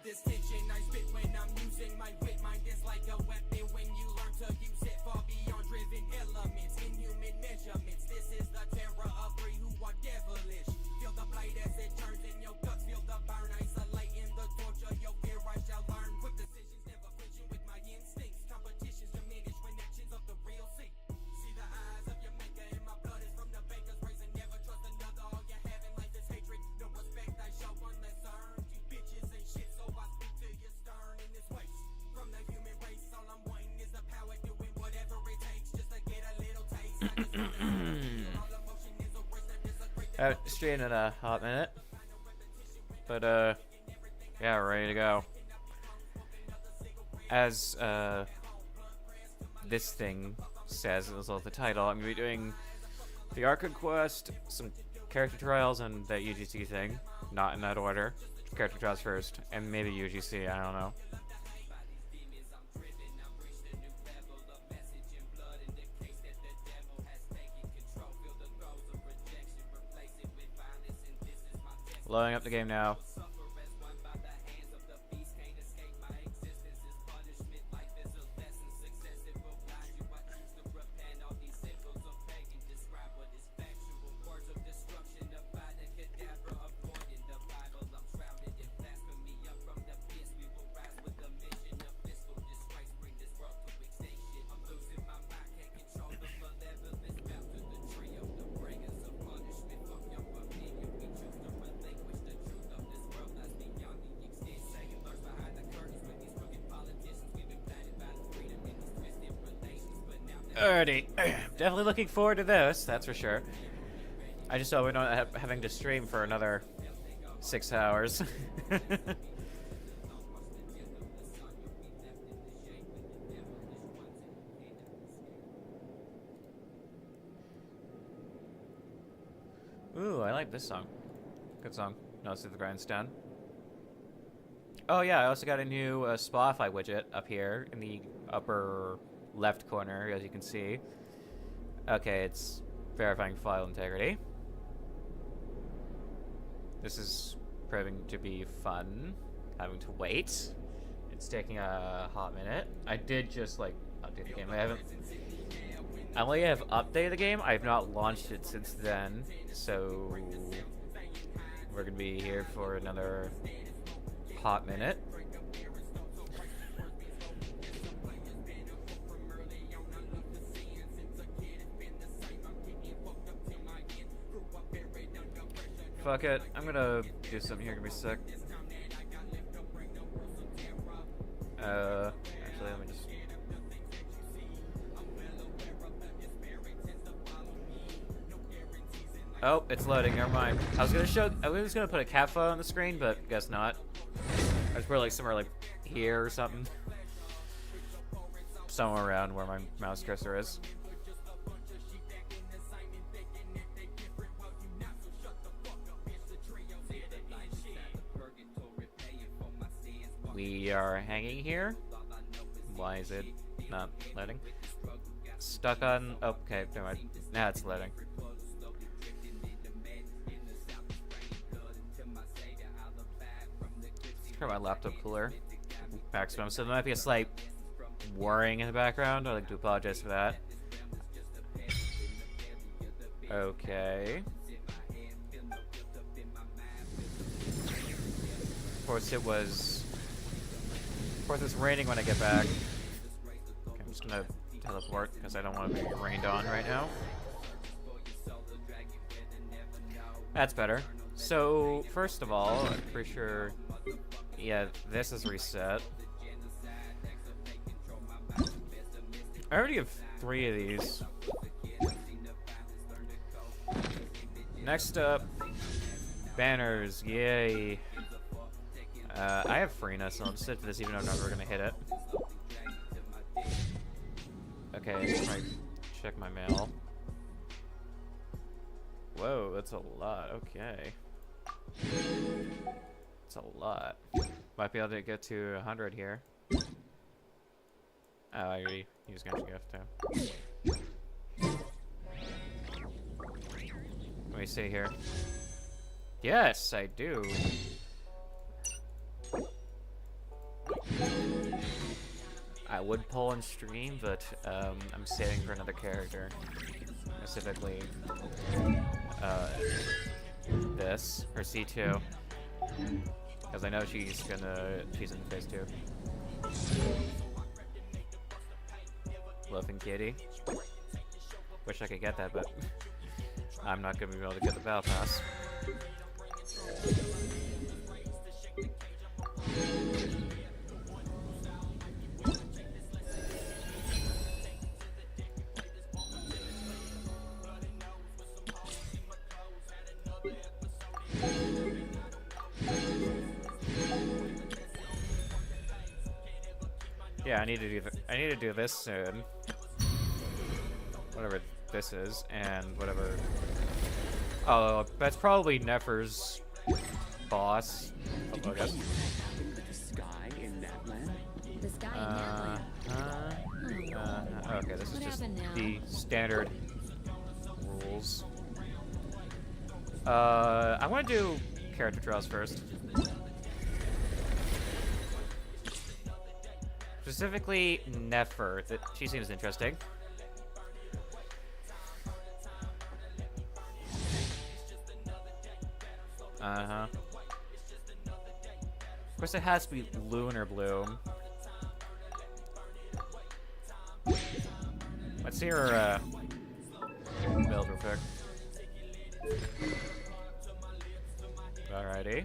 this tension I spit when I'm using my wit. Mind is like a weapon when you learn to use it. Far beyond driven elements, inhuman measurements. This is the terror of three who are devilish. Feel the blade as it turns in your guts. Feel the burn, isolating the torture. Your fear I shall learn. Quick decisions never flinching with my instincts. Competitions diminish when actions of the real seek. See the eyes of your maker and my blood is from the baker's razor. Never trust another. All you have in life is hatred. No respect I show unless earned. You bitches ain't shit, so I speak to your stern in this waste. From the human race, all I'm wanting is the power, doing whatever it takes just to get a little taste. I just wanna feel all emotion is a race that is a great Straight in a hot minute. But, yeah, ready to go. As, this thing says, as well as the title, I'm going to be doing the Archon quest, some character trials, and the UGC thing. Not in that order. Character trials first, and maybe UGC, I don't know. Loading up the game now. Alrighty, definitely looking forward to this, that's for sure. I just hope we're not having to stream for another 6 hours. Ooh, I like this song. Good song. No, see the grindstone. Oh yeah, I also got a new Spotify widget up here in the upper left corner, as you can see. Okay, it's verifying file integrity. This is proving to be fun, having to wait. It's taking a hot minute. I did just like update the game. I only have updated the game. I have not launched it since then, so we're gonna be here for another hot minute. Fuck it, I'm gonna do something here, gonna be sick. Actually, let me just... Oh, it's loading, never mind. I was gonna put a cat photo on the screen, but guess not. I was probably like somewhere like here or something. Somewhere around where my mouse cursor is. We are hanging here. Why is it not letting? Stuck on... Oh, okay, never mind. Now it's letting. Turn my laptop cooler. Maximum. So there might be a slight whirring in the background. I'd like to apologize for that. Okay. Of course it was... Of course it's raining when I get back. Okay, I'm just gonna teleport because I don't want to be rained on right now. That's better. So, first of all, I'm pretty sure... Yeah, this is reset. I already have 3 of these. Next up, banners, yay. I have freeness, so I'll just sit for this even though I'm never gonna hit it. Okay, let's check my mail. Whoa, that's a lot, okay. That's a lot. Might be able to get to 100 here. Oh, I already used Genshin gift too. Let me see here. Yes, I do. I would pull on stream, but I'm saving for another character. Specifically, this, her C2. Because I know she's in phase 2. Loafing Kitty. Wish I could get that, but I'm not gonna be able to get the battle pass. Yeah, I need to do this soon. Whatever this is, and whatever. Oh, that's probably Nefer's boss. I guess. The sky in that land? The sky in that land. Okay, this is What just happened now? the standard rules. I want to do character trials first. Specifically, Nefer. She seems interesting. Uh-huh. Of course, it has to be Lunar Bloom. Let's see her, build real quick. Alrighty.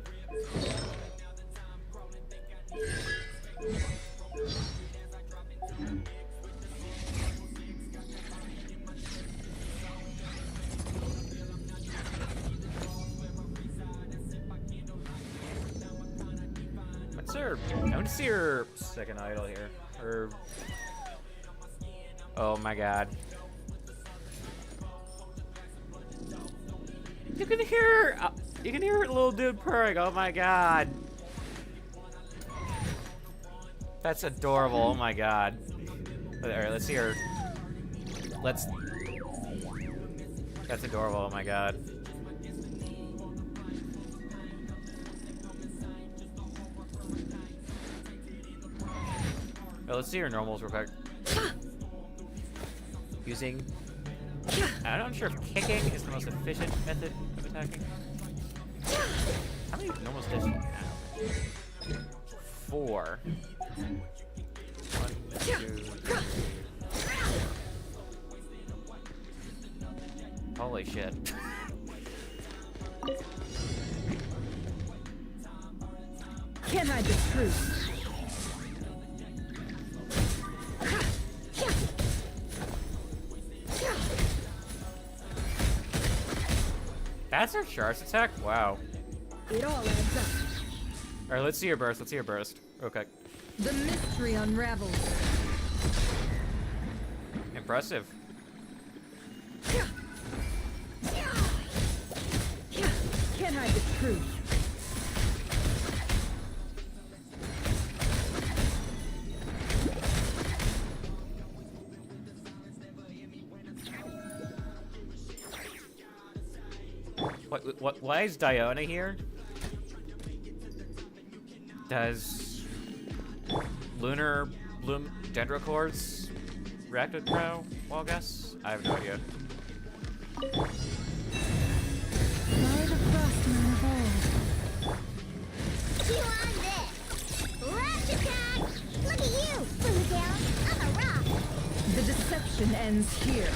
What's her? I want to see her second idol here. Her. Oh my god. You can hear her little dude purring. Oh my god. That's adorable. Oh my god. Alright, let's see her. That's adorable. Oh my god. Well, let's see her normals real quick. Using. I'm not sure if kicking is the most efficient method of attacking. How many normals does she have? 4. 1, 2, 3. Holy shit. Can't hide the truth. That's her charge attack? Wow. It all adds up. Alright, let's see her burst. Let's see her burst. Okay. The mystery unravels. Impressive. Can't hide the truth. Why is Diona here? Does Lunar Bloom Dendrochords react with Pro? Well, I guess. I have no idea. Fly the frostman of old. You on this? Archon! Look at you! Blue down. I'm a rock. The deception ends here.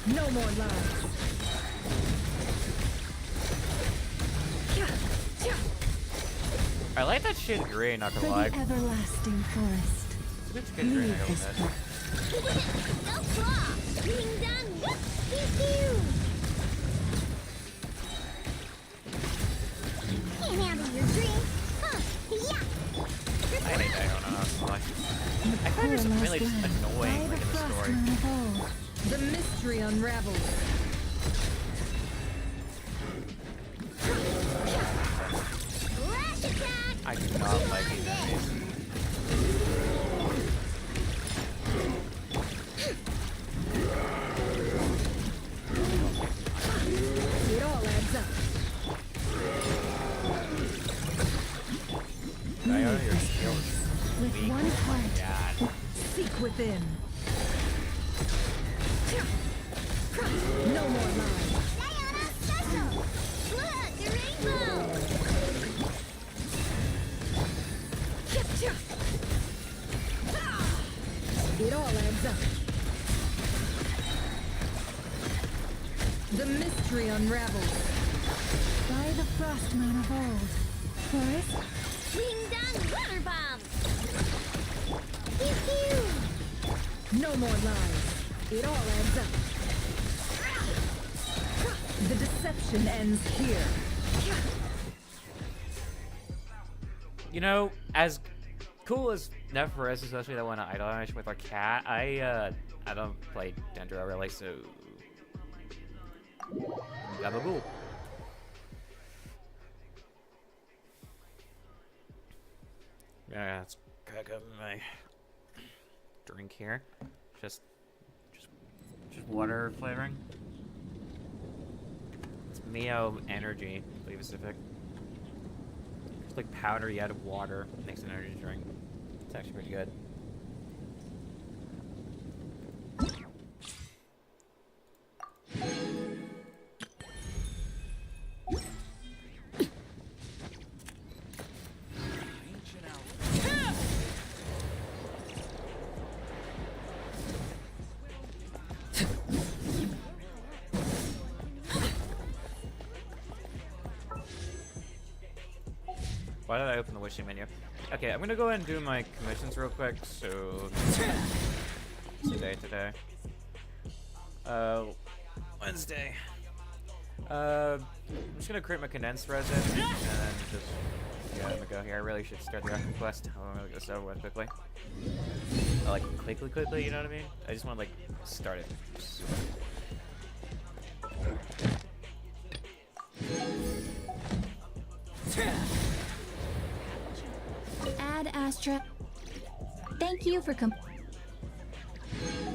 No more lies. I like that shit green, not For gonna the lie. everlasting forest. It's good green, I Leave gotta this admit. No claw! Ding dong! Whoop! Pew! Can't handle your dream. Huh? Yeah! I hate Diona, not gonna lie. I find her really just annoying, like, in the story. The mystery unravels. Archon! I do not like these enemies. It all adds up. Diona, you're With weak. one Oh my heart. god. Seek within. No more lies. Sayonara special! Look, a rainbow! It all adds up. The mystery unravels. By the frostman of old. Forest? Ding dong water bomb! Pew pew! No more lies. It all adds up. The deception ends here. You know, as cool as Nefer is, especially that one idol animation with our cat, I don't play Dendro really, so Gabagoo. Yeah, let's crack up my drink here. Just water flavoring. It's Mio Energy, to be specific. It's like powdery out of water, makes an energy drink. It's actually pretty good. Why did I open the wishing menu? Okay, I'm gonna go ahead and do my commissions real quick. So today. Wednesday. I'm just gonna create my condensed resin and then just I'm gonna go here. I really should start the Archon quest. I want to get this over with quickly. Like quickly, you know what I mean? I just want to like start it. Add Astra. Thank you for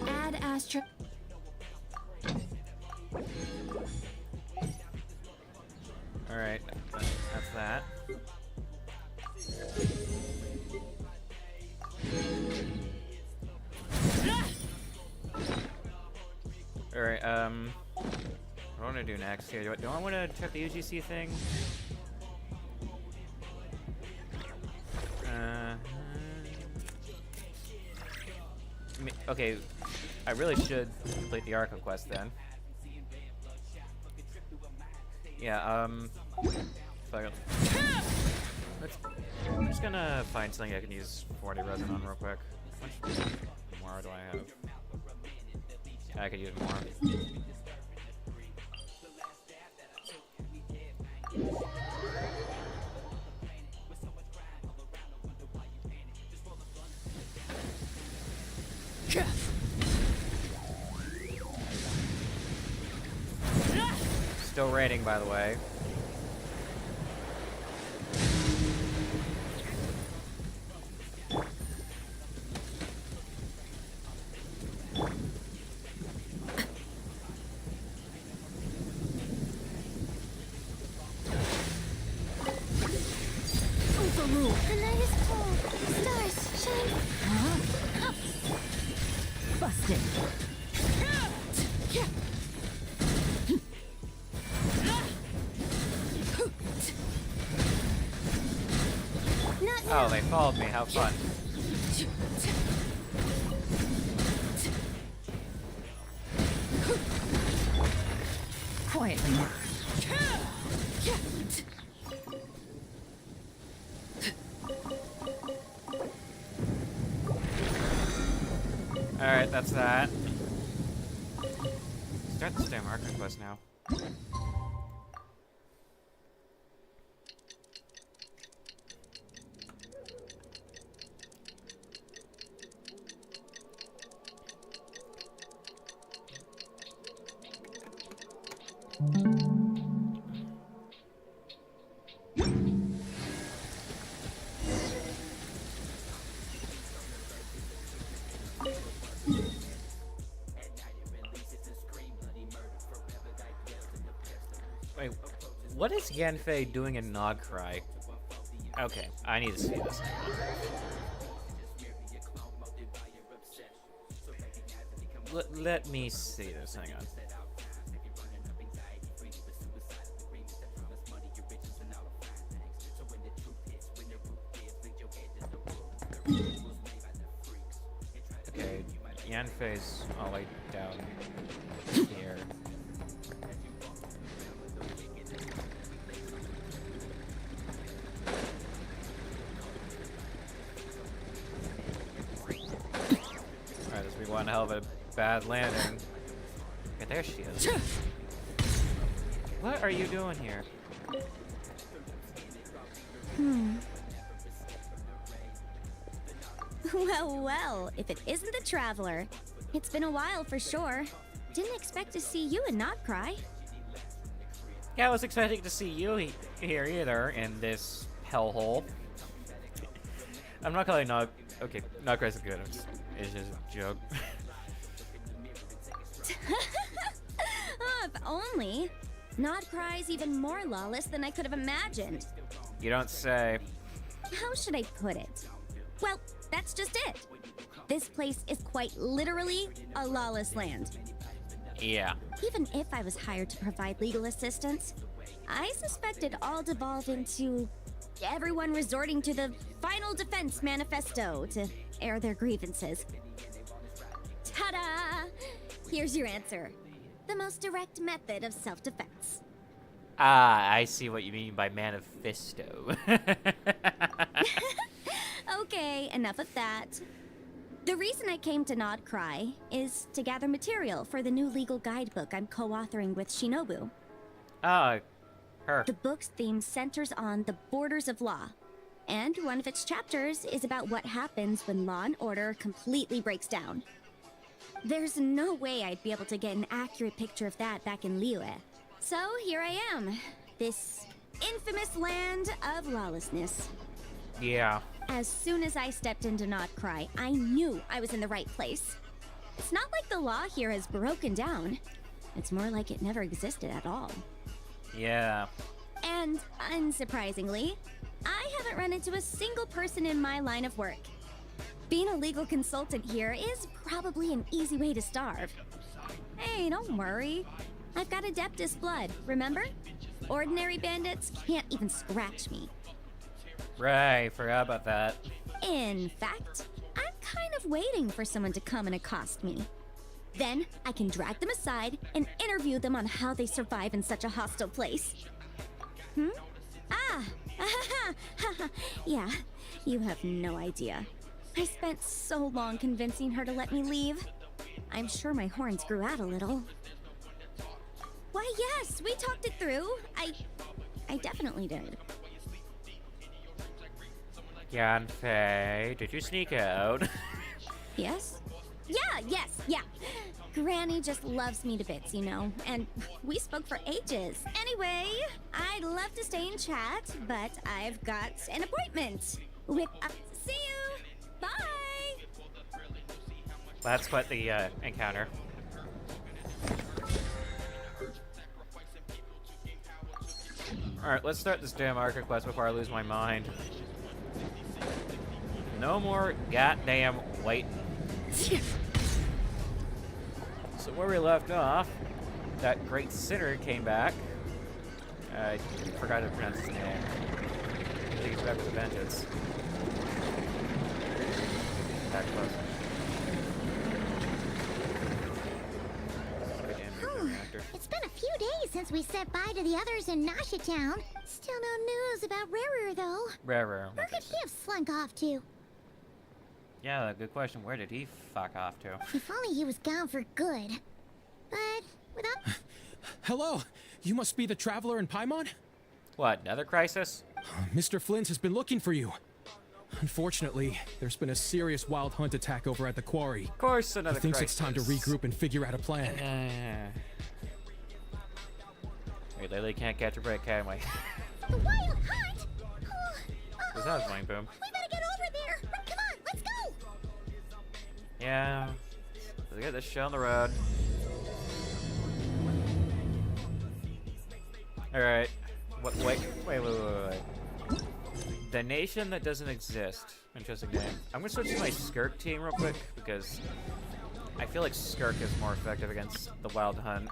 Add Astra. Alright, that's that. Alright, what do I want to do next here? Do I want to check the UGC thing? Okay, I really should complete the Archon quest then. Yeah, fuck it. I'm just gonna find something I can use 40 resin on real quick. How much more do I have? I could use more. Still raiding, by the way. Overruled. The night is cold. Stars shine. Busted. Not Oh, they followed me. How fun. Quietly now. Alright, that's that. Start this damn Archon quest now. Wait, what is Yanfei doing in Nogcry? Okay, I need to see this. let me see this. Hang on. Okay, Yanfei's all the way down here. Alright, this will be one hell of a bad landing. Okay, there she is. What are you doing here? Well, well, if it isn't the Traveler. It's been a while for sure. Didn't expect to see you and not cry. Yeah, I was expecting to see you here either in this hellhole. I'm not calling not okay. Not cry's good. It's just a joke. Oh, if only. Not cry's even more lawless than I could have imagined. You don't say. How should I put it? Well, that's just it. This place is quite literally a lawless land. Yeah. Even if I was hired to provide legal assistance, I suspect it'd all devolve into everyone resorting to the Final Defense Manifesto to air their grievances. Ta-da! Here's your answer. The most direct method of self-defense. Ah, I see what you mean by manifesto. Okay, enough of that. The reason I came to Nod Cry is to gather material for the new legal guidebook I'm co-authoring with Shinobu. Ah, her. The book's theme centers on the borders of law, and one of its chapters is about what happens when law and order completely breaks down. There's no way I'd be able to get an accurate picture of that back in Liyue. So here I am, this infamous land of lawlessness. Yeah. As soon as I stepped into Nod Cry, I knew I was in the right place. It's not like the law here has broken down. It's more like it never existed at all. Yeah. And unsurprisingly, I haven't run into a single person in my line of work. Being a legal consultant here is probably an easy way to starve. Hey, don't worry. I've got Adeptus blood, remember? Ordinary bandits can't even scratch me. Right, forgot about that. In fact, I'm kind of waiting for someone to come and accost me. Then I can drag them aside and interview them on how they survive in such a hostile place. Ah! Yeah, you have no idea. I spent so long convincing her to let me leave. I'm sure my horns grew out a little. Why, yes, we talked it through. I definitely did. Yanfei, did you sneak out? Yes? Yeah. Granny just loves me to bits, you know, and we spoke for ages. Anyway, I'd love to stay and chat, but I've got an appointment. See you! Bye! That's quite the encounter. Alright, let's start this damn Archon quest before I lose my mind. No more goddamn waiting. So where we left off, that great sinner came back. I forgot to pronounce his name. I think he's back with a vengeance. Back close. It's been a few days since we said bye to the others in Nasha Town. Still no news about Rarer, though. Rarer. Where could he have slunk off to? Yeah, good question. Where did he fuck off to? If only he was gone for good. But without... Hello, you must be the Traveler in Paimon? What, another crisis? Mr. Flint has been looking for you. Unfortunately, there's been a serious wild hunt attack over at the quarry. Of course, another He thinks crisis. it's time to regroup and figure out a plan. We literally can't catch a break, can we? The wild hunt? This sounds fine, boom. We better get over there! Come on, let's go! Yeah. Let's get this show on the road. Alright. Wait. The nation that doesn't exist. Interesting name. I'm gonna switch to my skirt team real quick because I feel like Skirk is more effective against the Wild Hunt.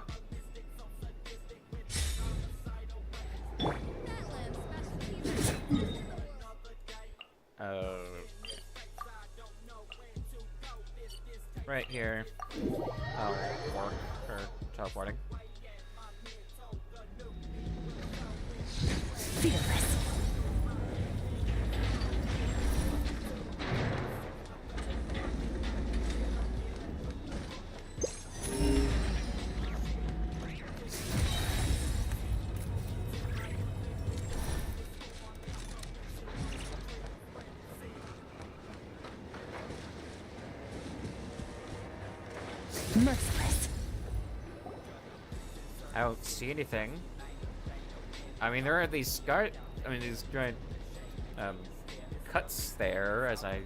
Oh. Right here. Oh, work or teleporting. Fearless. Merciless. I don't see anything. I mean, there are these these giant cuts there, as I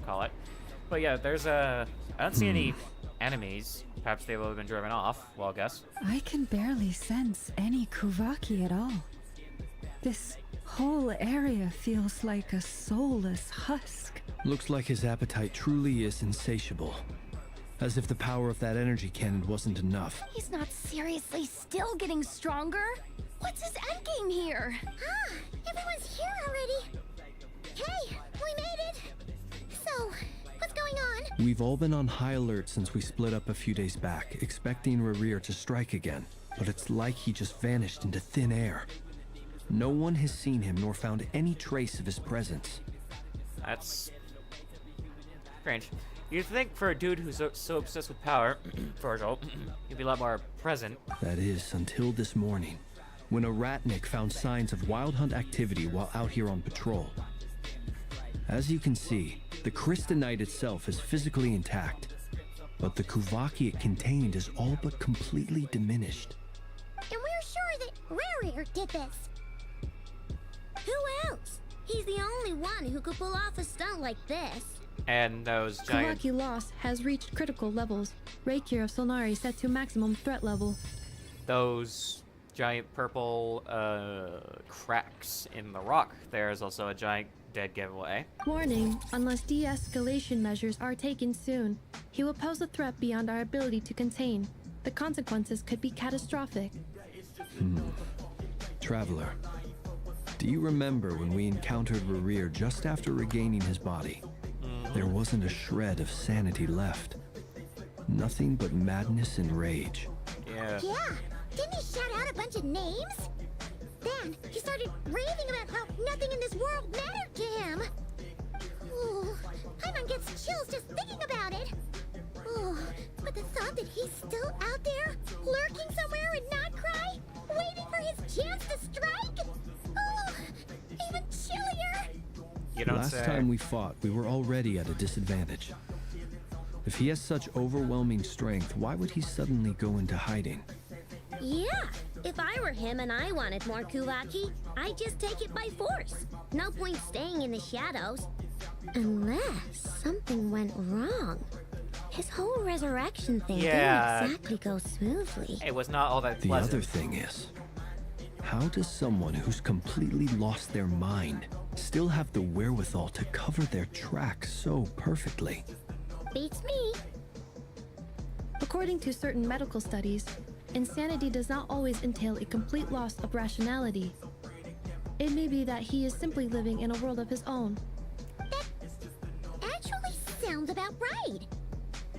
call it. But yeah, there's I don't see any enemies. Perhaps they will have been driven off. Well, I guess. I can barely sense any Kuvaki at all. This whole area feels like a soulless husk. Looks like his appetite truly is insatiable. As if the power of that energy cannon wasn't enough. He's not seriously still getting stronger? What's his endgame here? Ah, everyone's here already. Hey, we made it. So, what's going on? We've all been on high alert since we split up a few days back, expecting Rerir to strike again. But it's like he just vanished into thin air. No one has seen him nor found any trace of his presence. That's strange. You'd think for a dude who's so obsessed with power, Virgil, he'd be a lot more present. That is, until this morning, when a ratnik found signs of wild hunt activity while out here on patrol. As you can see, the Crystonite itself is physically intact, but the Kuvaki it contained is all but completely diminished. And we're sure that Rerir did this. Who else? He's the only one who could pull off a stunt like this. And those giant... Kuvaki loss has reached critical levels. Reiki of Solnari set to maximum threat level. Those giant purple cracks in the rock. There's also a giant dead giveaway. Warning, unless de-escalation measures are taken soon, he will pose a threat beyond our ability to contain. The consequences could be catastrophic. Traveler, do you remember when we encountered Rerir just after regaining his body? There wasn't a shred of sanity left. Nothing but madness and rage. Yeah. Yeah, didn't he shout out a bunch of names? Then he started raving about how nothing in this world mattered to him. Ooh, Paimon gets chills just thinking about it. Ooh, but the thought that he's still out there, lurking somewhere in Notcry, waiting for his chance to strike? Ooh, even chillier. You don't Last say. time we fought, we were already at a disadvantage. If he has such overwhelming strength, why would he suddenly go into hiding? Yeah, if I were him and I wanted more Kuvaki, I'd just take it by force. No point staying in the shadows. Unless something went wrong. His whole resurrection thing Yeah. didn't exactly go smoothly. It was not all that The pleasant. other thing is, how does someone who's completely lost their mind still have the wherewithal to cover their tracks so perfectly? Beats me. According to certain medical studies, insanity does not always entail a complete loss of rationality. It may be that he is simply living in a world of his own. That actually sounds about right.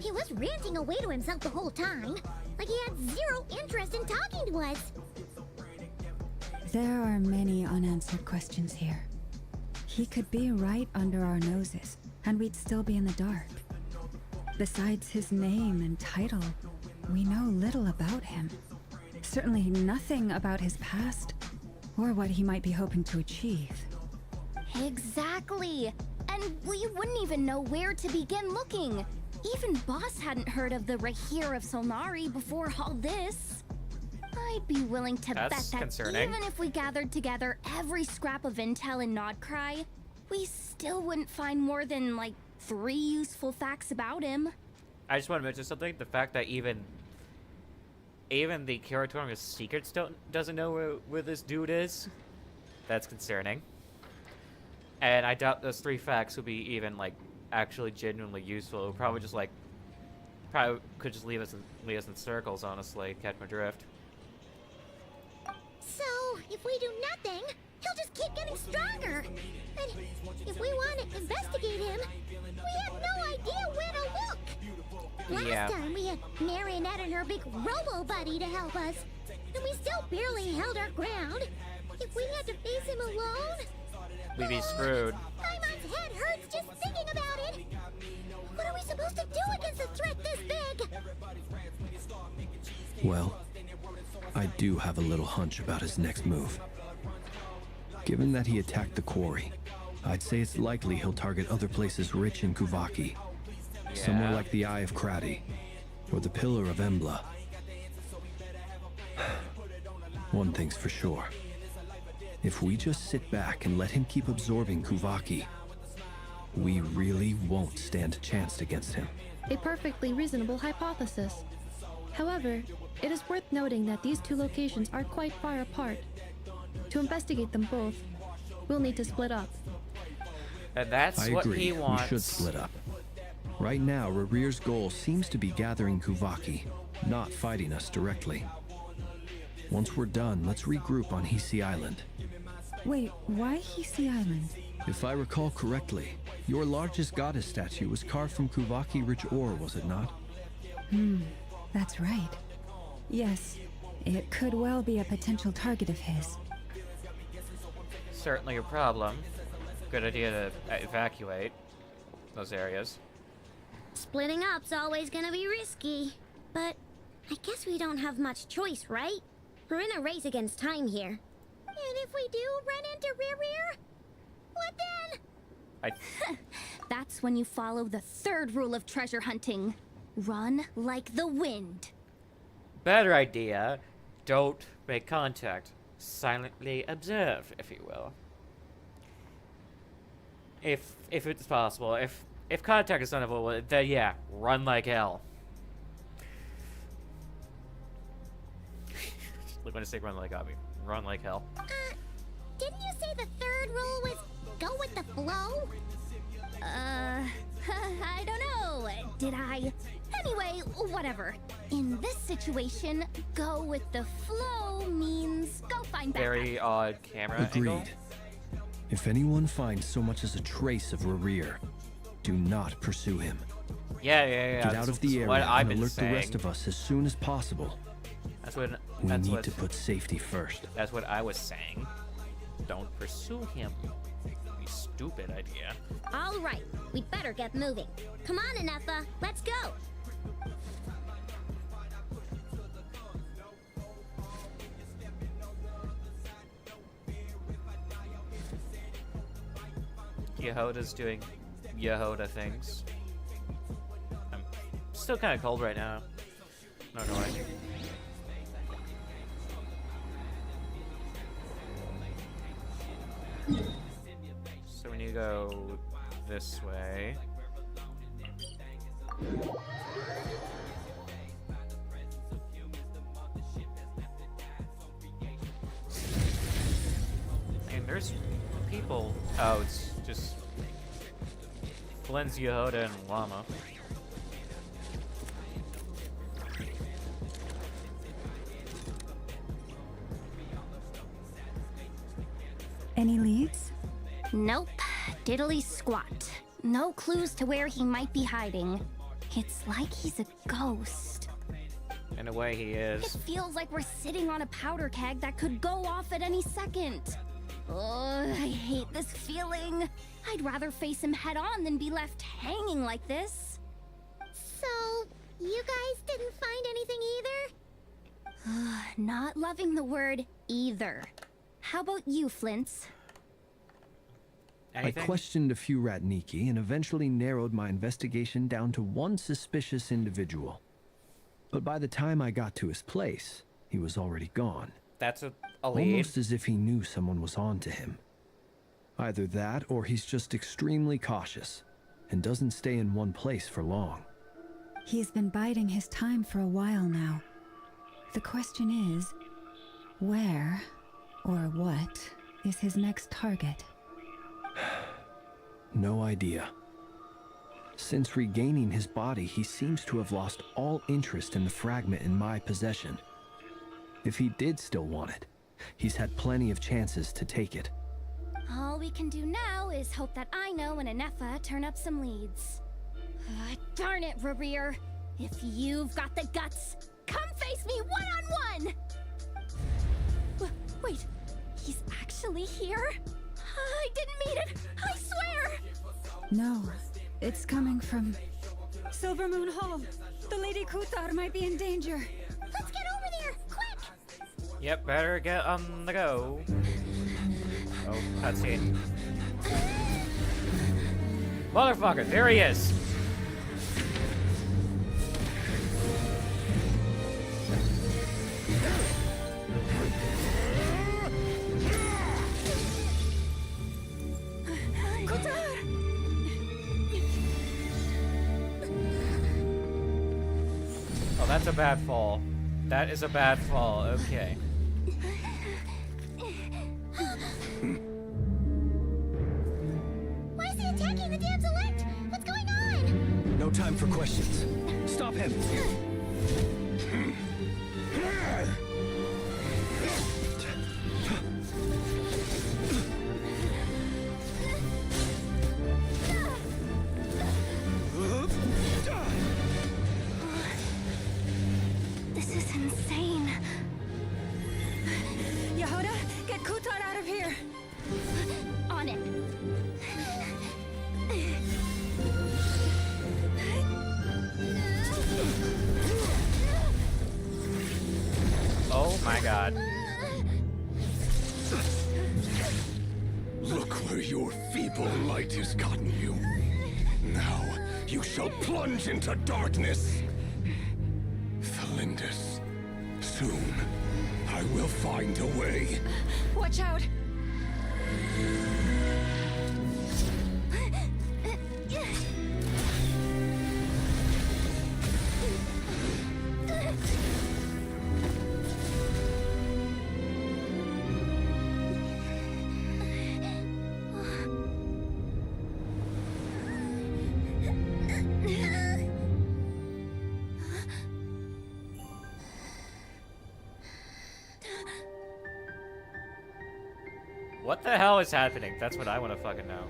He was ranting away to himself the whole time, like he had zero interest in talking to us. There are many unanswered questions here. He could be right under our noses, and we'd still be in the dark. Besides his name and title, we know little about him. Certainly nothing about his past, or what he might be hoping to achieve. Exactly. And we wouldn't even know where to begin looking. Even Boss hadn't heard of the Rahir of Solnari before all this. I'd be willing to That's bet that concerning. even if we gathered together every scrap of intel in Nodcry, we still wouldn't find more than, like, 3 useful facts about him. I just want to mention something. The fact that even the Curatorium Secrets doesn't know where this dude is. That's concerning. And I doubt those 3 facts would be even, like, actually genuinely useful. It would probably just, like, Probably could just leave us in circles, honestly. Catch my drift. So, if we do nothing, he'll just keep getting stronger. And if we want to investigate him, we have no idea where to look. Last time we had Marionette and her big robo-buddy to help us, and we still barely held our ground. If we had to face him alone... We'd be screwed. Paimon's head hurts just thinking about it. What are we supposed to do against a threat this big? Well, I do have a little hunch about his next move. Given that he attacked the quarry, I'd say it's likely he'll target other places rich in Kuvaki. Somewhere like the Eye of Krati, or the Pillar of Embla. One thing's for sure. If we just sit back and let him keep absorbing Kuvaki, we really won't stand a chance against him. A perfectly reasonable hypothesis. However, it is worth noting that these two locations are quite far apart. To investigate them both, we'll need to split up. And that's I what agree. he wants. We should split up. Right now, Rarir's goal seems to be gathering Kuvaki, not fighting us directly. Once we're done, let's regroup on Hisi Island. Wait, why Hisi Island? If I recall correctly, your largest goddess statue was carved from Kuvaki-rich ore, was it not? That's right. Yes, it could well be a potential target of his. Certainly a problem. Good idea to evacuate those areas. Splitting up's always gonna be risky. But I guess we don't have much choice, right? We're in a race against time here. And if we do run into Rear, what then? That's when you follow the third rule of treasure hunting. Run like the wind. Better idea. Don't make contact. Silently observe, if you will. If it's possible. If contact is unavoidable, then yeah, run like hell. Look when I say run like Abby. Run like hell. Didn't you say the third rule was go with the flow? I don't know. Did I? Anyway, whatever. In this situation, go with the flow means go find backup. Very odd camera angle. Agreed. If anyone finds so much as a trace of Rarir, do not pursue him. Yeah. Get out of the What area I've and been alert saying. the rest of us as soon as possible. We need to put safety first. That's what I was saying. Don't pursue him. You stupid idea. All right, we'd better get moving. Come on, Anefa, let's go. Yehoda's doing Yehoda things. I'm still kind of cold right now. Not gonna lie. So we need to go this way. And there's people. Oh, it's just Flynn's Yehoda and Llama. Any leads? Nope, diddly squat. No clues to where he might be hiding. It's like he's a ghost. In a way, he It is. feels like we're sitting on a powder keg that could go off at any second. Oh, I hate this feeling. I'd rather face him head on than be left hanging like this. So, you guys didn't find anything either? Not loving the word either. How about you, Flints? Anything? I questioned a few Ratniki and eventually narrowed my investigation down to one suspicious individual. But by the time I got to his place, he was already gone. That's a lead. Almost as if he knew someone was on to him. Either that, or he's just extremely cautious and doesn't stay in one place for long. He's been biding his time for a while now. The question is, where or what is his next target? No idea. Since regaining his body, he seems to have lost all interest in the fragment in my possession. If he did still want it, he's had plenty of chances to take it. All we can do now is hope that Ino and Anefa turn up some leads. Darn it, Rereer. If you've got the guts, come face me one-on-one! Wait, he's actually here? I didn't mean it, I swear! No, it's coming from Silver Moon Hall. The Lady Kuthar might be in danger. Let's get over there, quick! Yep, better get on the go. Oh, cutscene. Motherfucker, there he is! Oh, that's a bad fall. That is a bad fall, okay. Why is he attacking the damsel elect? What's going on? No time for questions. Stop him! This is insane. Yehuda, get Kuthar out of here! On it. Oh my god. Look where your feeble light has gotten you. Now you shall plunge into darkness. Felindus, soon I will find a way. Watch out! What the hell is happening? That's what I want to fucking know.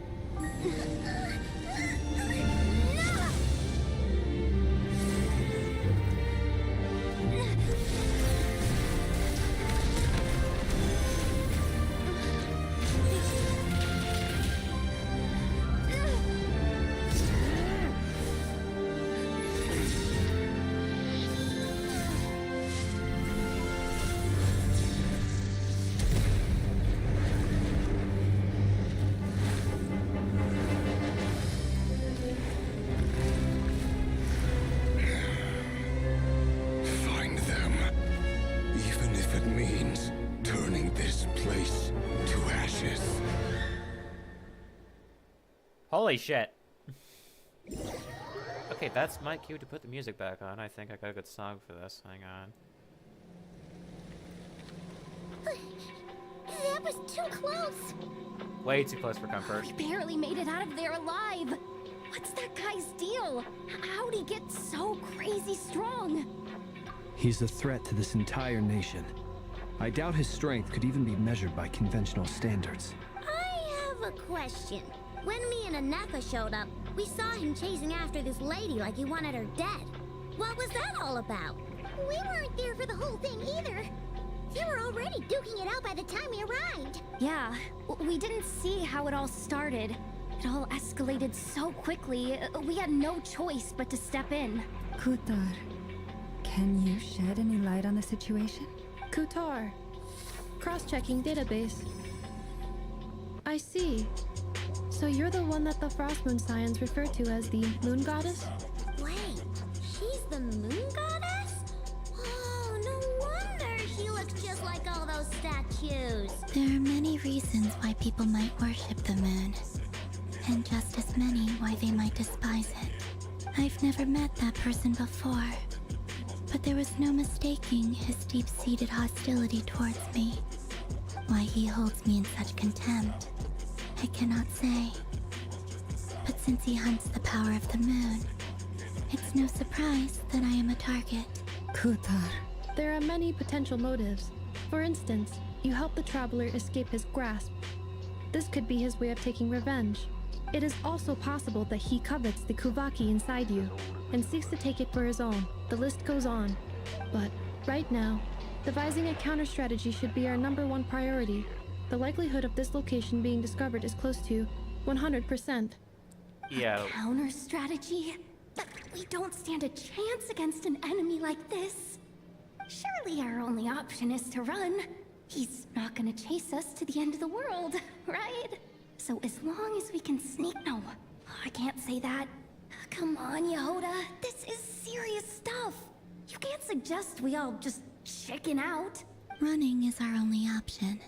Find them. Even if it means turning this place to ashes. Holy shit. Okay, that's my cue to put the music back on. I think I got a good song for this. Hang on. That was too close. Way too close for comfort. We barely made it out of there alive. What's that guy's deal? How'd he get so crazy strong? He's a threat to this entire nation. I doubt his strength could even be measured by conventional standards. I have a question. When me and Anefa showed up, we saw him chasing after this lady like he wanted her dead. What was that all about? We weren't there for the whole thing either. They were already duking it out by the time we arrived. Yeah, we didn't see how it all started. It all escalated so quickly, we had no choice but to step in. Kuthar, can you shed any light on the situation? Kuthar. Cross-checking database. I see. So you're the one that the Frost Moon Scions refer to as the Moon Goddess? Wait, she's the moon goddess? Oh, no wonder she looks just like all those statues. There are many reasons why people might worship the moon, and just as many why they might despise it. I've never met that person before, but there was no mistaking his deep-seated hostility towards me. Why he holds me in such contempt, I cannot say. But Since he hunts the power of the moon, it's no surprise that I am a target. Kutar. There are many potential motives. For instance, you help the traveler escape his grasp. This could be his way of taking revenge. It is also possible that he covets the Kuvaki inside you and seeks to take it for his own. The list goes on. But right now, devising a counter strategy should be our #1 priority. The likelihood of this location being discovered is close to 100%. Yeah. Counter strategy? But we don't stand a chance against an enemy like this. Surely our only option is to run. He's not gonna chase us to the end of the world, right? So as long as we can sneak... No, I can't say that. Come on, Yehoda. This is serious stuff. You can't suggest we all just chicken out. Running is our only option.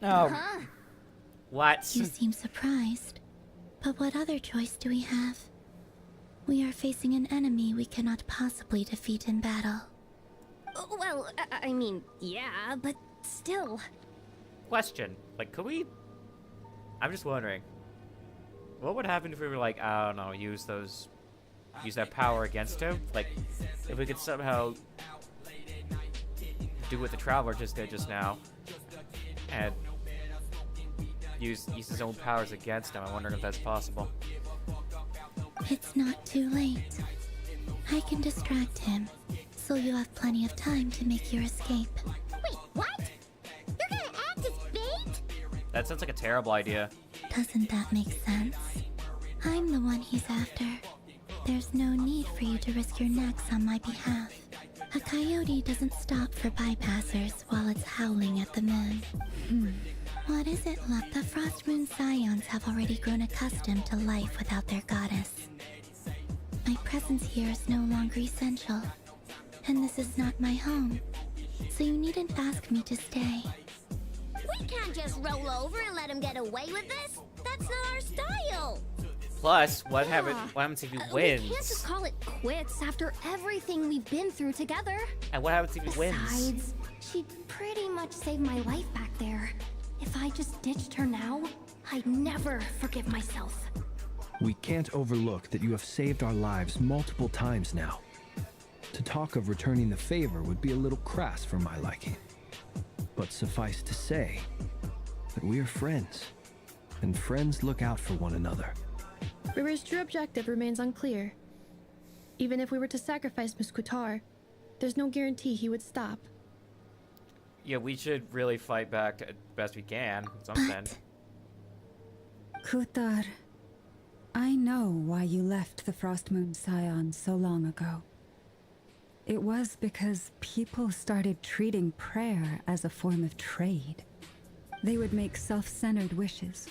No. Huh? What? You seem surprised. But what other choice do we have? We are facing an enemy we cannot possibly defeat in battle. Well, I mean, yeah, but still. Question. Like, could we... I'm just wondering. What would happen if we were like, I don't know, use that power against him? Like, if we could somehow do what the Traveler just did just now, and use his own powers against him. I'm wondering if that's possible. It's not too late. I can distract him, so you have plenty of time to make your escape. Wait, what? You're gonna act as bait? That sounds like a terrible idea. Doesn't that make sense? I'm the one he's after. There's no need for you to risk your necks on my behalf. A coyote doesn't stop for bypassers while it's howling at the moon. What is it, Luck? The Frost Moon Scions have already grown accustomed to life without their goddess. My presence here is no longer essential, and this is not my home, so you needn't ask me to stay. We can't just roll over and let him get away with this. That's not our style. Plus, what happens if he wins? We can't just call it quits after everything we've been through together. And what happens if he wins? Besides, she pretty much saved my life back there. If I just ditched her now, I'd never forgive myself. We can't overlook that you have saved our lives multiple times now. To talk of returning the favor would be a little crass for my liking. But suffice to say that we are friends, and friends look out for one another. River's true objective remains unclear. Even if we were to sacrifice Muskutar, there's no guarantee he would stop. Yeah, we should really fight back as best we can. That's what I'm saying. Kutar, I know why you left the Frost Moon Scions so long ago. It was because people started treating prayer as a form of trade. They would make self-centered wishes,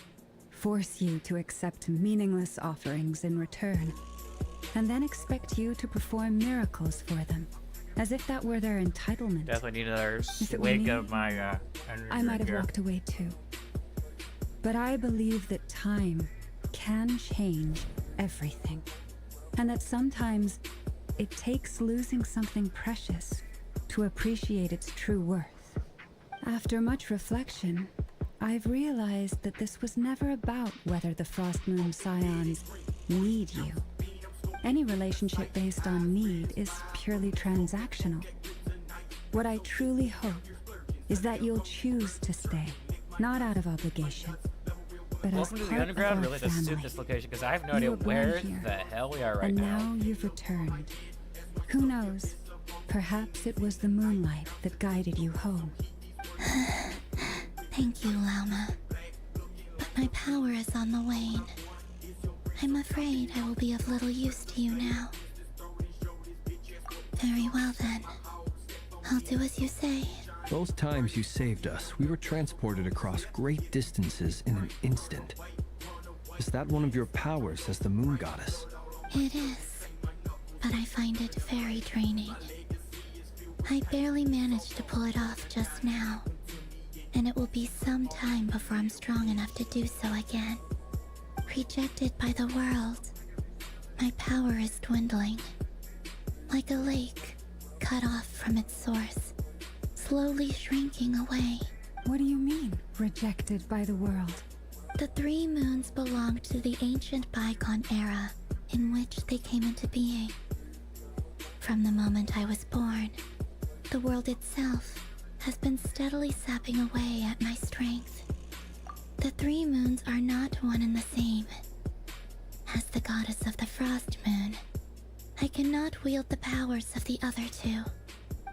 force you to accept meaningless offerings in return, and then expect you to perform miracles for them, as if that were their entitlement. Definitely need another If it were swig me, of my energy I might have drink walked away too. But I believe that time can change everything, and that sometimes it takes losing something precious to appreciate its true worth. After much reflection, I've realized that this was never about whether the Frost Moon Scions need you. Any relationship based on need is purely transactional. What I truly hope is that you'll choose to stay, not out of obligation, but Welcome as to part the underground, of our really, to suit family. this location, because I have no You idea were born where here, the hell we are right and now. now you've returned. Who knows? Perhaps it was the moonlight that guided you home. Thank you, Lauma. But my power is on the wane. I'm afraid I will be of little use to you now. Very well then. I'll do as you say. Both times you saved us, we were transported across great distances in an instant. Is that one of your powers as the moon goddess? It is, but I find it very draining. I barely managed to pull it off just now, and it will be some time before I'm strong enough to do so again. Rejected by the world, my power is dwindling. Like a lake, cut off from its source, slowly shrinking away. What do you mean, rejected by the world? The three moons belonged to the ancient bygone era in which they came into being. From the moment I was born, the world itself has been steadily sapping away at my strength. The three moons are not one and the same. As the goddess of the frost moon, I cannot wield the powers of the other two.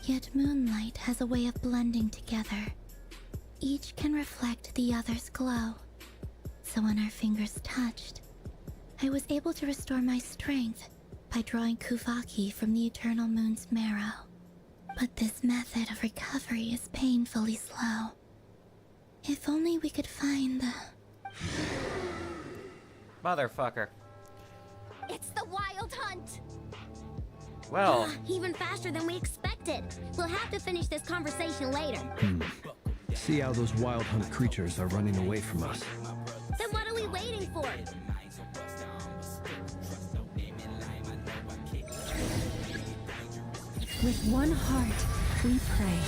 Yet moonlight has a way of blending together. Each can reflect the other's glow. So when our fingers touched, I was able to restore my strength by drawing Kuvaki from the eternal moon's marrow. But this method of recovery is painfully slow. If only we could find the... Motherfucker. It's the Wild Hunt! Well, Even faster than we expected. We'll have to finish this conversation later. See how those wild hunt creatures are running away from us. Then what are we waiting for? With one heart, we pray.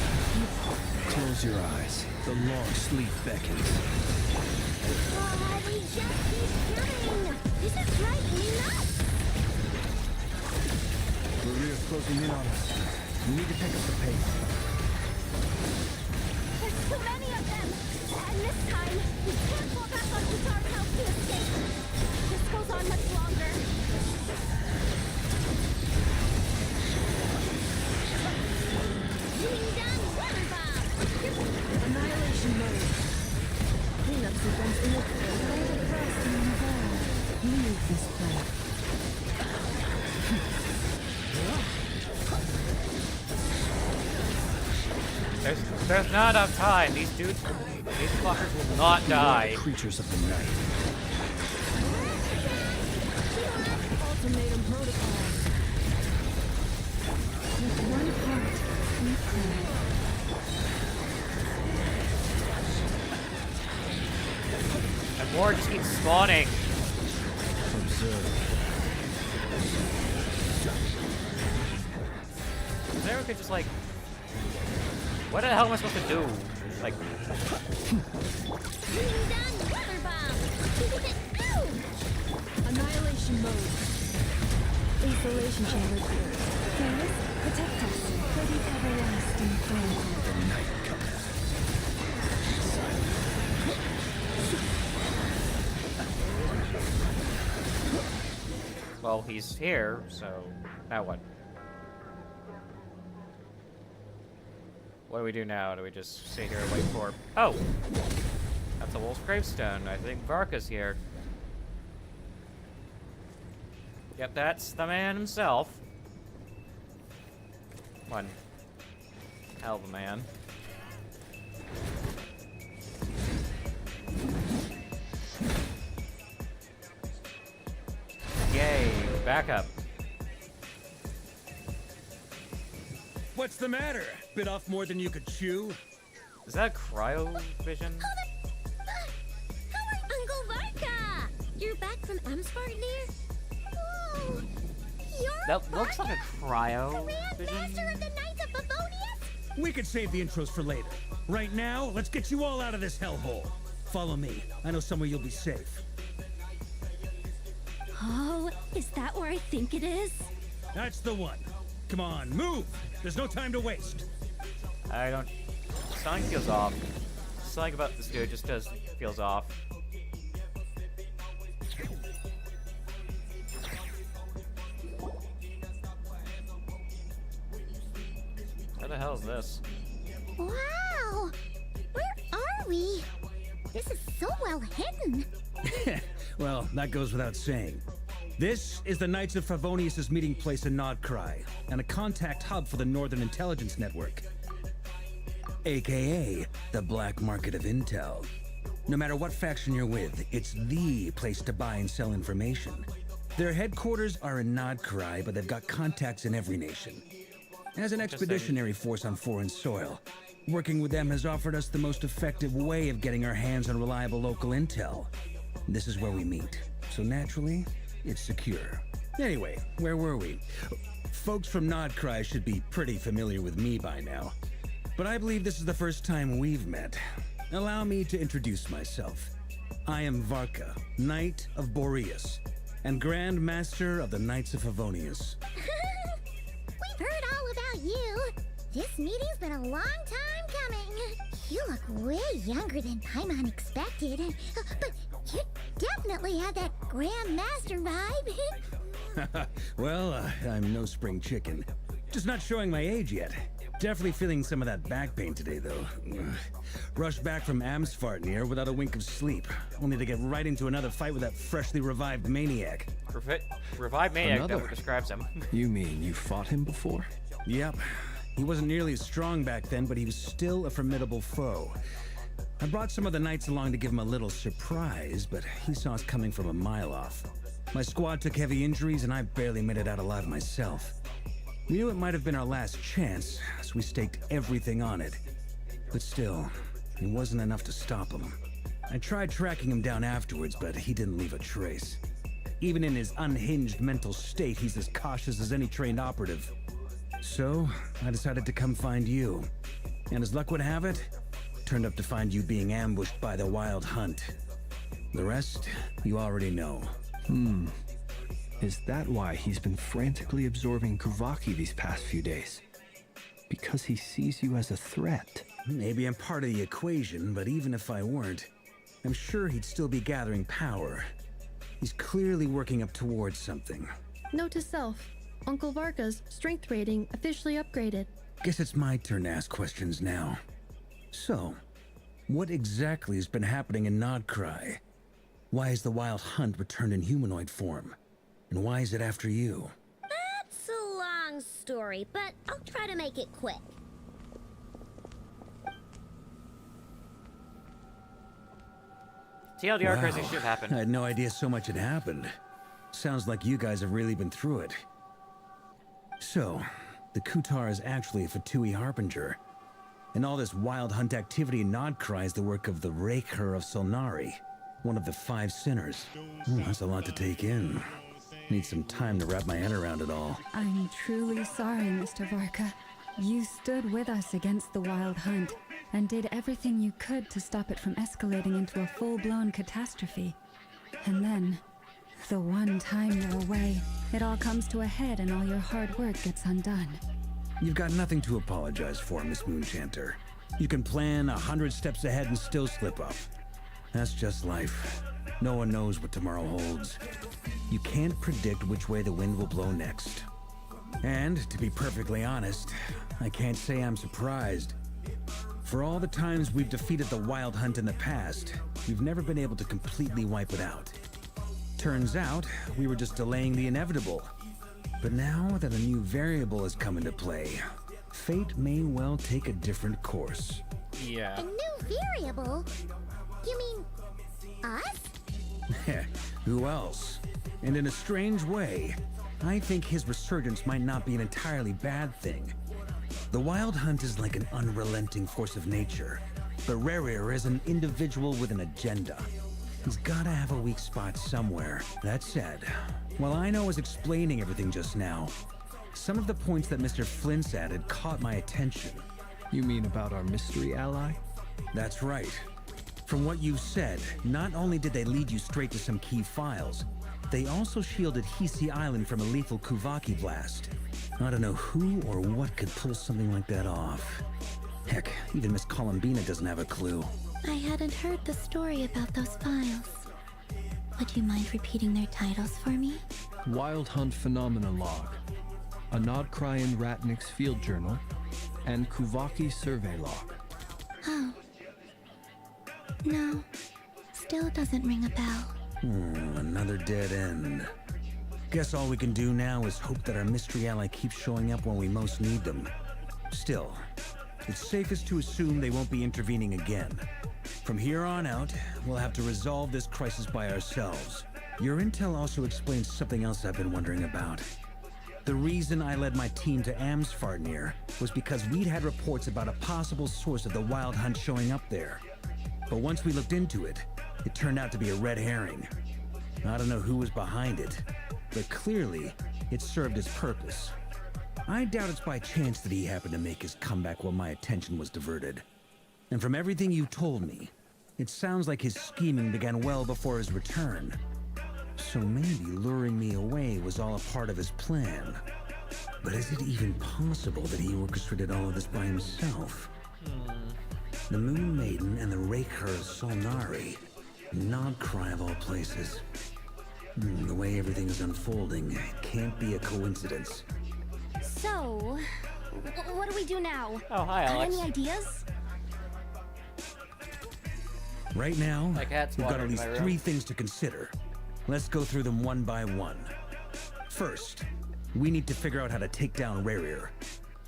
Close your eyes. The long sleep beckons. Oh, we just keep coming! This is frightening us! Maria's closing in on us. We need to pick up the pace. There's too many of them! And this time, we can't fall back on Utar's house to escape! This goes on much longer. Being done, water bomb! Annihilation mode. Cleanup sequence initiated. By the frost moon of all. Leave this place. there's not enough time. These fuckers will not die. Creatures of the night. Ultimatum protocol. With one heart, we pray. And more just keep spawning. Observe. There could just like, what the hell am I supposed to do? Like, Being done, water bomb! Ow! Annihilation mode. Isolation chamber clear. Candace, protect us for the everlasting throne. The night comes. well, he's here, so now what? What do we do now? Do we just sit here and wait for... Oh! That's a wolf's gravestone. I think Varka's here. Yep, that's the man himself. One hell of a man. Yay, back up. What's the matter? Bit off more than you could chew? Is that cryo vision? Uncle Varka! You're back from Amspark, dear? Oh, you're That looks like a cryo Grand vision. Master of the Knights of Favonius? We could save the intros for later. Right now, let's get you all out of this hellhole. Follow me. I know somewhere you'll be safe. Oh, is that where I think it is? That's the one. Come on, move! There's no time to waste. I don't... Something feels off. Something about this dude just feels off. Where the hell is this? Wow! Where are we? This is so well hidden. Well, that goes without saying. This is the Knights of Favonius' meeting place in Nodcry, and a contact hub for the Northern Intelligence Network. AKA, the black market of intel. No matter what faction you're with, it's the place to buy and sell information. Their headquarters are in Nodcry, but they've got contacts in every nation. As an expeditionary force on foreign soil, working with them has offered us the most effective way of getting our hands on reliable local intel. This is where we meet, so naturally, it's secure. Anyway, where were we? Folks from Nodcry should be pretty familiar with me by now. But I believe this is the first time we've met. Allow me to introduce myself. I am Varka, Knight of Boreas, and Grand Master of the Knights of Favonius. We've heard all about you. This meeting's been a long time coming. You look way younger than Paimon expected. But you definitely have that Grand Master vibe. Well, I'm no spring chicken. Just not showing my age yet. Definitely feeling some of that back pain today, though. Rushed back from Amsfartnir without a wink of sleep, only to get right into another fight with that freshly revived maniac. Revived maniac, Another? that what describes him. You mean you fought him before? Yep. He wasn't nearly as strong back then, but he was still a formidable foe. I brought some of the knights along to give him a little surprise, but he saw us coming from a mile off. My squad took heavy injuries, and I barely made it out alive myself. We knew it might have been our last chance, so we staked everything on it. But still, it wasn't enough to stop him. I tried tracking him down afterwards, but he didn't leave a trace. Even in his unhinged mental state, he's as cautious as any trained operative. So, I decided to come find you. And as luck would have it, turned up to find you being ambushed by the Wild Hunt. The rest, you already know. Is that why he's been frantically absorbing Kuvaki these past few days? Because he sees you as a threat? Maybe I'm part of the equation, but even if I weren't, I'm sure he'd still be gathering power. He's clearly working up towards something. Note to self, Uncle Varka's strength rating officially upgraded. Guess it's my turn to ask questions now. So, what exactly has been happening in Nodcry? Why has the Wild Hunt returned in humanoid form? And why is it after you? That's a long story, but I'll try to make it quick. TLDR, crazy shit I happened. had no idea so much had happened. Sounds like you guys have really been through it. So, the Kutar is actually a Fatui Harbinger. And all this Wild Hunt activity in Nodcry is the work of the Raker of Solnari, one of the 5 sinners. That's a lot to take in. Need some time to wrap my head around it all. I'm truly sorry, Mr. Varka. You stood with us against the Wild Hunt and did everything you could to stop it from escalating into a full-blown catastrophe. And then, the one time you're away, it all comes to a head and all your hard work gets undone. You've got nothing to apologize for, Miss Moonchanter. You can plan 100 steps ahead and still slip up. That's just life. No one knows what tomorrow holds. You can't predict which way the wind will blow next. And, to be perfectly honest, I can't say I'm surprised. For all the times we've defeated the Wild Hunt in the past, we've never been able to completely wipe it out. Turns out, we were just delaying the inevitable. But now that a new variable has come into play, fate may well take a different course. Yeah. A new variable? You mean us? Who else? And in a strange way, I think his resurgence might not be an entirely bad thing. The Wild Hunt is like an unrelenting force of nature, but Rerir is an individual with an agenda. He's gotta have a weak spot somewhere. That said, while I was explaining everything just now, some of the points that Mr. Flint's added caught my attention. You mean about our mystery ally? That's right. From what you said, not only did they lead you straight to some key files, they also shielded Hisi Island from a lethal Kuvaki blast. I don't know who or what could pull something like that off. Heck, even Miss Columbina doesn't have a clue. I hadn't heard the story about those files. Would you mind repeating their titles for me? Wild Hunt Phenomena Log, a Nodcryan Ratnik's Field Journal, and Kuvaki Survey Log. Oh. No. Still doesn't ring a bell. Another dead end. Guess all we can do now is hope that our mystery ally keeps showing up when we most need them. Still, it's safest to assume they won't be intervening again. From here on out, we'll have to resolve this crisis by ourselves. Your intel also explains something else I've been wondering about. The reason I led my team to Amsfartnir was because we'd had reports about a possible source of the Wild Hunt showing up there. But once we looked into it, it turned out to be a red herring. I don't know who was behind it, but clearly, it served its purpose. I doubt it's by chance that he happened to make his comeback while my attention was diverted. And from everything you told me, It sounds like his scheming began well before his return. So maybe luring me away was all a part of his plan. But is it even possible that he orchestrated all of this by himself? The Moon Maiden and the Raker of Solnari. Nodcry of all places. The way everything is unfolding, it can't be a coincidence. So, what do we do now? Oh, hi, Got Alex. any ideas? Right now, My cat's we've got at wandering least my room. 3 things to consider. Let's go through them one by one. First, we need to figure out how to take down Rarier.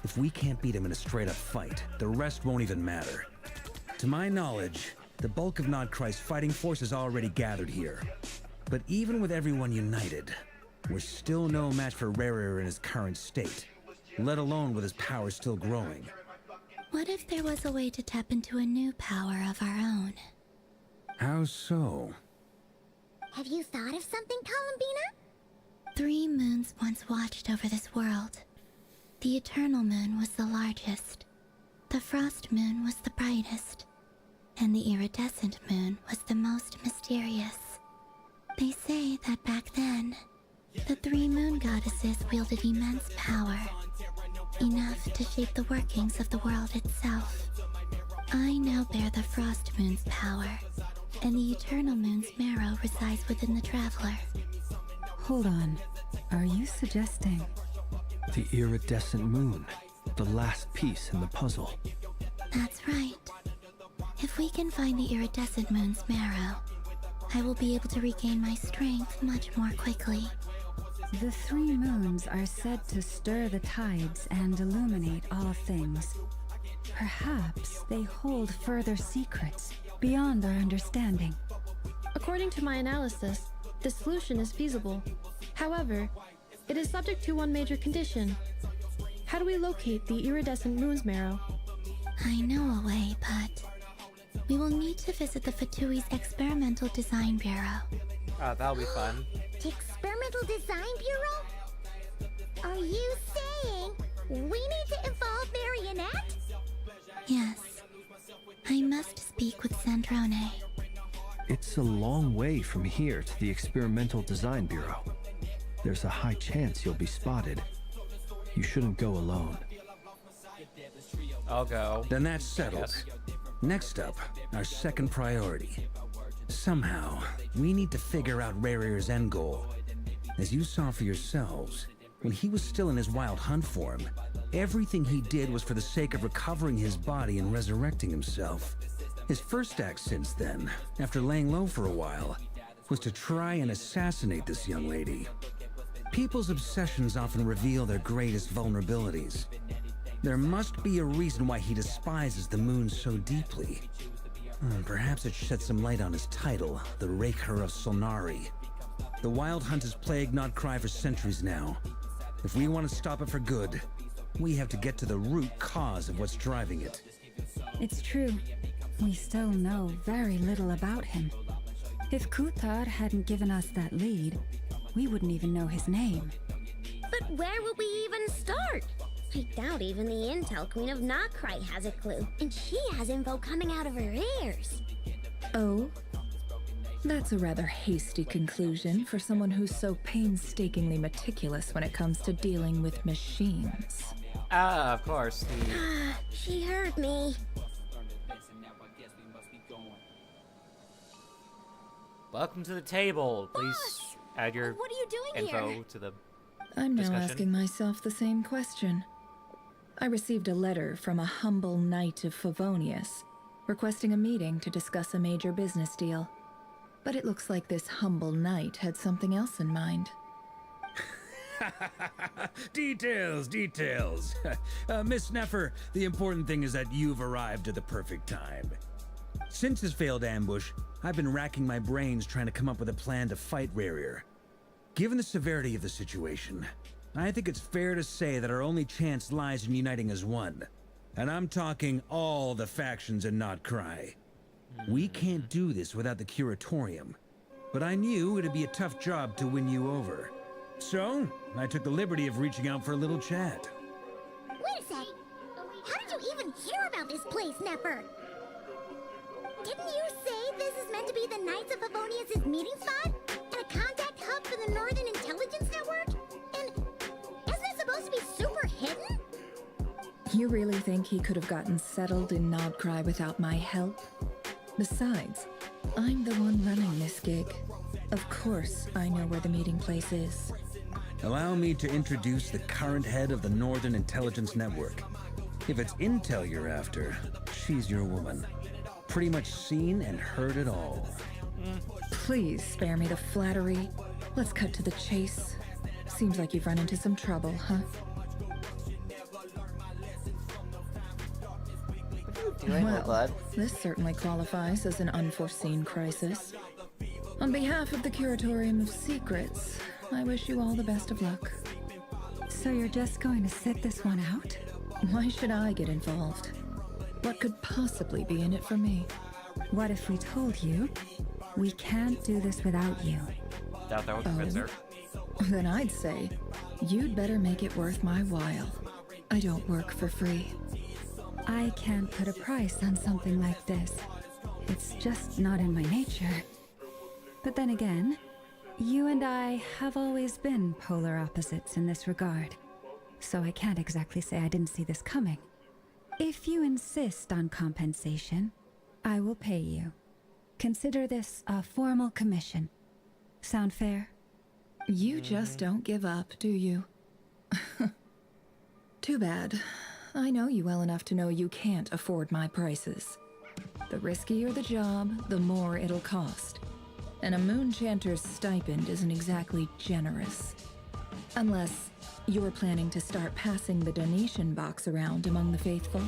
If we can't beat him in a straight-up fight, the rest won't even matter. To my knowledge, the bulk of Nodcry's fighting force is already gathered here. But even with everyone united, we're still no match for Rarier in his current state, let alone with his power still growing. What if there was a way to tap into a new power of our own? How so? Have you thought of something, Columbina? 3 moons once watched over this world. The Eternal Moon was the largest. The Frost Moon was the brightest. And the Iridescent Moon was the most mysterious. They say that back then, the 3 moon goddesses wielded immense power. Enough to shape the workings of the world itself. I now bear the Frost Moon's power, and the Eternal Moon's marrow resides within the Traveler. Hold on. Are you suggesting? The iridescent moon, the last piece in the puzzle. That's right. If we can find the Iridescent Moon's marrow, I will be able to regain my strength much more quickly. The 3 moons are said to stir the tides and illuminate all things. Perhaps they hold further secrets beyond our understanding. According to my analysis, the solution is feasible. However, it is subject to one major condition. How do we locate the iridescent moon's marrow? I know a way, but we will need to visit the Fatui's Experimental Design Bureau. That'll be fun. The Experimental Design Bureau? Are you saying we need to involve Marionette? Yes. I must speak with Sandrone. It's a long way from here to the Experimental Design Bureau. There's a high chance you'll be spotted. You shouldn't go alone. I'll go. Then that's settled. Yes. Next up, our second priority. Somehow, we need to figure out Rarier's end goal. As you saw for yourselves, when he was still in his wild hunt form, everything he did was for the sake of recovering his body and resurrecting himself. His first act since then, after laying low for a while, was to try and assassinate this young lady. People's obsessions often reveal their greatest vulnerabilities. There must be a reason why he despises the moon so deeply. Perhaps it sheds some light on his title, the Raker of Solnari. The Wild Hunt has plagued Nodcry for centuries now. If we want to stop it for good, we have to get to the root cause of what's driving it. It's true. We still know very little about him. If Kuthar hadn't given us that lead, we wouldn't even know his name. But where would we even start? I doubt even the Intel Queen of Nodcry has a clue, and she has info coming out of her ears. Oh? That's a rather hasty conclusion for someone who's so painstakingly meticulous when it comes to dealing with machines. Of course. She heard me. Welcome to the table. Please add your What are you doing info here? to the I'm now discussion. asking myself the same question. I received a letter from a humble knight of Favonius, requesting a meeting to discuss a major business deal. But it looks like this humble knight had something else in mind. Details, details. Miss Neffer, the important thing is that you've arrived at the perfect time. Since his failed ambush, I've been racking my brains trying to come up with a plan to fight Rarier. Given the severity of the situation, I think it's fair to say that our only chance lies in uniting as one. And I'm talking all the factions in Nodcry. We can't do this without the Curatorium, but I knew it'd be a tough job to win you over. So, I took the liberty of reaching out for a little chat. Wait a sec. How did you even hear about this place, Nepper? Didn't you say this is meant to be the Knights of Favonius' meeting spot? And a contact hub for the Northern Intelligence Network? And isn't it supposed to be super hidden? You really think he could have gotten settled in Nodcry without my help? Besides, I'm the one running this gig. Of course, I know where the meeting place is. Allow me to introduce the current head of the Northern Intelligence Network. If it's intel you're after, she's your woman. Pretty much seen and heard it all. Please spare me the flattery. Let's cut to the chase. Seems like you've run into some trouble, huh? Well, this certainly qualifies as an unforeseen crisis. On behalf of the Curatorium of Secrets, I wish you all the best of luck. So you're just going to sit this one out? Why should I get involved? What could possibly be in it for me? What if we told you we can't do this without you? Doubt that would convince her. Then I'd say, you'd better make it worth my while. I don't work for free. I can't put a price on something like this. It's just not in my nature. But then again, you and I have always been polar opposites in this regard. So I can't exactly say I didn't see this coming. If you insist on compensation, I will pay you. Consider this a formal commission. Sound fair? You just don't give up, do you? Too bad. I know you well enough to know you can't afford my prices. The riskier the job, the more it'll cost. And a Moonchanter's stipend isn't exactly generous. Unless you're planning to start passing the donation box around among the faithful.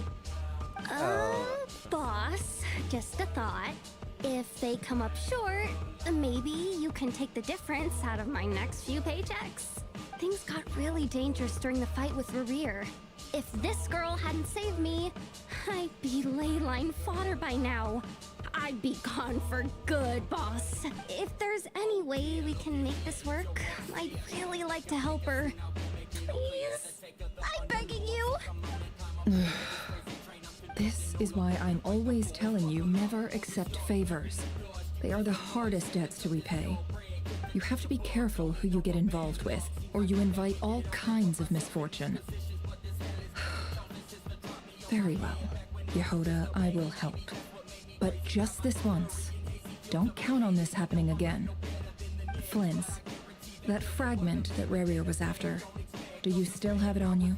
Boss, just a thought. If they come up short, maybe you can take the difference out of my next few paychecks. Things got really dangerous during the fight with Rerir. If this girl hadn't saved me, I'd be ley line fodder by now. I'd be gone for good, boss. If there's any way we can make this work, I'd really like to help her. Please, I'm begging you. This is why I'm always telling you never accept favors. They are the hardest debts to repay. You have to be careful who you get involved with, or you invite all kinds of misfortune. Very well, Yehoda, I will help. But just this once. Don't count on this happening again. Flynn's, that fragment that Rerir was after, do you still have it on you?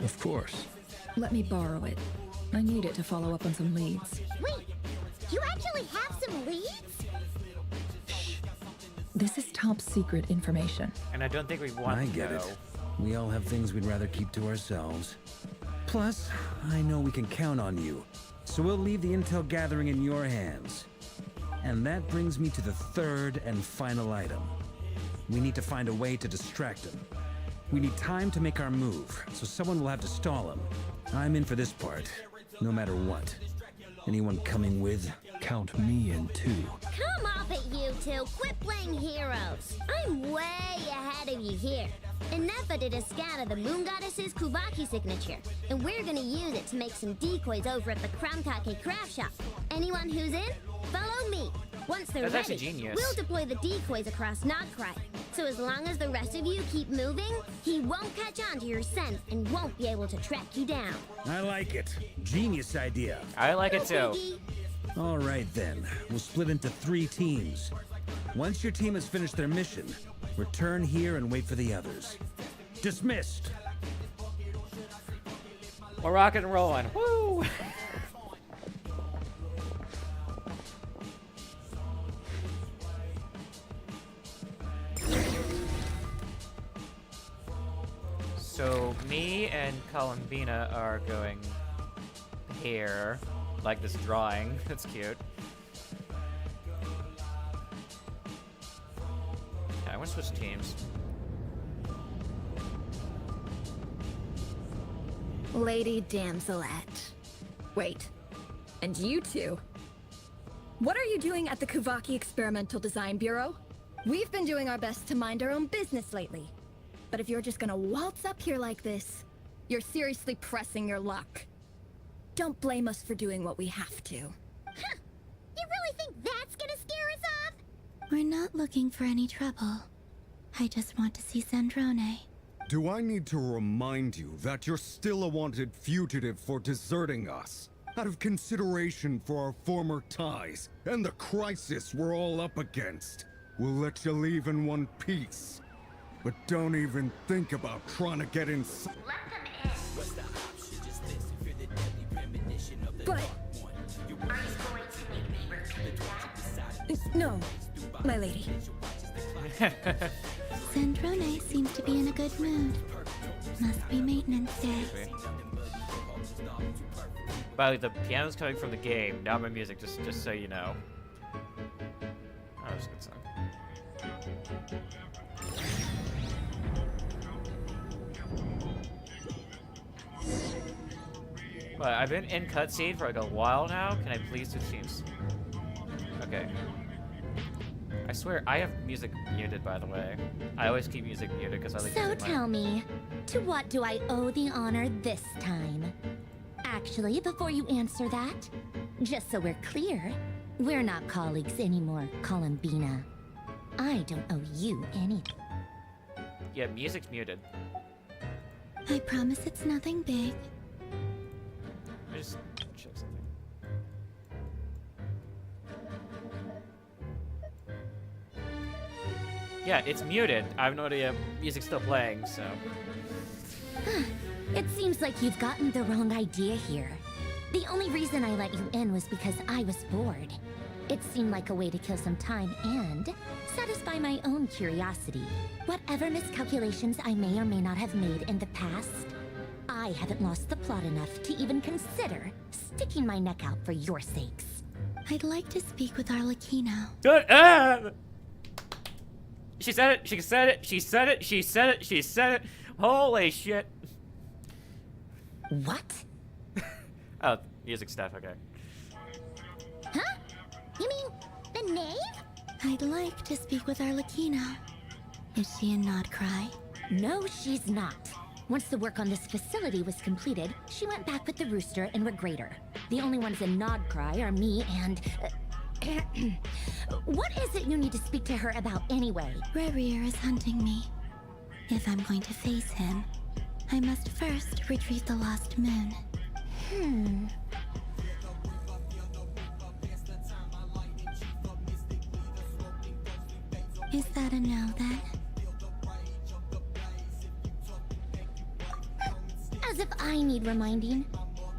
Of course. Let me borrow it. I need it to follow up on some leads. Wait, you actually have some leads? Shh. This is top secret information. And I don't think we want I to get know. it. We all have things we'd rather keep to ourselves. Plus, I know we can count on you. So we'll leave the intel gathering in your hands. And that brings me to the third and final item. We need to find a way to distract him. We need time to make our move, so someone will have to stall him. I'm in for this part, no matter what. Anyone coming with? Count me in too. Come off it, you two. Quit playing heroes. I'm way ahead of you here. Nefa did a scan of the Moon Goddess's Kuvaki signature, and we're gonna use it to make some decoys over at the Kramkake craft shop. Anyone who's in, follow me. Once they're That's ready, actually genius. we'll deploy the decoys across Nodcry. So as long as the rest of you keep moving, he won't catch on to your scent and won't be able to track you down. I like it. Genius idea. I like it No too. biggie. All right then, we'll split into 3 teams. Once your team has finished their mission, return here and wait for the others. Dismissed. We're rocking and rolling. Woo! So me and Columbina are going here, like this drawing. That's cute. Okay, I want to switch teams. Lady Damselette. Wait, and you two? What are you doing at the Kuvaki Experimental Design Bureau? We've been doing our best to mind our own business lately. But if you're just gonna waltz up here like this, you're seriously pressing your luck. Don't blame us for doing what we have to. Huh. You really think think that's gonna scare us off? We're not looking for any trouble. I just want to see Zandrone. Do I need to remind you that you're still a wanted fugitive for deserting us? Out of consideration for our former ties and the crisis we're all up against, we'll let you leave in one piece. But don't even think about trying to get inside. But... No, my lady. Zandrone seems to be in a good mood. Must be maintenance day. By the way, the piano's coming from the game, not my music, just so you know. Oh, that's a good song. But I've been in cutscene for like a while now. Can I please switch teams? Okay. I swear, I have music muted, by the way. I always keep music muted because I like So using tell me, to what do I owe the honor this time? Actually, before you answer that, just so we're clear, we're not colleagues anymore, Columbina. I don't owe you anything. Yeah, music's muted. I promise it's nothing big. Let me just check something. Yeah, it's muted. I have no idea. Music's still playing, so. It seems like you've gotten the wrong idea here. The only reason I let you in was because I was bored. It seemed like a way to kill some time and satisfy my own curiosity. Whatever miscalculations I may or may not have made in the past, I haven't lost the plot enough to even consider sticking my neck out for your sakes. I'd like to speak with Arlecchino. Shut up! She said it, she said it, she said it, she said it, she said it. Holy shit. What? Oh, music stuff, okay. Huh? You mean the knave? I'd like to speak with Arlecchino. Is she in Nodcry? No, she's not. Once the work on this facility was completed, she went back with the rooster and Regrator. The only ones in Nodcry are me and... what is it you need to speak to her about anyway? Rerir is hunting me. If I'm going to face him, I must first retrieve the lost moon. Is that a no, then? As if I need reminding.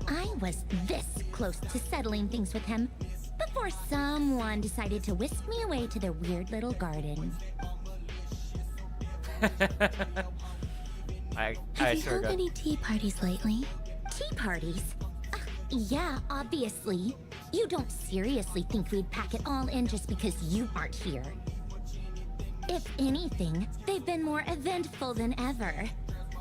I was this close to settling things with him before someone decided to whisk me away to their weird little garden. Have you held any tea parties lately? Tea parties? Yeah, obviously. You don't seriously think we'd pack it all in just because you aren't here. If anything, they've been more eventful than ever.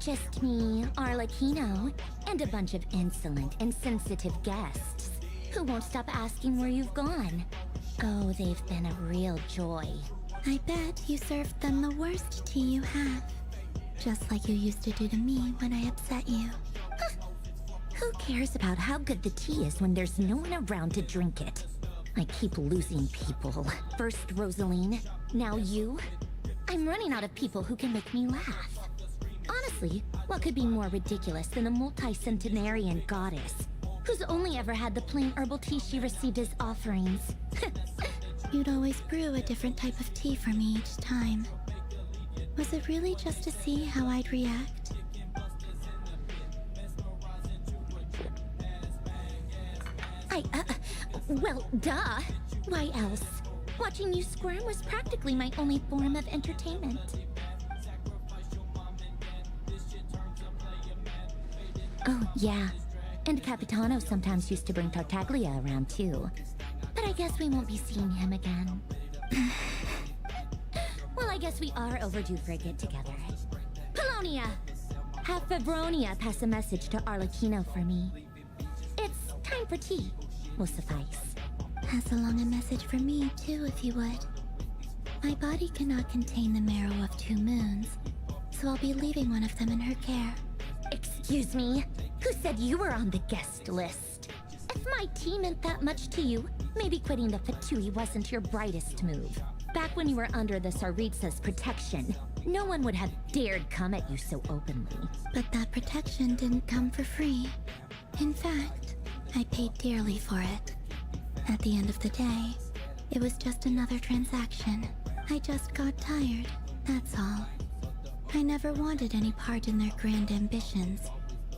Just me, Arlecchino, and a bunch of insolent and sensitive guests who won't stop asking where you've gone. Oh, they've been a real joy. I bet you served them the worst tea you have. Just like you used to do to me when I upset you. Who cares about how good the tea is when there's no one around to drink it? I keep losing people. First Rosaline, now you. I'm running out of people who can make me laugh. Honestly, what could be more ridiculous than a multi-centenarian goddess who's only ever had the plain herbal tea she received as offerings? You'd always brew a different type of tea for me each time. Was it really just to see how I'd react? Well, duh. Why else? Watching you squirm was practically my only form of entertainment. Oh, yeah. And Capitano sometimes used to bring Tartaglia around, too. But I guess we won't be seeing him again. Well, I guess we are overdue for a get-together. Polonia! Have Febronia pass a message to Arlecchino for me. It's time for tea. Will suffice. Pass along a message for me, too, if you would. My body cannot contain the marrow of 2 moons, so I'll be leaving one of them in her care. Excuse me? Who said you were on the guest list? If my tea meant that much to you, Maybe quitting the Fatui wasn't your brightest move. Back when you were under the Tsaritsa's protection, no one would have dared come at you so openly. But that protection didn't come for free. In fact, I paid dearly for it. At the end of the day, it was just another transaction. I just got tired, that's all. I never wanted any part in their grand ambitions,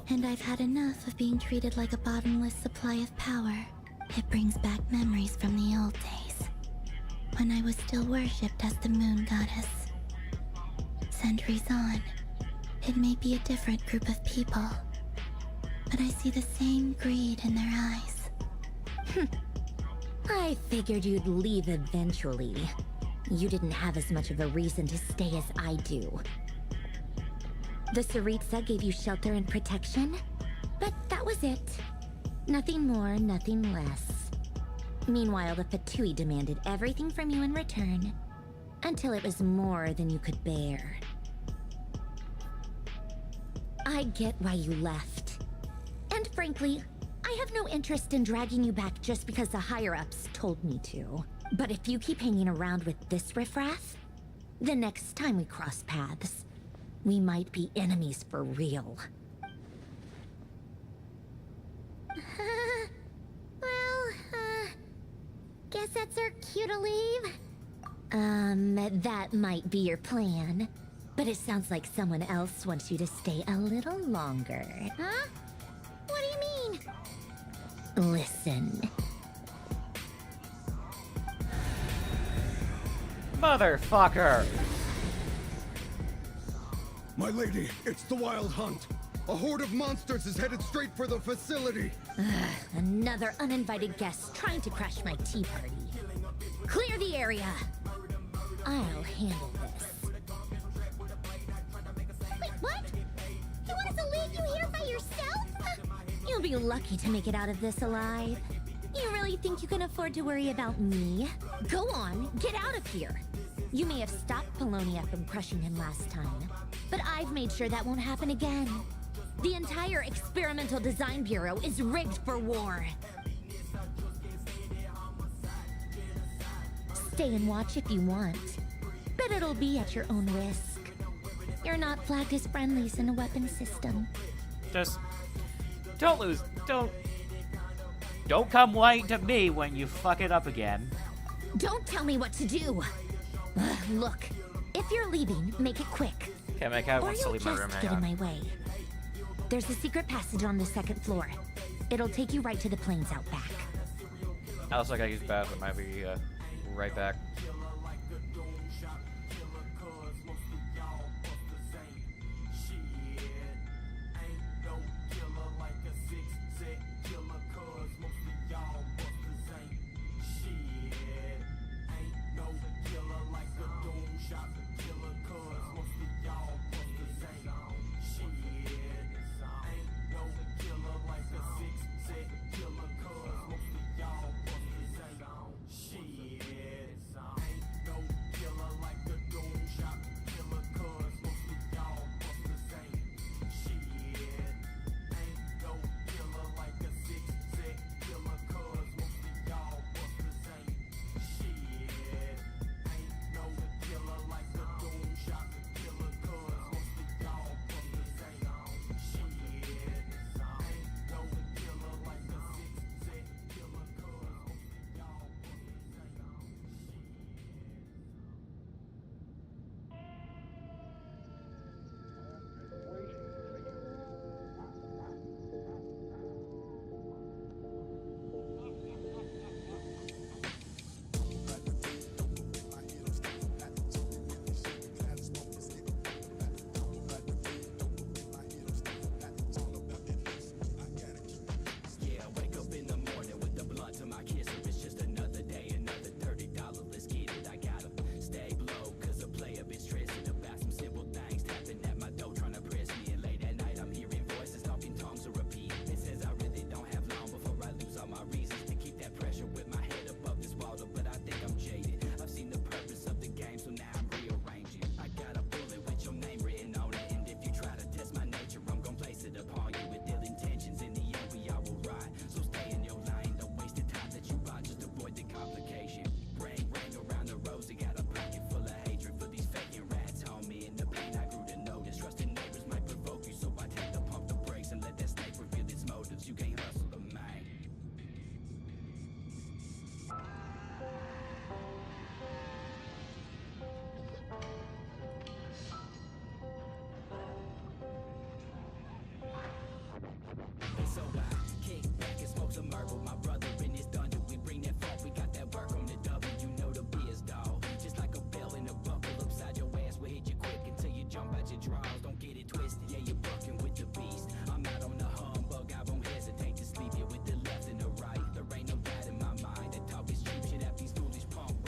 and I've had enough of being treated like a bottomless supply of power. It brings back memories from the old days, when I was still worshipped as the moon goddess. Centuries on, it may be a different group of people, but I see the same greed in their eyes. I figured you'd leave eventually. You didn't have as much of a reason to stay as I do. The Tsaritsa gave you shelter and protection, but that was it. Nothing more, nothing less. Meanwhile, the Fatui demanded everything from you in return, until it was more than you could bear. I get why you left. And frankly, I have no interest in dragging you back just because the higher-ups told me to. But if you keep hanging around with this riffraff, the next time we cross paths, we might be enemies for real. Guess that's our cue to leave? That might be your plan. But it sounds like someone else wants you to stay a little longer. Huh? What do you mean? Listen. Motherfucker! My lady, it's the Wild Hunt. A horde of monsters is headed straight for the facility. Another uninvited guest trying to crash my tea party. Clear the area. I'll handle this. Wait, what? You want us to leave you here by yourself? You'll be lucky to make it out of this alive. You really think you can afford to worry about me? Go on, get out of here. You may have stopped Polonia from crushing him last time, but I've made sure that won't happen again. The entire Experimental Design Bureau is rigged for war. Stay and watch if you want, but it'll be at your own risk. You're not flagged as friendlies in a weapon system. Just don't lose. Don't come white to me when you fuck it up again. Don't tell me what to do. Look, if you're leaving, make it quick. Okay, my cat Or wants to you'll leave my just room. get in my way. There's a secret passage on the second floor. It'll take you right to the plains out back. I also gotta use the bathroom. I'll be right back.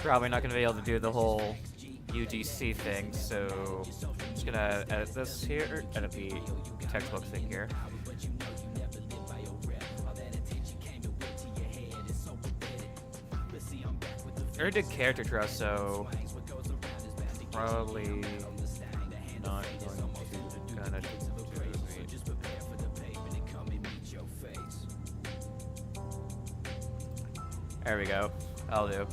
Probably not gonna be able to do the whole UGC thing, so I'm just gonna edit this here, edit the textbook thing here. I already did character trust, so probably not gonna do it. There we go. I'll do.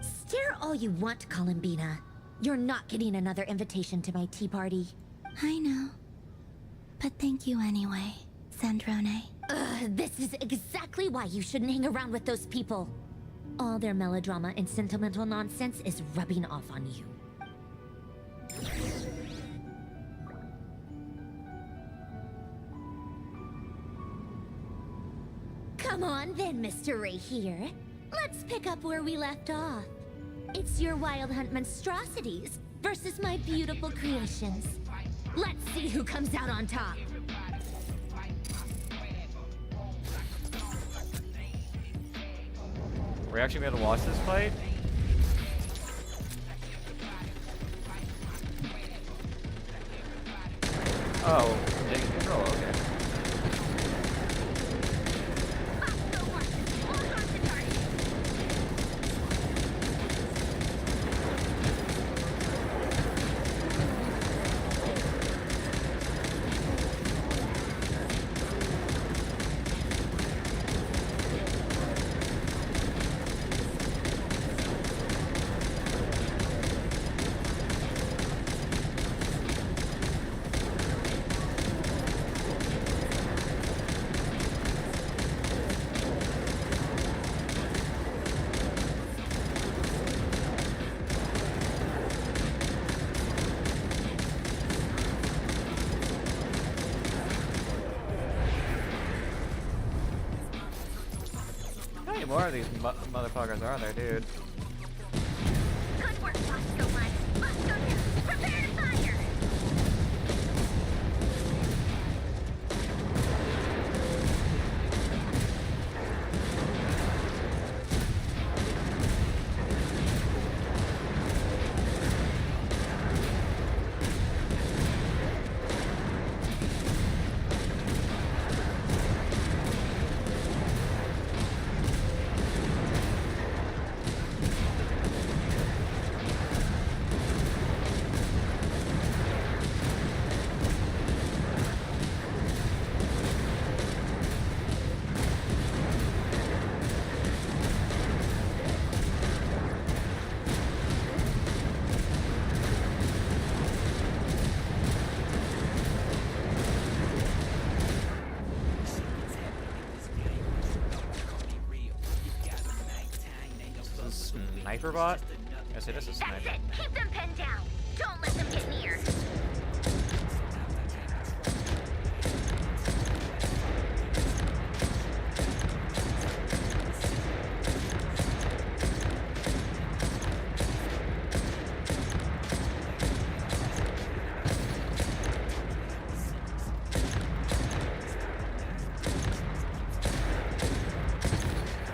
Stare all you want, Columbina. You're not getting another invitation to my tea party. I know. But thank you anyway, Sandrone. Ugh, this is exactly why you shouldn't hang around with those people. All their melodrama and sentimental nonsense is rubbing off on you. Come on then, Mr. Ray here. Let's pick up where we left off. It's your Wild Hunt monstrosities versus my beautiful creations. Let's see who comes out on top. We're actually gonna watch this fight? Oh, taking control, okay. How many more of these motherfuckers are there, dude? Good work, Bosco One. Bosco Two, prepare to fire! Sniper bot? Yes, it is a sniper. That's it! Keep them pinned down! Don't let them get near!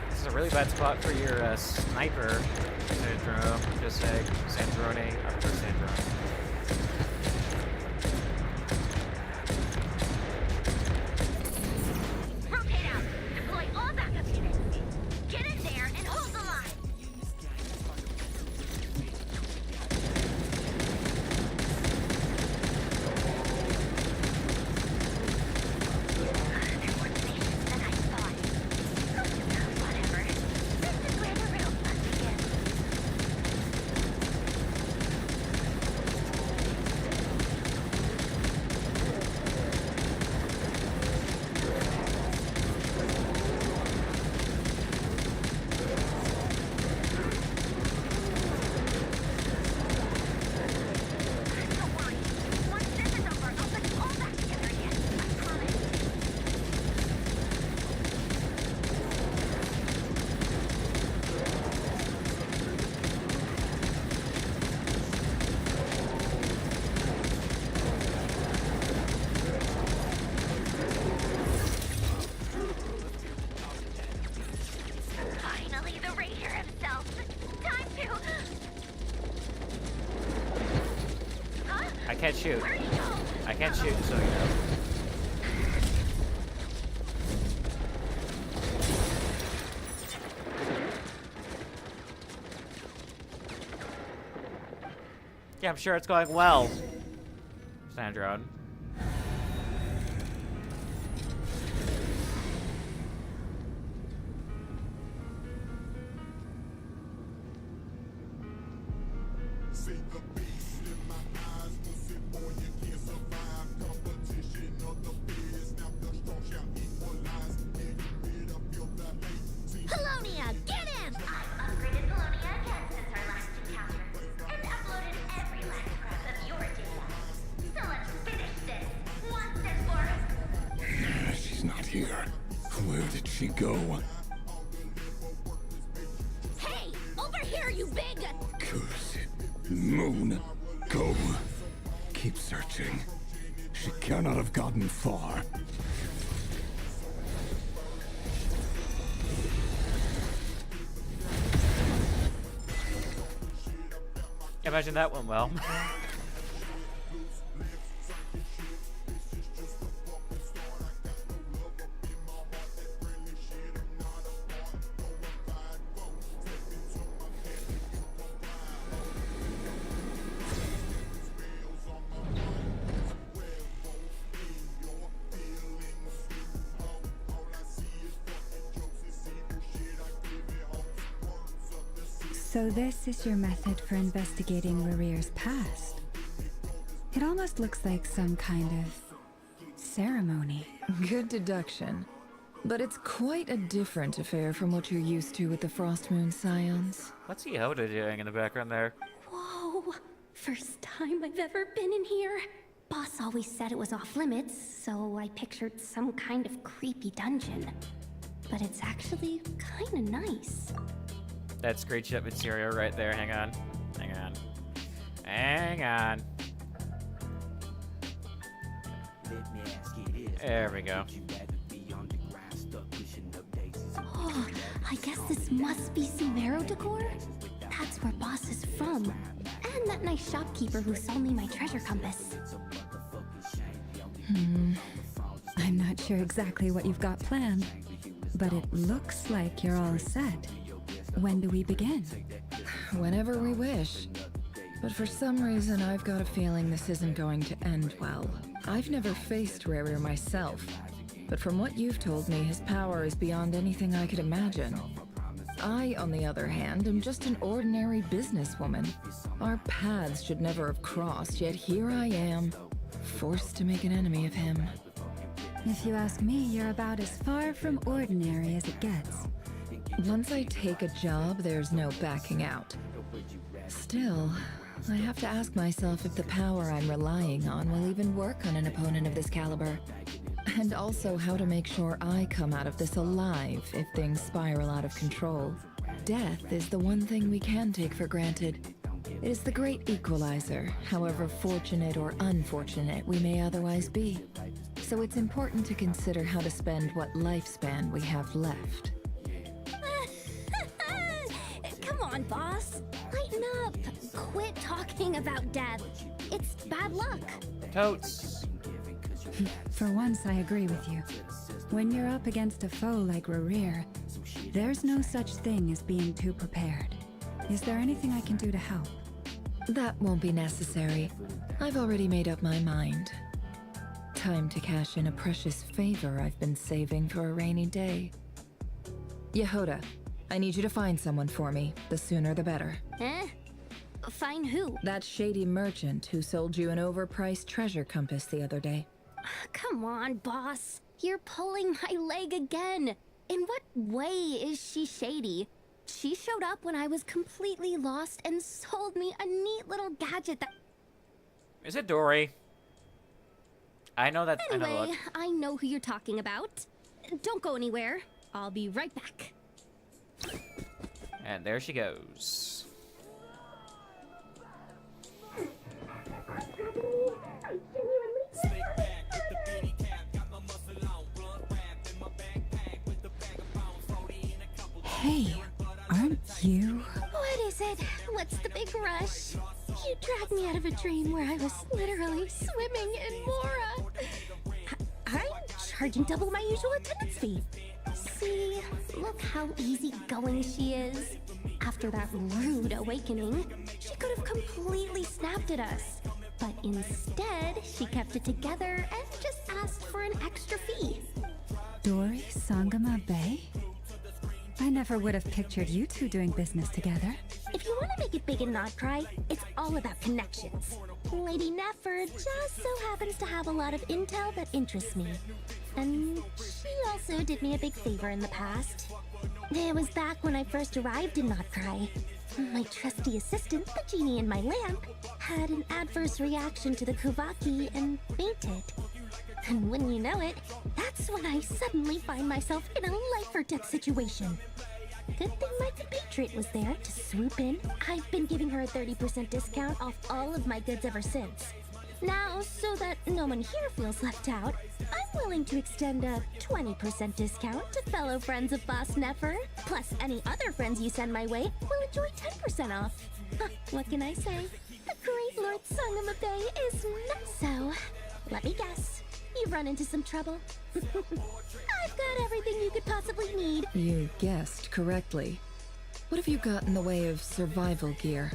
This is a really bad spot for your sniper, Sandro. Just say Sandrone. I prefer Sandrone. Rotate out! Deploy all backup units! Get in there and hold the line! They're more tenacious than I thought. Whatever. This is where the real fun begins. can't shoot. I can't shoot, so you know. Yeah, I'm sure it's going well, Sandrone. Polonia, get him! I've upgraded Polonia again since our last encounter, and uploaded every last scrap of your data. So let's finish this, once and for She's not here. Where did she go? Hey! Over here, you big... Curse it. Moon, go. Keep searching. She cannot have gotten far. Imagine that went well. So this is your method for investigating Rarir's past. It almost looks like some kind of ceremony. Good deduction. But it's quite a different affair from what you're used to with the Frost Moon Scions. What's Yoda doing in the background there? Whoa! First time I've ever been in here. Boss always said it was off limits, so I pictured some kind of creepy dungeon. But it's actually kinda nice. That screeched up material right there. Hang on. Hang on. Hang on. There we go. Oh, I guess this must be Sumeru decor? That's where Boss is from. And that nice shopkeeper who sold me my treasure compass. I'm not sure exactly what you've got planned, but it looks like you're all set. When do we begin? Whenever we wish. But for some reason, I've got a feeling this isn't going to end well. I've never faced Rarir myself, but from what you've told me, his power is beyond anything I could imagine. I, on the other hand, am just an ordinary businesswoman. Our paths should never have crossed, yet here I am, forced to make an enemy of him. If you ask me, you're about as far from ordinary as it gets. Once I take a job, there's no backing out. Still, I have to ask myself if the power I'm relying on will even work on an opponent of this caliber. And also how to make sure I come out of this alive if things spiral out of control. Death is the one thing we can take for granted. It is the great equalizer, however fortunate or unfortunate we may otherwise be. So it's important to consider how to spend what lifespan we have left. Come on, boss. Lighten up. Quit talking about death. It's bad luck. Totes. For once, I agree with you. When you're up against a foe like Rarir, there's no such thing as being too prepared. Is there anything I can do to help? That won't be necessary. I've already made up my mind. Time to cash in a precious favor I've been saving for a rainy day. Yehoda, I need you to find someone for me. The sooner the better. Eh? Find who? That shady merchant who sold you an overpriced treasure compass the other day. Come on, boss. You're pulling my leg again. In what way is she shady? She showed up when I was completely lost and sold me a neat little gadget that... Is it Dory? I know that. Anyway, I know the look. I know who you're talking about. Don't go anywhere. I'll be right back. And there she goes. Hey, aren't you? What is it? What's the big rush? You dragged me out of a dream where I was literally swimming in Mora. I'm charging double my usual attendance fee. See, look how easygoing she is. After that rude awakening, she could have completely snapped at us. But instead, she kept it together and just asked for an extra fee. Dory Sangama Bay? I never would have pictured you two doing business together. If you want to make it big and not cry, it's all about connections. Lady Nefer just so happens to have a lot of intel that interests me. And she also did me a big favor in the past. It was back when I first arrived in Notcry. My trusty assistant, the genie in my lamp, had an adverse reaction to the Kuvaki and fainted. And when you know it, that's when I suddenly find myself in a life-or-death situation. Good thing my compatriot was there to swoop in. I've been giving her a 30% discount off all of my goods ever since. Now, so that no one here feels left out, I'm willing to extend a 20% discount to fellow friends of Boss Nefer. Plus, any other friends you send my way will enjoy 10% off. What can I say? The great Lord Sangama Bay is not so. Let me guess. You've run into some trouble. I've got everything you could possibly need. You guessed correctly. What have you got in the way of survival gear?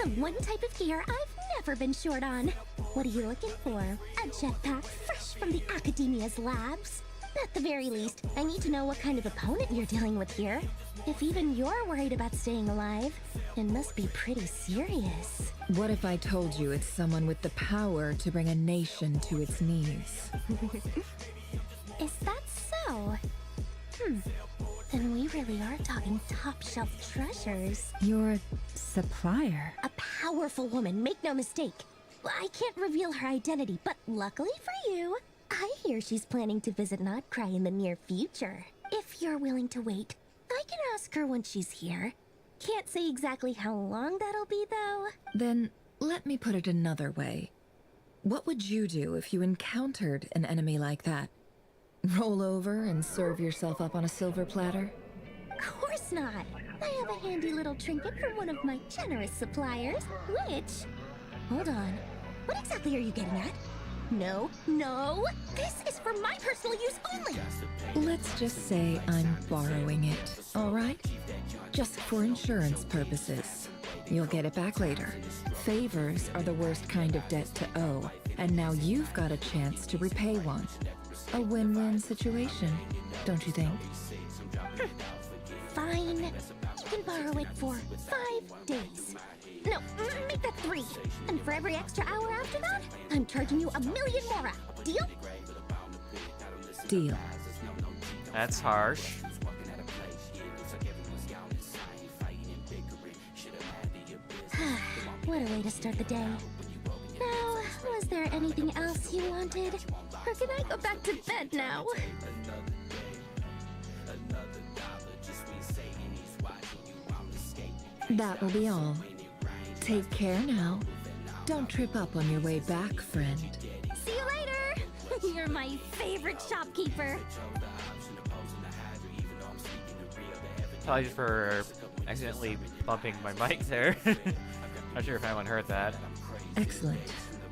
The one type of gear I've never been short on. What are you looking for? A jetpack fresh from the Academia's labs? At the very least, I need to know what kind of opponent you're dealing with here. If even you're worried about staying alive, it must be pretty serious. What if I told you it's someone with the power to bring a nation to its knees? Is that so? Then we really are talking top-shelf treasures. Your supplier? A powerful woman, make no mistake. I can't reveal her identity, but luckily for you, I hear she's planning to visit Notcry in the near future. If you're willing to wait, I can ask her when she's here. Can't say exactly how long that'll be, though. Then let me put it another way. What would you do if you encountered an enemy like that? Roll over and serve yourself up on a silver platter? Of course not. I have a handy little trinket from one of my generous suppliers, which... Hold on. What exactly are you getting at? No, no! This is for my personal use only! Let's just say I'm borrowing it, all right? Just for insurance purposes. You'll get it back later. Favors are the worst kind of debt to owe, and now you've got a chance to repay one. A win-win situation, don't you think? Fine. You can borrow it for 5 days. No, make that 3. And for every extra hour after that, I'm charging you 1,000,000 more. Deal? Deal. That's harsh. What a way to start the day. Now, was there anything else you wanted? Or can I go back to bed now? That will be all. Take care now. Don't trip up on your way back, friend. See you later! You're my favorite shopkeeper. Apologies for accidentally bumping my mic there. Not sure if anyone heard that. Excellent.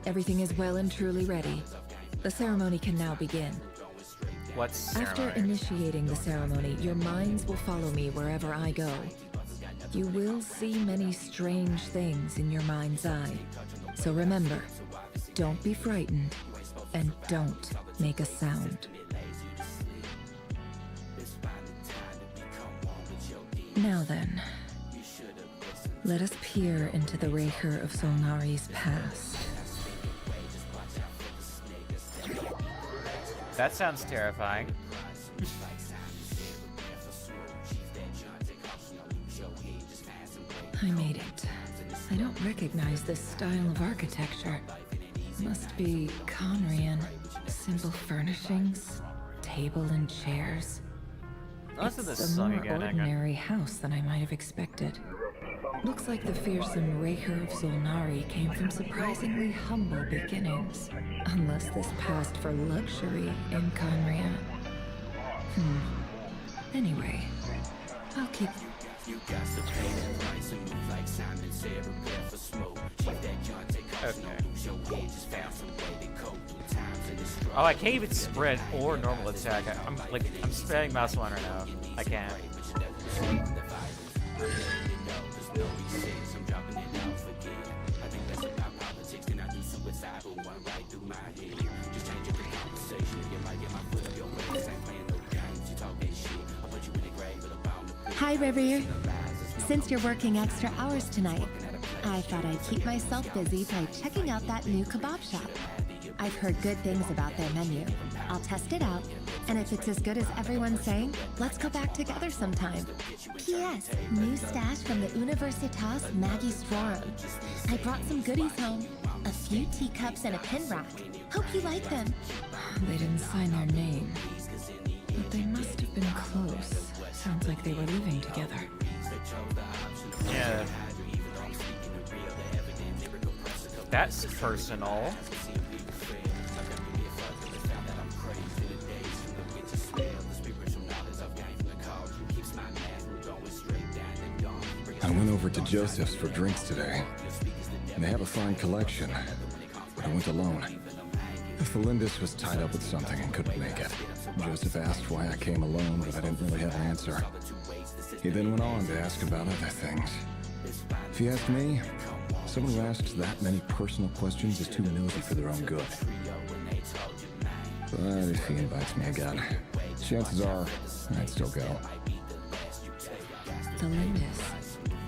Everything is well and truly ready. The ceremony can now begin. What ceremony? After initiating the ceremony, your minds will follow me wherever I go. You will see many strange things in your mind's eye. So remember, don't be frightened, and don't make a sound. Now then, let us peer into the Raker of Solnari's past. That sounds terrifying. I made it. I don't recognize this style of architecture. Must be Conrian. Simple furnishings, table and chairs. Listen to It's this a song more again, hang on. ordinary house than I might have expected. Looks like the fearsome Raker of Solnari came from surprisingly humble beginnings. Unless this passed for luxury in Conria. Anyway, I'll keep... You got to pay the price and move like Simon said, prepare for smoke. Okay. Oh, I can't even sprint or normal attack. I'm spamming mouse one right now. I can't. Hi, River. Since you're working extra hours tonight, I thought I'd keep myself busy by checking out that new kebab shop. I've heard good things about their menu. I'll test it out, and if it's as good as everyone's saying, let's go back together sometime. P.S. New stash from the Universitas Maggie Strorum. I brought some goodies home. A few teacups and a pin rack. Hope you like them. They didn't sign their name, but they must have been close. Sounds like they were living together. Yeah. That's personal. I went over to Joseph's for drinks today. They have a fine collection, but I went alone. Felindus was tied up with something and couldn't make it. Joseph asked why I came alone, but I didn't really have an answer. He then went on to ask about other things. If you ask me, someone who asks that many personal questions is too nosy for their own good. But if he invites me again, chances are I'd still go. Felindus.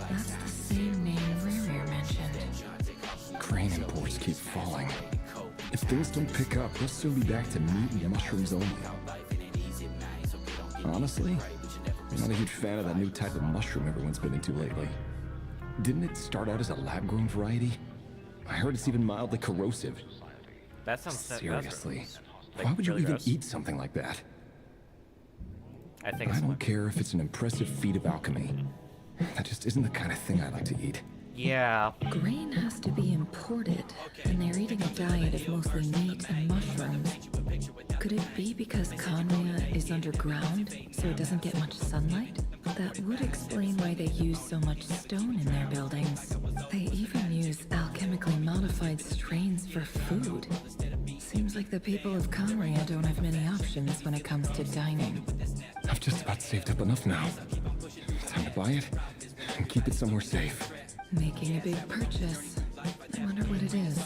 That's the same name Rerir mentioned. Grain imports keep falling. If things don't pick up, we'll soon be back to meat and mushrooms only. Honestly, I'm not a huge fan of that new type of mushroom everyone's been into lately. Didn't it start out as a lab-grown variety? I heard it's even mildly corrosive. That sounds seriously. like Why would you really even gross. eat something like that? I think I it's don't care if it's an impressive feat of alchemy. That just isn't the kind of thing I like to eat. Yeah. Grain has to be imported, and they're eating a diet of mostly meat and mushrooms. Could it be because Conria is underground, so it doesn't get much sunlight? That would explain why they use so much stone in their buildings. They even use alchemically modified strains for food. Seems like the people of Conria don't have many options when it comes to dining. I've just about saved up enough now. Time to buy it and keep it somewhere safe. Making a big purchase. I wonder what it is.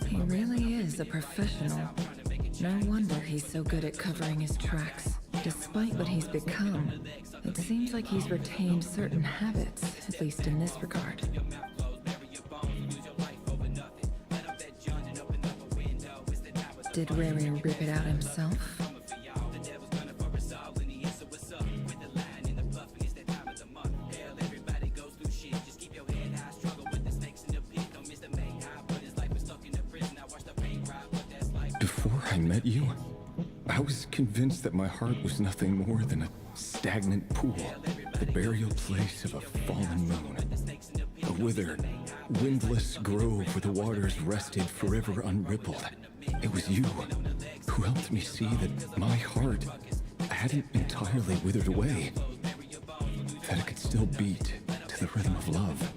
He really is a professional. No wonder he's so good at covering his tracks. Despite what he's become, it seems like he's retained certain habits, at least in this regard. Did Rerir rip it out himself? Before I met you, I was convinced that my heart was nothing more than a stagnant pool, the burial place of a fallen moon. A withered, windless grove where the waters rested forever unrippled. It was you who helped me see that my heart hadn't entirely withered away, that it could still beat to the rhythm of love.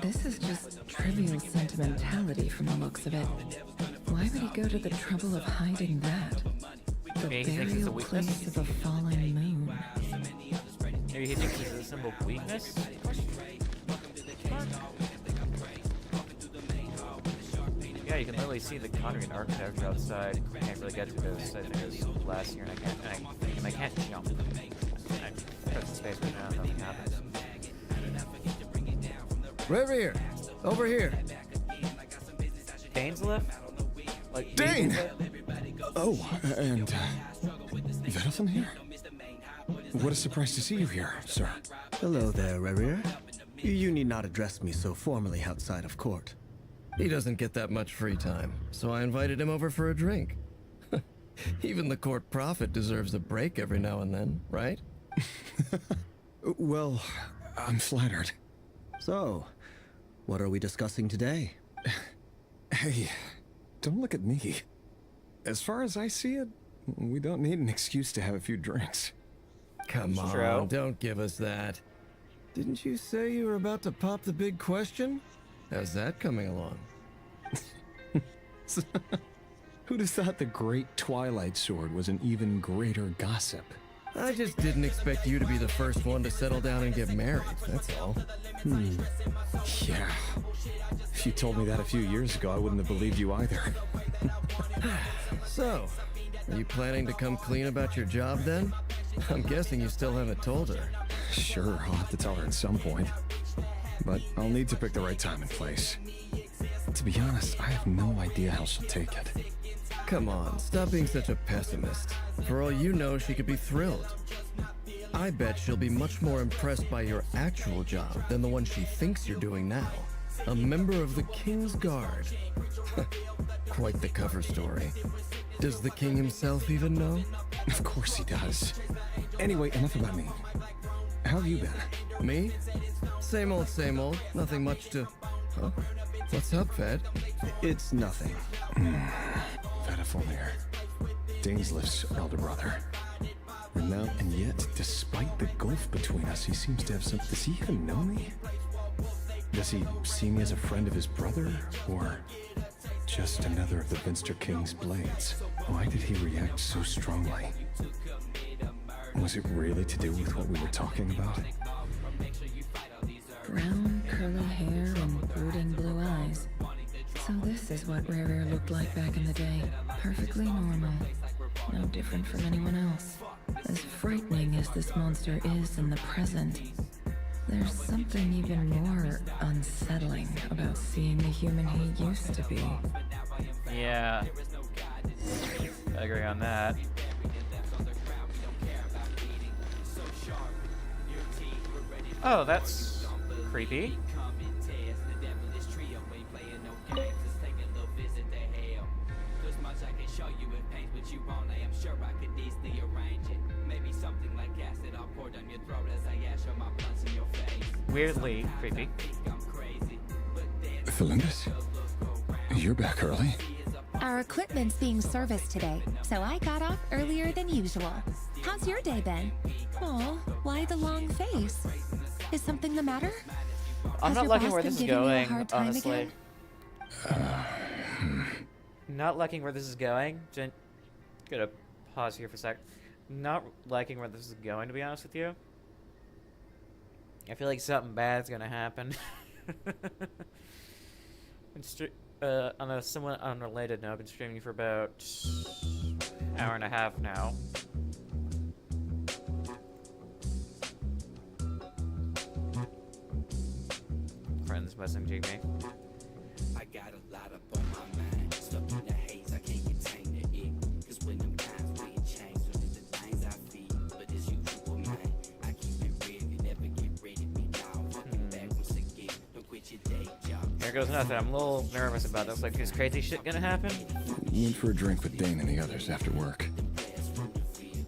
This is just trivial sentimentality from the looks of it. Why would he go to the trouble of hiding that? The Maybe he thinks it's a burial weakness? place of a fallen moon. Maybe he thinks it's a symbol of weakness? Yeah, you can literally see the Conrian architecture outside. I can't really get to this. I think it was last year, and I can't jump. I press the space right now, and nothing happens. Right here. Over here. Dane's left? Like, Dane! Oh, and Vedelson here? What a surprise to see you here, sir. Hello there, Rerir. You need not address me so formally outside of court. He doesn't get that much free time, so I invited him over for a drink. Even the court prophet deserves a break every now and then, right? Well, I'm flattered. So, what are we discussing today? Hey, don't look at me. As far as I see it, We don't need an excuse to have a few drinks. Come That's on, true. don't give us that. Didn't you say you were about to pop the big question? How's that coming along? Who'd have thought the great Twilight Sword was an even greater gossip? I just didn't expect you to be the first one to settle down and get married, that's all. Yeah. If you told me that a few years ago, I wouldn't have believed you either. So, are you planning to come clean about your job then? I'm guessing you still haven't told her. Sure, I'll have to tell her at some point. But I'll need to pick the right time and place. To be honest, I have no idea how she'll take it. Come on, stop being such a pessimist. For all you know, she could be thrilled. I bet she'll be much more impressed by your actual job than the one she thinks you're doing now. A member of the King's Guard. Quite the cover story. Does the king himself even know? Of course he does. Anyway, enough about me. How have you been? Me? Same old, same old. Nothing much to... Huh? What's up, Ved? It's nothing. Vedifulnir, Dainsleif's elder brother. Renowned, and yet, despite the gulf between us, he seems to have some... Does he even know me? Does he see me as a friend of his brother? Or just another of the Vinster King's blades? Why did he react so strongly? Was it really to do with what we were talking about? Brown, curly hair and brooding blue eyes. So this is what Rare looked like back in the day. Perfectly normal. No different from anyone else. As frightening as this monster is in the present, there's something even more unsettling about seeing the human he used to be. Yeah. I agree on that. Oh, that's creepy. Weirdly creepy. Felindus? You're back early? Our equipment's being serviced today, so I got off earlier than usual. How's your day been? Oh, why the long face? Is something the matter? I'm Has not your liking boss where been this is giving you a going, hard time honestly. again? Not liking where this is going. Gonna pause here for a sec. Not liking where this is going, to be honest with you. I feel like something bad's gonna happen. On a somewhat unrelated note, I've been streaming for about an hour and a half now. Friends messaging me. I got a lot up on my mind. Stuck in the haze, I can't contain it. Cause when them times we change, so did the things I feel. But as usual, man, I keep it real. You never get rid of me now. Fucking back once again. Don't quit your day job. There goes nothing. I'm a little nervous about this. Like, is crazy shit gonna happen? Went for a drink with Dane and the others after work.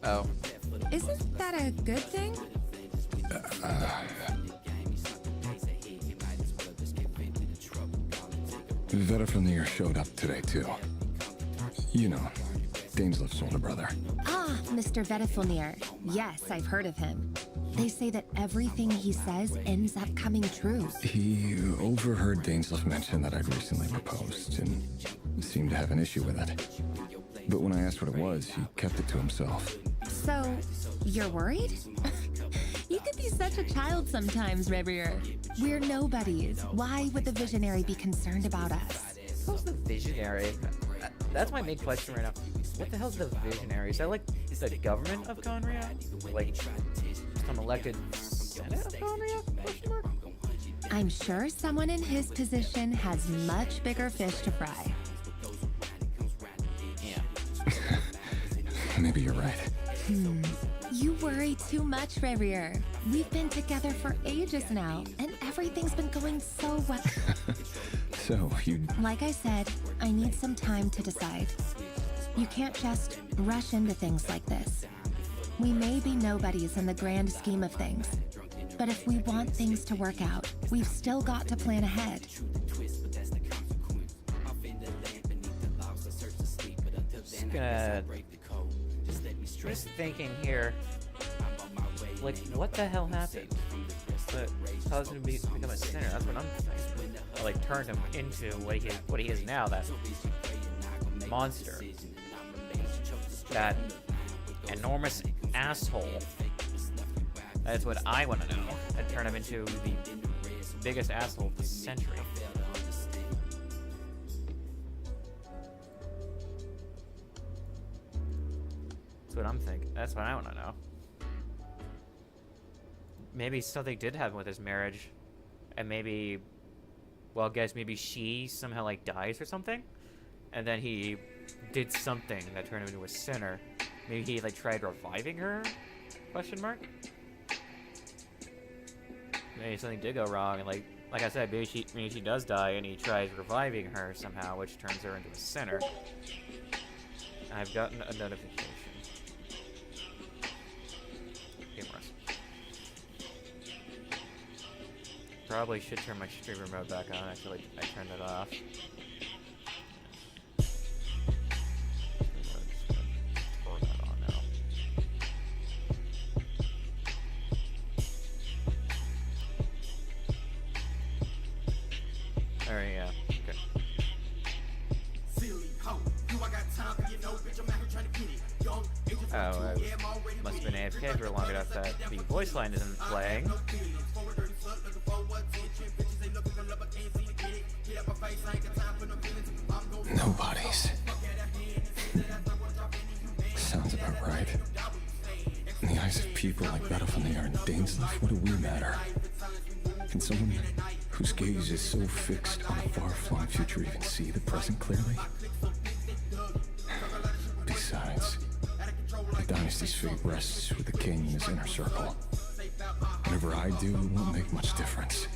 Oh. Isn't that a good thing? Vedifulnir showed up today, too. You know, Dainsleif's older brother. Ah, Mr. Vedifulnir. Yes, I've heard of him. They say that everything he says ends up coming true. He overheard Dainsleif mention that I'd recently proposed and seemed to have an issue with it. But when I asked what it was, he kept it to himself. So, you're worried? You could be such a child sometimes, Revier. We're nobodies. Why would the Visionary be concerned about us? Who's the Visionary? That's my main question right now. What the hell's the Visionary? Is that like the government of Conria? Like some elected Senate of Conria? Question mark? I'm sure someone in his position has much bigger fish to fry. Yeah. Maybe you're right. You worry too much, Revier. We've been together for ages now, and everything's been going so well. So, you... Like I said, I need some time to decide. You can't just rush into things like this. We may be nobodies in the grand scheme of things, but if we want things to work out, we've still got to plan ahead. Just gonna just thinking here, like, what the hell happened? That caused him to become a sinner. That's what I'm thinking. Like, turned him into what he is now, that monster. That enormous asshole. That's what I want to know. That turned him into the biggest asshole of the century. That's what I'm thinking. That's what I want to know. Maybe something did happen with his marriage, and maybe, well, I guess maybe she somehow, like, dies or something, and then he did something that turned him into a sinner. Maybe he, like, tried reviving her? Question mark? Maybe something did go wrong, and like I said, maybe she does die, and he tries reviving her somehow, which turns her into a sinner. I've gotten a notification. Probably should turn my streamer mode back on. I feel like I turned it off. Turn that on now. Alright, yeah. Okay. Oh, I must have been AFK for long enough that the voice line isn't playing. Nobody's. Sounds about right. In the eyes of people like Battle when they are in Dainsleif, what do we matter? Can someone whose gaze is so fixed on a far-flung future even see the present clearly? Besides, the dynasty's fate rests with the king and his inner circle. Whatever I do won't make much difference.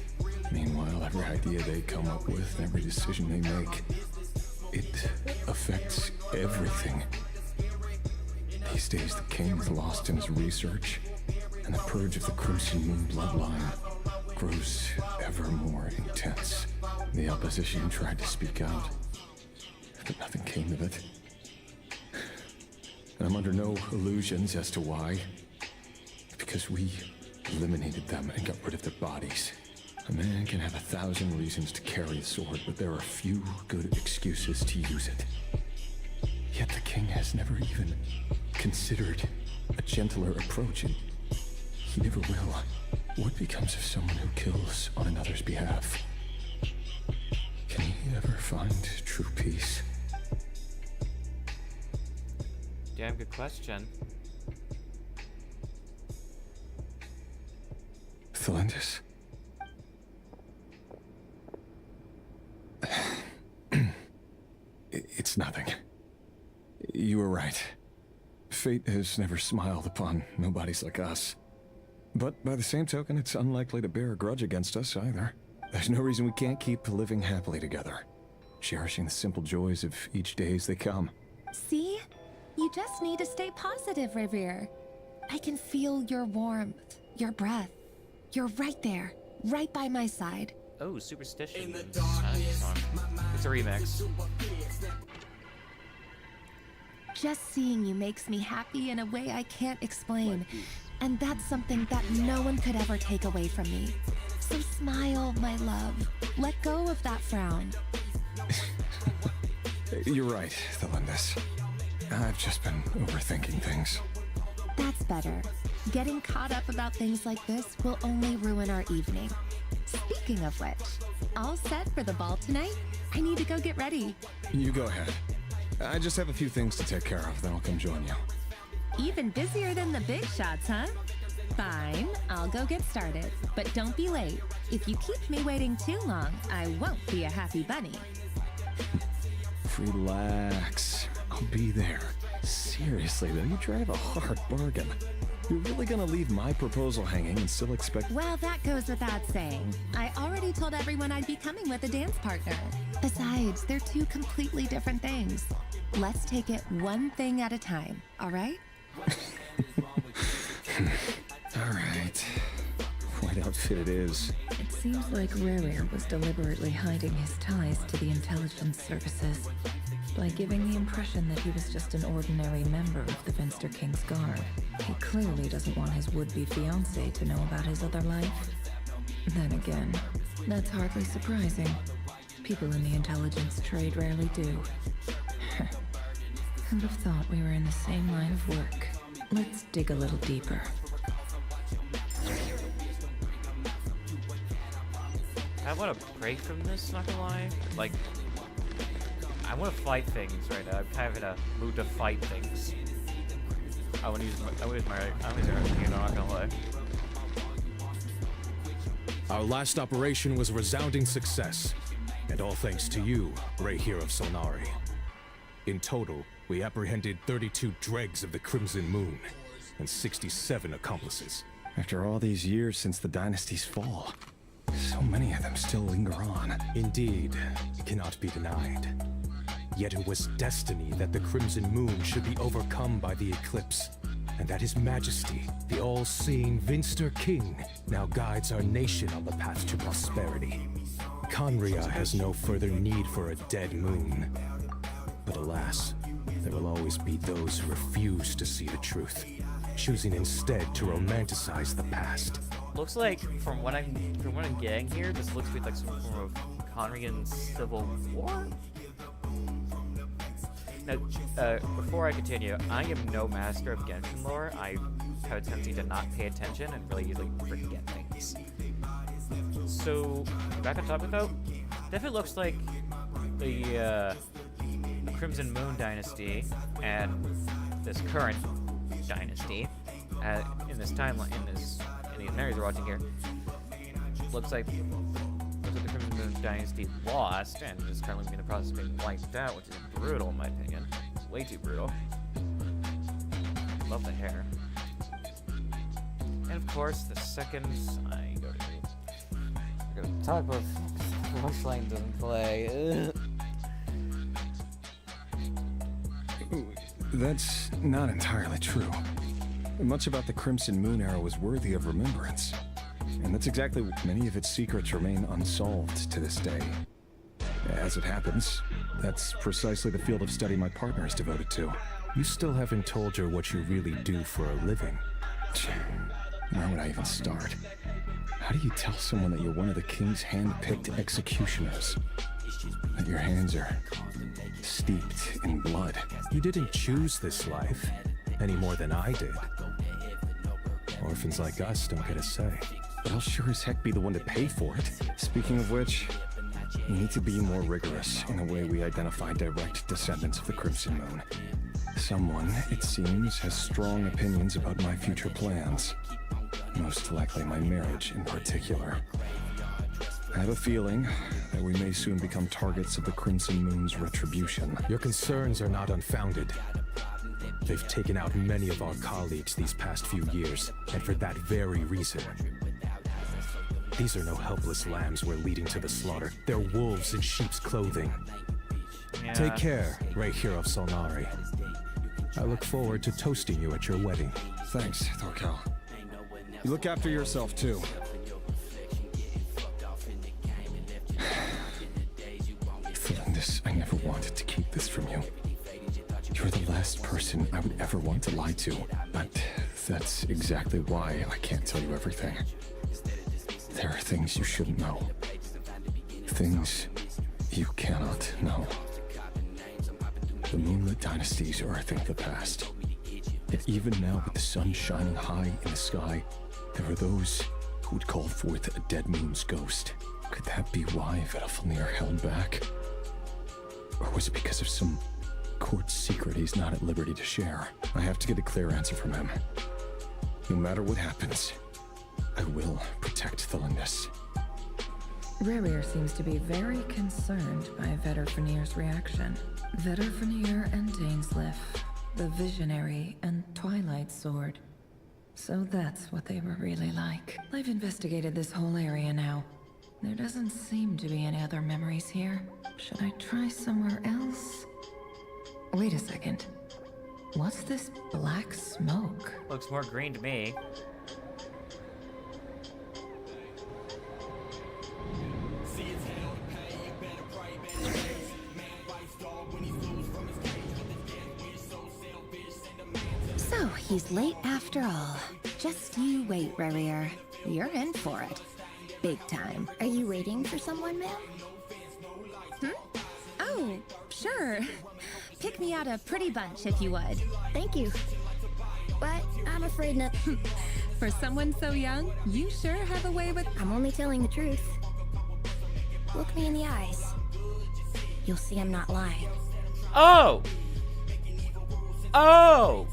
Meanwhile, every idea they come up with, every decision they make, it affects everything. These days, the king is lost in his research, and the purge of the Crimson Moon bloodline grows ever more intense. The opposition tried to speak out, but nothing came of it. And I'm under no illusions as to why. Because we eliminated them and got rid of their bodies. A man can have 1,000 reasons to carry a sword, but there are few good excuses to use it. Yet the king has never even considered a gentler approach, and he never will. What becomes of someone who kills on another's behalf? Can he ever find true peace? Damn good question. Thelindis? It's nothing. You were right. Fate has never smiled upon nobodies like us. But by the same token, it's unlikely to bear a grudge against us either. There's no reason we can't keep living happily together, cherishing the simple joys of each day as they come. See? You just need to stay positive, Revere. I can feel your warmth, your breath. You're right there, right by my side. Oh, Superstition. It's a remix. Just seeing you makes me happy in a way I can't explain. And that's something that no one could ever take away from me. So smile, my love. Let go of that frown. You're right, Thelindis. I've just been overthinking things. That's better. Getting caught up about things like this will only ruin our evening. Speaking of which, all set for the ball tonight? I need to go get ready. You go ahead. I just have a few things to take care of, then I'll come join you. Even busier than the big shots, huh? Fine, I'll go get started. But don't be late. If you keep me waiting too long, I won't be a happy bunny. Relax. I'll be there. Seriously, though, you drive a hard bargain. You're really gonna leave my proposal hanging and still expect— Well, that goes without saying. I already told everyone I'd be coming with a dance partner. Besides, they're two completely different things. Let's take it one thing at a time, all right? All right. White outfit it is. It seems like Rere was deliberately hiding his ties to the intelligence services. by giving the impression that he was just an ordinary member of the Finster King's Guard. He clearly doesn't want his would-be fiancée to know about his other life. Then again, that's hardly surprising. People in the intelligence trade rarely do. Who'd have thought we were in the same line of work? Let's dig a little deeper. I want to break from this, not gonna lie. Like, I want to fight things right now. I'm kind of in a mood to fight things. I want to use my not gonna lie. Our last operation was a resounding success, and all thanks to you, Ray here of Solnari. In total, we apprehended 32 dregs of the Crimson Moon, and 67 accomplices. After all these years since the dynasty's fall, so many of them still linger on. Indeed, it cannot be denied. Yet it was destiny that the Crimson Moon should be overcome by the eclipse, and that His Majesty, the all-seeing Finster King, now guides our nation on the path to prosperity. Conria has no further need for a dead moon. But alas, there will always be those who refuse to see the truth, choosing instead to romanticize the past. Looks like, from what I'm getting here, this looks like some form of Conrian civil war. Now, before I continue, I am no master of Genshin lore. I have a tendency to not pay attention and really easily forget things. So, back on topic though, definitely looks like the Crimson Moon Dynasty and this current dynasty, in this timeline, in these narratives we're watching here, looks like the Crimson Moon Dynasty lost and is currently in the process of being wiped out, which is brutal in my opinion. Way too brutal. Love the hair. And of course, the second I go to talk about Rushline doesn't play. That's not entirely true. Much about the Crimson Moon era was worthy of remembrance. And that's exactly what many of its secrets remain unsolved to this day. As it happens, that's precisely the field of study my partner is devoted to. You still haven't told her what you really do for a living. Where would I even start? How do you tell someone that you're one of the king's hand-picked executioners? That your hands are steeped in blood? You didn't choose this life, any more than I did. Orphans like us don't get a say. But I'll sure as heck be the one to pay for it. Speaking of which, we need to be more rigorous in the way we identify direct descendants of the Crimson Moon. Someone, it seems, has strong opinions about my future plans. Most likely my marriage in particular. I have a feeling that we may soon become targets of the Crimson Moon's retribution. Your concerns are not unfounded. They've taken out many of our colleagues these past few years, and for that very reason. These are no helpless lambs we're leading to the slaughter. They're wolves in sheep's clothing. Yeah. Take care, Ray here of Solnari. I look forward to toasting you at your wedding. Thanks, Thorkel. You look after yourself, too. Felindus, I never wanted to keep this from you. You're the last person I would ever want to lie to, but that's exactly why I can't tell you everything. There are things you shouldn't know. Things you cannot know. The Moonlit Dynasty's are a thing of the past. Yet even now, with the sun shining high in the sky, there are those who would call forth a dead moon's ghost. Could that be why Vedalfnir held back? Or was it because of some court secret he's not at liberty to share? I have to get a clear answer from him. No matter what happens, I will protect Felindus. Rerir seems to be very concerned by Vedalfnir's reaction. Vedalfnir and Dainsleif, the Visionary and Twilight Sword. So that's what they were really like. I've investigated this whole area now. There doesn't seem to be any other memories here. Should I try somewhere else? Wait a second. What's this black smoke? Looks more green to me. he's late after all. Just you wait, Rarier. You're in for it. Big time. Are you waiting for someone, ma'am? Oh, sure. Pick me out a pretty bunch if you would. Thank you. But I'm afraid not. For someone so young, you sure have a way with... I'm only telling the truth. Look me in the eyes. You'll see I'm not lying. Oh! Oh!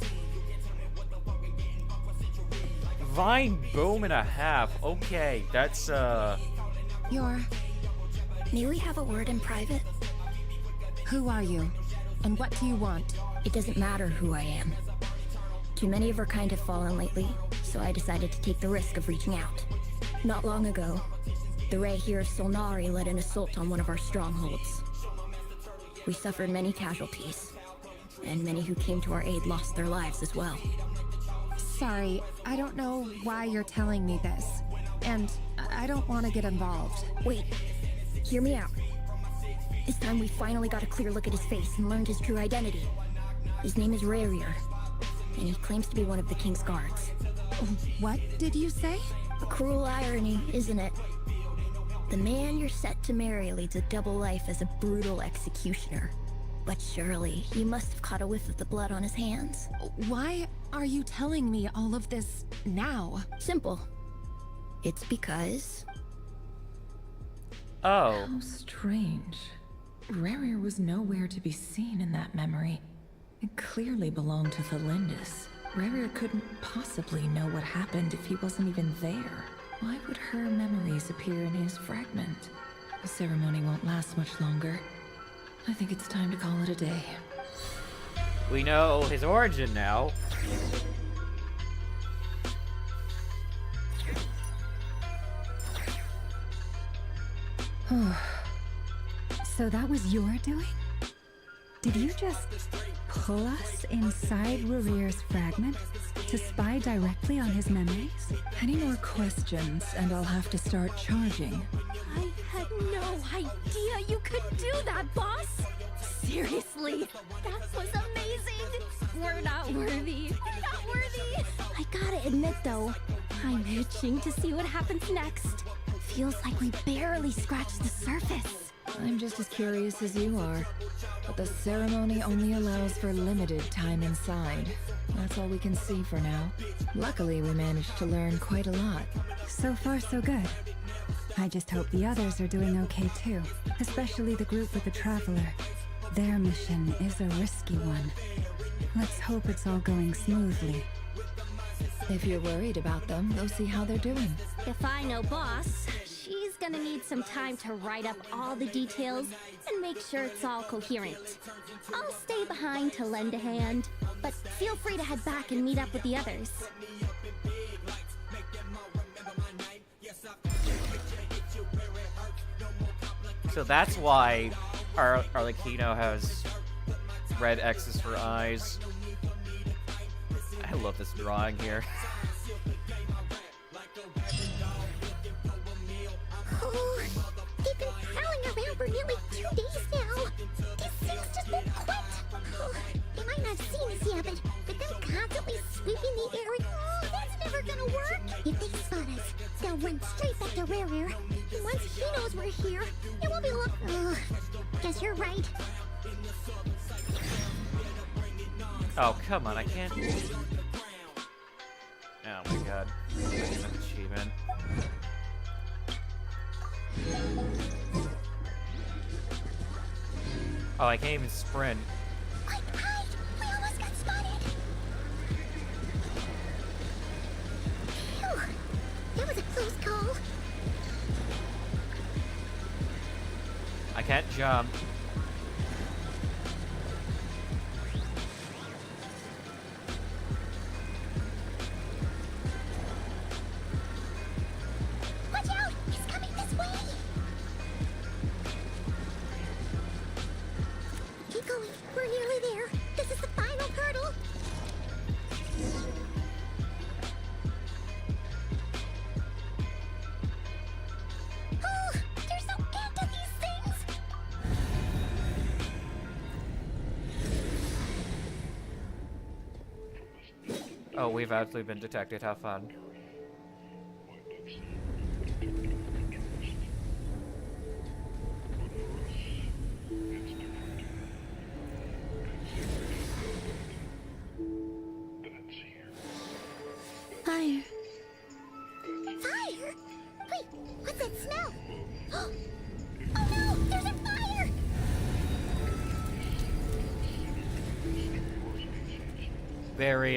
Vine boom and a half. Okay, that's, May we have a word in private? Who are you? And what do you want? It doesn't matter who I am. Too many of our kind have fallen lately, so I decided to take the risk of reaching out. Not long ago, the Ray here of Solnari led an assault on one of our strongholds. We suffered many casualties, and many who came to our aid lost their lives as well. Sorry, I don't know why you're telling me this. And I don't want to get involved. Wait, hear me out. This time we finally got a clear look at his face and learned his true identity. His name is Rarier, and he claims to be one of the King's guards. What did you say? A cruel irony, isn't it? The man you're set to marry leads a double life as a brutal executioner. But surely, you must have caught a whiff of the blood on his hands. Why are you telling me all of this now? Simple. It's because... Oh. How strange. Rarier was nowhere to be seen in that memory. It clearly belonged to Felindis. Rarier couldn't possibly know what happened if he wasn't even there. Why would her memories appear in his fragment? The ceremony won't last much longer. I think it's time to call it a day. We know his origin now. So that was your doing? Did you just pull us inside Rarier's fragment to spy directly on his memories? Any more questions, and I'll have to start charging. I had no idea you could do that, boss! Seriously, that was amazing! We're not worthy. We're not worthy! I gotta admit, though, I'm itching to see what happens next. Feels like we barely scratched the surface. I'm just as curious as you are. But the ceremony only allows for limited time inside. That's all we can see for now. Luckily, we managed to learn quite a lot. So far, so good. I just hope the others are doing okay too. Especially the group with the Traveler. Their mission is a risky one. Let's hope it's all going smoothly. If you're worried about them, go see how they're doing. If I know boss, she's gonna need some time to write up all the details and make sure it's all coherent. I'll stay behind to lend a hand, but feel free to head back and meet up with the others. So that's why Arlecchino has red X's for eyes. I love this drawing here. Oh, they've been prowling around for nearly 2 days now. These things just won't quit. Oh, they might not have seen us yet, but them constantly sweeping the air, that's never gonna work. If they spot us, they'll run straight back to Rarier. And once he knows we're here, it won't be long. Ugh, guess you're right. Oh, come on, I can't... Oh my god. Achievement. Oh, I can't even sprint. Quick, hide! We almost got spotted! Phew! That was a close call. I can't jump. Watch out! He's coming this way! Keep going. We're nearly there. This is the final hurdle. Oh, they're so into these things. Oh, we've actually been detected. How fun. Fire. Fire? Wait, what's that smell? Oh no, there's a fire! Very,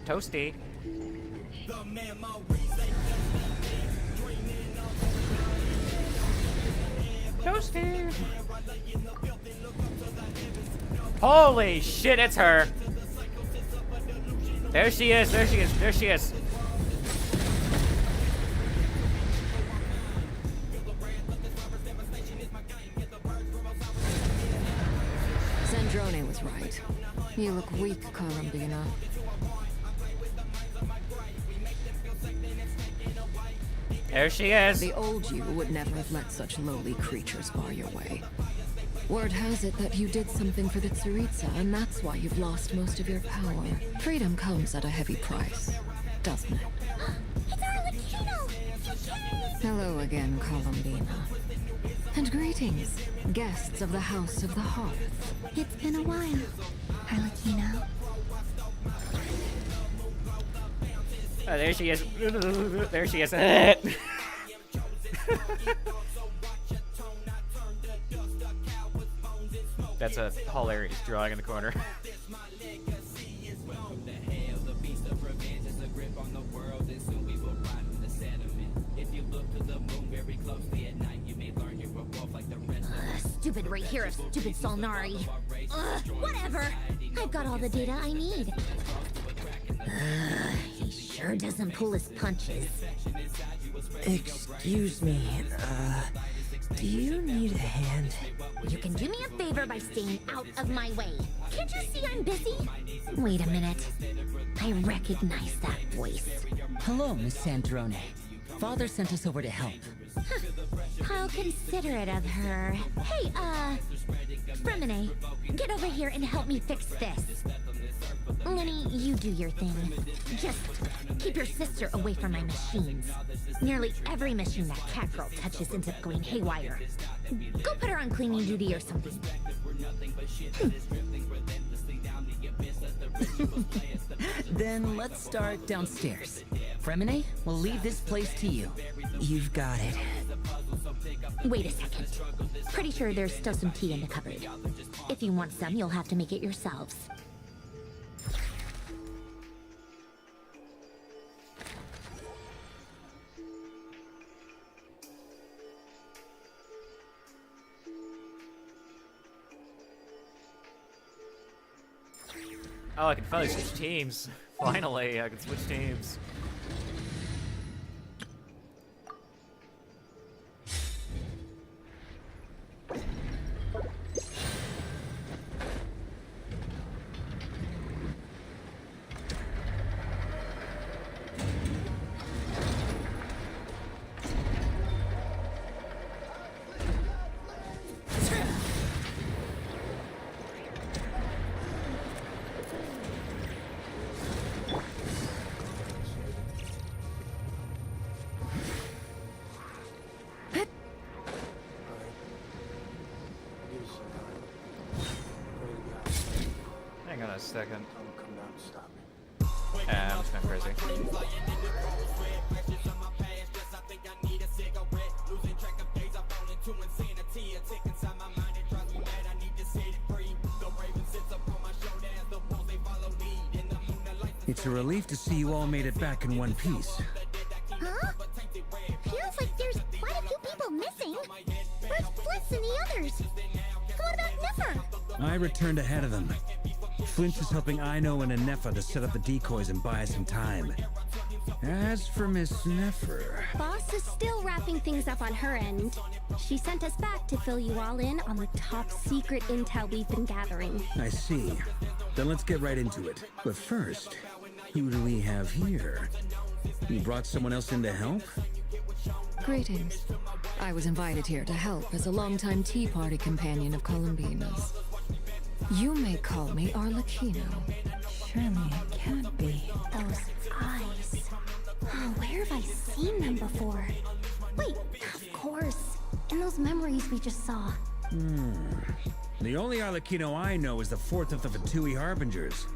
toasty. Toasty. Holy shit, it's her. There she is, there she is, there she is. Sandrone was right. You look weak, Columbina. There she is. The old you would never have let such lowly creatures bar your way. Word has it that you did something for the Tsaritsa, and that's why you've lost most of your power. Freedom comes at a heavy price, doesn't it? It's Arlecchino! Hello again, Columbina. And greetings, guests of the House of the Hearth. It's been a while, Arlecchino. Oh, there she is. There she is. That's a hilarious drawing in the corner. Stupid right here of stupid Solnari. Whatever. I've got all the data I need. He sure doesn't pull his punches. Excuse me, do you need a hand? You can do me a favor by staying out of my way. Can't you see I'm busy? Wait a minute. I recognize that voice. Hello, Miss Sandrone. Father sent us over to help. How considerate of her. Hey, Fremine, get over here and help me fix this. Lenny, you do your thing. Just keep your sister away from my machines. Nearly every machine that cat girl touches ends up going haywire. Go put her on cleaning duty or something. Then let's start downstairs. Fremine, we'll leave this place to you. You've got it. Wait a second. Pretty sure there's still some tea in the cupboard. If you want some, you'll have to make it yourselves. Oh, I can finally switch teams. Finally, I can switch teams. Hang on a second. I'm just going crazy. It's a relief to see you all made it back in one piece. Huh? Feels like there's quite a few people missing. Where's Flint's and the others? What about Nefer? I returned ahead of them. Flint is helping Ino and Anefa to set up the decoys and buy us some time. As for Miss Nefer... Boss is still wrapping things up on her end. She sent us back to fill you all in on the top secret intel we've been gathering. I see. Then let's get right into it. But first, who do we have here? You brought someone else in to help? Greetings. I was invited here to help as a longtime Tea Party companion of Columbina's. You may call me Arlecchino. Surely it can't be seen them before. Wait, of course. In those memories we just saw. The only Arlecchino I know is the fourth of the Fatui Harbingers.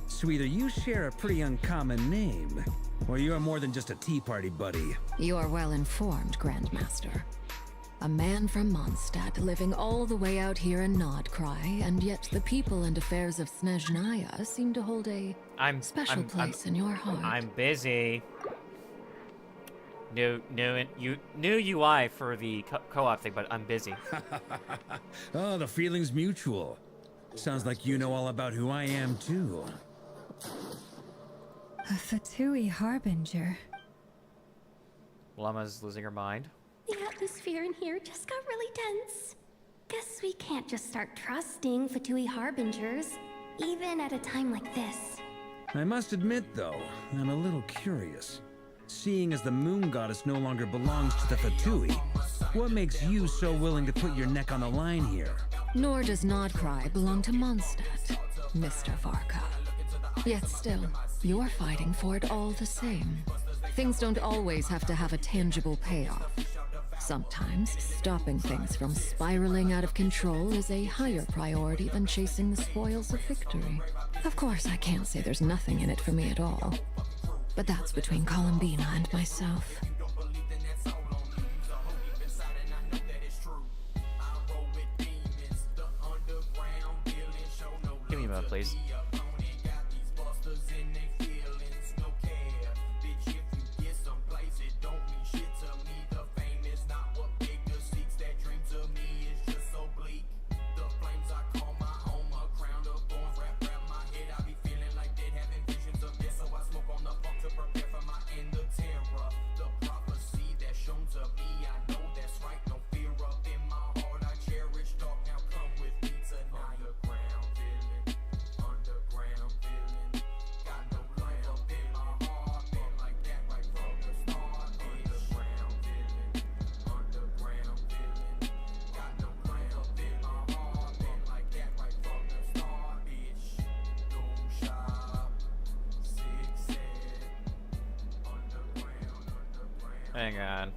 So either you share a pretty uncommon name, or you're more than just a tea party buddy. You are well informed, Grandmaster. A man from Mondstadt living all the way out here in Nodcry, and yet the people and affairs of Snezhnaya seem to hold a special place in your heart. I'm busy. New UI for the co-op thing, but I'm busy. Oh, the feeling's mutual. Sounds like you know all about who I am, too. A Fatui Harbinger. Llama's losing her mind. The atmosphere in here just got really tense. Guess we can't just start trusting Fatui Harbingers, even at a time like this. I must admit, though, I'm a little curious. Seeing as the moon goddess no longer belongs to the Fatui, what makes you so willing to put your neck on the line here? Nor does Nodcry belong to Mondstadt, Mr. Varka. Yet still, you're fighting for it all the same. Things don't always have to have a tangible payoff. Sometimes, stopping things from spiraling out of control is a higher priority than chasing the spoils of victory. Of course, I can't say there's nothing in it for me at all. But that's between Columbina and myself. Give me a moment, please. Hang on.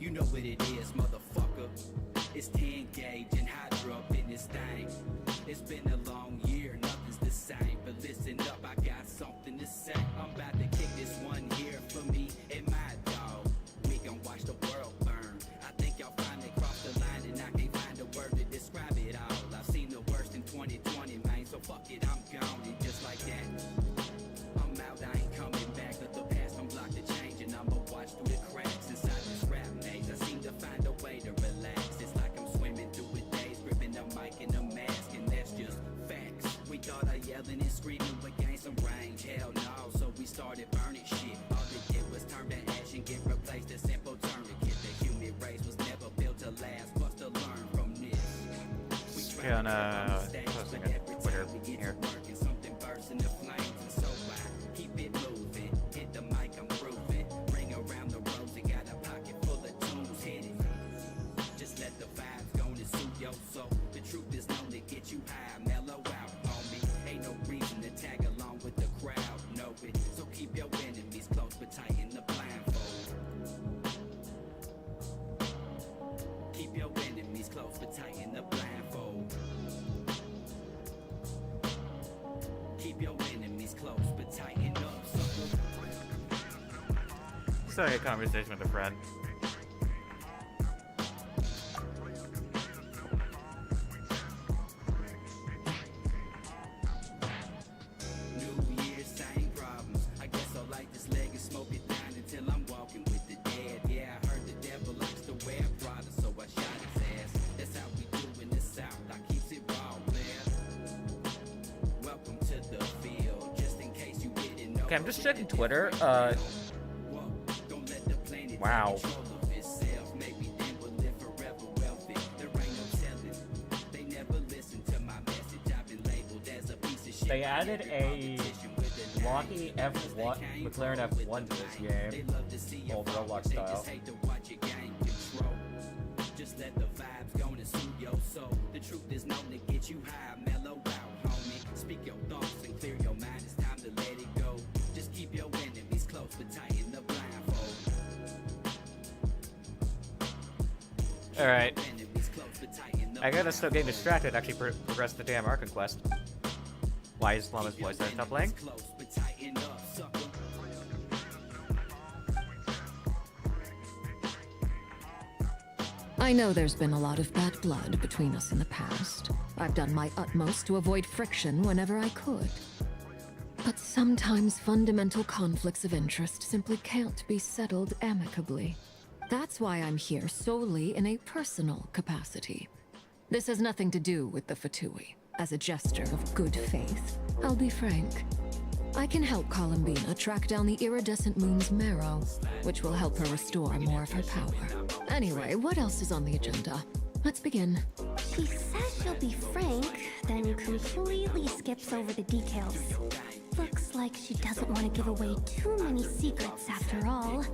You know what it is, motherfucker. It's 10 gauge and Hydra up in this thing. It's been a long year, nothing's the same. But listen up, I got something to say. I'm about to kick this one here for me and my dog. We gon' watch the world burn. I think y'all finally crossed the line and I can't find a word to describe it all. I've seen the worst in 2020, man, so fuck it, I'm gone. And just like that, I'm out, I ain't coming back. Let the past unblock the change and I'ma watch through the cracks inside this rap maze. I seem to find a way to relax. It's like I'm swimming through a daze, gripping the mic and the mask, and that's just facts. We thought of yelling and screaming would gain some range. Hell no, so we started burning shit. All it did was turn to ash and get replaced. A simple tourniquet. The human race was never built to last. Must have learned from this. We Okay, on posting on Twitter here. Something bursts into flames, and so I keep it moving. Hit the mic, I'm grooving. Ring around the rosy, got a pocket full of tunes. Hit it. Just let the vibes go and suit your soul. The truth is known to get you high, mellow out on me. Ain't no reason to tag along with the crowd, know it. So keep your enemies close, but tighten the blindfold. Keep your enemies close, but tighten the blindfold. Keep your enemies close, but tighten up, sucker. Starting a conversation with a friend. New Year, same problems. I guess I'll light this leg and smoke it down until I'm walking with the dead. Yeah, I heard the devil likes to wear Prada, so I shot his ass. That's how we do in the South. I keeps it raw, man. Welcome to the field, just in case you didn't know. Okay, I'm just checking Twitter. Wow. They added a blocky F1, McLaren F1 to this game, old Roblox style. Just let the vibes go and soothe your soul. The truth is known to get you high, mellow out, homie. Speak your thoughts and clear your mind. It's time to let it go. Just keep your enemies close, but tighten the blindfold. Alright. I gotta stop getting distracted and actually progress the damn Archon quest. Why is Llama's voice there? Stop playing? I know there's been a lot of bad blood between us in the past. I've done my utmost to avoid friction whenever I could. But sometimes fundamental conflicts of interest simply can't be settled amicably. That's why I'm here solely in a personal capacity. This has nothing to do with the Fatui. As a gesture of good faith, I'll be frank. I can help Columbina track down the iridescent moon's marrow, which will help her restore more of her power. Anyway, what else is on the agenda? Let's begin. She says she'll be frank, then completely skips over the details. Looks like she doesn't want to give away too many secrets after all.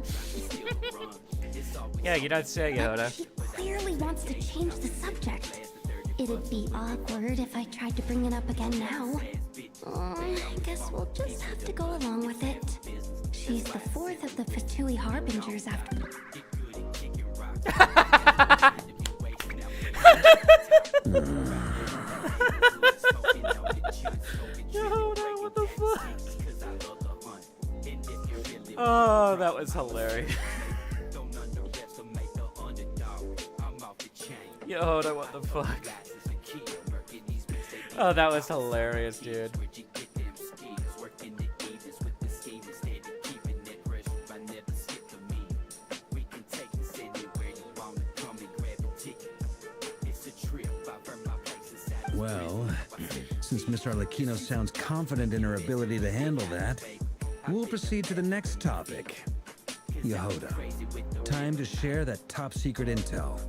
Yeah, you don't say, Yoda. She clearly wants to change the subject. It'd be awkward if I tried to bring it up again now. I guess we'll just have to go along with it. She's the fourth of the Fatui Harbingers after... Yoda, what the fuck? Oh, that was hilarious. Yoda, what the fuck? Oh, that was hilarious, dude. Well, since Miss Arlecchino sounds confident in her ability to handle that, we'll proceed to the next topic. Yehoda, time to share that top-secret intel.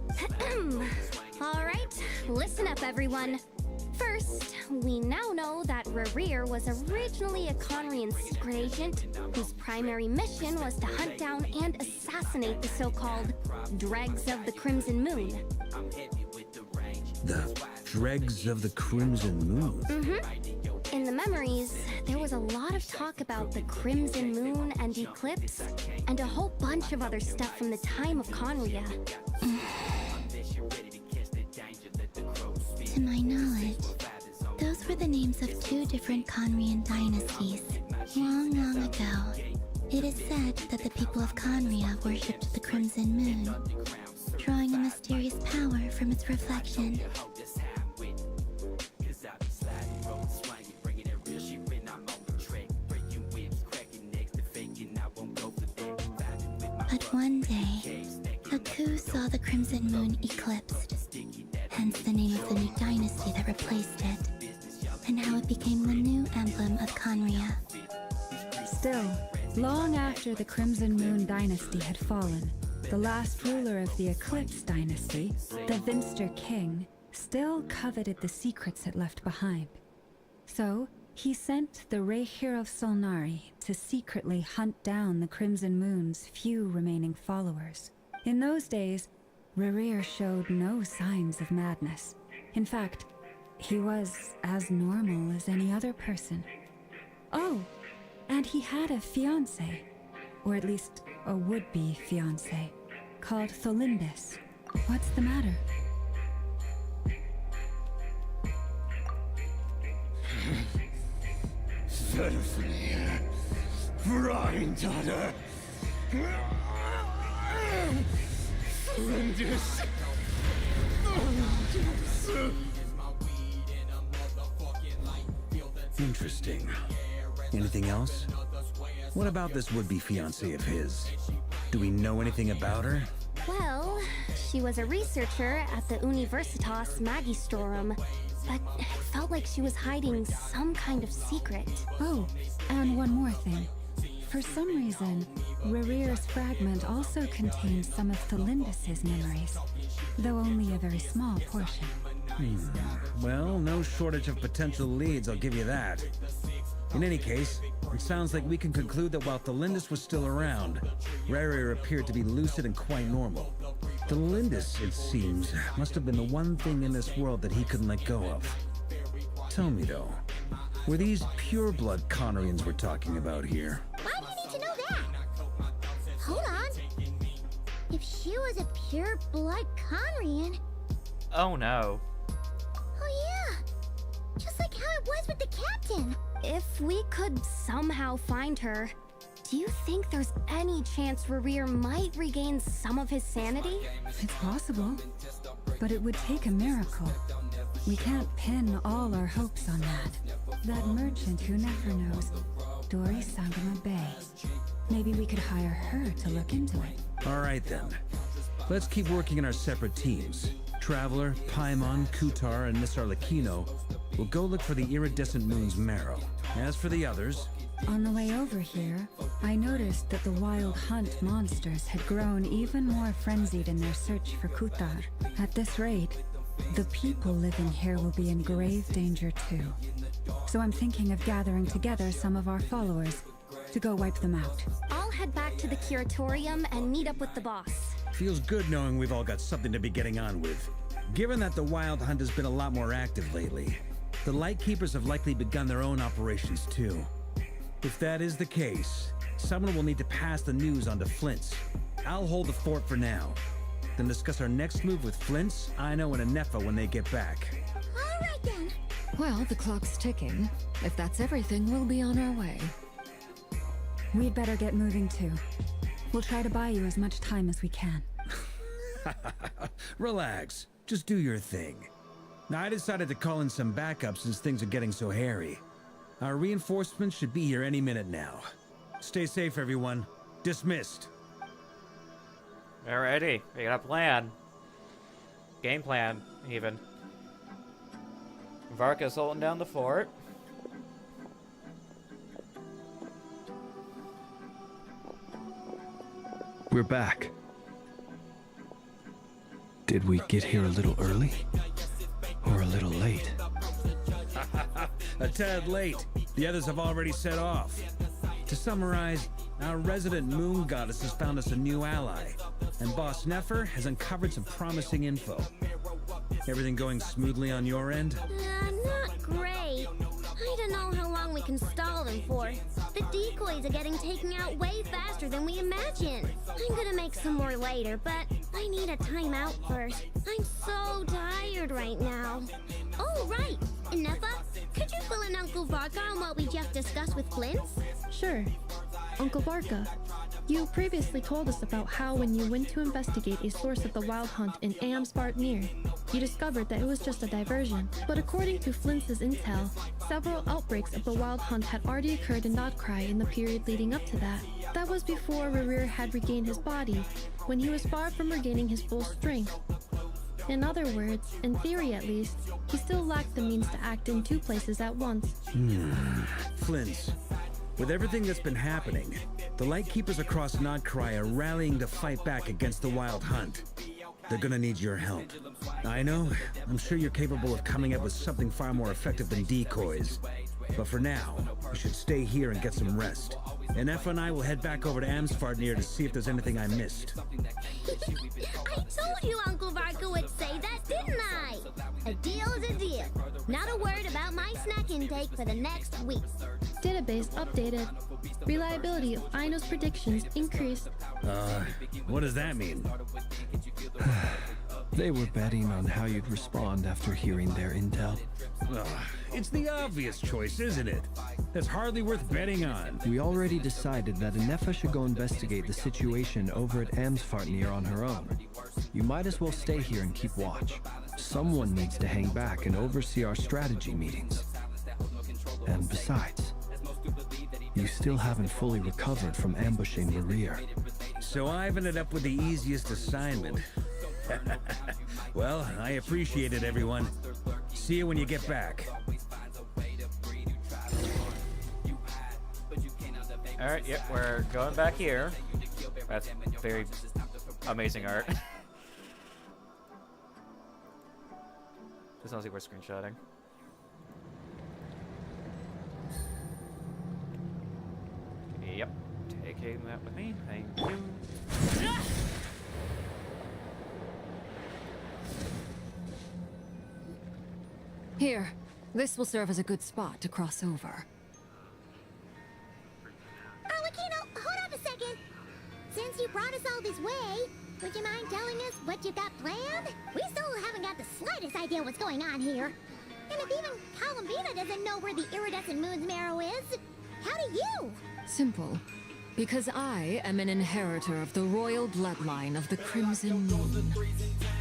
Alright, listen up everyone. First, we now know that Rerir was originally a Conrian secret agent whose primary mission was to hunt down and assassinate the so-called Dregs of the Crimson Moon. The Dregs of the Crimson Moon? In the memories, there was a lot of talk about the Crimson Moon and Eclipse, and a whole bunch of other stuff from the time of Conria. To my knowledge, those were the names of two different Conrian dynasties. Long ago, it is said that the people of Conria worshipped the Crimson Moon, drawing a mysterious power from its reflection. But one day, a coup saw the Crimson Moon eclipsed, hence the name of the new dynasty that replaced it, and how it became the new emblem of Conria. Still, long after the Crimson Moon dynasty had fallen, the last ruler of the Eclipse dynasty, the Vinster King, still coveted the secrets it left behind. So, he sent the Rehir of Solnari to secretly hunt down the Crimson Moon's few remaining followers. In those days, Rerir showed no signs of madness. In fact, he was as normal as any other person. Oh, and he had a fiancé, or at least a would-be fiancé, called Tholimbis. What's the matter? Stephanie, Granddaughter, Lindis. Interesting. Anything else? What about this would-be fiancé of his? Do we know anything about her? Well, she was a researcher at the Universitas Magistrorum, but it felt like she was hiding some kind of secret. Oh, and one more thing. For some reason, Rerir's fragment also contained some of Tholimbis's memories, though only a very small portion. Well, no shortage of potential leads, I'll give you that. In any case, it sounds like we can conclude that while Thelindis was still around, Rarier appeared to be lucid and quite normal. Thelindis, it seems, must have been the one thing in this world that he couldn't let go of. Tell me though, were these pure-blood Conorians we're talking about here? Why do you need to know that? Hold on. If she was a pure-blood Conrian... Oh no. Oh yeah! Just like how it was with the captain. If we could somehow find her, do you think there's any chance Rarier might regain some of his sanity? It's possible, but it would take a miracle. We can't pin all our hopes on that. That merchant who never knows, Dory Sangama Bay. Maybe we could hire her to look into it. All right then. Let's keep working in our separate teams. Traveler, Paimon, Kutar, and Miss Arlecchino will go look for the iridescent moon's marrow. As for the others... On the way over here, I noticed that the Wild Hunt monsters had grown even more frenzied in their search for Kutar. At this rate, the people living here will be in grave danger too. So I'm thinking of gathering together some of our followers to go wipe them out. I'll head back to the curatorium and meet up with the boss. Feels good knowing we've all got something to be getting on with. Given that the Wild Hunt has been a lot more active lately, the Lightkeepers have likely begun their own operations too. If that is the case, someone will need to pass the news on to Flint's. I'll hold the fort for now, then discuss our next move with Flint's, Aino, and Anefa when they get back. All right then. Well, the clock's ticking. If that's everything, we'll be on our way. We'd better get moving too. We'll try to buy you as much time as we can. Relax. Just do your thing. Now, I decided to call in some backup since things are getting so hairy. Our reinforcements should be here any minute now. Stay safe, everyone. Dismissed. Alrighty, we got a plan. Game plan, even. Varka's holding down the fort. We're back. Did we get here a little early? Or a little late? A tad late. The others have already set off. To summarize, our resident moon goddess has found us a new ally, and Boss Nefer has uncovered some promising info. Everything going smoothly on your end? Not great. I don't know how long we can stall them for. The decoys are getting taken out way faster than we imagined. I'm gonna make some more later, but I need a timeout first. I'm so tired right now. Oh, right. Nefa, could you fill in Uncle Varka on what we just discussed with Flint's? Sure. Uncle Varka, you previously told us about how when you went to investigate a source of the Wild Hunt in Amsbartnir, you discovered that it was just a diversion. But according to Flint's intel, several outbreaks of the Wild Hunt had already occurred in Nodcry in the period leading up to that. That was before Rarier had regained his body, when he was far from regaining his full strength. In other words, in theory at least, he still lacked the means to act in two places at once. Flint, with everything that's been happening, the Lightkeepers across Nodcry are rallying to fight back against the Wild Hunt. They're gonna need your help. I know, I'm sure you're capable of coming up with something far more effective than decoys. But for now, you should stay here and get some rest. And Effa and I will head back over to Amsfarnir to see if there's anything I missed. I told you Uncle Varka would say that, didn't I? A deal is a deal. Not a word about my snack intake for the next week. Database updated. Reliability of Aino's predictions increased. What does that mean? They were betting on how you'd respond after hearing their intel. It's the obvious choice, isn't it? That's hardly worth betting on. We already decided that Anefa should go investigate the situation over at Amsfarnir on her own. You might as well stay here and keep watch. Someone needs to hang back and oversee our strategy meetings. And besides, you still haven't fully recovered from ambushing Rarier. So I've ended up with the easiest assignment. Well, I appreciate it, everyone. See you when you get back. Alright, yep, we're going back here. That's very amazing art. This sounds like we're screenshotting. Yep, taking that with me. Thank you. Here, this will serve as a good spot to cross over. Arlecchino, hold on a second. Since you brought us all this way, would you mind telling us what you got planned? We still haven't got the slightest idea what's going on here. And if even Columbina doesn't know where the iridescent moon's marrow is, how do you? Simple. Because I am an inheritor of the royal bloodline of the Crimson Moon,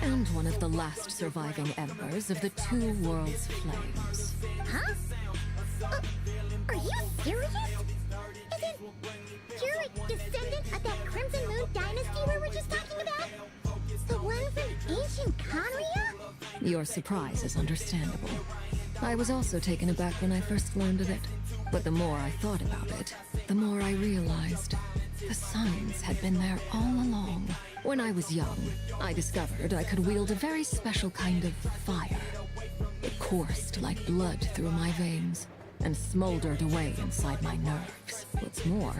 and one of the last surviving embers of the Two Worlds Flames. Huh? Are you serious? As in, you're a descendant of that Crimson Moon dynasty we were just talking about? The one from ancient Conria? Your surprise is understandable. I was also taken aback when I first learned of it. But the more I thought about it, the more I realized the signs had been there all along. When I was young, I discovered I could wield a very special kind of fire. It coursed like blood through my veins and smoldered away inside my nerves. What's more,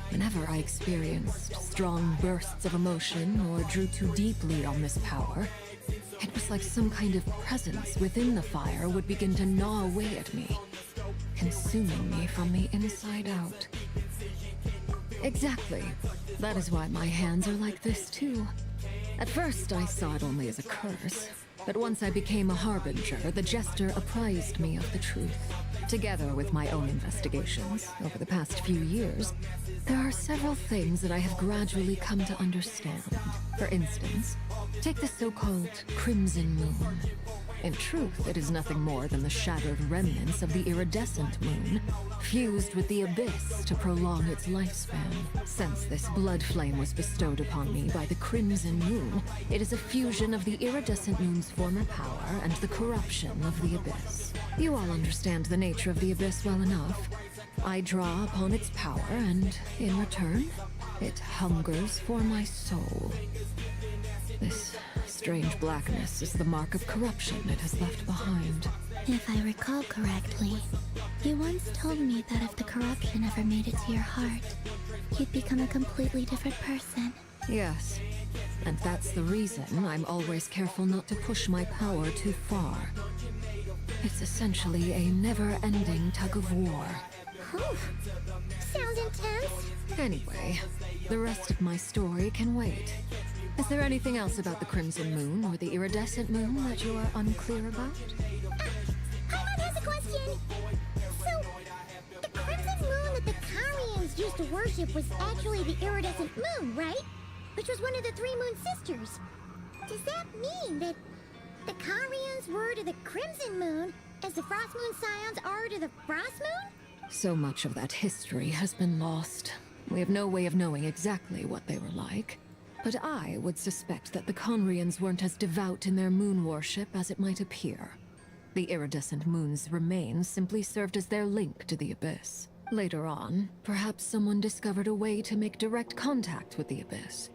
whenever I experienced strong bursts of emotion or drew too deeply on this power, it was like some kind of presence within the fire would begin to gnaw away at me, consuming me from the inside out. Exactly. That is why my hands are like this too. At first, I saw it only as a curse, but once I became a harbinger, the jester apprised me of the truth. Together with my own investigations over the past few years, there are several things that I have gradually come to understand. For instance, take the so-called Crimson Moon. In truth, it is nothing more than the shattered remnants of the iridescent moon, fused with the abyss to prolong its lifespan. Since this blood flame was bestowed upon me by the Crimson Moon, it is a fusion of the iridescent moon's former power and the corruption of the abyss. You all understand the nature of the abyss well enough. I draw upon its power, and in return, it hungers for my soul. This strange blackness is the mark of corruption it has left behind. If I recall correctly, you once told me that if the corruption ever made it to your heart, you'd become a completely different person. Yes, and that's the reason I'm always careful not to push my power too far. It's essentially a never-ending tug of war. Oh, sounds intense. Anyway, the rest of my story can wait. Is there anything else about the Crimson Moon or the Iridescent Moon that you are unclear about? Paimon has a question. So, the Crimson Moon that the Carians used to worship was actually the Iridescent Moon, right? Which was one of the three Moon Sisters. Does that mean that the Carians were to the Crimson Moon as the Frost Moon Scions are to the Frost Moon? So much of that history has been lost. We have no way of knowing exactly what they were like. But I would suspect that the Conrians weren't as devout in their moon worship as it might appear. The iridescent moon's remains simply served as their link to the abyss. Later on, perhaps someone discovered a way to make direct contact with the abyss.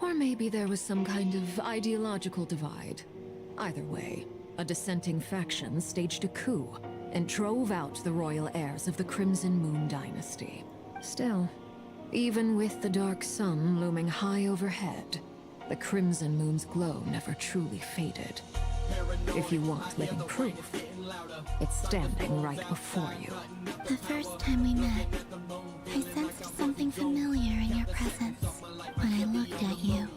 Or maybe there was some kind of ideological divide. Either way, a dissenting faction staged a coup and drove out the royal heirs of the Crimson Moon dynasty. Still, even with the dark sun looming high overhead, the Crimson Moon's glow never truly faded. If you want living proof, it's standing right before you. The first time we met, I sensed something familiar in your presence. When I looked at you,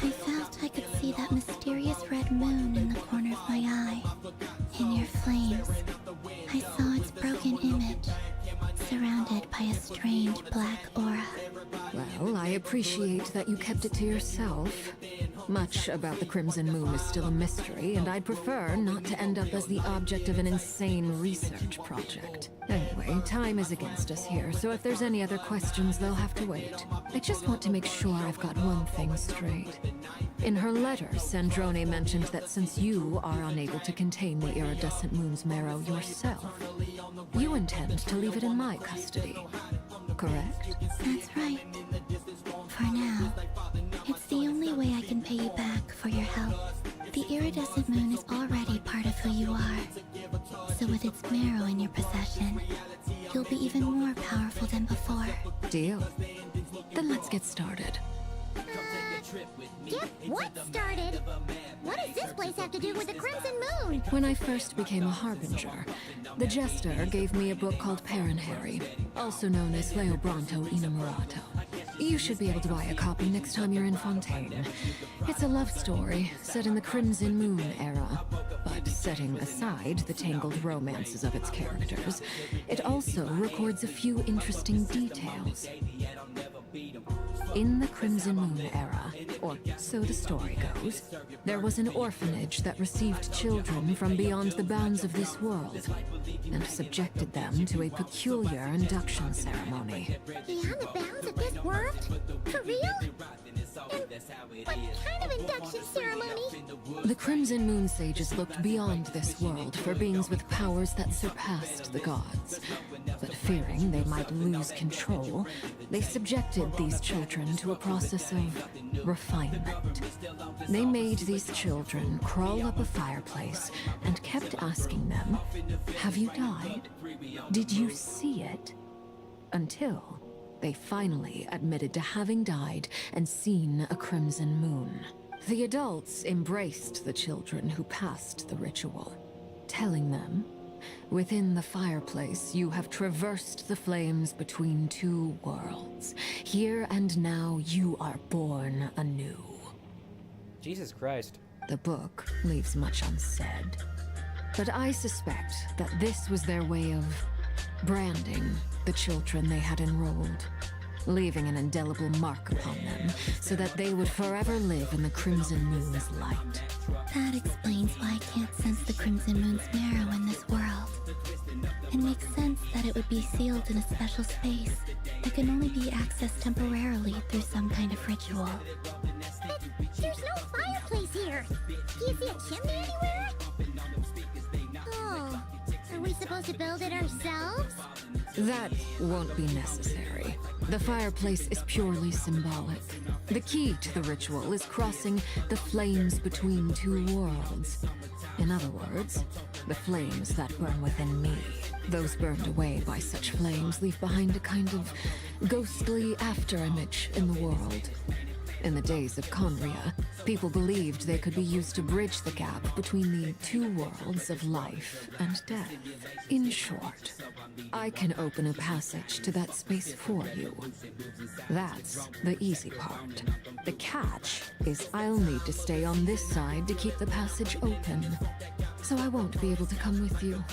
I felt I could see that mysterious red moon in the corner of my eye. In your flames, I saw its broken image, surrounded by a strange black aura. Well, I appreciate that you kept it to yourself. Much about the Crimson Moon is still a mystery, and I'd prefer not to end up as the object of an insane research project. Anyway, time is against us here, so if there's any other questions, they'll have to wait. I just want to make sure I've got one thing straight. In her letter, Sandrone mentioned that since you are unable to contain the iridescent moon's marrow yourself, you intend to leave it in my custody. Correct? That's right. For now, it's the only way I can pay you back for your help. The iridescent moon is already part of marrow in your possession, you'll be even more powerful than before. Deal. Then let's get started. Get what started? What does this place have to do with the Crimson Moon? When I first became a Harbinger, the Jester gave me a book called Harry, also known as Leobranto Innamorato. You should be able to buy a copy next time you're in Fontaine. It's a love story set in the Crimson Moon era, but setting aside the tangled romances of its characters, it also records a few interesting details. In the Crimson Moon era, or so the story goes, there was an orphanage that received children from beyond the bounds of this world and subjected them to a peculiar induction ceremony. Beyond the bounds of this world? For real? And what kind of induction ceremony? The Crimson Moon sages looked beyond this world for beings with powers that surpassed the gods. But fearing they might lose control, they subjected these children to a process of refinement. They made these children crawl up a fireplace and kept asking them, "Have you died? Did you see it?" Until they finally admitted to having died and seen a crimson moon. The adults embraced the children who passed the ritual, telling them, "Within the fireplace, you have traversed the flames between two worlds. Here and now, you are born anew." Jesus Christ. The book leaves much unsaid, but I suspect that this was their way of branding the children they had enrolled, leaving an indelible mark upon them so that they would forever live in the Crimson Moon's light. That explains why I can't sense the Crimson Moon's marrow in this world. It makes sense that it would be sealed in a special space that can only be accessed temporarily through some kind of ritual. But there's no fireplace here. Do you see a chimney anywhere? Oh, are we supposed to build it ourselves? That won't be necessary. The fireplace is purely symbolic. The key to the ritual is crossing the flames between two worlds. In other words, the flames that burn within me. Those burned away by such flames leave behind a kind of ghostly afterimage in the world. In the days of Conria, people believed they could be used to bridge the gap between the two worlds of life and death. In short, I can open a passage to that space for you. That's the easy part. The catch is I'll need to stay on this side to keep the passage open, so I won't be able to come with you.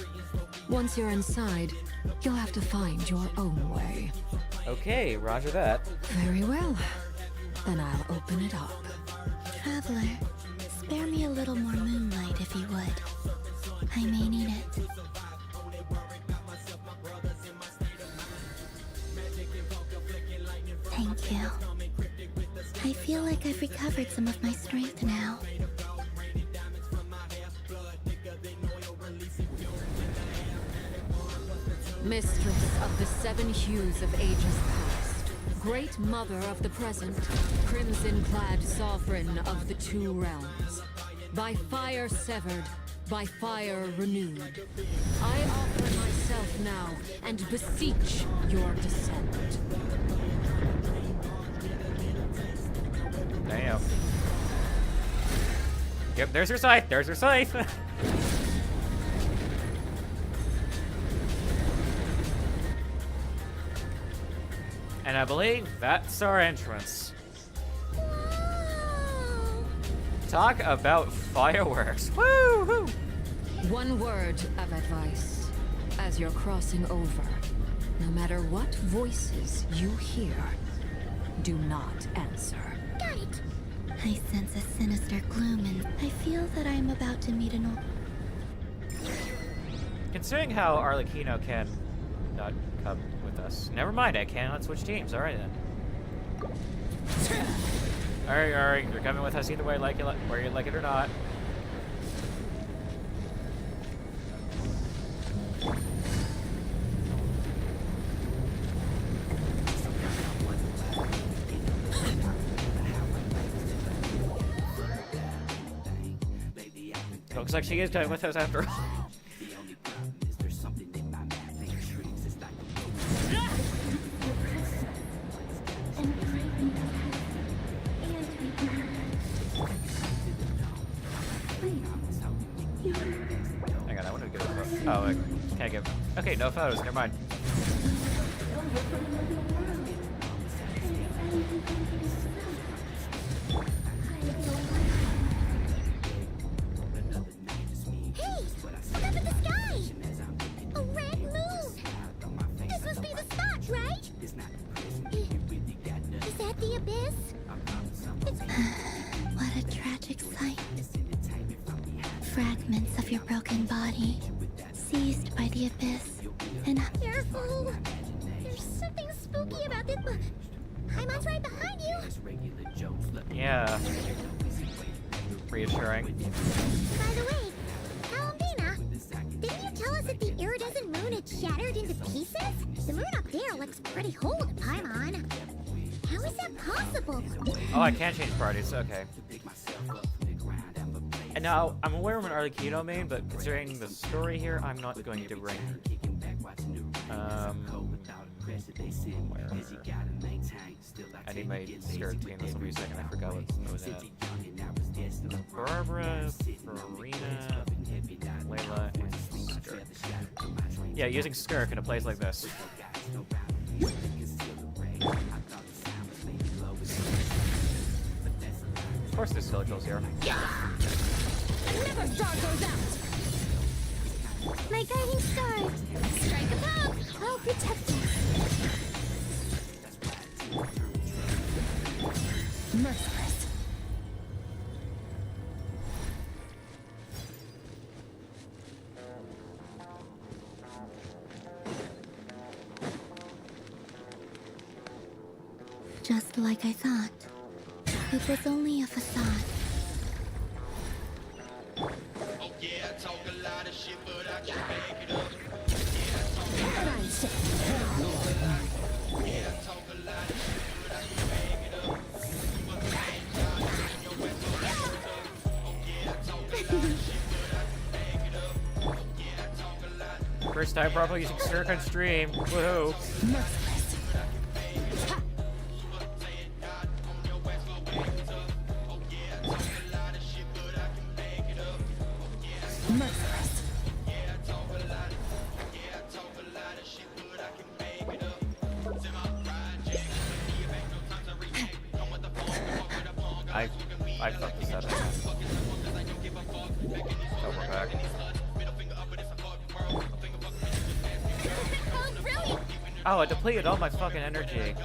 Once you're inside, you'll have to find your own way. Okay, roger that. Very well. Then I'll open it up. Traveler, spare me a little more moonlight if you would. I may need it. Thank you. I feel like I've recovered some of my strength now. Mistress of the seven hues of ages past, great mother of the present, crimson-clad sovereign of the two realms, by fire severed, by fire renewed, I offer myself now and beseech your descent. Damn. Yep, there's her scythe. There's her scythe. And I believe that's our entrance. Talk about fireworks. Woo-hoo! One word of advice. As you're crossing over, no matter what voices you hear, do not answer. Got it. I sense a sinister gloom and I feel that I'm about to meet an old... Considering how Arlecchino can not come with us. Never mind, I cannot switch teams. Alright then. Alright, you're coming with us either way, whether you like it or not. Looks like she is coming with us after all. Oh, I can't get. Okay, no photos. Never mind. Hey, look up at the sky! A red moon! This must be the spot, right? Is that the abyss? What a tragic sight. Fragments of your broken body, seized by the abyss, and Careful! There's something spooky about this. Paimon's right behind you! Yeah. Reassuring. By the way, Alambina, didn't you tell us that the iridescent moon had shattered into pieces? The moon up there looks pretty whole to Paimon. How is that possible? Oh, I can't change parties. Okay. And now, I'm aware of an Arlecchino main, but considering the story here, I'm not going to bring... where? I need my skirt team. This will be a second. I forgot what was that. Barbara, Farina, Layla, and Skirk. Yeah, using Skirk in a place like this. Of course there's silicals here. Never star goes out! My guiding star! Strike above! I'll protect you! merciless. Just like I thought. It was only a facade. First time properly using Skirk on stream. Woohoo! Merciless. Merciless. I fucked this up. Oh, we're back. Oh, I depleted all my fucking energy.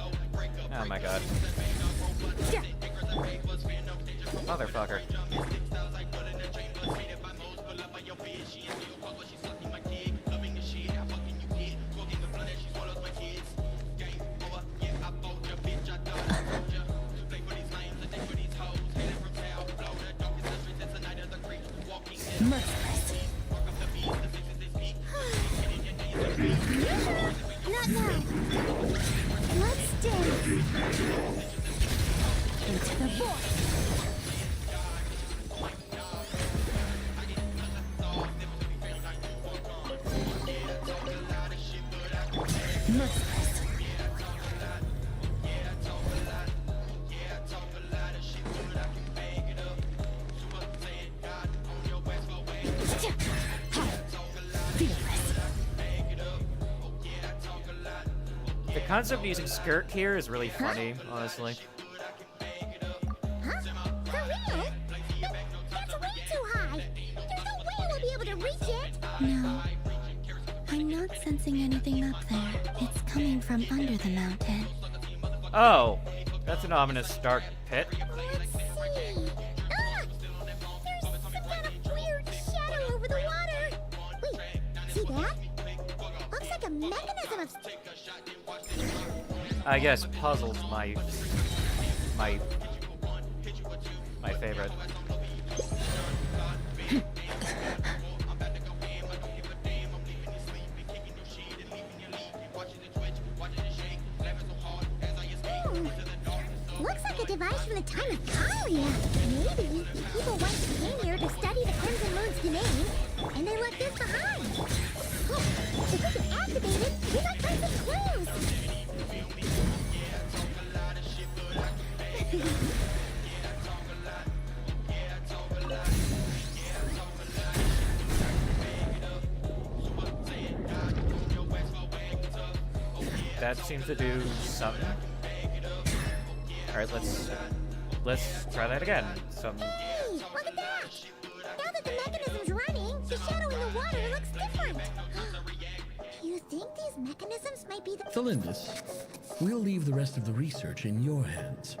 Oh my god. Motherfucker. Merciless. Not now. Let's dance. Into the void. Merciless. The concept of using Skirk here is really funny, honestly. Huh? For real? That's way too high. There's no way we'll be able to reach it. No. I'm not sensing anything up there. It's coming from under the mountain. Oh, that's an ominous dark pit. Let's see. Ah! There's some kind of weird shadow over the water. Wait, see that? Looks like a mechanism of... I guess puzzles my favorite. Looks like a device from the time of Talia. Maybe people once came here to study the Crimson Moon's domain, and they left this behind. Oh, if we can activate it, we might find some clues. that seems to do something. Alright, let's try that again. Hey, look at that! Now that the mechanism's running, the shadow in the water looks different. Do you think these mechanisms might be the... Felindis, we'll leave the rest of the research in your hands.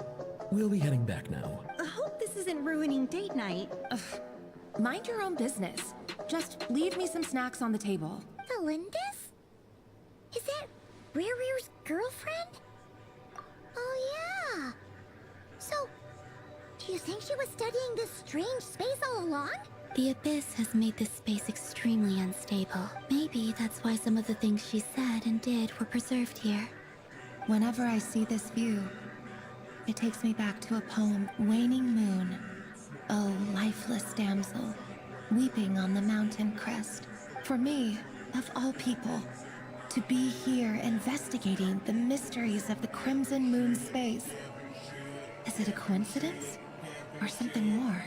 We'll be heading back now. I hope this isn't ruining date night. Ugh. Mind your own business. Just leave me some snacks on the table. Felindis? Is that Rere's girlfriend? Oh yeah. So, do you think she was studying this strange space all along? The Abyss has made this space extremely unstable. Maybe that's why some of the things she said and did were preserved here. Whenever I see this view, it takes me back to a poem, Waning Moon. Oh, lifeless damsel, weeping on the mountain crest. For me, of all people, to be here investigating the mysteries of the Crimson Moon space. Is it a coincidence? Or something more?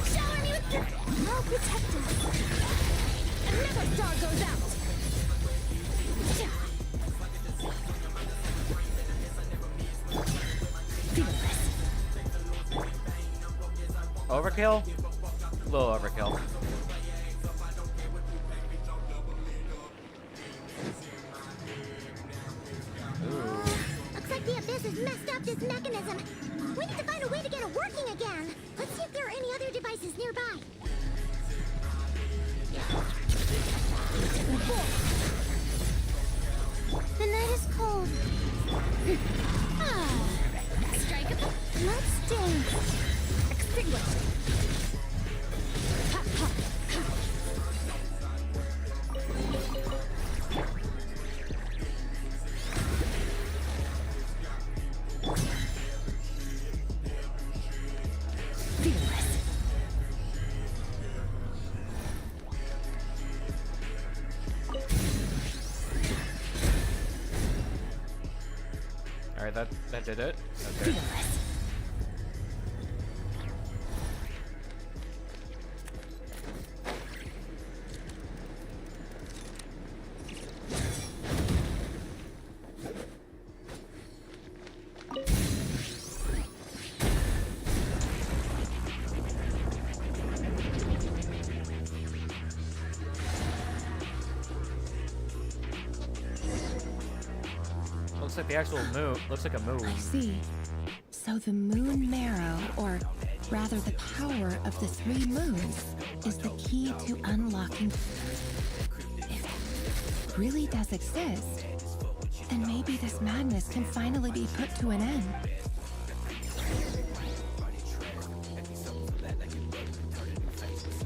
Shower me with your... I'll protect us. Another star goes out. Overkill? A little overkill. Looks like the Abyss has messed up this mechanism. We need to find a way to get it working again. Let's see if there are any other devices nearby. The night is cold. Strike up. Let's dance. Extinguish. Ha, ha, ha. Alright, that did it. Okay. Looks like the actual moon. Looks like a moon. I see. So the moon marrow, or rather the power of the 3 moons, is the key to unlocking... If it really does exist, then maybe this madness can finally be put to an end.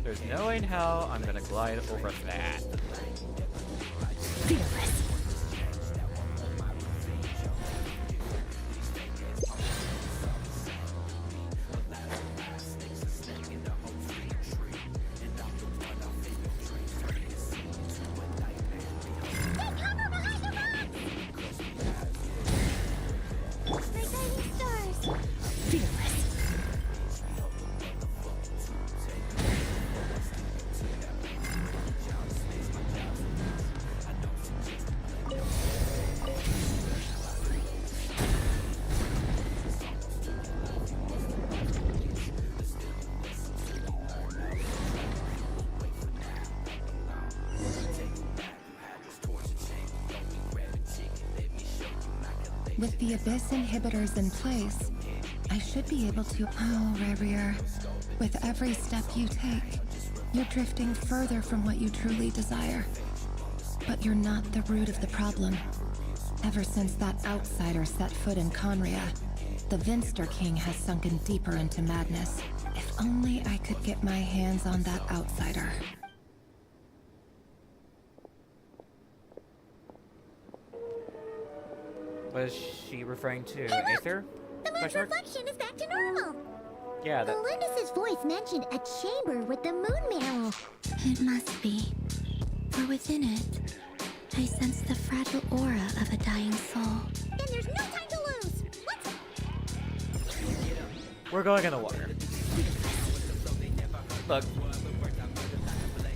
There's no way in hell I'm gonna glide over that. Fearless. With the Abyss inhibitors in place, I should be able to... Oh, Revier. With every step you take, you're drifting further from what you truly desire. But you're not the root of the problem. Ever since that outsider set foot in Conria, the Vinster King has sunken deeper into madness. If only I could get my hands on that outsider. Was she referring to Aether? The moon's reflection is back to normal. Yeah, that... Felindis' voice mentioned a chamber with the moon marrow. It must be. For within it, I sense the fragile aura of a dying soul. Then there's no time to lose. Let's... We're going in the water. Look.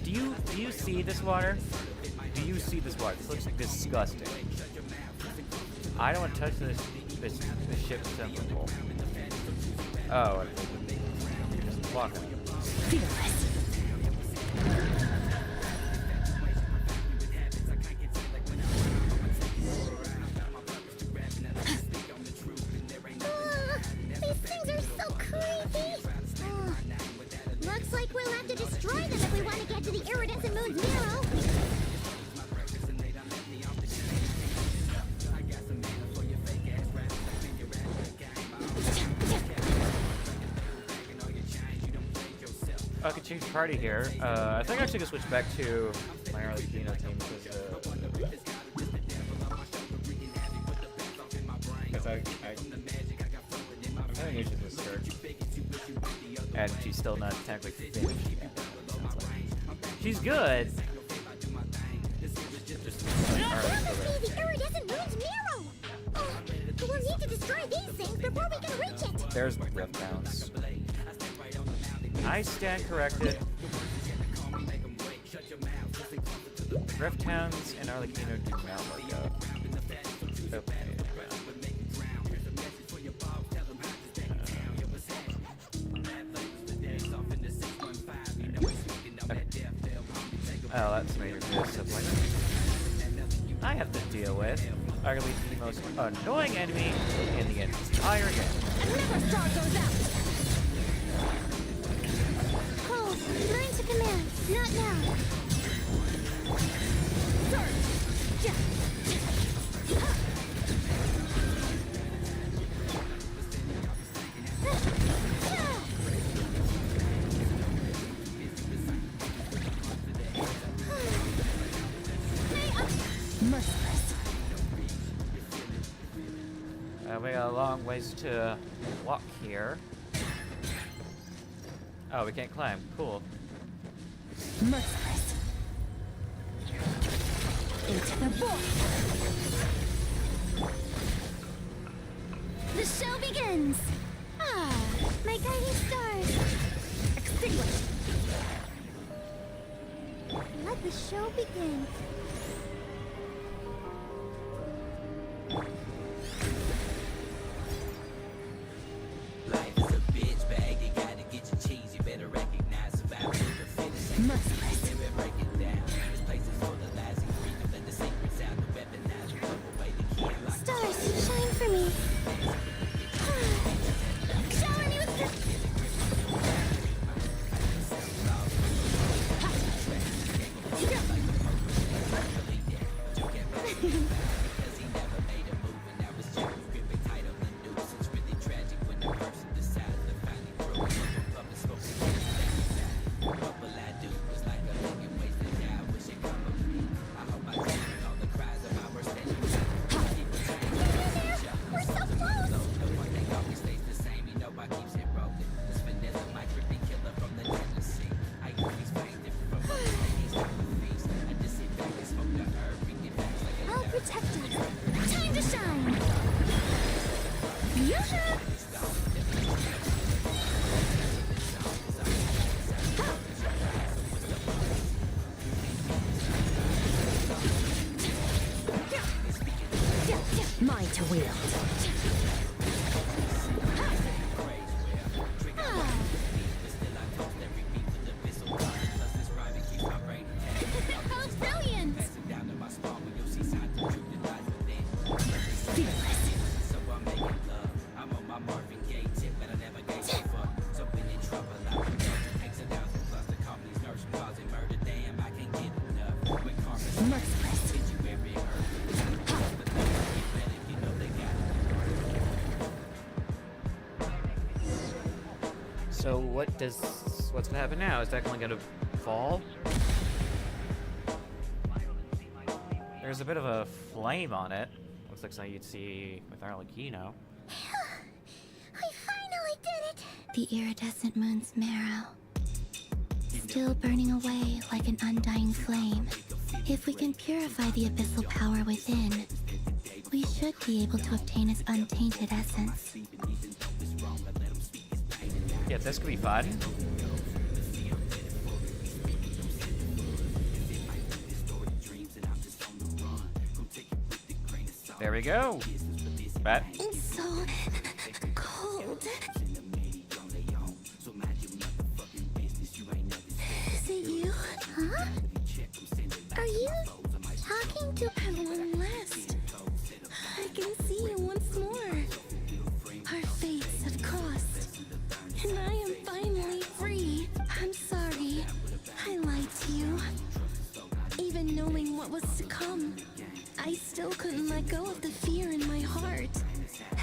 Do you see this water? Do you see this water? This looks disgusting. I don't want to touch this ship's temple. Oh, you're just walking. These things are so creepy. Looks like we'll have to destroy them if we want to get to the iridescent moon's marrow. I could change party here. I think I should just switch back to my Arlecchino team because I'm having issues with Search. And she's still not technically finished yet. She's good. Just That must be the iridescent moon's marrow. We'll need to destroy these things before we can reach it. There's Rift Bounce. I stand corrected. Rift Hounds and Arlecchino do not work out. Okay. Oh, that's major disappointment. I have to deal with arguably the most annoying enemy in the entire game. Never start those out. Cole, learn to command. Not now. We got a long ways to walk here. Oh, we can't climb. Cool. Merciless. Into the void. The show begins. My guiding stars. Extinguished. Let the show begin. Life is a bitch bag, you gotta get your cheese, you better recognize survival is the finish. Merciless. Never break it down. This place is full of lies and greed. Let the secrets out, the weaponize, throw away the key and lock the Stars, shine for me. Shower me with Mine to wield. How brilliant! So what's gonna happen now? Is that only gonna fall? There's a bit of a flame on it. Looks like something you'd see with Arlecchino. I finally did it! The iridescent moon's marrow. Still burning away like an undying flame. If we can purify the abyssal power within, we should be able to obtain its untainted essence. Yeah, this could be fun. There we go. Bat. It's so cold. Is it you? Huh? Are you talking to... At long last, I can see you once more. Our fates have crossed, and I am finally free. I'm sorry, I lied to you. Even knowing what was to come, I still couldn't let go of the fear in my heart.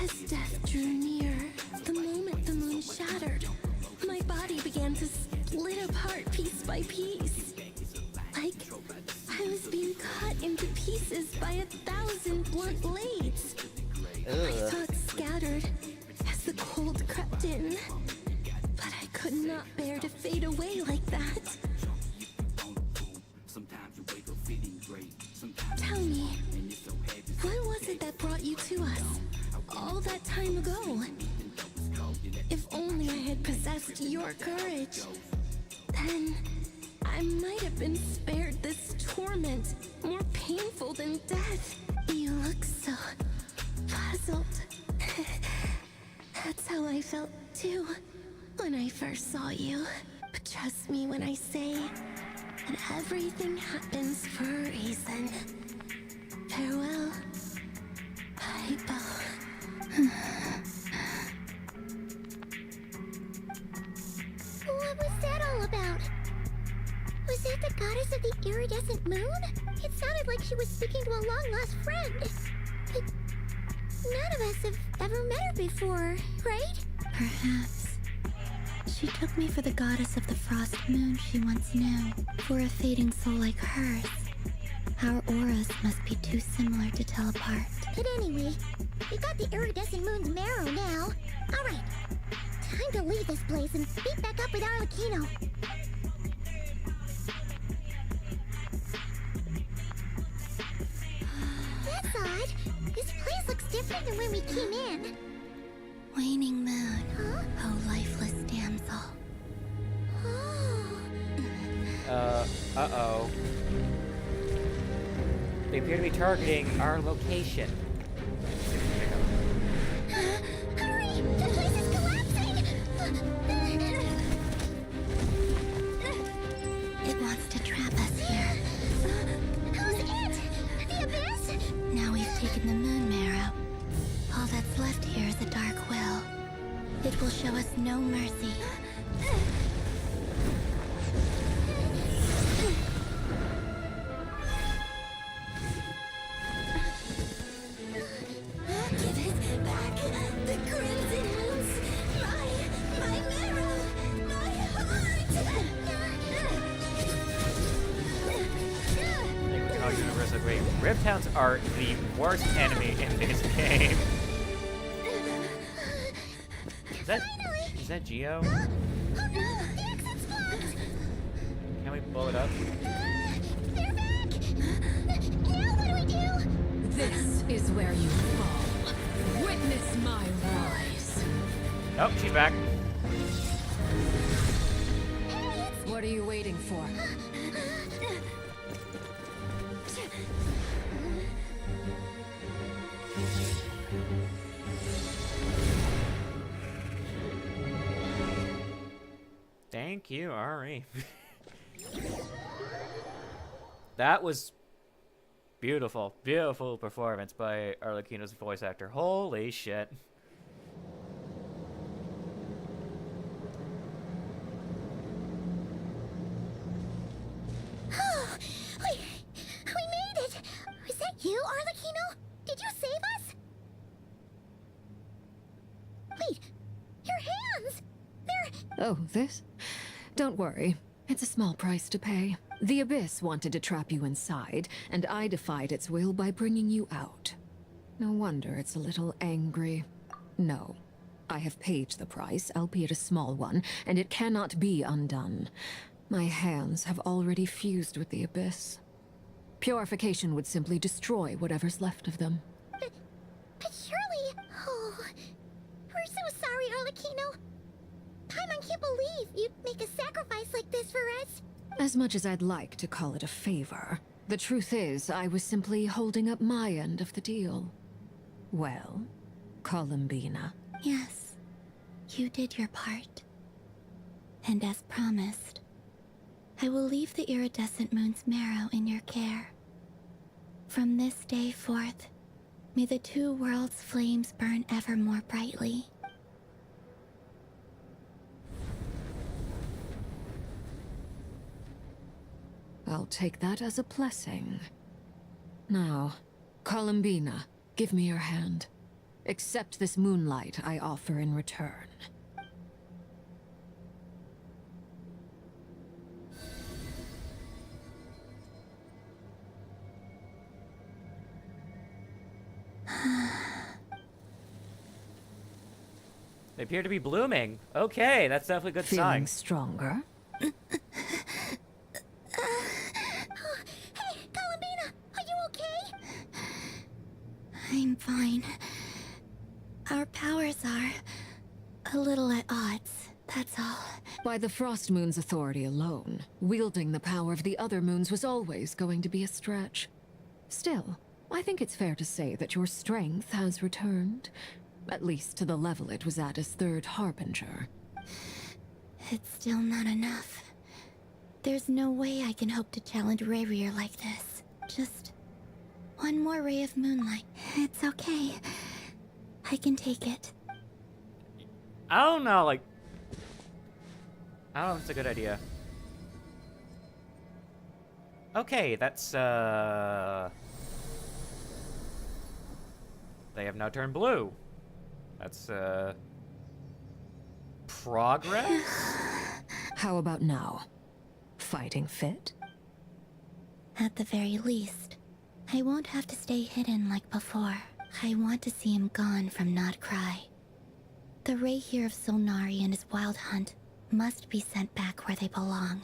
As death drew near, the moment the moon shattered, my body began to split apart piece by piece. Like I was being cut into pieces by 1,000 blunt blades. My thoughts scattered as the cold crept in, but I could not bear to fade away like that. Tell me, what was it that brought you to us all that time ago? If only I had possessed your courage, then I might have been spared this torment, more painful than death. You look so puzzled. That's how I felt too when I first saw you. But trust me when I say that everything happens for a reason. Farewell, Hypo. What was that all about? Was that the goddess of the iridescent moon? It sounded like she was speaking to a long-lost friend. But none of us have ever met her before, right? Perhaps. She took me for the goddess of the frost moon she once knew. For a fading soul like hers, our auras must be too similar to tell apart. But anyway, we got the iridescent moon's marrow now. Alright, time to leave this place and meet back up with Arlecchino. That's odd. This place looks different than when we came in. Waning moon, Huh? oh lifeless damsel. Oh. Uh-oh. They appear to be targeting our location. Hurry! The place is collapsing! It wants to trap us here. Who's it? The Abyss? Now we've taken the moon marrow. All that's left here is a dark will. It will show us no mercy. Give it back! The crimson moons! My marrow! My heart! Oh, Universal Great. Riptowns are the worst enemy in this game. Is that Geo? Oh no! The exit's blocked! Can we blow it up? They're back! Now what do we do? This is where you fall. Witness my rise. Oh, she's back. What are you waiting for? Thank you, Ari. That was beautiful. Beautiful performance by Arlecchino's voice actor. Holy shit. Oh, we made it! Was that you, Arlecchino? Did you save us? Wait, your hands! They're... Oh, this? Don't worry. It's a small price to pay. The Abyss wanted to trap you inside, and I defied its will by bringing you out. No wonder it's a little angry. No. I have paid the price, albeit a small one, and it cannot be undone. My hands have already fused with the Abyss. Purification would simply destroy whatever's left of them. But surely... Oh... We're so sorry, Arlecchino. Paimon can't believe you'd make a sacrifice like this for us. As much as I'd like to call it a favor, the truth is I was simply holding up my end of the deal. Well, Columbina. Yes, you did your part. And as promised, I will leave the iridescent moon's marrow in your care. From this day forth, may the two worlds' flames burn ever more brightly. I'll take that as a blessing. Now, Columbina, give me your hand. Accept this moonlight I offer in return. They appear to be blooming. Okay, that's definitely a good sign. Feeling stronger? Hey, Columbina, are you okay? I'm fine. Our powers are a little at odds, that's all. By the Frost Moon's authority alone, wielding the power of the other moons was always going to be a stretch. Still, I think it's fair to say that your strength has returned. At least to the level it was at as Third Harbinger. It's still not enough. There's no way I can hope to challenge Rayrier like this. Just one more ray of moonlight. It's okay. I can take it. I don't know, like... I don't know if it's a good idea. Okay, that's, They have now turned blue. That's, progress? How about now? Fighting fit? At the very least, I won't have to stay hidden like before. I want to see him gone from Not Cry. The Ray here of Solnari and his wild hunt must be sent back where they belong.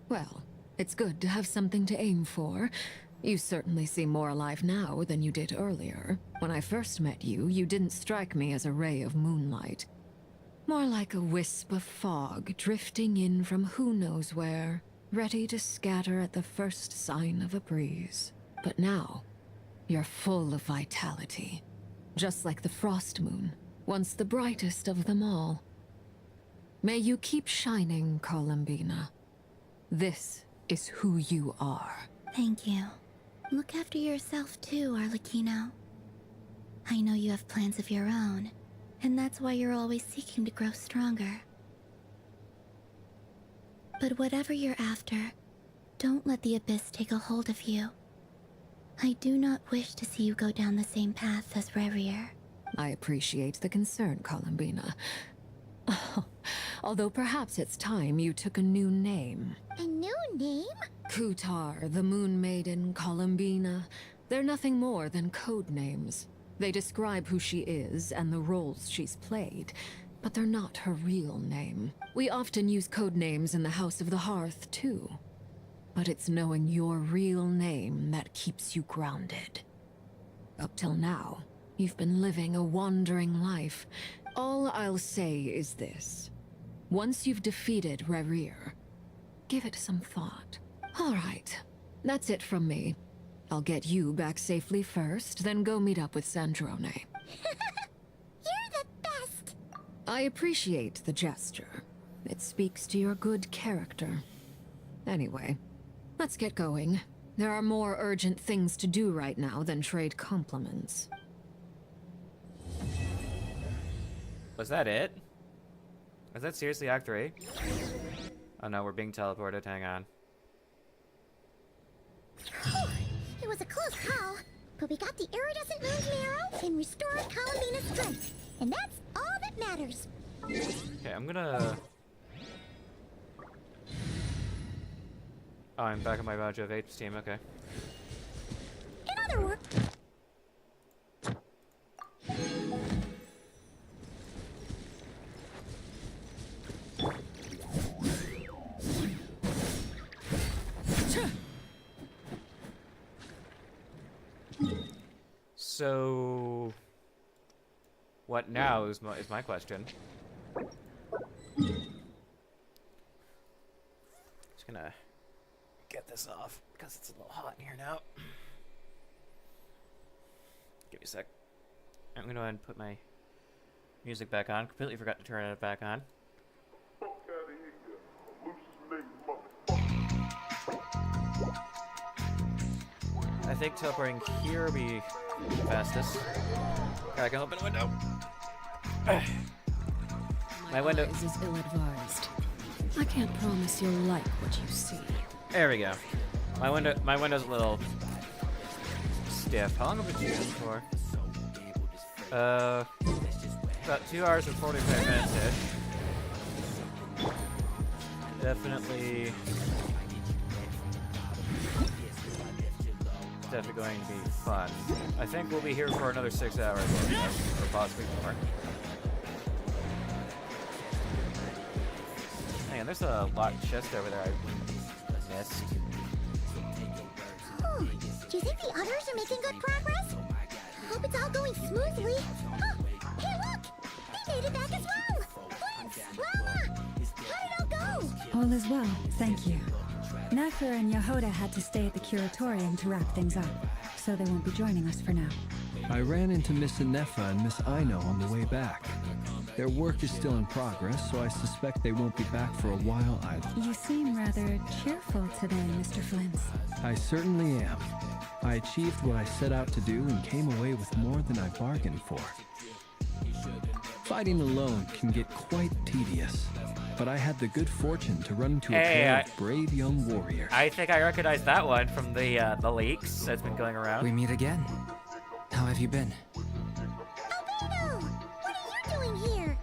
Well, it's good to have something to aim for. You certainly seem more alive now than you did earlier. When I first met you, you didn't strike me as a ray of moonlight. More like a wisp of fog drifting in from who knows where, ready to scatter at the first sign of a breeze. But now, you're full of vitality. Just like the Frost Moon, once the brightest of them all. May you keep shining, Columbina. This is who you are. Thank you. Look after yourself too, Arlecchino. I know you have plans of your own, and that's why you're always seeking to grow stronger. But whatever you're after, don't let the Abyss take a hold of you. I do not wish to see you go down the same path as Rayrier. I appreciate the concern, Columbina. Although perhaps it's time you took a new name. A new name? Kutar, the Moon Maiden, Columbina. They're nothing more than code names. They describe who she is and the roles she's played, but they're not her real name. We often use code names in the House of the Hearth, too. But it's knowing your real name that keeps you grounded. Up till now, you've been living a wandering life. All I'll say is this. Once you've defeated Rayrier, give it some thought. All right, that's it from me. I'll get you back safely first, then go meet up with Sandrone. You're the best! I appreciate the gesture. It speaks to your good character. Anyway, let's get going. There are more urgent things to do right now than trade compliments. Was that it? Was that seriously Act 3? Oh no, we're being teleported. Hang on. It was a close call, but we got the iridescent moon's marrow and restored Columbina's strength. And that's all that matters. Okay, I'm gonna... Oh, I'm back on my Roger of 8 team, okay. In other words... So, what now is my question. Just gonna get this off because it's a little hot in here now. Give me a sec. I'm gonna go ahead and put my music back on. Completely forgot to turn it back on. I think teleporting here will be fastest. I can open a window. My window is ill-advised. I can't promise you'll like what you see. There we go. My window's a little stiff. How long have we been shooting for? About 2 hours and 45 minutes ish. Definitely going to be fun. I think we'll be here for another 6 hours or possibly more. Man, there's a locked chest over there I missed. Oh, do you think the others are making good progress? Hope it's all going smoothly. Oh, hey look! They made it back as well! Flint's, Lala! How did it all go? All is well, thank you. Nefer and Yehoda had to stay at the curatorium to wrap things up, so they won't be joining us for now. I ran into Miss Nefa and Miss Aino on the way back. Their work is still in progress, so I suspect they won't be back for a while either. You seem rather cheerful today, Mr. Flint's. I certainly am. I achieved what I set out to do and came away with more than I bargained for. Fighting alone can get quite tedious, but I had the good fortune to run into a pair of brave young warriors. I think I recognize that one from the leaks that's been going around. We meet again. How have you been? Albedo! What are you doing here?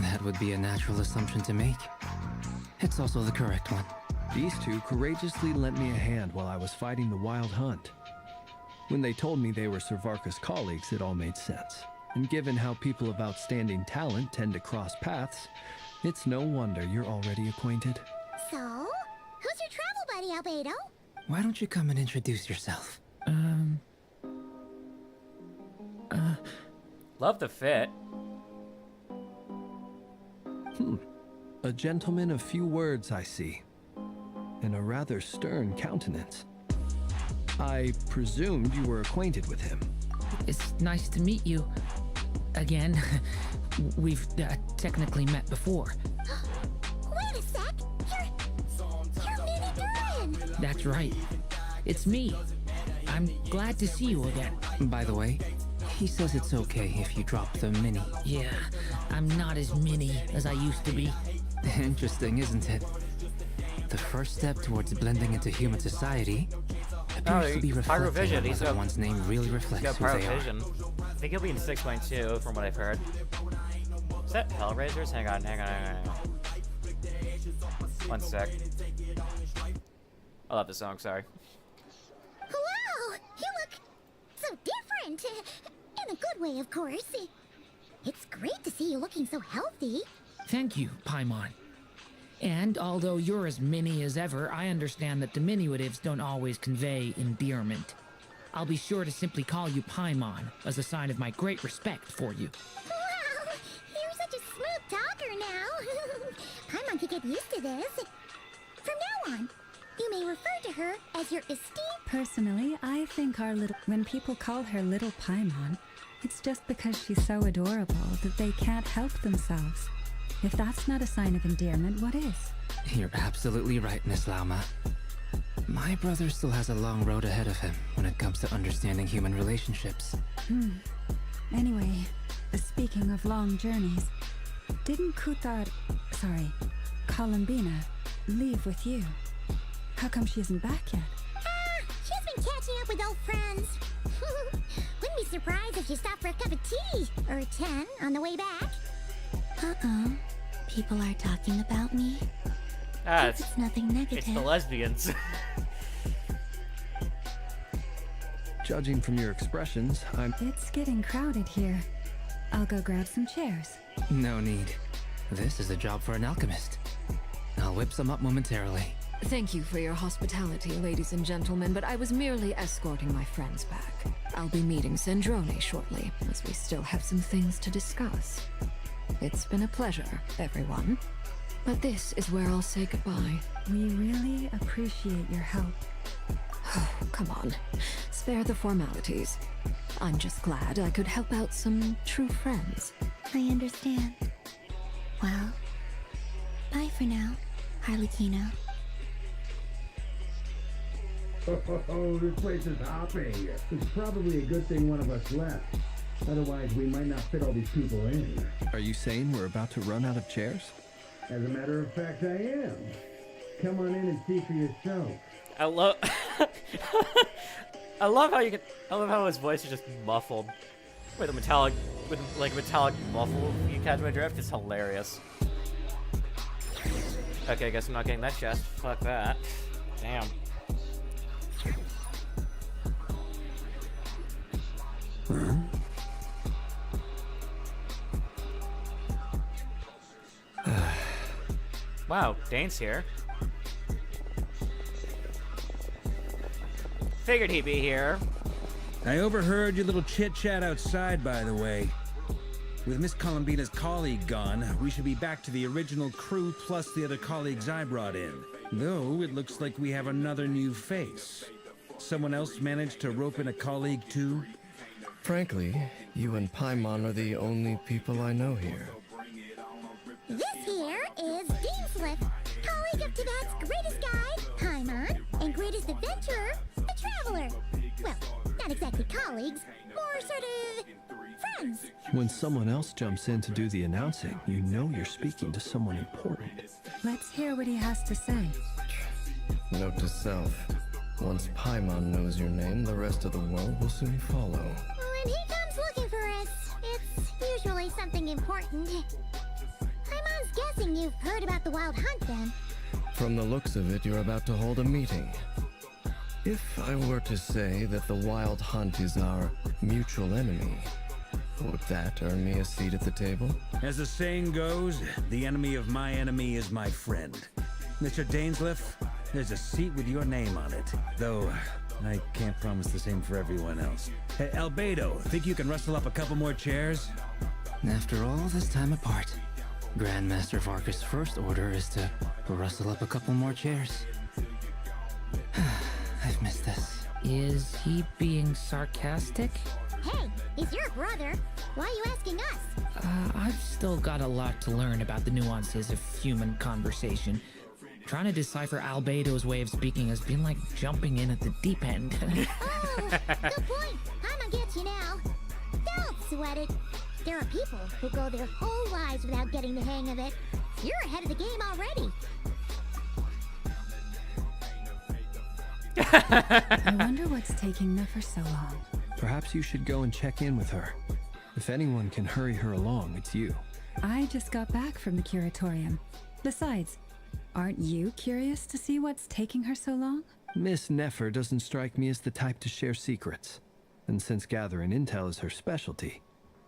That would be a natural assumption to make. It's also the correct one. These two courageously lent me a hand while I was fighting the Wild Hunt. When they told me they were Servarka's colleagues, it all made sense. And given how people of outstanding talent tend to cross paths, it's no wonder you're already acquainted. So, who's your travel buddy, Albedo? Why don't you come and introduce yourself? Love the fit. A gentleman of few words, I see. And a rather stern countenance. I presumed you were acquainted with him. It's nice to meet you. Again. We've technically met before. Wait a sec! You're Minnie Duran! That's right. It's me. I'm glad to see you again. By the way, he says it's okay if you drop the mini. Yeah, I'm not as mini as I used to be. Interesting, isn't it? The first step towards blending into human society appears to be reflecting on whether one's name really reflects who they are. I think he'll be in 6.2 from what I've heard. Is that Hellraisers? Hang on. One sec. I love the song, sorry. Wow! You look so different! In a good way, of course. It's great to see you looking so healthy. Thank you, Paimon. And although you're as mini as ever, I understand that diminutives don't always convey endearment. I'll be sure to simply call you Paimon as a sign of my great respect for you. Wow! You're such a smooth talker now. Paimon could get used to this. From now on, you may refer to her as your esteemed... Personally, I think when people call her Little Paimon, it's just because she's so adorable that they can't help themselves. If that's not a sign of endearment, what is? You're absolutely right, Miss Lauma. My brother still has a long road ahead of him when it comes to understanding human relationships. Anyway, speaking of long journeys, didn't Columbina, leave with you? How come she isn't back yet? She's been catching up with old friends. Wouldn't be surprised if she stopped for a cup of tea or 10 on the way back. Uh-oh. People are talking about me. It's nothing negative. It's the lesbians. Judging from your expressions, It's getting crowded here. I'll go grab some chairs. No need. This is a job for an alchemist. I'll whip some up momentarily. Thank you for your hospitality, ladies and gentlemen, but I was merely escorting my friends back. I'll be meeting Sandrone shortly, as we still have some things to discuss. It's been a pleasure, everyone. But this is where I'll say goodbye. We really appreciate your help. Oh, come on. Spare the formalities. I'm just glad I could help out some true friends. I understand. Well, bye for now, Harlequino. Oh, this place is hopping. It's probably a good thing one of us left. Otherwise, we might not fit all these people in. Are you saying we're about to run out of chairs? As a matter of fact, I am. Come on in and see for yourself. I love I love how his voice is just muffled with a metallic muffle. You catch my drift? It's hilarious. Okay, I guess I'm not getting that chest. Fuck that. Damn. Wow, Dane's here. Figured he'd be here. I overheard your little chit-chat outside, by the way. With Miss Columbina's colleague gone, we should be back to the original crew plus the other colleagues I brought in. Though, it looks like we have another new face. Someone else managed to rope in a colleague, too? Frankly, you and Paimon are the only people I know here. This here is Deansliff, colleague of Tibet's greatest guide, Paimon, and greatest adventurer, the Traveler. Well, not exactly colleagues, more sort of friends. When someone else jumps in to do the announcing, you know you're speaking to someone important. Let's hear what he has to say. Note to self. Once Paimon knows your name, the rest of the world will soon follow. When he comes looking for us, it's usually something important. Paimon's guessing you've heard about the Wild Hunt, then. From the looks of it, you're about to hold a meeting. If I were to say that the Wild Hunt is our mutual enemy, would that earn me a seat at the table? As the saying goes, the enemy of my enemy is my friend. Mr. Dainsliff, there's a seat with your name on it. Though, I can't promise the same for everyone else. Hey, Albedo, think you can rustle up a couple more chairs? After all this time apart, Grandmaster Varka's first order is to rustle up a couple more chairs. I've missed this. Is he being sarcastic? Hey, he's your brother. Why are you asking us? I've still got a lot to learn about the nuances of human conversation. Trying to decipher Albedo's way of speaking has been like jumping in at the deep end. Oh, good point. I'ma get you now. Don't sweat it. There are people who go their whole lives without getting the hang of it. You're ahead of the game already. I wonder what's taking Nefer so long. Perhaps you should go and check in with her. If anyone can hurry her along, it's you. I just got back from the curatorium. Besides, aren't you curious to see what's taking her so long? Miss Nefer doesn't strike me as the type to share secrets. And since gathering intel is her specialty,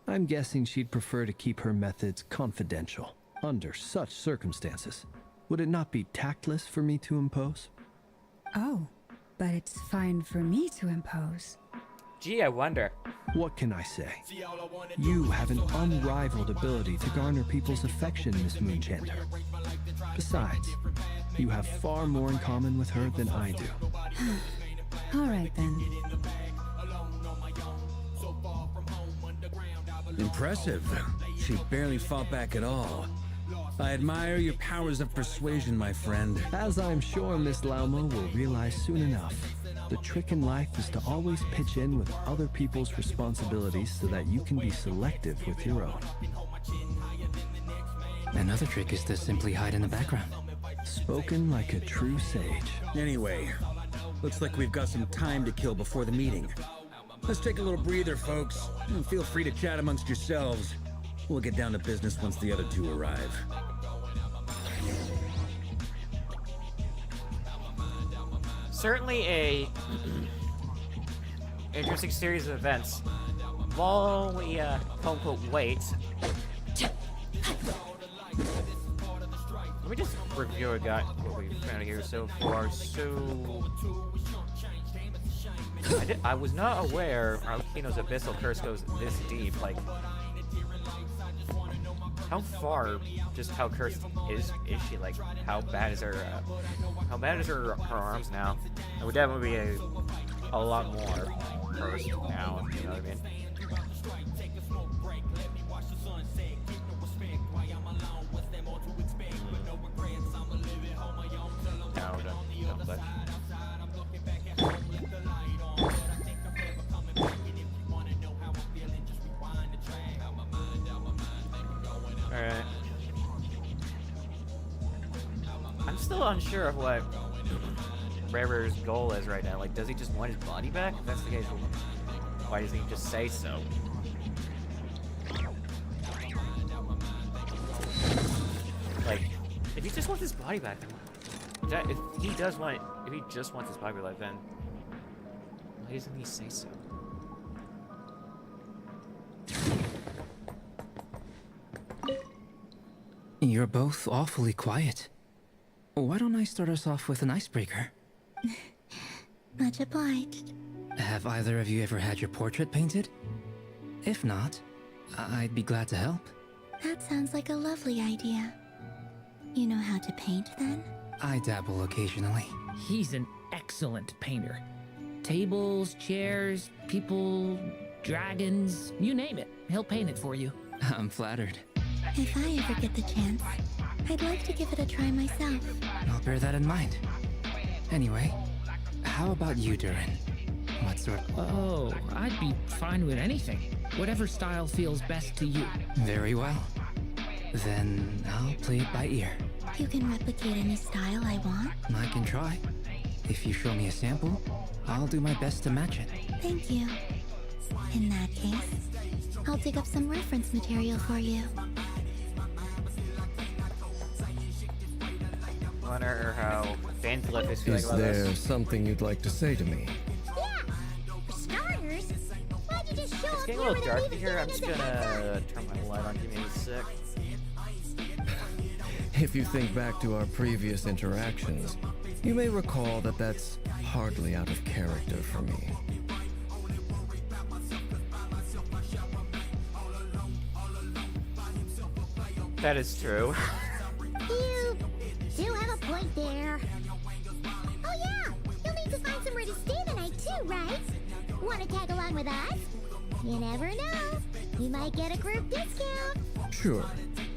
I'm guessing she'd prefer to keep her methods confidential. Under such circumstances, would it not be tactless for me to impose? Oh, but it's fine for me to impose. Gee, I wonder. What can I say? You have an unrivaled ability to garner people's affection, Miss Moonchanter. Besides, you have far more in common with her than I do. All right, then. Impressive. She barely fought back at all. I admire your powers of persuasion, my friend. As I'm sure Miss Laumo will realize soon enough, the trick in life is to always pitch in with other people's responsibilities so that you can be selective with your own. Another trick is to simply hide in the background. Spoken like a true sage. Anyway, looks like we've got some time to kill before the meeting. Let's take a little breather, folks. And feel free to chat amongst yourselves. We'll get down to business once the other two arrive. Certainly a interesting series of events. While we, quote-unquote, wait. Let me just review what we found here so far. So, I was not aware Arlecchino's abyssal curse goes this deep. Like, how far, just how cursed is she? Like, how bad is her arms now? It would definitely be a lot more cursed now, you know what I mean? No, don't touch. Alright. I'm still unsure of what Rare's goal is right now. Like, does he just want his body back? If that's the case, why doesn't he just say so? Like, if he just wants his body back, then if he just wants his body back, then why doesn't he say so? You're both awfully quiet. Why don't I start us off with an icebreaker? Much obliged. Have either of you ever had your portrait painted? If not, I'd be glad to help. That sounds like a lovely idea. You know how to paint, then? I dabble occasionally. He's an excellent painter. Tables, chairs, people, dragons, you name it. He'll paint it for you. I'm flattered. If I ever get the chance, I'd like to give it a try myself. I'll bear that in mind. Anyway, how about you, Durin? What sort? Oh, I'd be fine with anything. Whatever style feels best to you. Very well. Then I'll play it by ear. You can replicate any style I want? I can try. If you show me a sample, I'll do my best to match it. Thank you. In that case, I'll dig up some reference material for you. I wonder how Vanflip is feeling about this. Is there something you'd like to say to me? Yeah! For starters, why'd you just show It's up getting a here little without dark even here. I'm just giving us a heads gonna up? turn my light on. Give me a sec. If you think back to our previous interactions, you may recall that that's hardly out of character for me. That is true. You do have a point there. Oh yeah, you'll need to find somewhere to stay the night too, right? Want to tag along with us? You never know. You might get a group discount. Sure,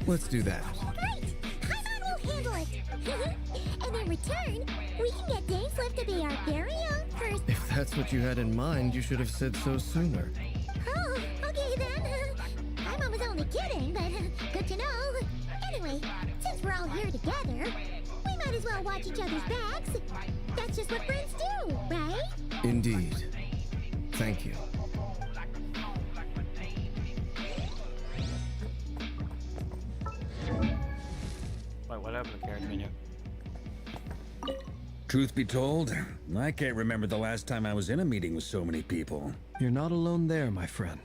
let's do that. Great! Paimon will handle it. And in return, we can get Dainslift to be our very own first. If that's what you had in mind, you should have said so sooner. Oh, okay then. Paimon was only kidding, but good to know. Anyway, since we're all here together, we might as well watch each other's backs. That's just what friends do, right? Indeed. Thank you. Wait, what happened to the character menu? Truth be told, I can't remember the last time I was in a meeting with so many people. You're not alone there, my friend.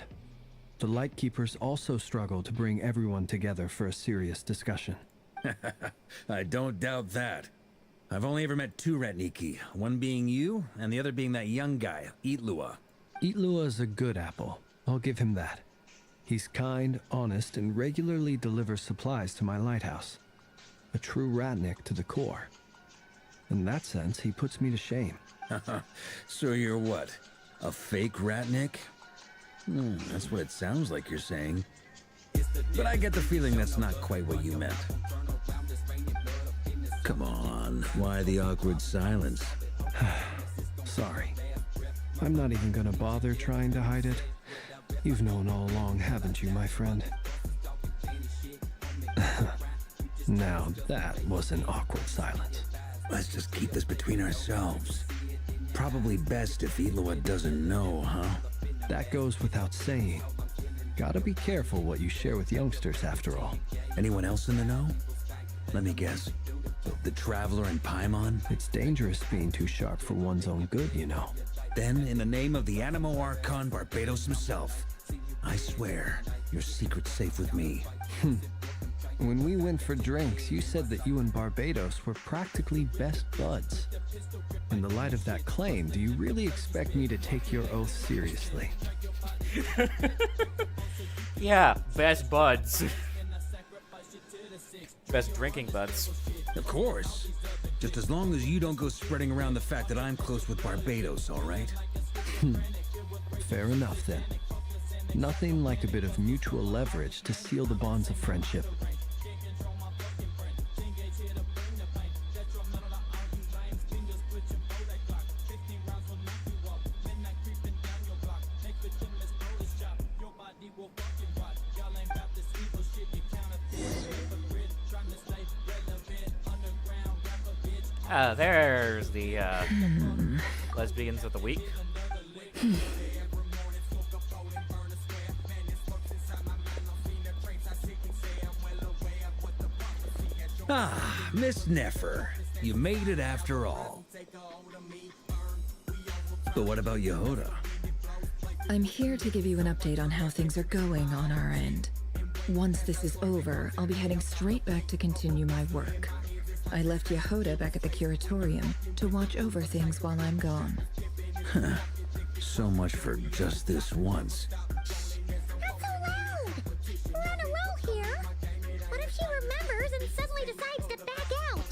The Lightkeepers also struggle to bring everyone together for a serious discussion. I don't doubt that. I've only ever met two Ratniki, one being you, and the other being that young guy, Itlua. Itlua is a good apple. I'll give him that. He's kind, honest, and regularly delivers supplies to my lighthouse. A true Ratnik to the core. In that sense, he puts me to shame. So you're what? A fake Ratnik? That's what it sounds like you're saying. But I get the feeling that's not quite what you meant. Come on, why the awkward silence? Sorry. I'm not even gonna bother trying to hide it. You've known all along, haven't you, my friend? Now that was an awkward silence. Let's just keep this between ourselves. Probably best if Itlua doesn't know, huh? That goes without saying. Gotta be careful what you share with youngsters, after all. Anyone else in the know? Let me guess. The Traveler and Paimon? It's dangerous being too sharp for one's own good, you know. Then, in the name of the Animo Archon Barbados himself, I swear your secret's safe with me. When we went for drinks, you said that you and Barbados were practically best buds. In the light of that claim, do you really expect me to take your oath seriously? Yeah, best buds. Best drinking buds. Of course. Just as long as you don't go spreading around the fact that I'm close with Barbados, all right? Fair enough, then. Nothing like a bit of mutual leverage to seal the bonds of friendship. There's the lesbians of the week. Ah, Miss Nefer, you made it after all. But what about Yehoda? I'm here to give you an update on how things are going on our end. Once this is over, I'll be heading straight back to continue my work. I left Yehoda back at the curatorium to watch over things while I'm gone. So much for just this once. Not so loud! We're on a roll here. What if she remembers and suddenly decides to back out?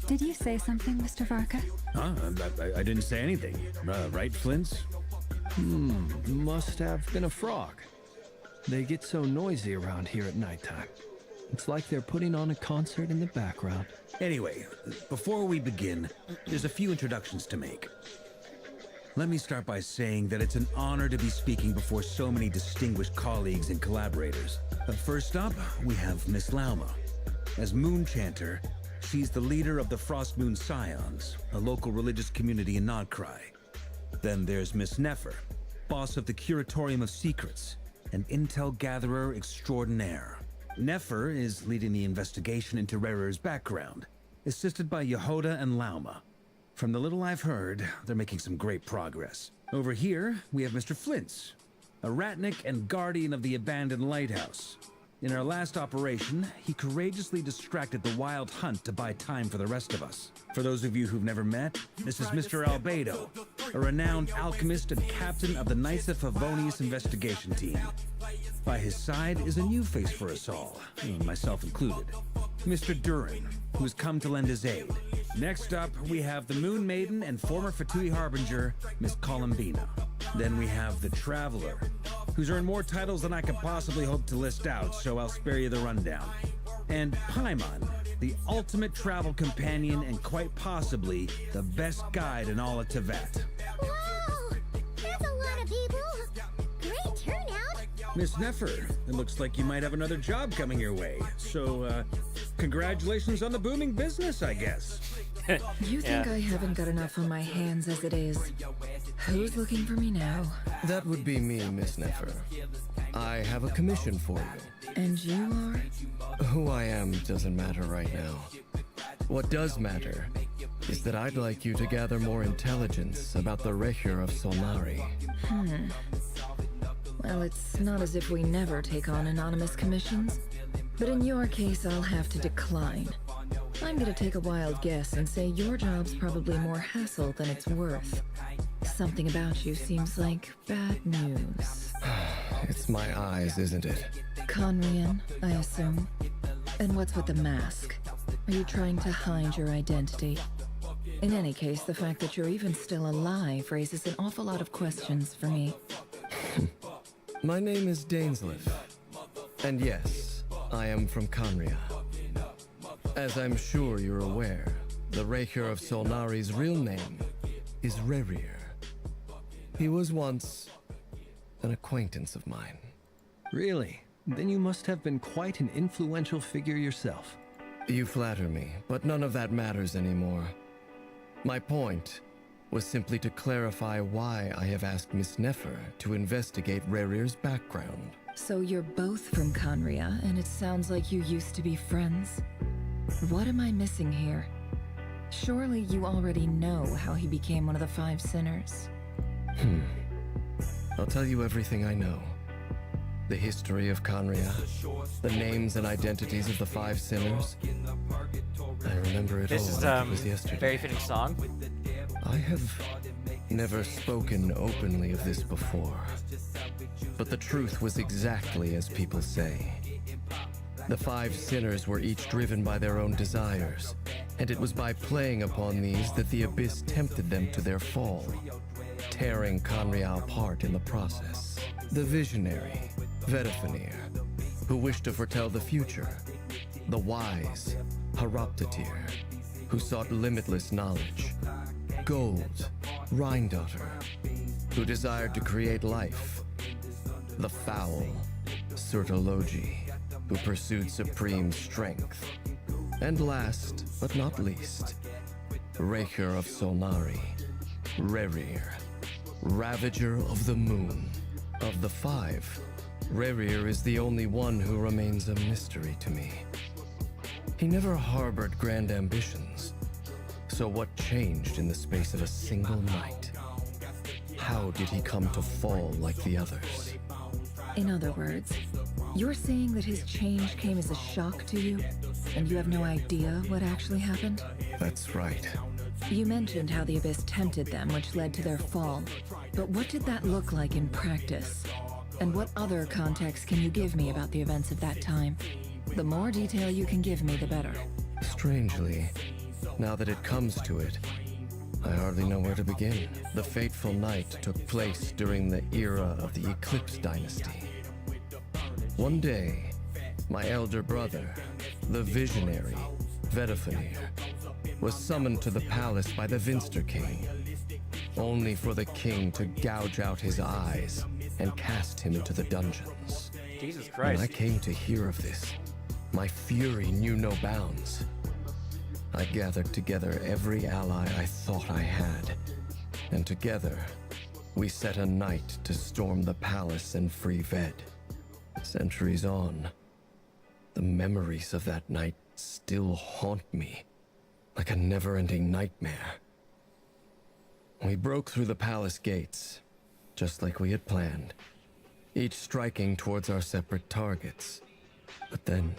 Did you say something, Mr. Varka? Huh? I didn't say anything. Right, Flints? Must have been a frog. They get so noisy around here at nighttime. It's like they're putting on a concert in the background. Anyway, before we begin, there's a few introductions to make. Let me start by saying that it's an honor to be speaking before so many distinguished colleagues and collaborators. First up, we have Miss Lauma. As Moon Chanter, she's the leader of the Frost Moon Scions, a local religious community in Nodcry. Then there's Miss Nefer, boss of the Curatorium of Secrets, an intel gatherer extraordinaire. Nefer is leading the investigation into Rerer's background, assisted by Yehoda and Lauma. From the little I've heard, they're making some great progress. Over here, we have Mr. Flints, a ratnik and guardian of the abandoned lighthouse. In our last operation, he courageously distracted the Wild Hunt to buy time for the rest of us. For those of you who've never met, this is Mr. Albedo, a renowned alchemist and captain of the Knights of Favonius investigation team. By his side is a new face for us all, myself included, Mr. Durin, who's come to lend his aid. Next up, we have the Moon Maiden and former Fatui Harbinger, Miss Columbina. Then we have the Traveler, who's earned more titles than I could possibly hope to list out, so I'll spare you the rundown. And Paimon, the ultimate travel companion and quite possibly the best guide in all of Teyvat. Whoa! That's a lot of people! Great turnout! Miss Nefer, it looks like you might have another job coming your way. So, congratulations on the booming business, I guess. You think I haven't got enough on my hands as it is? Who's looking for me now? That would be me, Miss Nefer. I have a commission for you. And you are? Who I am doesn't matter right now. What does matter is that I'd like you to gather more intelligence about the Recher of Solnari. Well, it's not as if we never take on anonymous commissions. But in your case, I'll have to decline. I'm gonna take a wild guess and say your job's probably more hassle than it's worth. Something about you seems like bad news. It's my eyes, isn't it? Conrian, I assume. And what's with the mask? Are you trying to hide your identity? In any case, the fact that you're even still alive raises an awful lot of questions for me. My name is Dainsleif. And yes, I am from Conria. As I'm sure you're aware, the Recher of Solnari's real name is Rerir. He was once an acquaintance of mine. Really? Then you must have been quite an influential figure yourself. You flatter me, but none of that matters anymore. My point was simply to clarify why I have asked Miss Nefer to investigate Rerir's background. So you're both from Conria, and it sounds like you used to be friends? What am I missing here? Surely you already know how he became one of the 5 sinners. I'll tell you everything I know. the history of Conria, the names and identities of the 5 sinners. I remember it all like it was yesterday. Very fitting song. I have never spoken openly of this before, but the truth was exactly as people say. The 5 sinners were each driven by their own desires, and it was by playing upon these that the Abyss tempted them to their fall, tearing Conria apart in the process. The visionary, Vedifenir, who wished to foretell the future. The wise, Haroptatir, who sought limitless knowledge. Gold, Rheindotter, who desired to create life. The foul, Surtologi, who pursued supreme strength. And last, but not least, Raker of Solnari, Rerir, Ravager of the Moon. Of the 5, Rerir is the only one who remains a mystery to me. He never harbored grand ambitions. So what changed in the space of a single night? How did he come to fall like the others? In other words, you're saying that his change came as a shock to you, and you have no idea what actually happened? That's right. You mentioned how the Abyss tempted them, which led to their fall. But what did that look like in practice? And what other context can you give me about the events of that time? The more detail you can give me, the better. Strangely, now that it comes to it, I hardly know where to begin. The fateful night took place during the era of the Eclipse Dynasty. One day, my elder brother, the visionary, Vedifenir, was summoned to the palace by the Vinster King, only for the king to gouge out his eyes and cast him into the dungeons. Jesus Christ. When I came to hear of this, my fury knew no bounds. I gathered together every ally I thought I had, and together, we set a night to storm the palace and free Ved. Centuries on, the memories of that night still haunt me, like a never-ending nightmare. We broke through the palace gates, just like we had planned, each striking towards our separate targets. But then,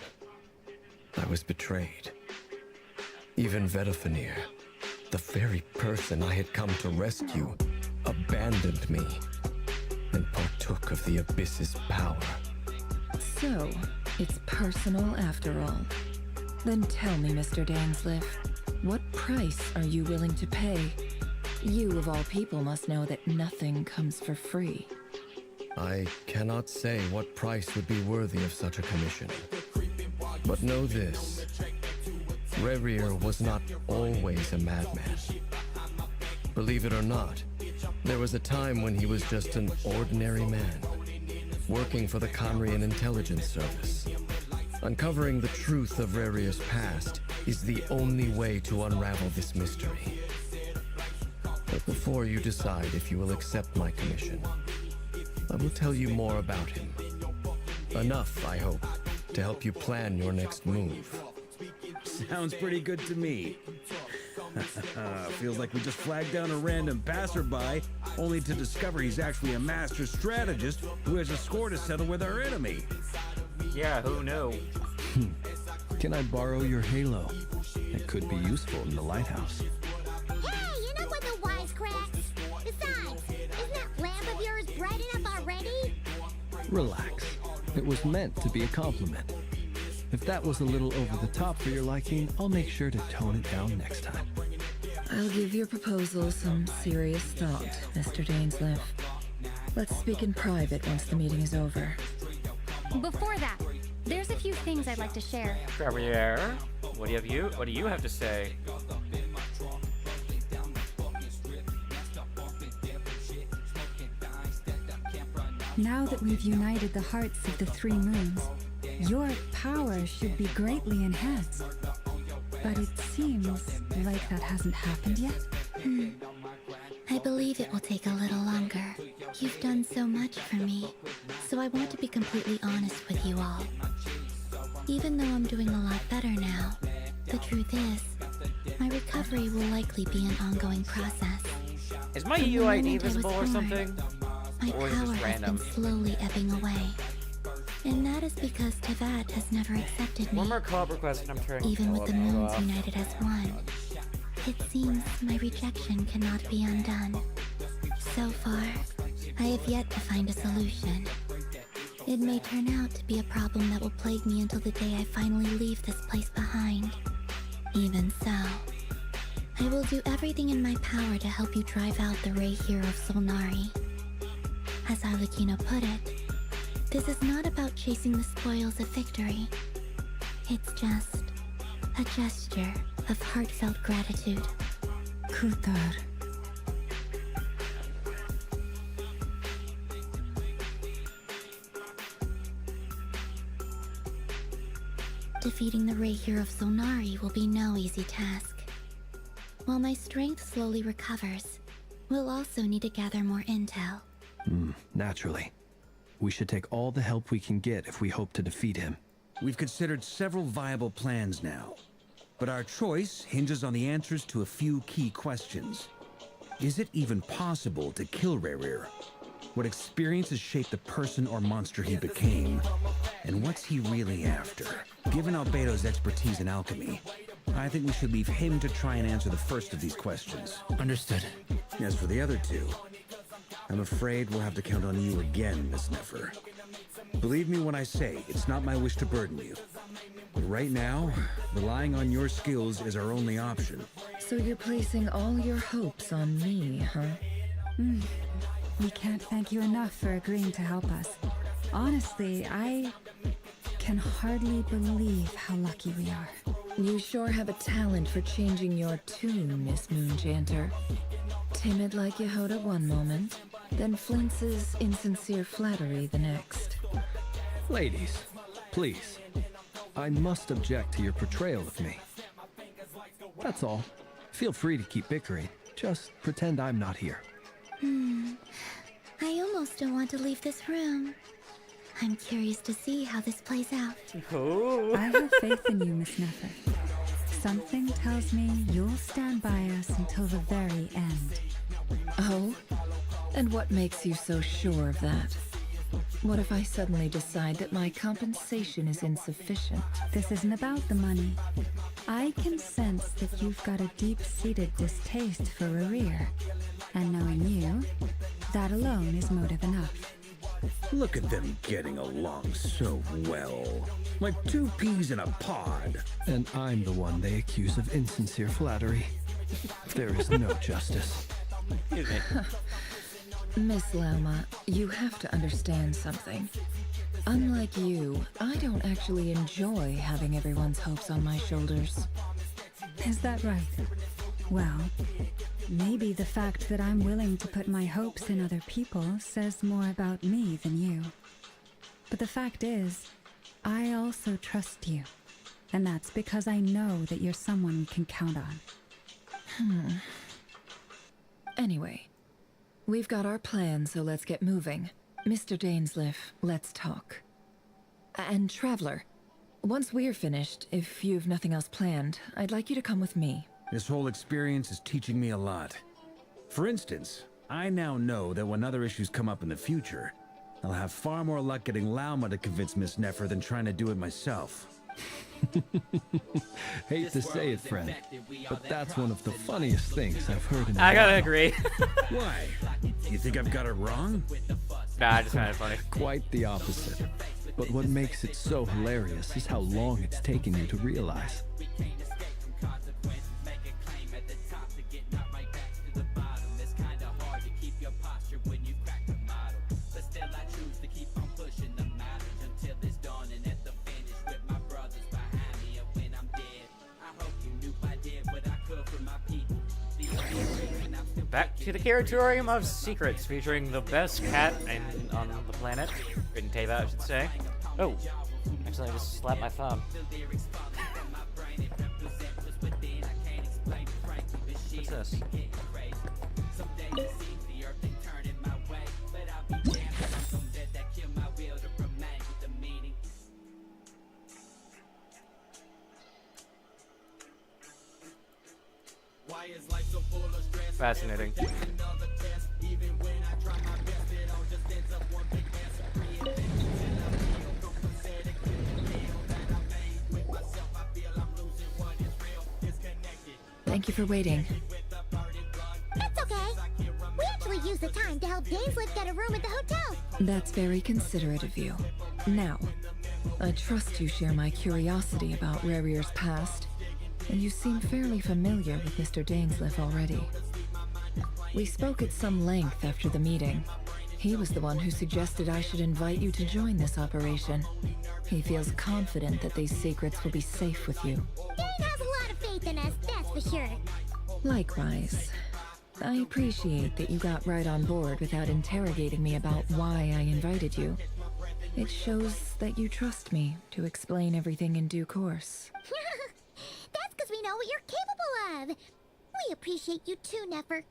I was betrayed. Even Vedifenir, the very person I had come to rescue, abandoned me and partook of the Abyss's power. So, it's personal after all. Then tell me, Mr. Dainsleif, what price are you willing to pay? You, of all people, must know that nothing comes for free. I cannot say what price would be worthy of such a commission. But know this. Rerir was not always a madman. Believe it or not, there was a time when he was just an ordinary man, working for the Conrian Intelligence Service. Uncovering the truth of Rerir's past is the only way to unravel this mystery. But before you decide if you will accept my commission, I will tell you more about him. Enough, I hope, to help you plan your next move. Sounds pretty good to me. Feels like we just flagged down a random passerby, only to discover he's actually a master strategist who has a score to settle with our enemy. Yeah, who knew? Can I borrow your halo? It could be useful in the lighthouse. Hey, enough with the wisecracks. Besides, isn't that lamp of yours bright enough already? Relax. It was meant to be a compliment. If that was a little over the top for your liking, I'll make sure to tone it down next time. I'll give your proposal some serious thought, Mr. Dainsleif. Let's speak in private once the meeting is over. Before that, there's a few things I'd like to share. Gabrielle, what do you have to say? Now that we've united the hearts of the 3 moons, your power should be greatly enhanced. But it seems like that hasn't happened yet. I believe it will take a little longer. You've done so much for me, so I want to be completely honest with you all. Even though I'm doing a lot better now, the truth is, my recovery will likely be an ongoing process. Is my UI invisible or something? My Or is it power just has random? been slowly ebbing away. And that is because Tevat has never accepted me. One more co-op request and I'm turning Even with the co-op moons off. united as one. It seems my rejection cannot be undone. So far, I have yet to find a solution. It may turn out to be a problem that will plague me until the day I finally leave this place behind. Even so, I will do everything in my power to help you drive out the Ray Hero of Solnari. As Arlecchino put it, this is not about chasing the spoils of victory. It's just a gesture of heartfelt gratitude. Kutar. Defeating the Ray Hero of Solnari will be no easy task. While my strength slowly recovers, we'll also need to gather more intel. Naturally. We should take all the help we can get if we hope to defeat him. We've considered several viable plans now, but our choice hinges on the answers to a few key questions. Is it even possible to kill Rerir? What experiences shaped the person or monster he became? And what's he really after? Given Albedo's expertise in alchemy, I think we should leave him to try and answer the first of these questions. Understood. As for the other two, I'm afraid we'll have to count on you again, Miss Nefer. Believe me when I say it's not my wish to burden you. But right now, relying on your skills is our only option. So you're placing all your hopes on me, huh? We can't thank you enough for agreeing to help us. Honestly, I can hardly believe how lucky we are. You sure have a talent for changing your tune, Miss Moonjanter. Timid like Yehoda one moment, then flinches insincere flattery the next. Ladies, please. I must object to your portrayal of me. That's all. Feel free to keep bickering. Just pretend I'm not here. I almost don't want to leave this room. I'm curious to see how this plays out. I have faith in you, Miss Nefer. Something tells me you'll stand by us until the very end. Oh? And what makes you so sure of that? What if I suddenly decide that my compensation is insufficient? This isn't about the money. I can sense that you've got a deep-seated distaste for Rerir. And knowing you, that alone is motive enough. Look at them getting along so well. Like two peas in a pod. And I'm the one they accuse of insincere flattery. There is no justice. Miss Lauma, you have to understand something. Unlike you, I don't actually enjoy having everyone's hopes on my shoulders. Is that right? Well, maybe the fact that I'm willing to put my hopes in other people says more about me than you. But the fact is, I also trust you. And that's because I know that you're someone we can count on. Anyway, we've got our plan, so let's get moving. Mr. Dainsliff, let's talk. And Traveler, once we're finished, if you've nothing else planned, I'd like you to come with me. This whole experience is teaching me a lot. For instance, I now know that when other issues come up in the future, I'll have far more luck getting Lauma to convince Miss Nefer than trying to do it myself. Hate to say it, friend, but that's one of the funniest things I've heard in a I gotta while. agree. Why? You think I've got it wrong? Nah, I just find it funny. Quite the opposite. But what makes it so hilarious is how long it's taken you to realize. Back to the Curatorium of Secrets, featuring the best cat on the planet. In Teva, I should say. Oh, actually, I just slapped my thumb. What's this? Fascinating. Thank you for waiting. It's okay. We actually used the time to help Dainsliff get a room at the hotel. That's very considerate of you. Now, I trust you share my curiosity about Rarier's past, and you seem fairly familiar with Mr. Dainsliff already. We spoke at some length after the meeting. He was the one who suggested I should invite you to join this operation. He feels confident that these secrets will be safe with you. Dane has a lot of faith in us, that's for sure. Likewise. I appreciate that you got right on board without interrogating me about why I invited you. It shows that you trust me to explain everything in due course. That's because we know what you're capable of. We appreciate you too, Nefer.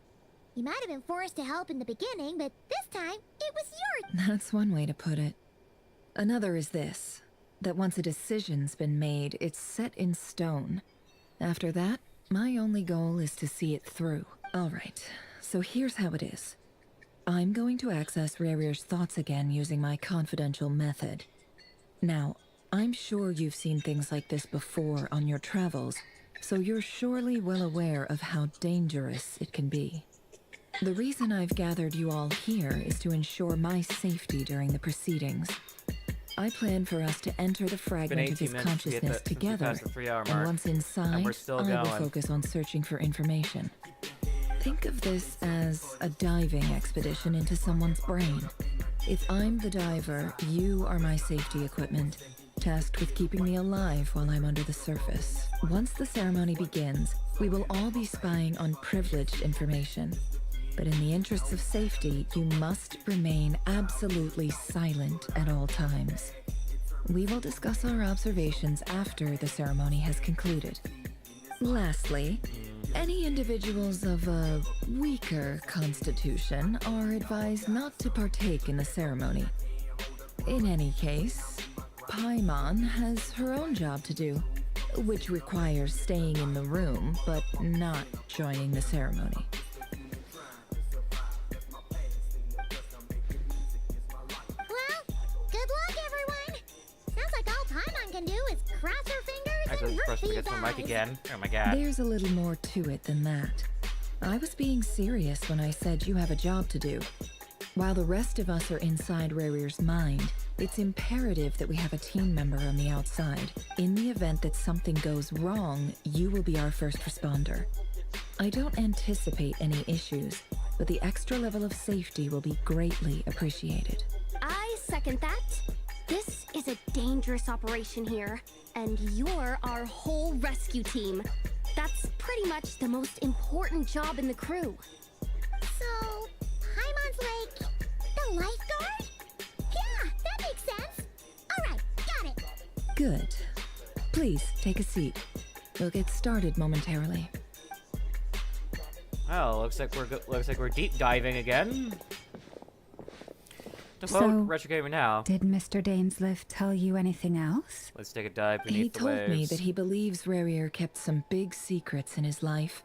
You might have been forced to help in the beginning, but this time, it was your... That's one way to put it. Another is this, that once a decision's been made, it's set in stone. After that, my only goal is to see it through. Alright, so here's how it is. I'm going to access Rarier's thoughts again using my confidential method. Now, I'm sure you've seen things like this before on your travels, so you're surely well aware of how dangerous it can be. The reason I've gathered you all here is to ensure my safety during the proceedings. I plan for us to enter the fragment of his consciousness together, and once inside, I will focus on searching for information. Think of this as a diving expedition into someone's brain. If I'm the diver, you are my safety equipment, tasked with keeping me alive while I'm under the surface. Once the ceremony begins, we will all be spying on privileged information. But in the interests of safety, you must remain absolutely silent at all times. We will discuss our observations after the ceremony has concluded. Lastly, any individuals of a weaker constitution are advised not to partake in the ceremony. In any case, Paimon has her own job to do, which requires staying in the room but not joining the ceremony. Can do is cross her fingers and root these my mic again. Oh my god. There's a little more to it than that. I was being serious when I said you have a job to do. While the rest of us are inside Rarier's mind, it's imperative that we have a team member on the outside. In the event that something goes wrong, you will be our first responder. I don't anticipate any issues, but the extra level of safety will be greatly appreciated. I second that. This is a dangerous operation here, and you're our whole rescue team. That's pretty much the most important job in the crew. So, Paimon's like the lifeguard? Yeah, that makes sense. Alright, got it. Good. Please, take a seat. We'll get started momentarily. Oh, looks like we're deep diving again. To quote Retro Gamer Now. Did Mr. Dainsliff tell you anything else? Let's take a dive beneath the waves. He told me that he believes Rarier kept some big secrets in his life.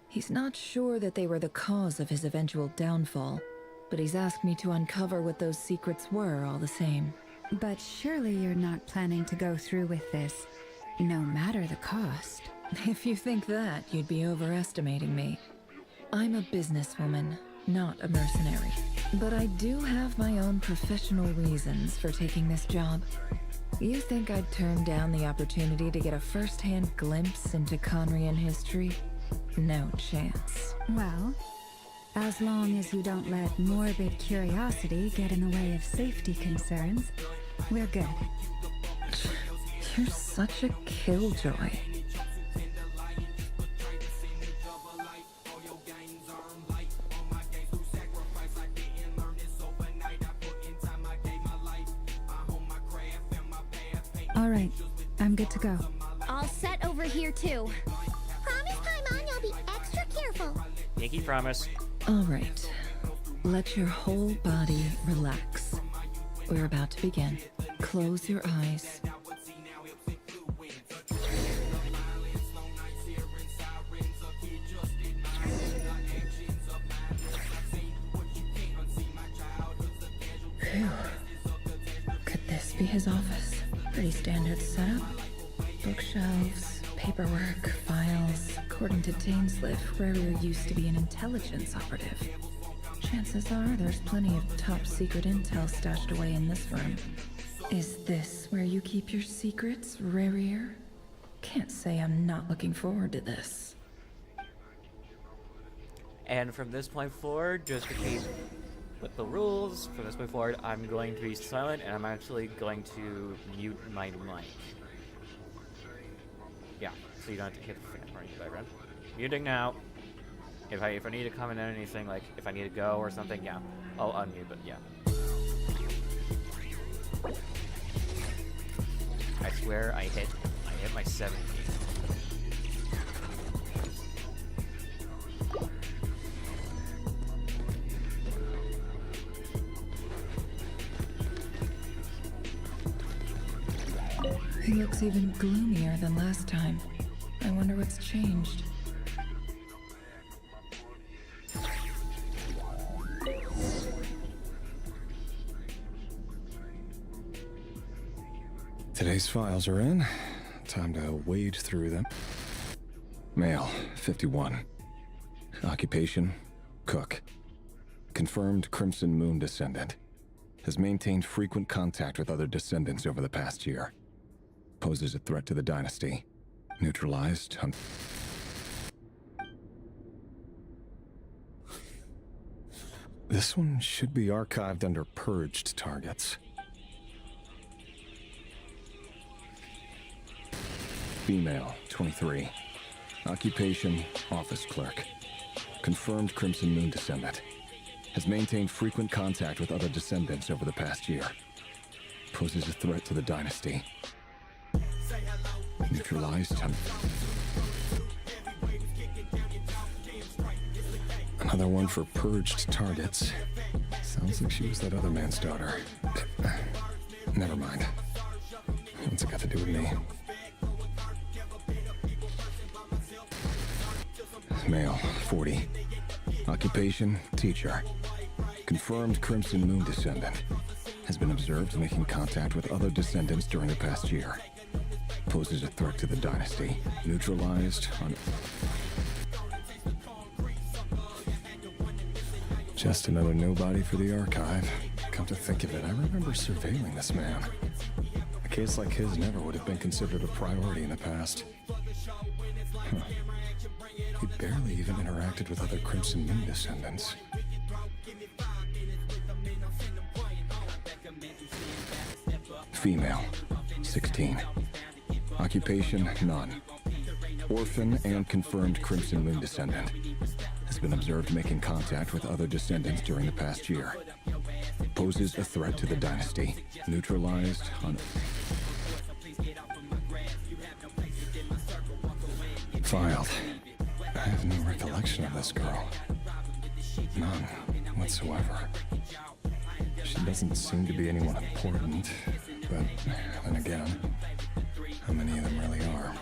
He's not sure that they were the cause of his eventual downfall, but he's asked me to uncover what those secrets were all the same. But surely you're not planning to go through with this, no matter the cost. If you think that, you'd be overestimating me. I'm a businesswoman, not a mercenary. But I do have my own professional reasons for taking this job. You think I'd turn down the opportunity to get a first-hand glimpse into Conrian history? No chance. Well, as long as you don't let morbid curiosity get in the way of safety concerns, we're good. You're such a killjoy. All right, I'm good to go. I'll set over here too. Promise, Paimon, you'll be extra careful. Yankee promise. All right. Let your whole body relax. We're about to begin. Close your eyes. Phew. Could this be his office? Pretty standard setup. Bookshelves, Paperwork, files. According to Dainsliff, Rarier used to be an intelligence operative. Chances are there's plenty of top secret intel stashed away in this room. Is this where you keep your secrets, Rarier? Can't say I'm not looking forward to this. And from this point forward, just to keep with the rules, from this point forward, I'm going to be silent and I'm actually going to mute my mic. Yeah, so you don't have to hit the fan or anything, background. Muting now. If I need to comment on anything, like if I need to go or something, yeah, I'll unmute, but yeah. I swear I hit my 7 key. He looks even gloomier than last time. I wonder what's changed. Today's files are in. Time to wade through them. Male, 51. Occupation, cook. Confirmed Crimson Moon descendant. Has maintained frequent contact with other descendants over the past year. Poses a threat to the dynasty. Neutralized. This one should be archived under purged targets. Female, 23. Occupation, office clerk. Confirmed Crimson Moon descendant. Has maintained frequent contact with other descendants over the past year. Poses a threat to the dynasty. Neutralized. Another one for purged targets. Sounds like she was that other man's daughter. Never mind. What's it got to do with me? Male, 40. Occupation, teacher. Confirmed Crimson Moon descendant. Has been observed making contact with other descendants during the past year. Poses a threat to the dynasty. Neutralized on... Just another nobody for the archive. Come to think of it, I remember surveilling this man. A case like his never would have been considered a priority in the past. Huh. He barely even interacted with other Crimson Moon descendants. Female, 16. Occupation, none. Orphan and confirmed Crimson Moon descendant. Has been observed making contact with other descendants during the past year. Poses a threat to the dynasty. Neutralized on... Filed. I have no recollection of this girl. None whatsoever. She doesn't seem to be anyone important, but then again, how many of them really are?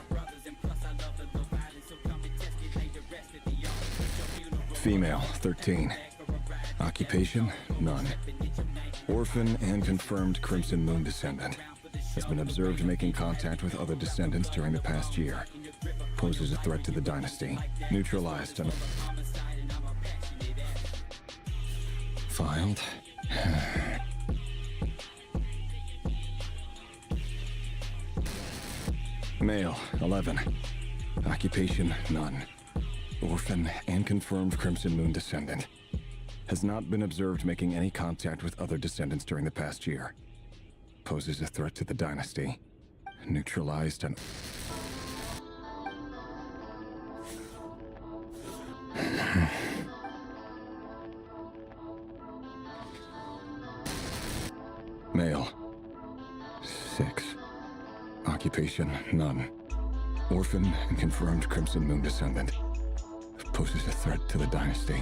Female, 13. Occupation, none. Orphan and confirmed Crimson Moon descendant. Has been observed making contact with other descendants during the past year. Poses a threat to the dynasty. Neutralized. Filed. Male, 11. Occupation, none. Orphan and confirmed Crimson Moon descendant. Has not been observed making any contact with other descendants during the past year. Poses a threat to the dynasty. Neutralized and... Male. 6. Occupation, none. Orphan and confirmed Crimson Moon descendant. Poses a threat to the dynasty.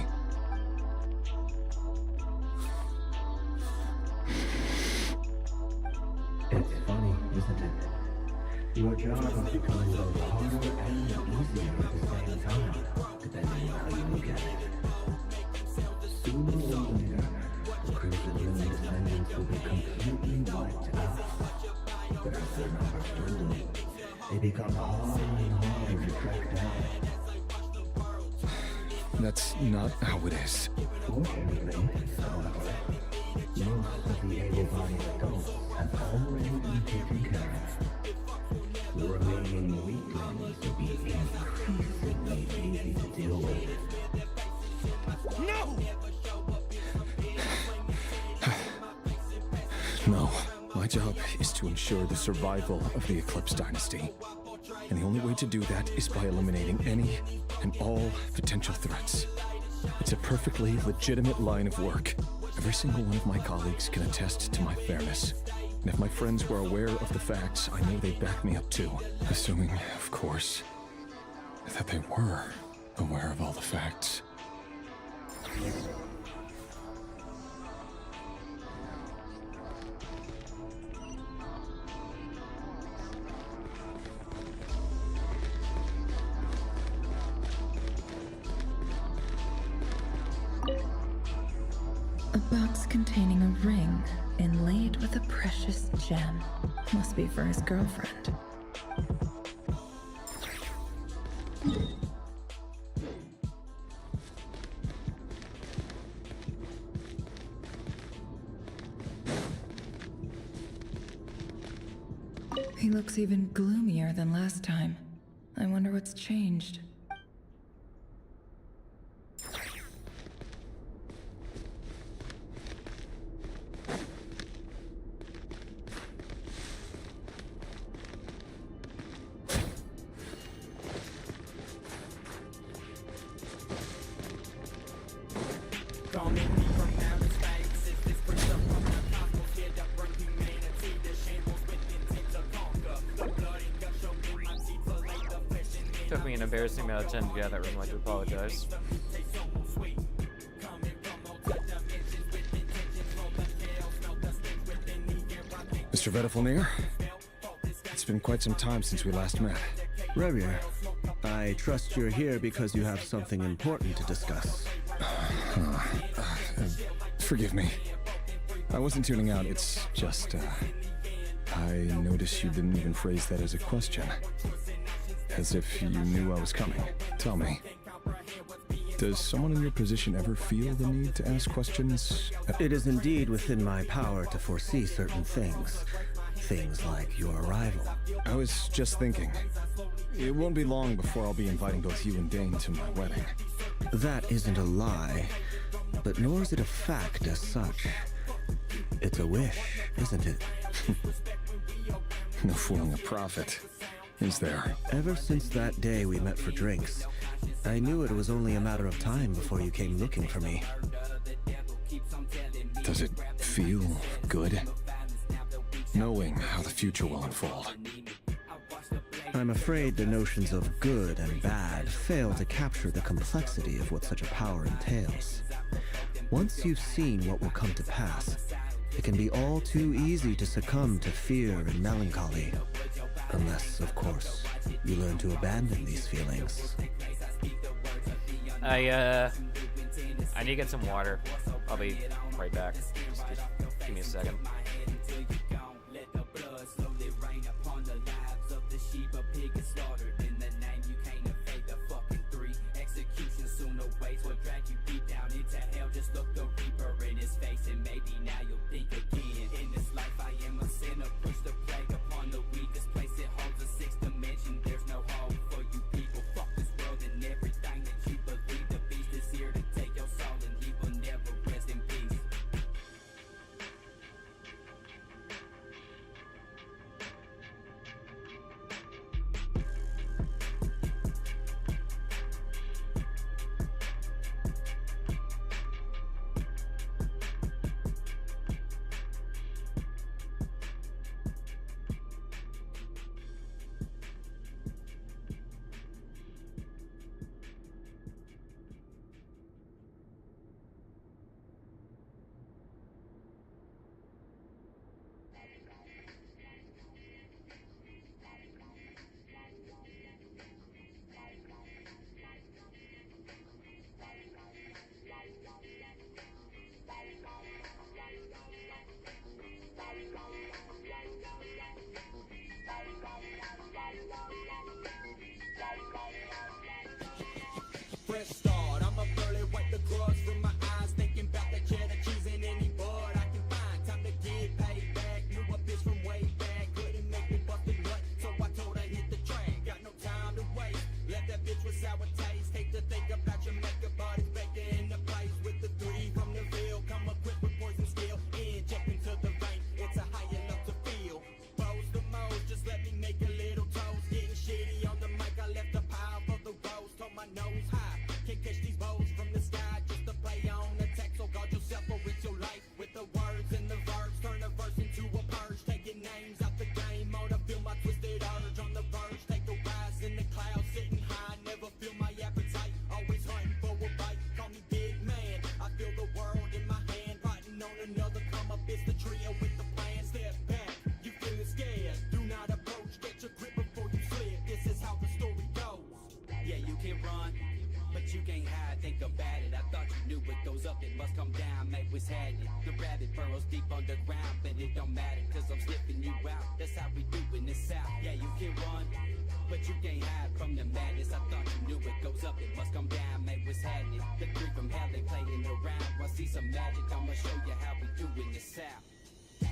It's funny, isn't it? Your job is becoming both harder and easier at the same time, depending on how you look at it. Sooner or later, the Crimson Moon descendants will be completely wiped out. But as their numbers dwindle, they become harder and harder until you track down. That's not how it is. Fortunately, however, most of the able-bodied adults have already been taken care of. The remaining weaklings will be increasingly easy to deal with. No! No. My job is to ensure the survival of the Eclipse Dynasty. And the only way to do that is by eliminating any and all potential threats. It's a perfectly legitimate line of work. Every single one of my colleagues can attest to my fairness. And if my friends were aware of the facts, I know they'd back me up too. Assuming, of course, that they were aware of all the facts. A box containing a ring inlaid with a precious gem. Must be for his girlfriend. He looks even gloomier than last time. I wonder what's changed. Took me an embarrassing amount of time to get out of that room. I'd like to apologize. Mr. Vedifalnir, it's been quite some time since we last met. Revier, I trust you're here because you have something important to discuss. Forgive me. I wasn't tuning out, it's just, I noticed you didn't even phrase that as a question. As if you knew I was coming. Tell me, does someone in your position ever feel the need to ask questions? It is indeed within my power to foresee certain things. Things like your arrival. I was just thinking, it won't be long before I'll be inviting both you and Dane to my wedding. That isn't a lie, but nor is it a fact as such. It's a wish, isn't it? No fooling a prophet, is there? Ever since that day we met for drinks, I knew it was only a matter of time before you came looking for me. Does it feel good? Knowing how the future will unfold. I'm afraid the notions of good and bad fail to capture the complexity of what such a power entails. Once you've seen what will come to pass, it can be all too easy to succumb to fear and melancholy. Unless, of course, you learn to abandon these feelings. I need to get some water. I'll be right back. Just give me a second. scrubs from my eyes, thinking about that cheddar cheese and any bud I can find. Time to get paid back. Knew a bitch from way back, couldn't make me bust a nut, so I told her hit the track. Got no time to waste. Left that bitch with sour taste. Hate to think about your makeup, but it's back there in the place with the 3 from the veil. Come equipped with poison skill, inject into the vein. It's a high enough to feel. Bows the most, just let me make a little toast. Getting shitty on the mic, I left a pile for the rose. Told my nose high, can't catch these bows from the sky. Just to play on attack, so guard yourself or it's your life. With the words and the verbs, turn a verse into a purge. Taking names out the game, or to feel my twisted urge. On the verge, take a rise in the clouds, sitting high. Never feel my appetite, always hunting for a bite. Call me big man, I feel the world in my hand. Writing on another come up, it's the trio with the plan. Step back, you feeling scared, do not approach. Get your grip before you slip, this is how the story goes. Yeah, you can run, but you can't hide, think about it. I thought you knew what goes up, it must come down. Mate was had it. The rabbit burrows deep underground, but it don't matter, cause I'm sniffing you out. That's how we do in the south. Yeah, you can run, but you can't hide from the madness. I thought you knew what goes up, it must come down. Mate was had it. The 3 from hell, they playing around. Want see some magic, I'ma show you how we do in the south.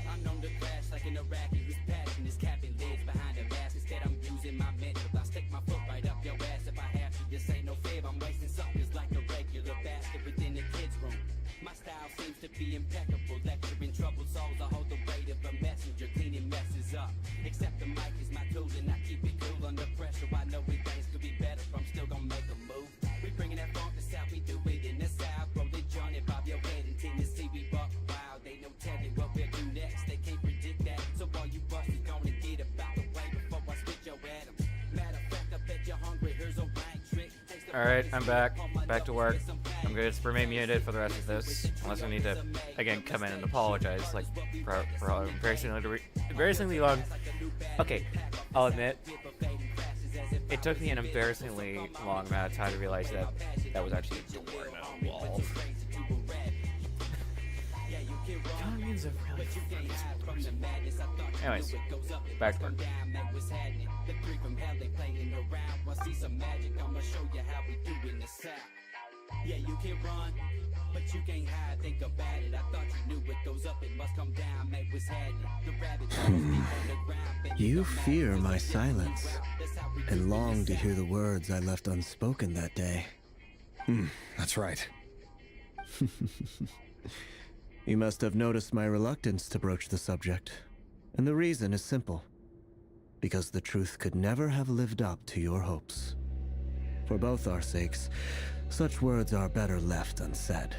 I'm known to crash like an Iraqi whose passion is capping lids behind a mask. Instead, I'm using my mental. I stick my foot right up your ass if I have to. This ain't no fib, I'm wasting suckers like a regular bastard within the kids' room. My style seems to be impeccable, lecturing troubled souls. I hold the weight of a messenger, cleaning messes up. Except the mic is my tool and I keep it cool under pressure. I know we things could be better, but I'm still gonna make a move. We bringing that funk to south, we do it in the south. Roll the joint and bob your head in Tennessee, we buck wild. They no telling what we'll do next, they can't predict that. So all you busters gonna get about the way before I spit your at 'em. Matter of fact, I bet you're hungry, here's a rank trick. Alright, I'm back. Back to work. I'm going to remain muted for the rest of this. Unless I need to, again, come in and apologize, like, for embarrassingly long. Okay, I'll admit, it took me an embarrassingly long amount of time to realize that that was actually a door, not a wall. Communes of really Anyways, back to work. The 3 from hell, they playing around. Want see some magic, I'ma show you how we do in the south. Yeah, you can run, but you can't hide, think about it. I thought you knew what goes up, it must come down. Mate was had it. The rabbit deep on the ground. You fear my silence, and long to hear the words I left unspoken that day. That's right. You must have noticed my reluctance to broach the subject, and the reason is simple. Because the truth could never have lived up to your hopes. For both our sakes, such words are better left unsaid.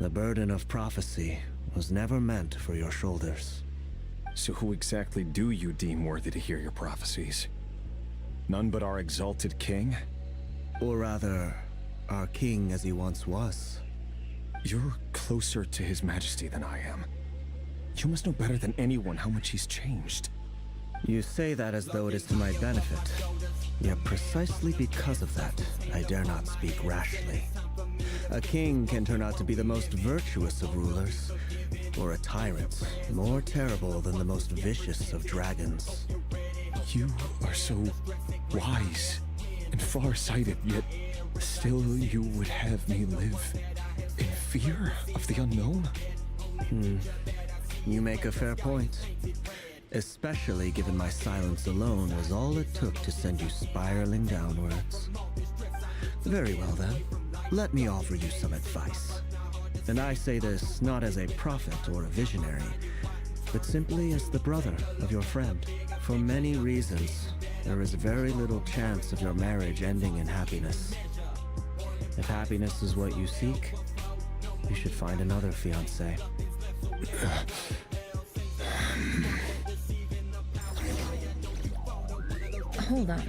The burden of prophecy was never meant for your shoulders. So who exactly do you deem worthy to hear your prophecies? None but our exalted king? Or rather, our king as he once was. You're closer to his majesty than I am. You must know better than anyone how much he's changed. You say that as though it is to my benefit. Yet precisely because of that, I dare not speak rashly. A king can turn out to be the most virtuous of rulers, or a tyrant more terrible than the most vicious of dragons. You are so wise and far-sighted, yet still you would have me live in fear of the unknown? You make a fair point. Especially given my silence alone was all it took to send you spiraling downwards. Very well then, let me offer you some advice. And I say this not as a prophet or a visionary, but simply as the brother of your friend. For many reasons, there is very little chance of your marriage ending in happiness. If happiness is what you seek, you should find another fiancé. Hold on.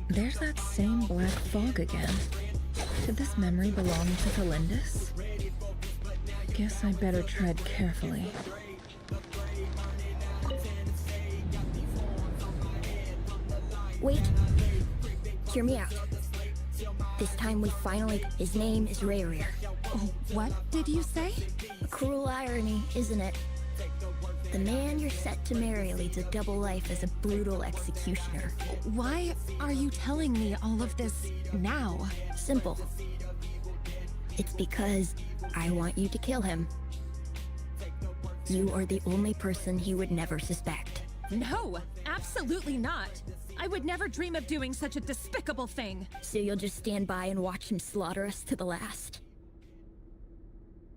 There's that same black fog again. Did this memory belong to Felindus? Guess I better tread carefully. Wait. Hear me out. This time we finally... His name is Rayrir. Oh, what did you say? A cruel irony, isn't it? The man you're set to marry leads a double life as a brutal executioner. Why are you telling me all of this now? Simple. It's because I want you to kill him. You are the only person he would never suspect. No, absolutely not. I would never dream of doing such a despicable thing. So you'll just stand by and watch him slaughter us to the last?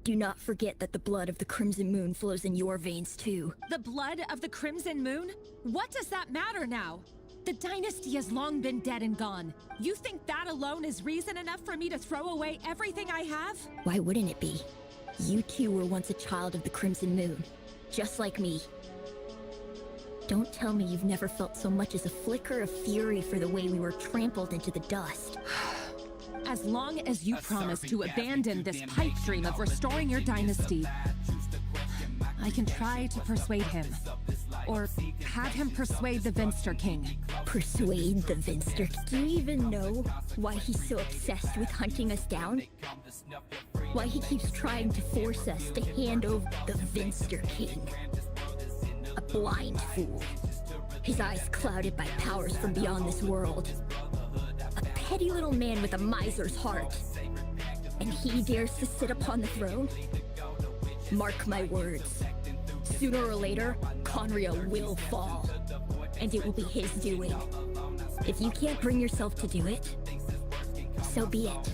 Do not forget that the blood of the Crimson Moon flows in your veins too. The blood of the Crimson Moon? What does that matter now? The dynasty has long been dead and gone. You think that alone is reason enough for me to throw away everything I have? Why wouldn't it be? You two were once a child of the Crimson Moon, just like me. Don't tell me you've never felt so much as a flicker of fury for the way we were trampled into the dust. As long as you promise to abandon this pipe dream of restoring your dynasty, I can try to persuade him. Or have him persuade the Vinster King. Persuade the Vinster? Do you even know why he's so obsessed with hunting us down? Why he keeps trying to force us to hand over the Vinster King? A blind fool. His eyes clouded by powers from beyond this world. A petty little man with a miser's heart. And he dares to sit upon the throne? Mark my words. Sooner or later, Conria will fall. And it will be his doing. If you can't bring yourself to do it, so be it.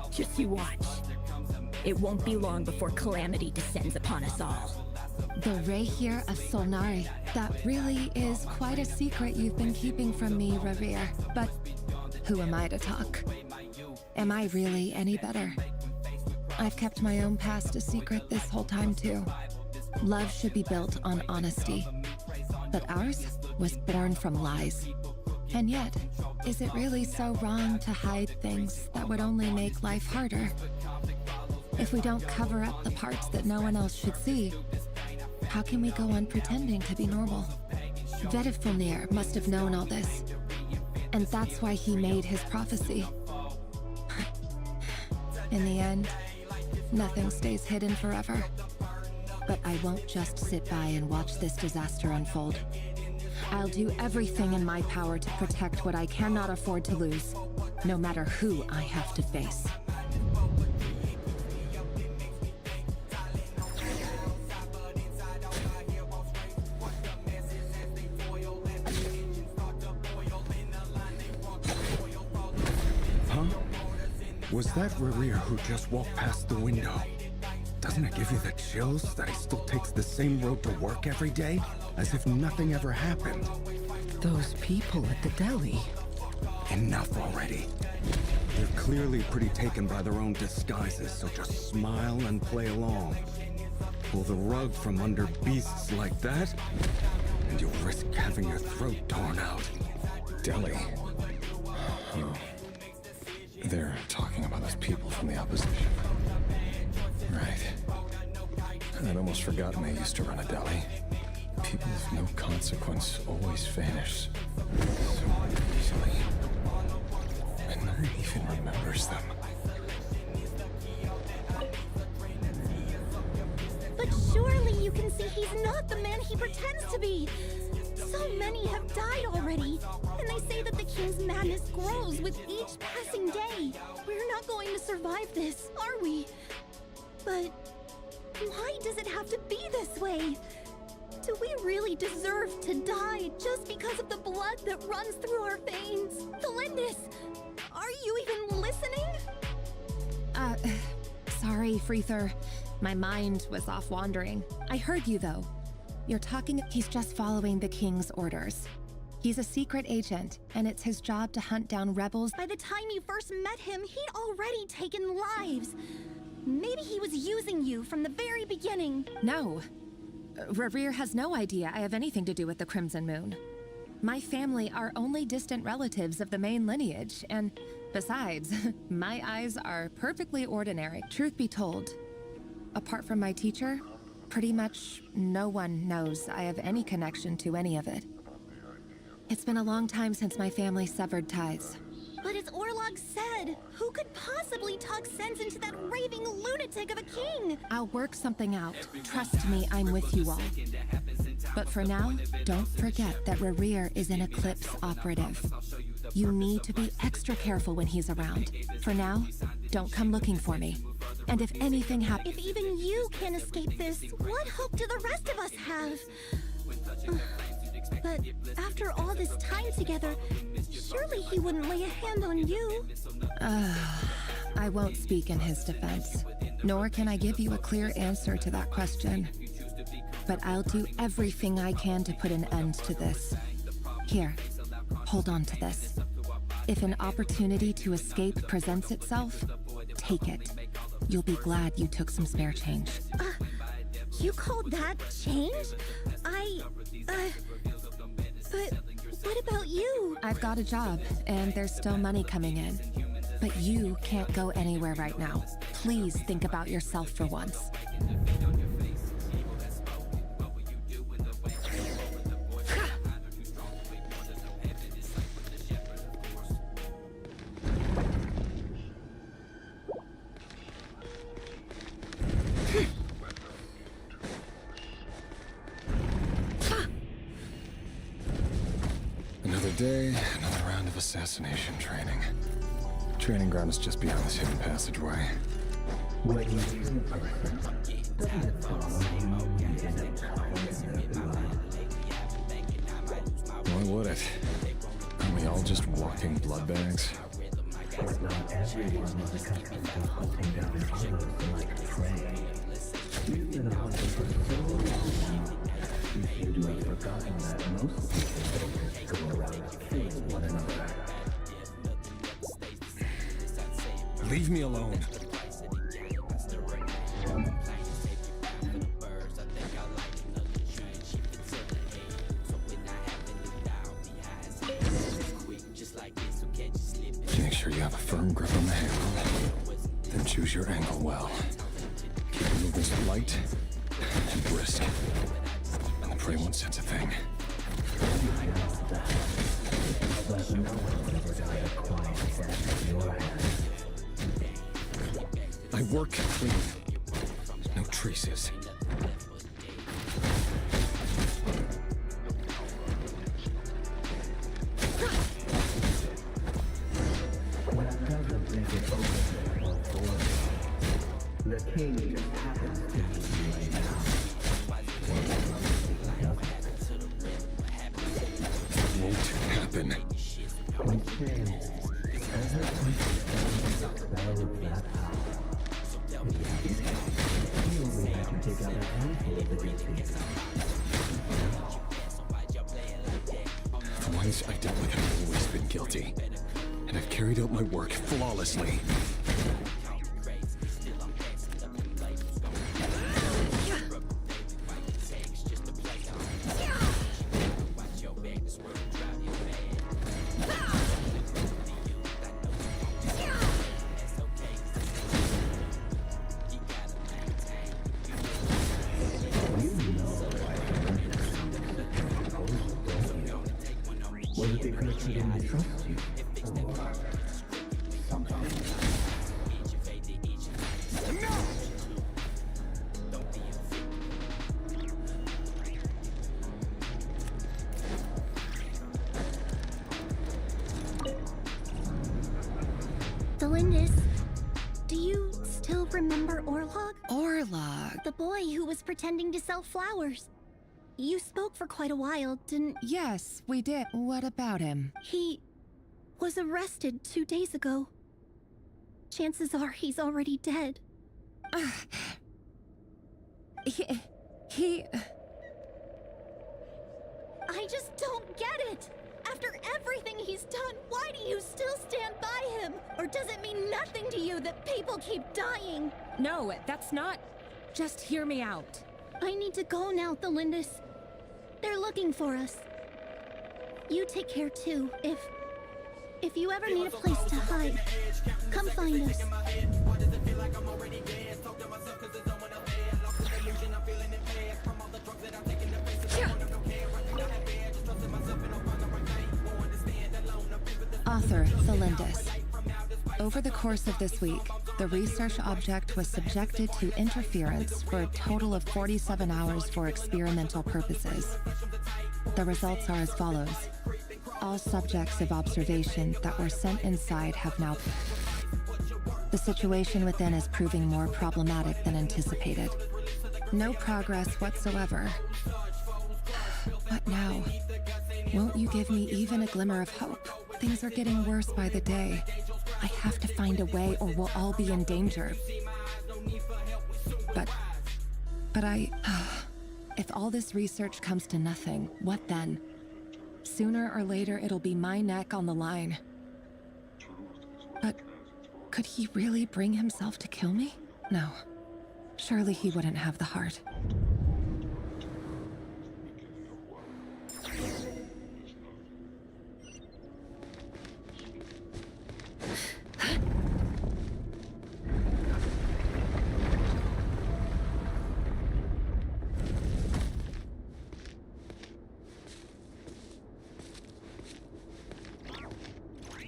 Just you watch. It won't be long before calamity descends upon us all. The Rehir of Solnari. That really is quite a secret you've been keeping from me, Revere. But who am I to talk? Am I really any better? I've kept my own past a secret this whole time, too. Love should be built on honesty. But ours was born from lies. And yet, is it really so wrong to hide things that would only make life harder? If we don't cover up the parts that no one else should see, how can we go on pretending to be normal? Vedifulnir must have known all this. And that's why he made his prophecy. In the end, nothing stays hidden forever. But I won't just sit by and watch this disaster unfold. I'll do everything in my power to protect what I cannot afford to lose, no matter who I have to face. Huh? Was that Revere who just walked past the window? Doesn't it give you the chills that he still takes the same road to work every day? As if nothing ever happened. Those people at the deli. Enough already. They're clearly pretty taken by their own disguises, so just smile and play along. Pull the rug from under beasts like that, and you'll risk having your throat torn out. Deli. Oh. They're talking about those people from the opposition. Right. I'd almost forgotten they used to run a deli. People of no consequence always vanish so easily. And no one even remembers them. But surely you can see he's not the man he pretends to be. So many have died already, and they say that the king's madness grows with each passing day. We're not going to survive this, are we? But why does it have to be this way? Do we really deserve to die just because of the blood that runs through our veins? Felindis, are you even listening? Sorry, Freether. My mind was off wandering. I heard you, though. You're talking... He's just following the king's orders. He's a secret agent, and it's his job to hunt down rebels. By the time you first met him, he'd already taken lives. Maybe he was using you from the very beginning. No. Revere has no idea I have anything to do with the Crimson Moon. My family are only distant relatives of the main lineage, and besides, my eyes are perfectly ordinary. Truth be told, apart from my teacher, pretty much no one knows I have any connection to any of it. It's been a long time since my family severed ties. But as Orlog said, who could possibly talk sense into that raving lunatic of a king? I'll work something out. Trust me, I'm with you all. But for now, don't forget that Rerir is an Eclipse operative. You need to be extra careful when he's around. For now, don't come looking for me. And if anything happens... If even you can't escape this, what hope do the rest of us have? But after all this time together, surely he wouldn't lay a hand on you. I won't speak in his defense, nor can I give you a clear answer to that question. But I'll do everything I can to put an end to this. Here, hold on to this. If an opportunity to escape presents itself, take it. You'll be glad you took some spare change. You called that change? But what about you? I've got a job, and there's still money coming in. But you can't go anywhere right now. Please think about yourself for once. Another day, another round of assassination training. Training ground is just beyond this hidden passageway. When you see a person, doesn't it follow you end up covering their blood? Why would it? Aren't we all just walking blood bags? But not everyone is accustomed to hunting down others like prey. You've been a hunter for so long, you seem to have forgotten that most people go around killing one another. Leave me alone. Make sure you have a firm grip on the handle. Then choose your angle well. Keep your movements light and brisk. And the prey won't sense a thing. But no one ever died a quiet death in your hands. I work clean. No traces. That doesn't make it open or for the king just happens to be right now. Won't happen. Instead, as I point the spell of that house, you only have to take out a handful of the guilty. For once, I dealt like I've always been guilty. And I've carried out my work flawlessly. Was it because he didn't trust you? Or something? No! Delindis, do you still remember Orlog? Orlog? The boy who was pretending to sell flowers. You spoke for quite a while, didn't... Yes, we did. What about him? He was arrested 2 days ago. Chances are he's already dead. He... I just don't get it! After everything he's done, why do you still stand by him? Or does it mean nothing to you that people keep dying? No, that's not... Just hear me out. I need to go now, Thelindis. They're looking for us. You take care too. If you ever need a place to hide, come find us. Author Thelindis. Over the course of this week, the research object was subjected to interference for a total of 47 hours for experimental purposes. The results are as follows. All subjects of observation that were sent inside have now... The situation within is proving more problematic than anticipated. No progress whatsoever. What now? Won't you give me even a glimmer of hope? Things are getting worse by the day. I have to find a way or we'll all be in danger. But if all this research comes to nothing, what then? Sooner or later, it'll be my neck on the line. But could he really bring himself to kill me? No. Surely he wouldn't have the heart.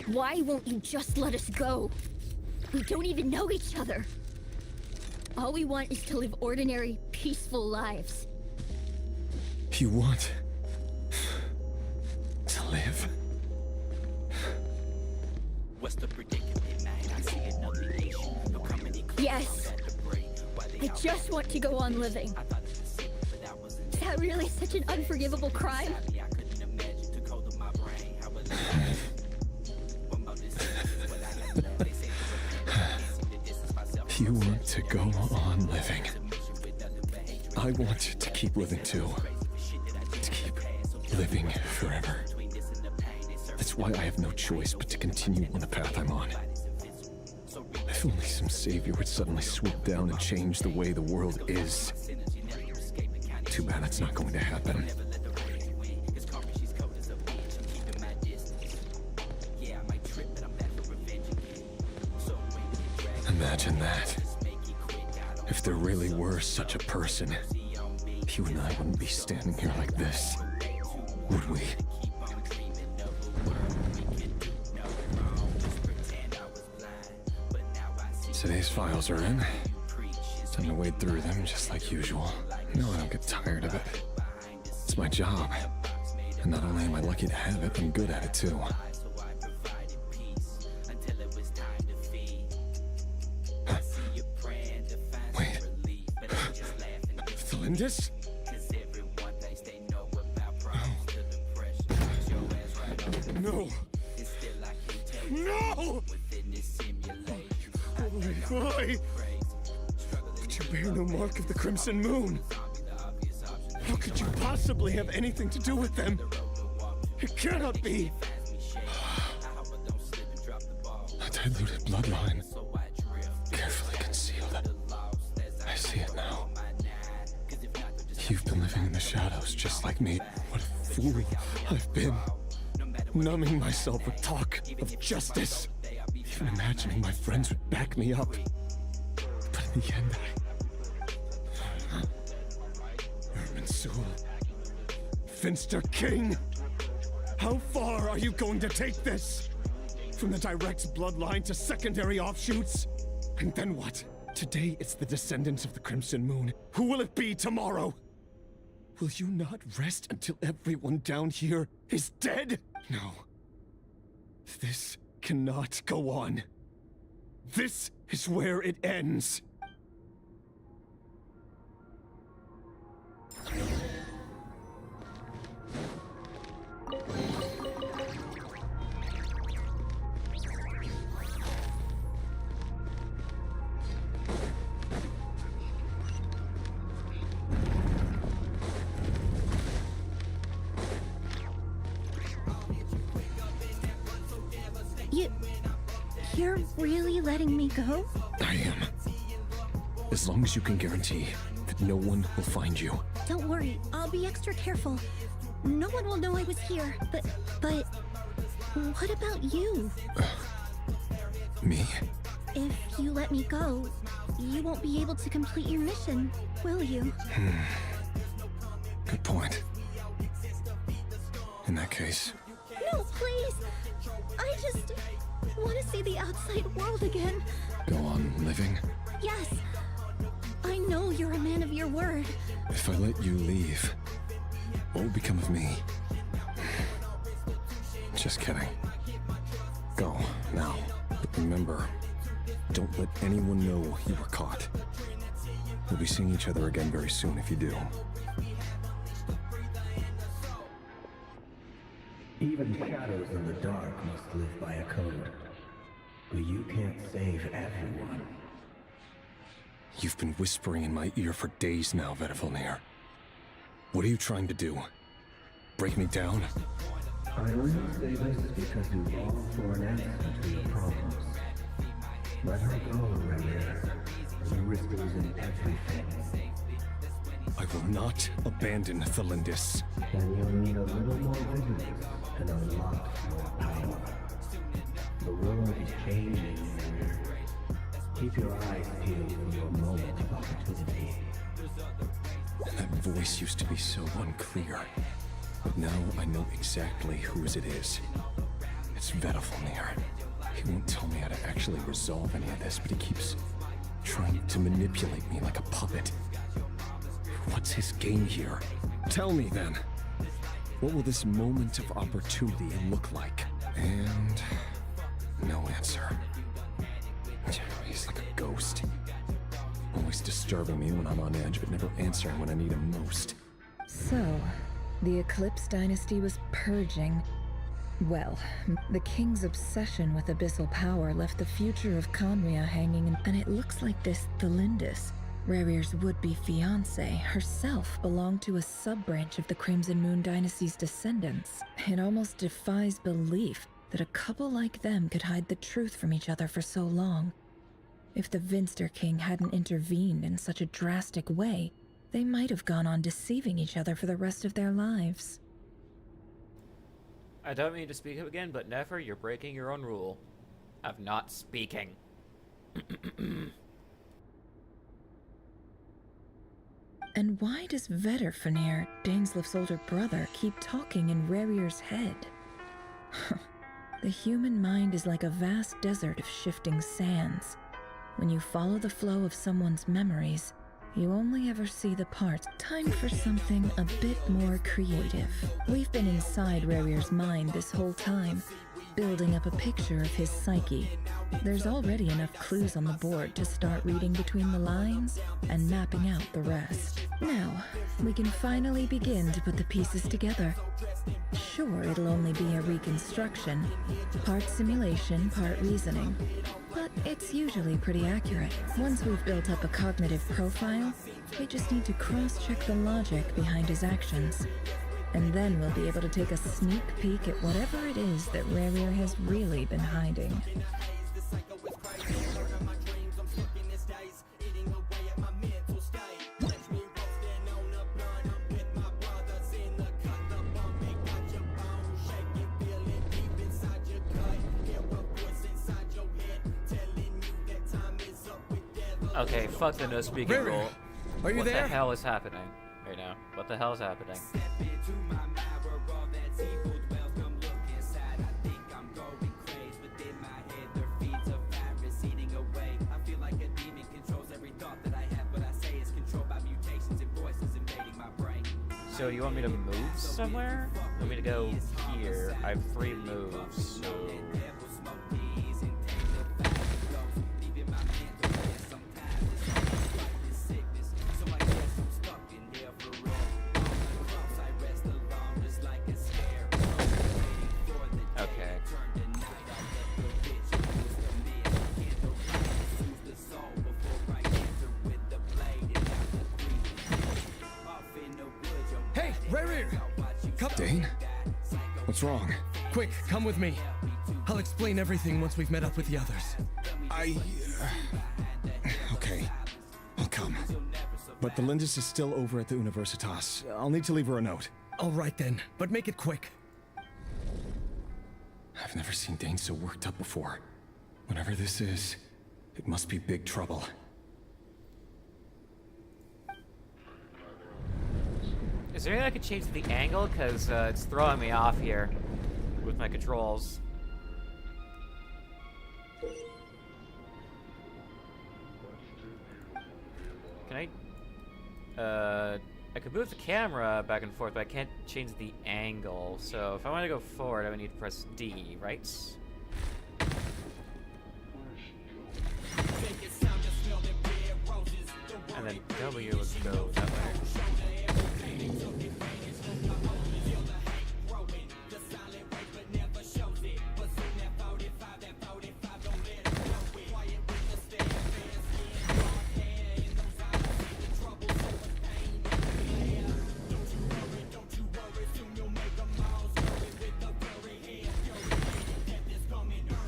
Why won't you just let us go? We don't even know each other. All we want is to live ordinary, peaceful lives. You want to live? What's the predicament, man? I see another nation. No company. Yes. I just want to go on living. Is that really such an unforgivable crime? You want to go on living. I want to keep living too. To keep living forever. That's why I have no choice but to continue on the path I'm on. If only some savior would suddenly swoop down and change the way the world is. Too bad that's not going to happen. Imagine that. If there really were such a person, you and I wouldn't be standing here like this, would we? Today's files are in. Time to wade through them just like usual. No, I don't get tired of it. It's my job. And not only am I lucky to have it, I'm good at it too. This? No. No! Why? But you bear no mark of the Crimson Moon. How could you possibly have anything to do with them? It cannot be. A diluted bloodline. Carefully concealed. I see it now. You've been living in the shadows just like me. What a fool I've been. Numbing myself with talk of justice. Even imagining my friends would back me up. But in the end, Erminsul. Finster King! How far are you going to take this? From the direct bloodline to secondary offshoots? And then what? Today it's the descendants of the Crimson Moon. Who will it be tomorrow? Will you not rest until everyone down here is dead? No. This cannot go on. This is where it ends. You're really letting me go? I am. As long as you can guarantee that no one will find you. Don't worry, I'll be extra careful. No one will know I was here, but what about you? Me? If you let me go, you won't be able to complete your mission, will you? Good point. In that case... No, please! I just want to see the outside world again. Go on living? Yes. I know you're a man of your word. If I let you leave, what will become of me? Just kidding. Go, now. But remember, don't let anyone know you were caught. We'll be seeing each other again very soon if you do. Even shadows in the dark must live by a code. But you can't save everyone. You've been whispering in my ear for days now, Vedifilnir. What are you trying to do? Break me down? I only say this because you long for an answer to your problems. Let her go, Rhaenyra. You risk losing everything. I will not abandon the Lindis. Then you'll need a little more vigilance and a lot more power. The world is changing, Rhaenyra. Keep your eyes peeled for your moment of opportunity. That voice used to be so unclear. But now I know exactly whose it is. It's Vedifilnir. He won't tell me how to actually resolve any of this, but he keeps trying to manipulate me like a puppet. What's his game here? Tell me then. What will this moment of opportunity look like? And no answer. He's like a ghost. Always disturbing me when I'm on edge, but never answering when I need him most. So, the Eclipse dynasty was purging. Well, the king's obsession with abyssal power left the future of Conria hanging, and it looks like this Thelindis, Rhaenyra's would-be fiancé, herself belonged to a sub-branch of the Crimson Moon dynasty's descendants. It almost defies belief that a couple like them could hide the truth from each other for so long. If the Vinster King hadn't intervened in such a drastic way, they might have gone on deceiving each other for the rest of their lives. I don't mean to speak up again, but Nefer, you're breaking your own rule of not speaking. And why does Vedifilnir, Daneslif's older brother, keep talking in Rhaenyra's head? The human mind is like a vast desert of shifting sands. When you follow the flow of someone's memories, you only ever see the parts. Time for something a bit more creative. We've been inside Rhaenyra's mind this whole time, building up a picture of his psyche. There's already enough clues on the board to start reading between the lines and mapping out the rest. Now, we can finally begin to put the pieces together. Sure, it'll only be a reconstruction, part simulation, part reasoning, but it's usually pretty accurate. Once we've built up a cognitive profile, we just need to cross-check the logic behind his actions. And then we'll be able to take a sneak peek at whatever it is that Rhaenyra has really been hiding. Okay, fuck the no speaking rule. Are you there? What the hell is happening right now? What the hell is happening? So you want me to move somewhere? You want me to go here? I have 3 moves, so... Dane? What's wrong? Quick, come with me. I'll explain everything once we've met up with the others. Okay, I'll come. But the Lindis is still over at the Universitas. I'll need to leave her a note. All right then, but make it quick. I've never seen Dane so worked up before. Whatever this is, it must be big trouble. Is there anything I could change the angle? Because it's throwing me off here with my controls. I could move the camera back and forth, but I can't change the angle. So if I want to go forward, I would need to press D, right? And then W would go that way.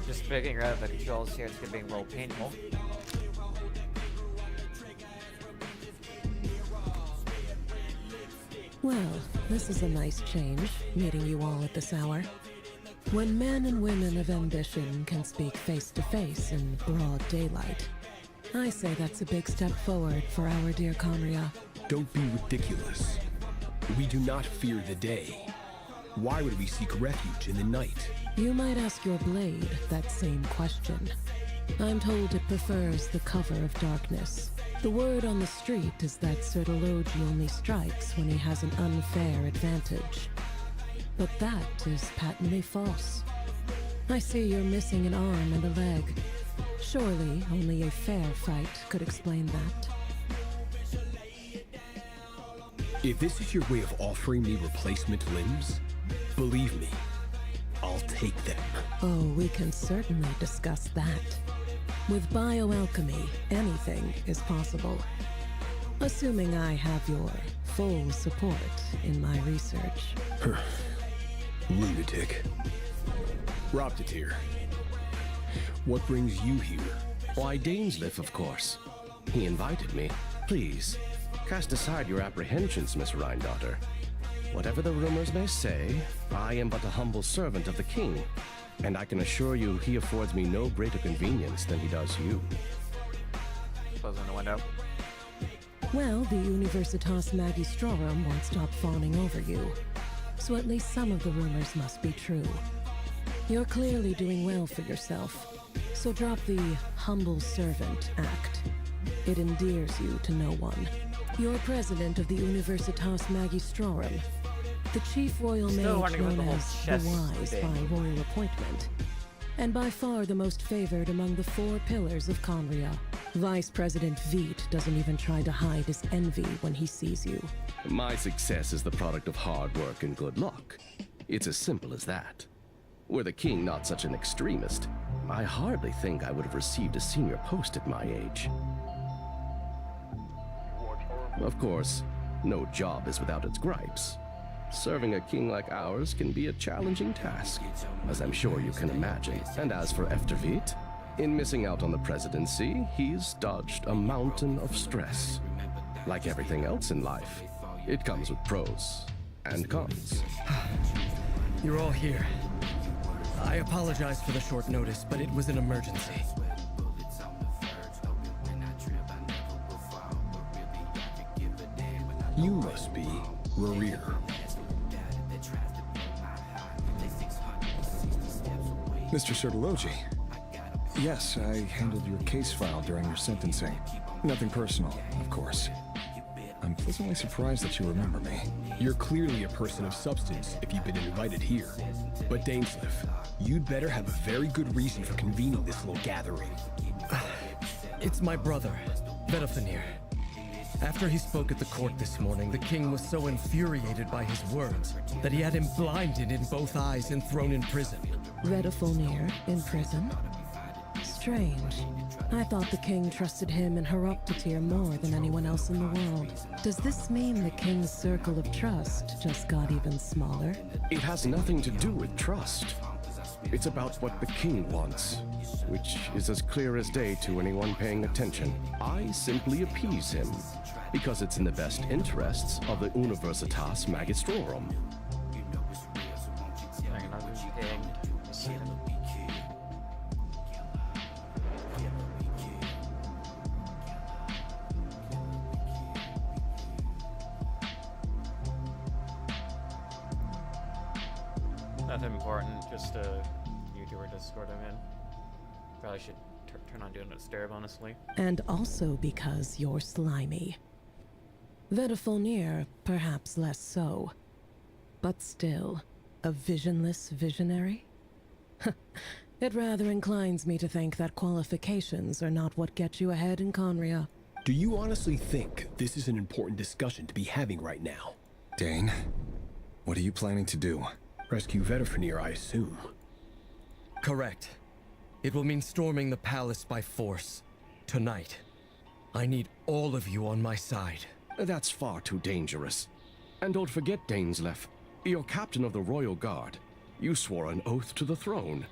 Just figuring out the controls here, it's gonna be a little painful. Well, this is a nice change, meeting you all at this hour. When men and women of ambition can speak face to face in broad daylight, I say that's a big step forward for our dear Conria. Don't be ridiculous. We do not fear the day. Why would we seek refuge in the night? You might ask your blade that same question. I'm told it prefers the cover of darkness. The word on the street is that Sir Delogi only strikes when he has an unfair advantage. But that is patently false. I see you're missing an arm and a leg. Surely only a fair fight could explain that. If this is your way of offering me replacement limbs, believe me, I'll take them. Oh, we can certainly discuss that. With bioalchemy, anything is possible. Assuming I have your full support in my research. Lunatic. Robtatir. What brings you here? Why, Dainsleif, of course. He invited me. Please, cast aside your apprehensions, Miss Rhindaughter. Whatever the rumors may say, I am but a humble servant of the king, and I can assure you he affords me no greater convenience than he does you. Closing the window. Well, the Universitas Magistrorum won't stop fawning over you, so at least some of the rumors must be true. You're clearly doing well for yourself, so drop the humble servant act. It endears you to no one. You're president of the Universitas Magistrorum, the chief royal mage known as the Wise by royal appointment, and by far the most favored among the 4 pillars of Conria. Vice President Veit doesn't even try to hide his envy when he sees you. My success is the product of hard work and good luck. It's as simple as that. Were the king not such an extremist, I hardly think I would have received a senior post at my age. Of course, no job is without its gripes. Serving a king like ours can be a challenging task, as I'm sure you can imagine. And as for Efterveit, in missing out on the presidency, he's dodged a mountain of stress. Like everything else in life, it comes with pros and cons. You're all here. I apologize for the short notice, but it was an emergency. You must be Rarir. Mr. Sir Delogi. Yes, I handled your case file during your sentencing. Nothing personal, of course. I'm pleasantly surprised that you remember me. You're clearly a person of substance if you've been invited here. But Dainsleif, you'd better have a very good reason for convening this little gathering. It's my brother, Vedofenir. After he spoke at the court this morning, the king was so infuriated by his words that he had him blinded in both eyes and thrown in prison. Vedofenir in prison? Strange. I thought the king trusted him and Horoptatir more than anyone else in the world. Does this mean the king's circle of trust just got even smaller? It has nothing to do with trust. It's about what the king wants, which is as clear as day to anyone paying attention. I simply appease him, because it's in the best interests of the Universitas Magistrorum. Nothing important, just a YouTuber Discord I'm in. Probably should turn on Do Not Disturb, honestly. And also because you're slimy. Vedafulnir, perhaps less so. But still, a visionless visionary? It rather inclines me to think that qualifications are not what get you ahead in Conria. Do you honestly think this is an important discussion to be having right now? Dane, what are you planning to do? Rescue Vedafulnir, I assume. Correct. It will mean storming the palace by force. Tonight. I need all of you on my side. That's far too dangerous. And don't forget, Dainsleif, you're captain of the Royal Guard. You swore an oath to the throne.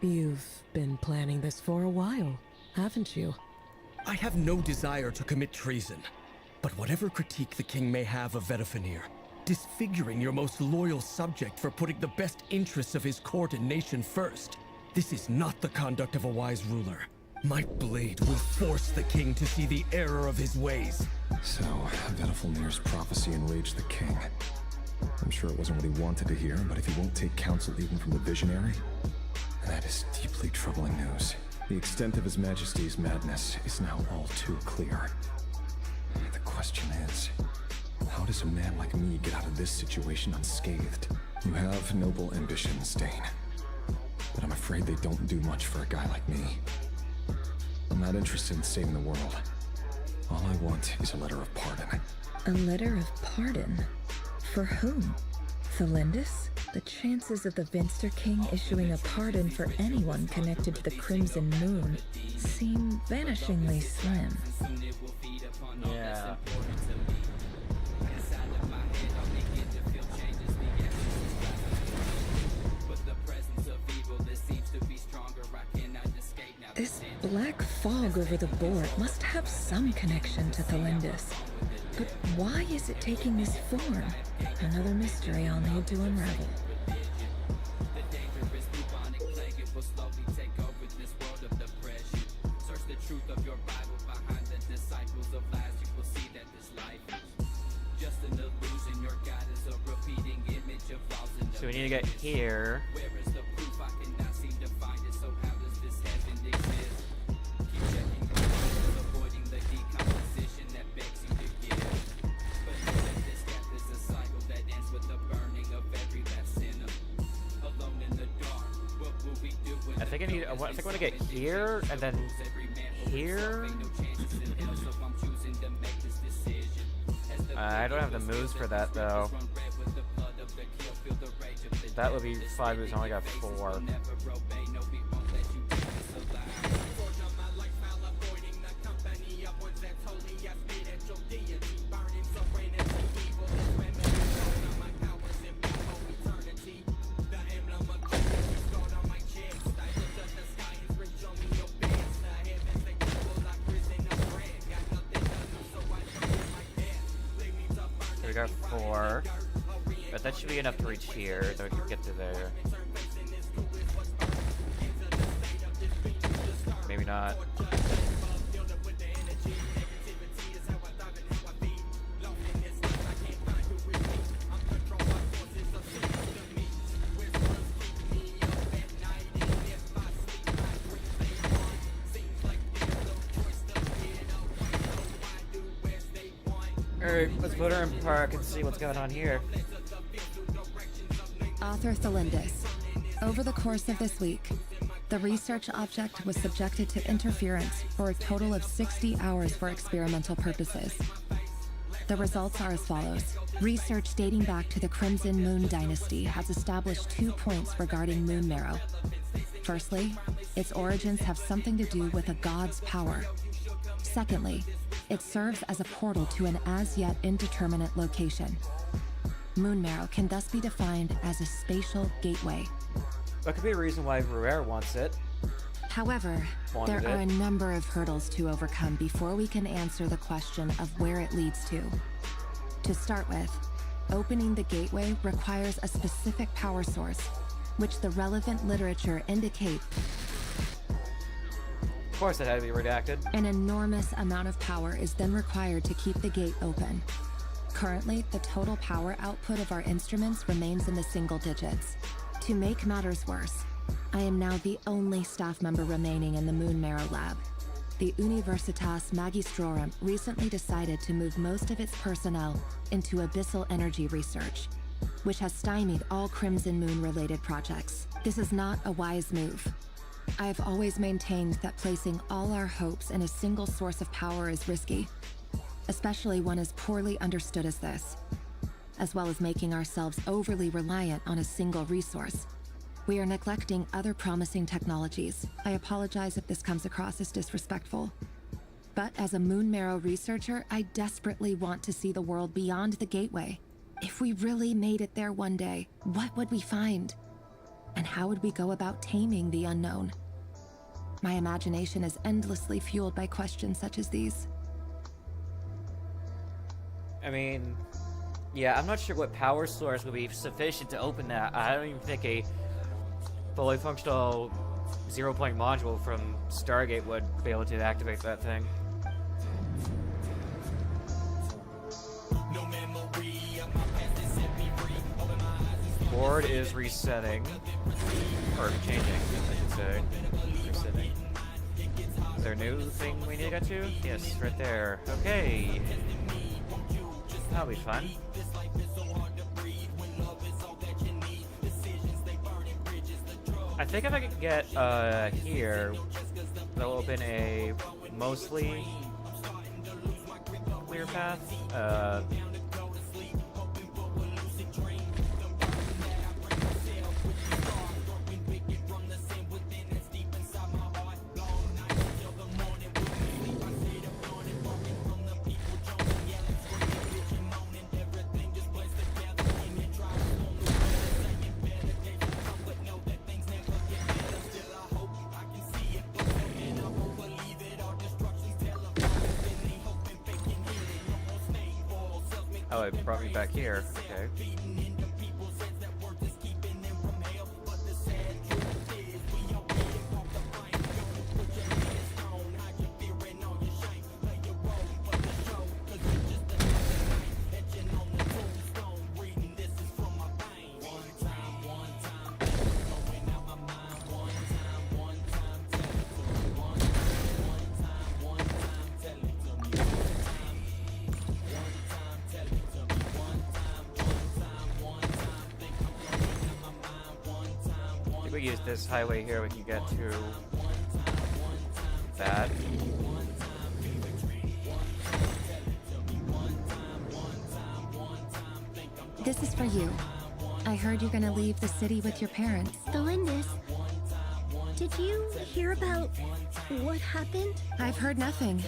You've been planning this for a while, haven't you? I have no desire to commit treason. But whatever critique the king may have of Vedafulnir, disfiguring your most loyal subject for putting the best interests of his court and nation first, this is not the conduct of a wise ruler. My blade will force the king to see the error of his ways. So, Vedafulnir's prophecy enraged the king. I'm sure it wasn't what he wanted to hear, but if he won't take counsel even from the visionary, that is deeply troubling news. The extent of His Majesty's madness is now all too clear. The question is, how does a man like me get out of this situation unscathed? You have noble ambitions, Dane, but I'm afraid they don't do much for a guy like me. I'm not interested in saving the world. All I want is a letter of pardon. A letter of pardon? For whom? Thelindis? The chances of the Vinster King issuing a pardon for anyone connected to the Crimson Moon seem vanishingly slim. Yeah. This black fog over the board must have some connection to Thelindis. But why is it taking this form? Another mystery I'll need to unravel. So we need to get here. I think I want to get here and then here. I don't have the moves for that though. That would be 5 moves. I only got 4. We got 4. But that should be enough to reach here, so we can get to there. Maybe not. Alright, let's put her in park and see what's going on here. Author Thelindis. Over the course of this week, the research object was subjected to interference for a total of 60 hours for experimental purposes. The results are as follows. Research dating back to the Crimson Moon Dynasty has established 2 points regarding moon marrow. Firstly, its origins have something to do with a god's power. Secondly, it serves as a portal to an as-yet indeterminate location. Moon marrow can thus be defined as a spatial gateway. That could be a reason why Ruer wants it. However, there are a number of hurdles to overcome before we can answer the question of where it leads to. To start with, opening the gateway requires a specific power source, which the relevant literature indicate. Of course it had to be redacted. An enormous amount of power is then required to keep the gate open. Currently, the total power output of our instruments remains in the single digits. To make matters worse, I am now the only staff member remaining in the Moon Marrow lab. the Universitas Magistrorum recently decided to move most of its personnel into abyssal energy research, which has stymied all Crimson Moon-related projects. This is not a wise move. I've always maintained that placing all our hopes in a single source of power is risky, especially one as poorly understood as this, as well as making ourselves overly reliant on a single resource. We are neglecting other promising technologies. I apologize if this comes across as disrespectful. But as a Moon Marrow researcher, I desperately want to see the world beyond the gateway. If we really made it there one day, what would we find? And how would we go about taming the unknown? My imagination is endlessly fueled by questions such as these. I mean, yeah, I'm not sure what power source would be sufficient to open that. I don't even think a fully functional 0-point module from Stargate would be able to activate that thing. Board is resetting. Or changing, I should say. Resetting. Is there a new thing we need to get to? Yes, right there. Okay. That'll be fun. I think if I could get here, that'll open a mostly clear path. Oh, it brought me back here. Okay. If we use this highway here, we can get to that. This is for you. I heard you're gonna leave the city with your parents. Belindis, did you hear about what happened? I've heard nothing.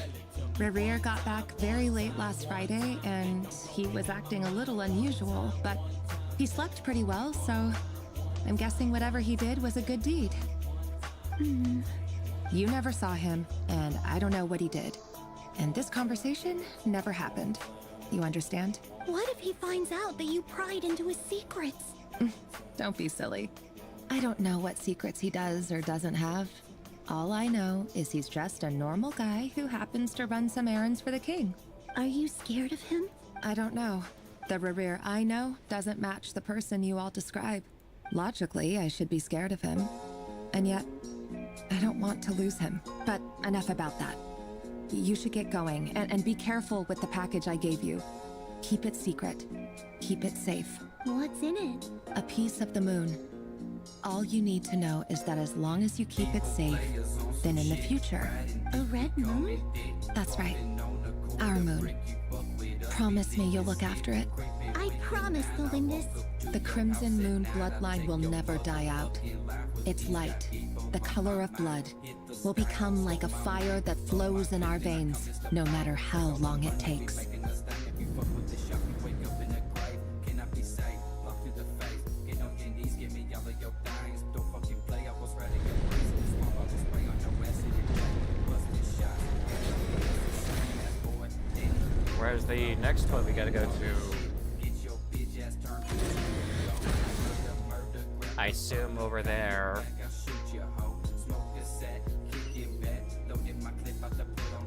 Rerir got back very late last Friday, and he was acting a little unusual, but he slept pretty well, so I'm guessing whatever he did was a good deed. You never saw him, and I don't know what he did. And this conversation never happened. You understand? What if he finds out that you pried into his secrets? Don't be silly. I don't know what secrets he does or doesn't have. All I know is he's just a normal guy who happens to run some errands for the king. Are you scared of him? I don't know. The Rerir I know doesn't match the person you all describe. Logically, I should be scared of him. And yet, I don't want to lose him. But enough about that. You should get going, and be careful with the package I gave you. Keep it secret. Keep it safe. What's in it? A piece of the moon. All you need to know is that as long as you keep it safe, then in the future... A red moon? That's right. Our moon. Promise me you'll look after it. I promise, Belindis. The Crimson Moon bloodline will never die out. Its light, the color of blood, will become like a fire that flows in our veins, no matter how long it takes. Where's the next one we gotta go to? I assume over there.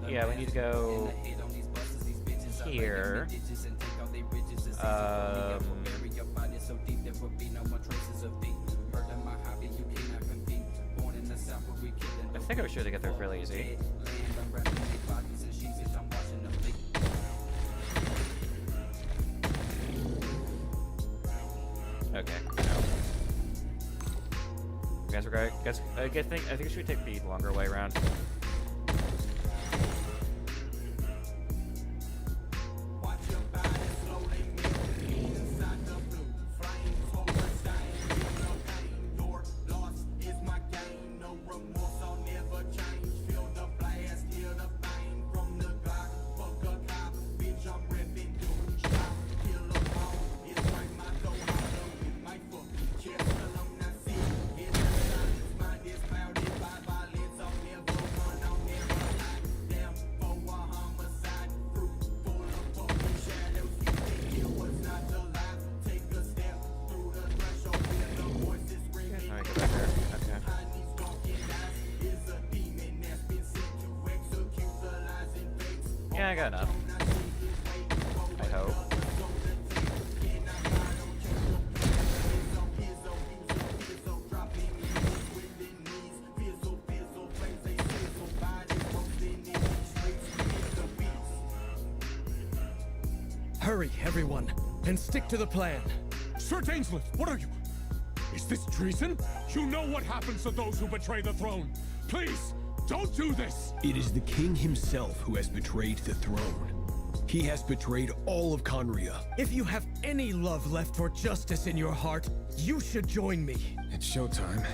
Yeah, we need to go here. I think I was sure to get there fairly easy. Alright, I think we should take the longer way around. Yeah, I got enough. I hope. Hurry, everyone, and stick to the plan. Sir Dainsleif, what are you? Is this treason? You know what happens to those who betray the throne. Please, don't do this! It is the king himself who has betrayed the throne. He has betrayed all of Conria. If you have any love left for justice in your heart, you should join me. It's showtime.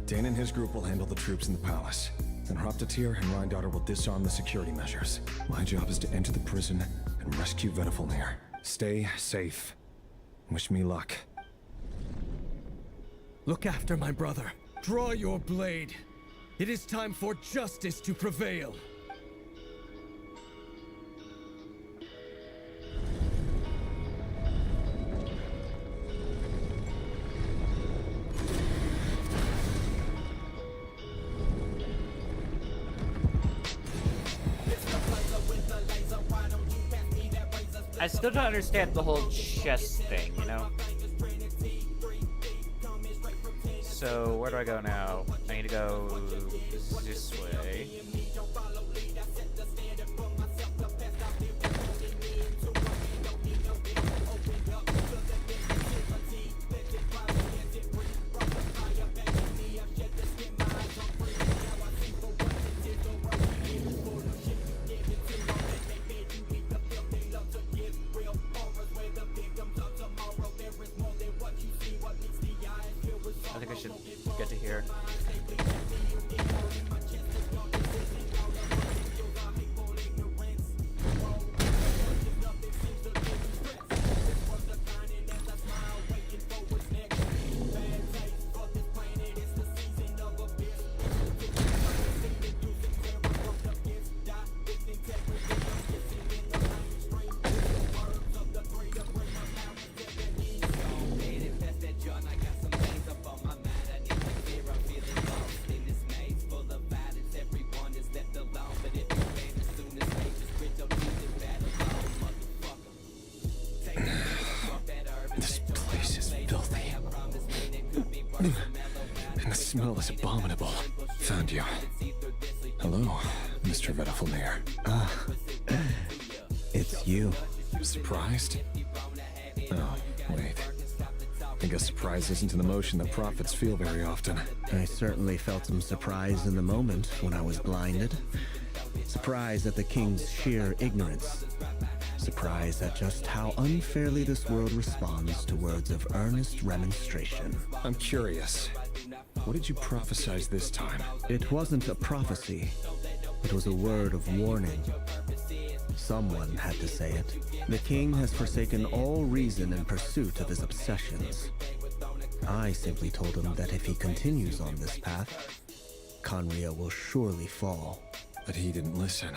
Dane and his group will handle the troops in the palace. Then Hraftatir and Rhindaughter will disarm the security measures. My job is to enter the prison and rescue Vedifalnir. Stay safe. Wish me luck. Look after my brother. Draw your blade. It is time for justice to prevail. I still don't understand the whole chess thing, you know? So, where do I go now? I need to go this way. I think I should get to here. And the smell is abominable. Found you. Hello, Mr. Vedifalnir. It's you. Surprised? Oh, wait. I guess surprise isn't an emotion that prophets feel very often. I certainly felt some surprise in the moment when I was blinded. Surprise at the king's sheer ignorance. Surprise at just how unfairly this world responds to words of earnest remonstration. I'm curious. What did you prophesize this time? It wasn't a prophecy. It was a word of warning. Someone had to say it. The king has forsaken all reason in pursuit of his obsessions. I simply told him that if he continues on this path, Conria will surely fall. But he didn't listen.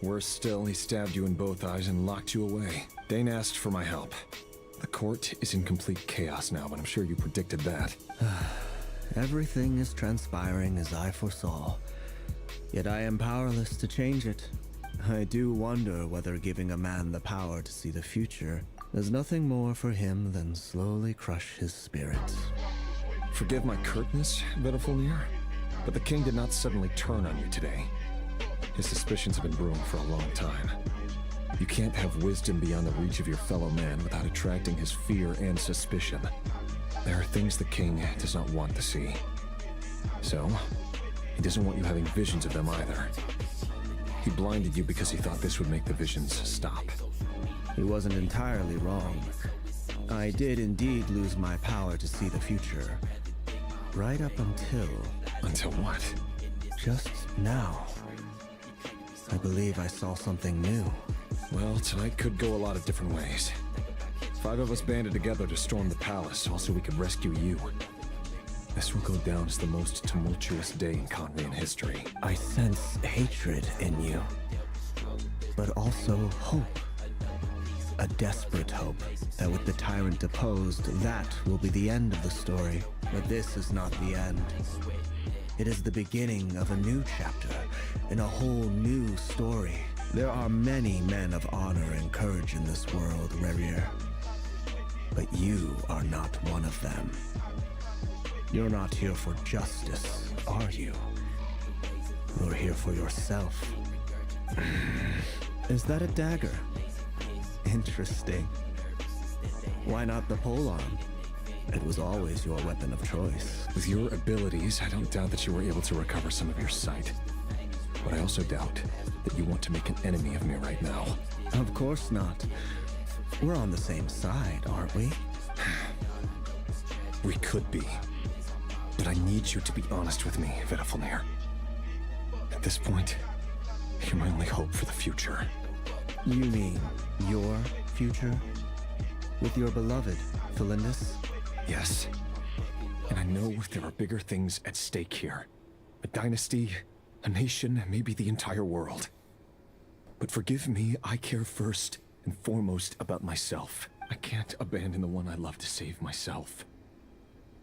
Worse still, he stabbed you in both eyes and locked you away. Dane asked for my help. The court is in complete chaos now, but I'm sure you predicted that. Everything is transpiring as I foresaw. Yet I am powerless to change it. I do wonder whether giving a man the power to see the future does nothing more for him than slowly crush his spirit. Forgive my curtness, Vedifalnir, but the king did not suddenly turn on you today. His suspicions have been brewing for a long time. You can't have wisdom beyond the reach of your fellow man without attracting his fear and suspicion. There are things the king does not want to see. So, he doesn't want you having visions of them either. He blinded you because he thought this would make the visions stop. He wasn't entirely wrong. I did indeed lose my power to see the future. Right up until... Until what? Just now. I believe I saw something new. Well, tonight could go a lot of different ways. 5 of us banded together to storm the palace, also we could rescue you. This will go down as the most tumultuous day in Conrian history. I sense hatred in you, but also hope. A desperate hope that with the tyrant deposed, that will be the end of the story. But this is not the end. It is the beginning of a new chapter in a whole new story. There are many men of honor and courage in this world, Rerir. But you are not one of them. You're not here for justice, are you? You're here for yourself. Is that a dagger? Interesting. Why not the polearm? It was always your weapon of choice. With your abilities, I don't doubt that you were able to recover some of your sight. But I also doubt that you want to make an enemy of me right now. Of course not. We're on the same side, aren't we? We could be. But I need you to be honest with me, Vitafilnir. At this point, you're my only hope for the future. You mean your future? With your beloved, Felindus? Yes. And I know there are bigger things at stake here. A dynasty, a nation, maybe the entire world. But forgive me, I care first and foremost about myself. I can't abandon the one I love to save myself.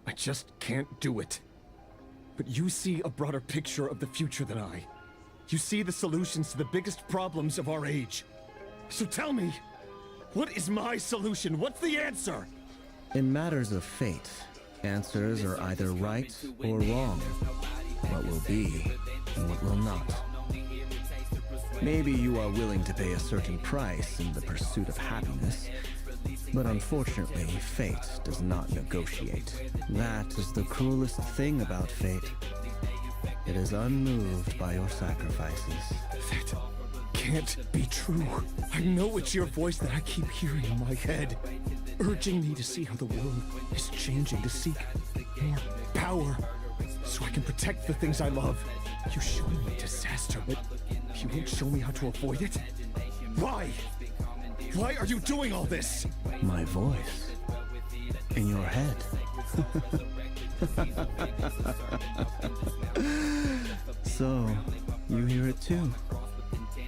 I just can't do it. But you see a broader picture of the future than I. You see the solutions to the biggest problems of our age. So tell me, what is my solution? What's the answer? In matters of fate, answers are either right or wrong. What will be and what will not. Maybe you are willing to pay a certain price in the pursuit of happiness, but unfortunately, fate does not negotiate. That is the cruelest thing about fate. It is unmoved by your sacrifices. That can't be true. I know it's your voice that I keep hearing in my head, urging me to see how the world is changing, to seek more power, so I can protect the things I love. You show me disaster, but you won't show me how to avoid it? Why? Why are you doing all this? My voice. In your head. So, you hear it too.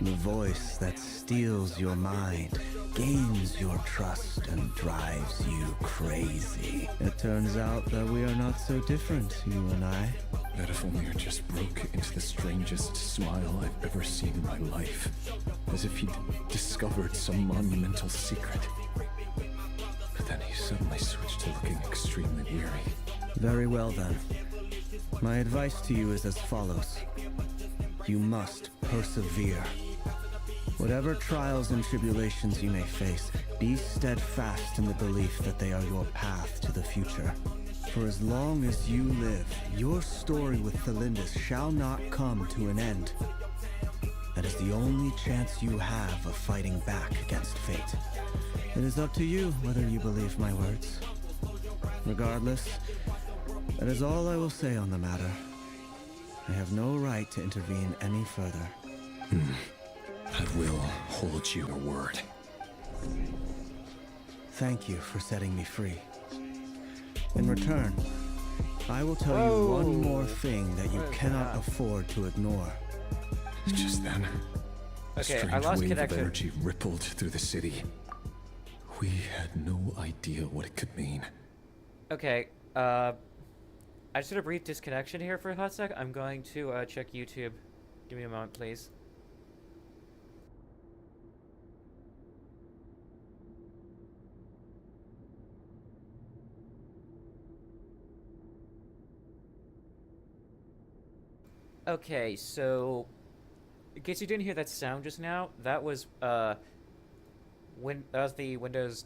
The voice that steals your mind, gains your trust, and drives you crazy. It turns out that we are not so different, you and I. Vitafilnir just broke into the strangest smile I've ever seen in my life. As if he'd discovered some monumental secret. But then he suddenly switched to looking extremely weary. Very well then. My advice to you is as follows. You must persevere. Whatever trials and tribulations you may face, be steadfast in the belief that they are your path to the future. For as long as you live, your story with Felindus shall not come to an end. That is the only chance you have of fighting back against fate. It is up to you whether you believe my words. Regardless, that is all I will say on the matter. I have no right to intervene any further. I will hold you to your word. Thank you for setting me free. In return, I will tell you one more thing that you cannot afford to ignore. Just then, a Okay, strange I lost wave connection. of energy rippled through the city. We had no idea what it could mean. Okay, I just had a brief disconnection here for a hot sec. I'm going to check YouTube. Give me a moment, please. Okay, so in case you didn't hear that sound just now, that was that was the Windows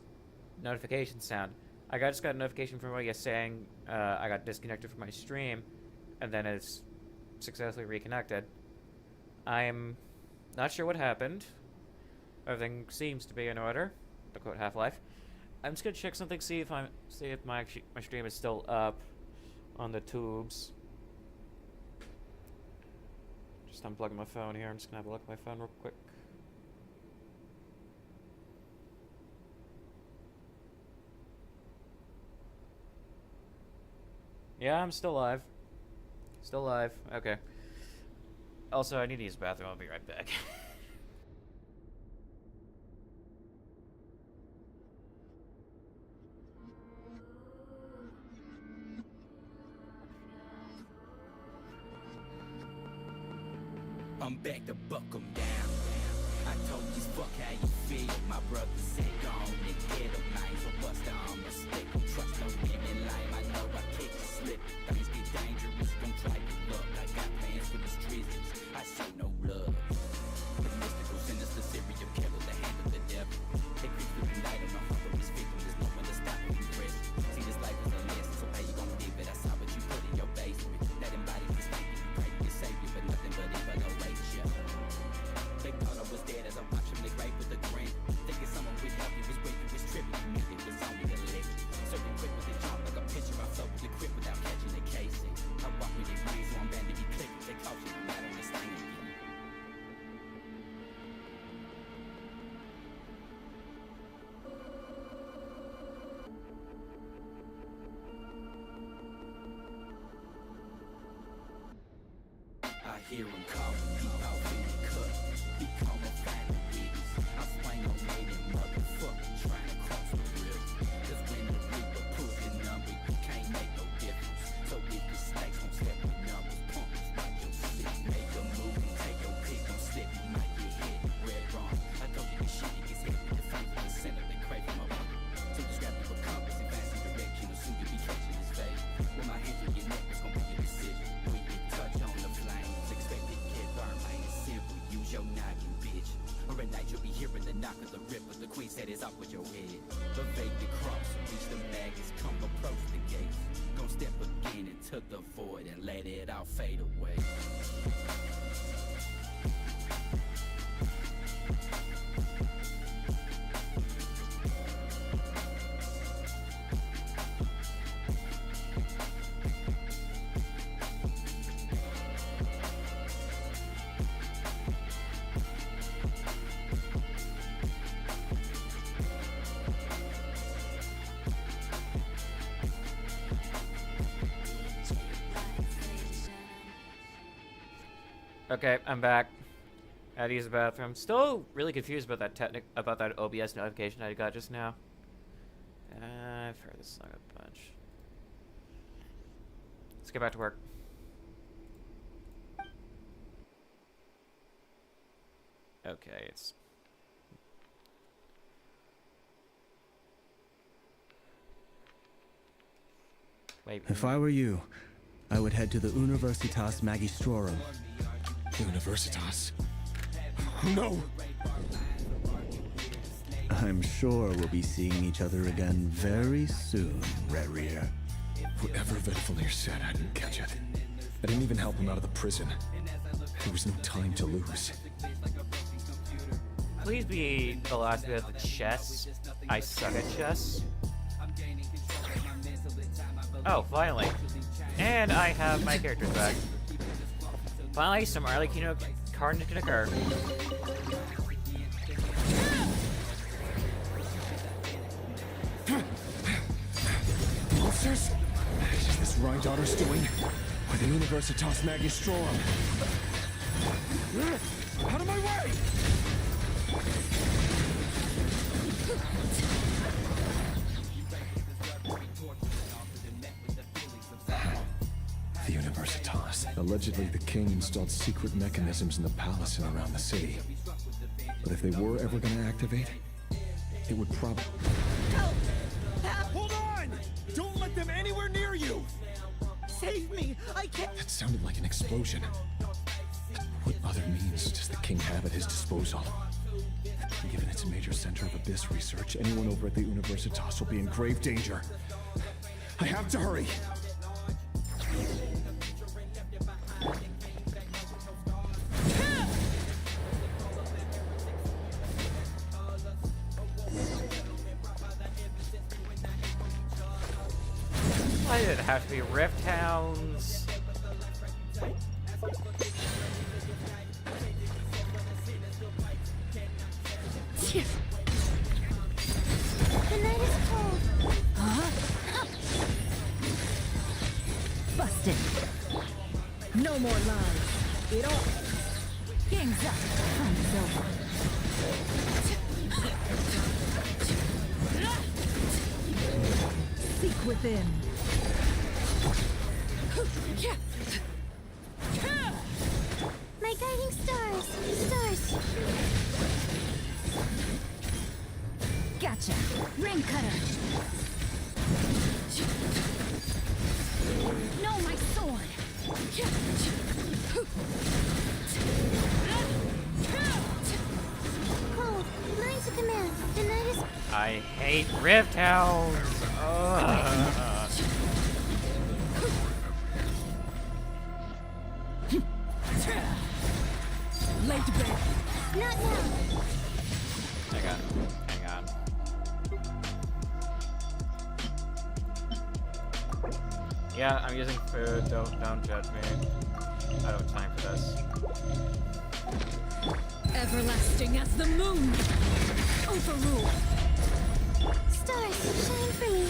notification sound. I just got a notification from you saying I got disconnected from my stream. and then it's successfully reconnected. I'm not sure what happened. Everything seems to be in order, to quote Half-Life. I'm just gonna check something, see if my stream is still up on the tubes. Just unplugging my phone here. I'm just gonna have a look at my phone real quick. Yeah, I'm still live. Still live. Okay. Also, I need to use the bathroom. I'll be right back. I'm back to buck 'em down. I told you fuck how you feel. My brother said go on and get 'em, man. So bust down, mistake 'em. Trust no women lame. I know I catch you slip. Things get dangerous. Don't try your luck. I got plans for the streets. I show no love. The mystical, sinister, serial killer, the hand of the devil. They creep through the night on the heart of his victim. There's no one to stop when you rest. See, this life is a lesson, so how you gon' live it? I saw what you put in your basement. That embodies the state. You pray to your savior, but nothing but evil awaits you. They thought I was dead as I watched him, they grave with a grin. Thinking someone would help you was when you was tripping. You knew it was only a lick. Serving quick with the jump like a pitcher. I float with the grip without catching the casing. I walk with it rain, so I'm bound to be clicking. They caution, I'm not on this thing again. I hear him calling, peep out in the cut. He call me fat witties. I swing on any motherfucker trying to cross the river. Cause when the reaper pulls your number, you can't make no difference. So if the snakes don't step with numbers, pump us by your shit. Make a move and take your pick, don't slip, you might get hit. Red wrong. I told you this shit, it gets hit with the fight for the center, they crave from my mother. So just grab your compass and fast direction, or soon you'll be catching his fate. With my hands on your neck, it's gonna be your decision. When you touch on the flames, expect it to get burned, ain't it simple? Use your noggin, bitch. Or at night you'll be hearing the knock of the ripper. The queen said it's off with your head. Evade the cross, reach the maggots, come approach the gates. Gon' step again into the void and let it all fade away. Okay, I'm back. I had to use the bathroom. Still really confused about that OBS notification I got just now. I've heard this song a bunch. Let's get back to work. Okay, it's... Wait. If I were you, I would head to the Universitas Magistrorum. Universitas? No! I'm sure we'll be seeing each other again very soon, Rerir. Whatever Vedfalir said, I didn't catch it. I didn't even help him out of the prison. There was no time to lose. Please be the last bit of the chess. I suck at chess. Oh, finally. And I have my characters back. Finally, some early carnage can occur. Monsters? Is this Rhindaughter's doing? Or the Universitas Magistrorum? Out of my way! The Universitas. Allegedly, the king installed secret mechanisms in the palace and around the city. But if they were ever going to activate, it would probably... Hold on! Don't let them anywhere near you! Save me! I can't... That sounded like an explosion. What other means does the king have at his disposal? Given its a major center of abyss research, anyone over at the Universitas will be in grave danger. I have to hurry! Why did it have to be Rift Hounds? The night is cold. Busted. No more lies. It all. Game's up. Time's over. Seek within. My guiding stars. Stars. Gotcha. Ring cutter. No, my sword. Cold. Mine to command. The night is. I hate Rift Hounds. Ugh. Late bed. Not now. Hang on. Yeah, I'm using food. Don't judge me. I don't have time for this. Everlasting as the moon. Overrule. Stars, shine for me.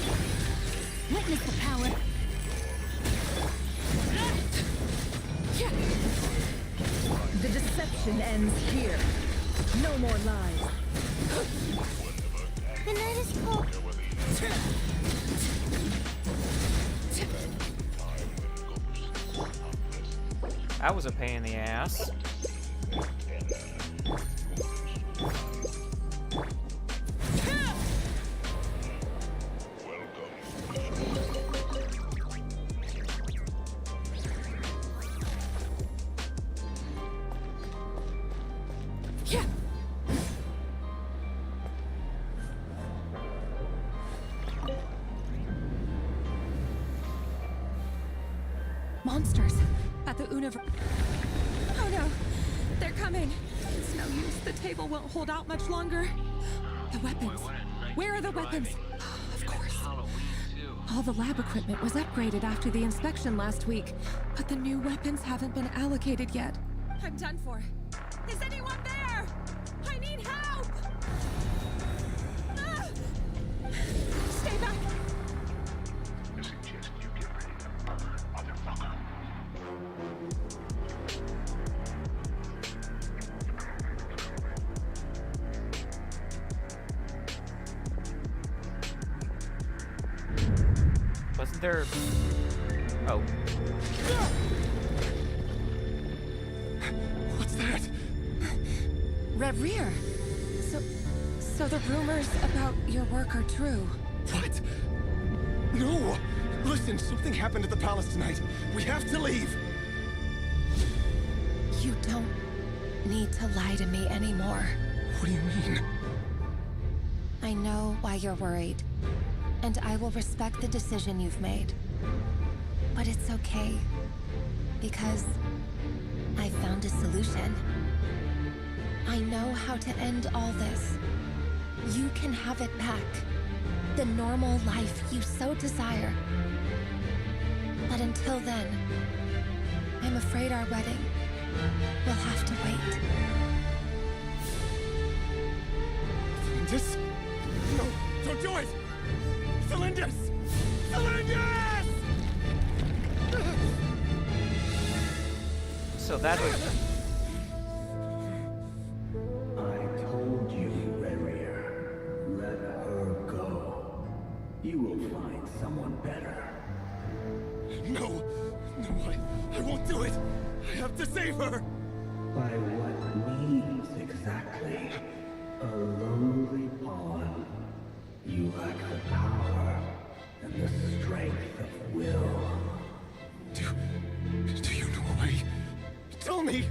Witness the power. The deception ends here. No more lies. The night is cold. That was a pain in the ass. Monsters at the universe. Oh no, they're coming. It's no use. The table won't hold out much longer. The weapons. Where are the weapons? Of course. All the lab equipment was upgraded after the inspection last week, but the new weapons haven't been allocated yet. I'm done for. Is anyone there? I need help! Ah! Stay back! Wasn't there... Oh. What's that? Red Rear. So the rumors about your work are true. What? No! Listen, something happened at the palace tonight. We have to leave! You don't need to lie to me anymore. What do you mean? I know why you're worried, and I will respect the decision you've made. But it's okay, because I found a solution. I know how to end all this. You can have it back. The normal life you so desire. But until then, I'm afraid our wedding will have to wait. Cylindus? No, don't do it! Cylindus! Cylindus! So that was... I told you, Rerir. Let her go. You will find someone better. No, I won't do it! I have to save her! By what means exactly? A lowly pawn. You lack the power and the strength of will. Do you know a way? Tell me!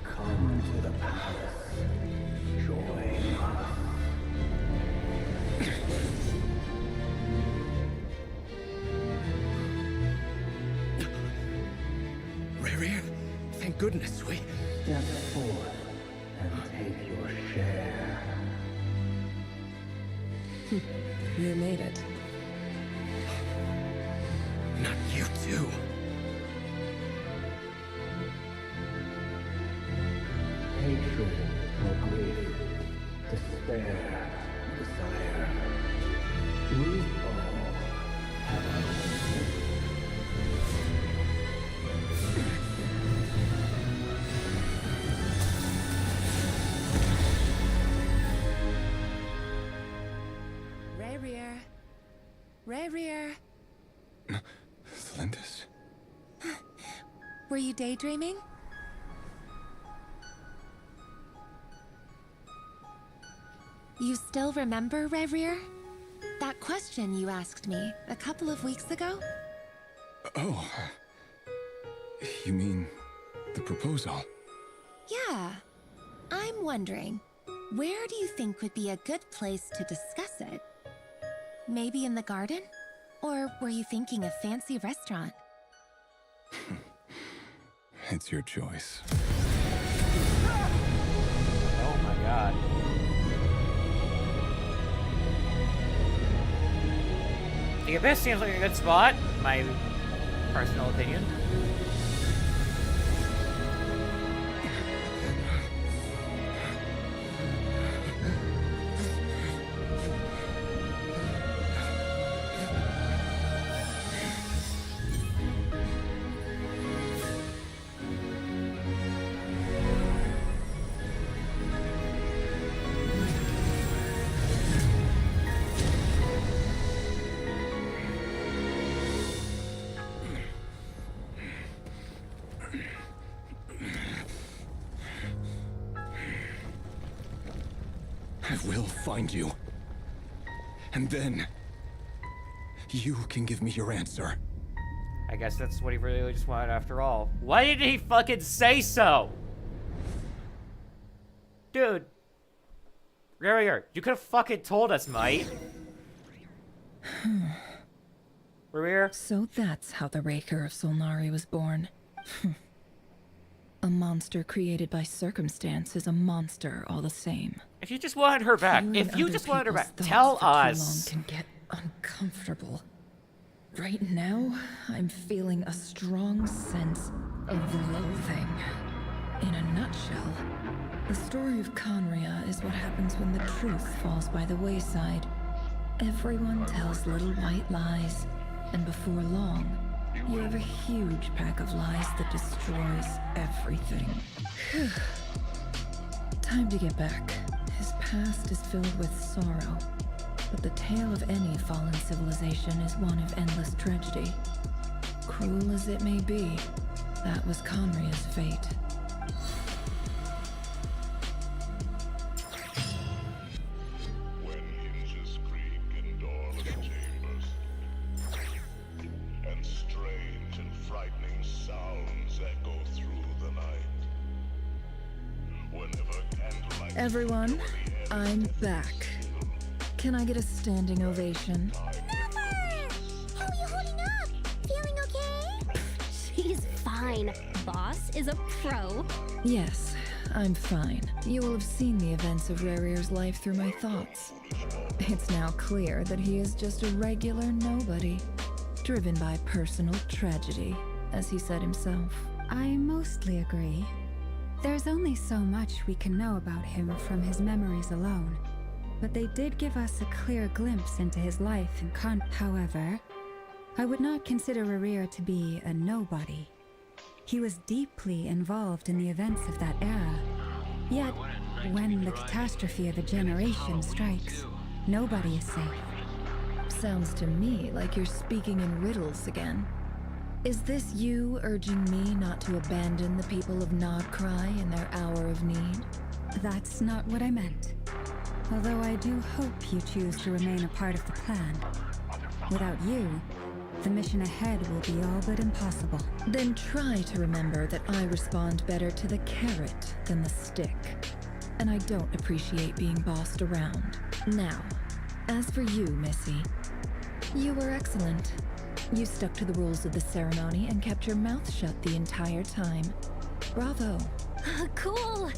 Come to the palace. Join us. Rerir, thank goodness we... Step forth and take your share. You made it. Not you too. Hatred or grief, despair, desire. We all have our own. Rarier. Rarier. Lindis? Were you daydreaming? You still remember, Rarier? That question you asked me a couple of weeks ago? Oh. You mean the proposal? Yeah. I'm wondering, where do you think would be a good place to discuss it? Maybe in the garden? Or were you thinking a fancy restaurant? It's your choice. Oh my god. The Abyss seems like a good spot, my personal opinion. I will find you. And then you can give me your answer. I guess that's what he really just wanted after all. Why didn't he fucking say so? Dude. Rarier, you could have fucking told us, mate. Rarier? So that's how the Raker of Solnari was born. A monster created by circumstance is a monster all the same. If you just wanted her back, Hearing if you other just wanted her people's back, thoughts tell for too us. long can get uncomfortable. Right now, I'm feeling a strong sense of loathing. In a nutshell, the story of Conria is what happens when the truth falls by the wayside. Everyone tells little white lies, and before long, you have a huge pack of lies that destroys everything. Time to get back. His past is filled with sorrow, but the tale of any fallen civilization is one of endless tragedy. Cruel as it may be, that was Conria's fate. When hinges creak in doorless chambers, and strange and frightening sounds echo through the night. Whenever candlelight Everyone, I'm back. Can I get a standing ovation? How are you holding up? Feeling okay? She's fine. Boss is a pro. Yes, I'm fine. You will have seen the events of Rarier's life through my thoughts. It's now clear that he is just a regular nobody, driven by personal tragedy, as he said himself. I mostly agree. There's only so much we can know about him from his memories alone, but they did give us a clear glimpse into his life and However, I would not consider Rarier to be a nobody. He was deeply involved in the events of that era. Yet, when the catastrophe of a generation strikes, nobody is safe. Sounds to me like you're speaking in riddles again. Is this you urging me not to abandon the people of Nodcry in their hour of need? That's not what I meant. Although I do hope you choose to remain a part of the plan. Without you, the mission ahead will be all but impossible. Then try to remember that I respond better to the carrot than the stick. And I don't appreciate being bossed around. Now, as for you, Missy, you were excellent. You stuck to the rules of the ceremony and kept your mouth shut the entire time. Bravo. Cool.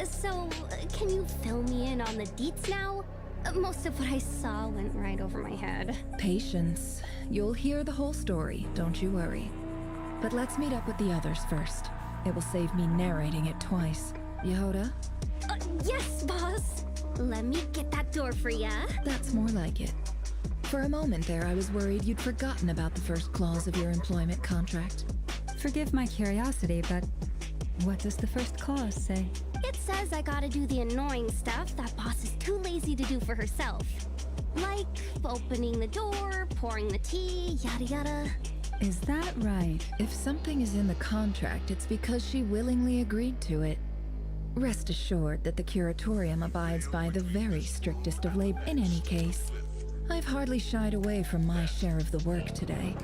So, can you fill me in on the deets now? Most of what I saw went right over my head. Patience. You'll hear the whole story, don't you worry. But let's meet up with the others first. It will save me narrating it twice. Yehoda? Yes, boss! Let me get that door for ya. That's more like it. For a moment there, I was worried you'd forgotten about the first clause of your employment contract. Forgive my curiosity, but what does the first clause say? It says I gotta do the annoying stuff that boss is too lazy to do for herself. Like opening the door, pouring the tea, yada yada. Is that right? If something is in the contract, it's because she willingly agreed to it. Rest assured that the Curatorium abides by the very strictest of labor. In any case, I've hardly shied away from my share of the work today.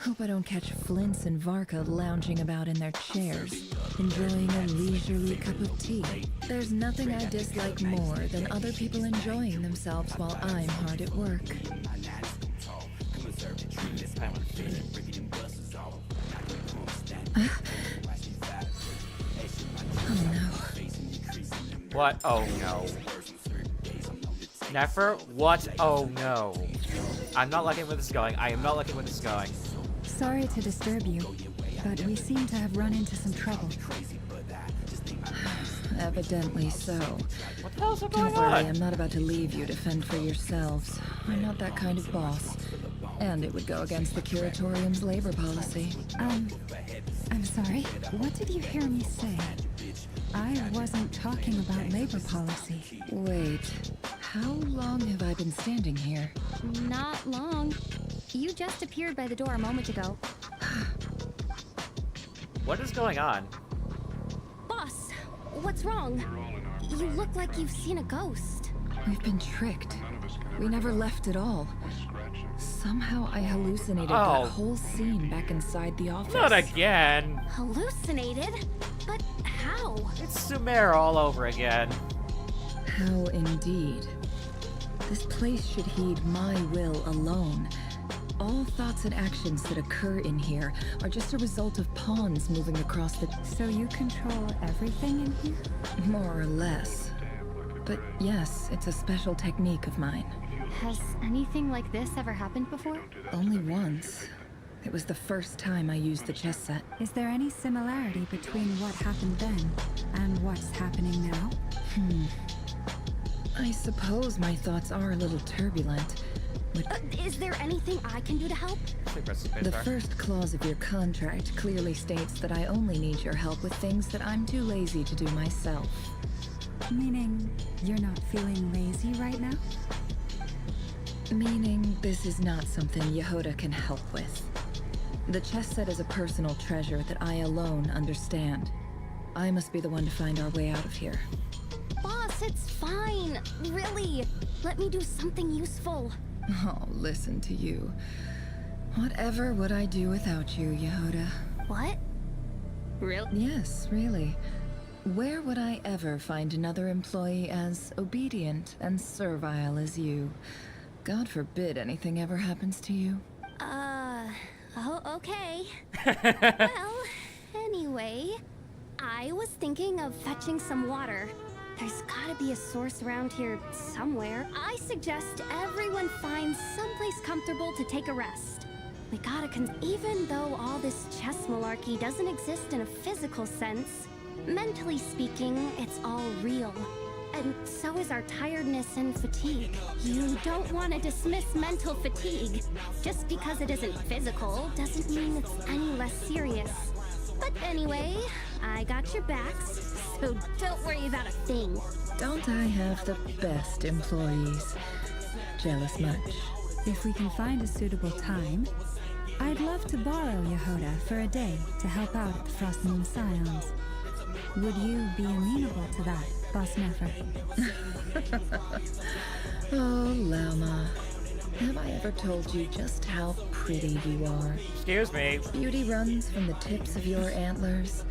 Hope I don't catch Flintz and Varka lounging about in their chairs, enjoying a leisurely cup of tea. There's nothing I dislike more than other people enjoying themselves while I'm hard at work. Oh no. What? Oh no. Nefer? What? Oh no. I'm not liking where this is going. I am not liking where this is going. Sorry to disturb you, but we seem to have run into some trouble. Evidently so. What the hell is going Don't worry, on? I'm not about to leave you to fend for yourselves. I'm not that kind of boss. And it would go against the Curatorium's labor policy. I'm sorry. What did you hear me say? I wasn't talking about labor policy. Wait, how long have I been standing here? Not long. You just appeared by the door a moment ago. What is going on? Boss, what's wrong? You look like you've seen a ghost. We've been tricked. We never left at all. Somehow I hallucinated Oh. that whole scene back inside the office. Not again. Hallucinated? But how? It's Sumer all over again. How indeed. This place should heed my will alone. All thoughts and actions that occur in here are just a result of pawns moving across the... So you control everything in here? More or less. But yes, it's a special technique of mine. Has anything like this ever happened before? Only once. It was the first time I used the chess set. Is there any similarity between what happened then and what's happening now? I suppose my thoughts are a little turbulent. But Is there anything I can do to help? the first clause of your contract clearly states that I only need your help with things that I'm too lazy to do myself. Meaning, you're not feeling lazy right now? Meaning, this is not something Yehoda can help with. The chess set is a personal treasure that I alone understand. I must be the one to find our way out of here. Boss, it's fine. Really. Let me do something useful. Oh, listen to you. Whatever would I do without you, Yehoda? What? Really? Yes, really. Where would I ever find another employee as obedient and servile as you? God forbid anything ever happens to you. Oh, okay. Well, anyway, I was thinking of fetching some water. There's gotta be a source around here somewhere. I suggest everyone finds someplace comfortable to take a rest. We gotta even though all this chess malarkey doesn't exist in a physical sense, mentally speaking, it's all real. And so is our tiredness and fatigue. You don't want to dismiss mental fatigue. Just because it isn't physical doesn't mean it's any less serious. But anyway, I got your backs, so don't worry about a thing. Don't I have the best employees? Jealous much? If we can find a suitable time, I'd love to borrow Yehoda for a day to help out at the Frost Moon Scions. Would you be amenable to that, Boss Nefer? Oh, Lama. Have I ever told you just how pretty you are? Excuse me. Beauty runs from the tips of your antlers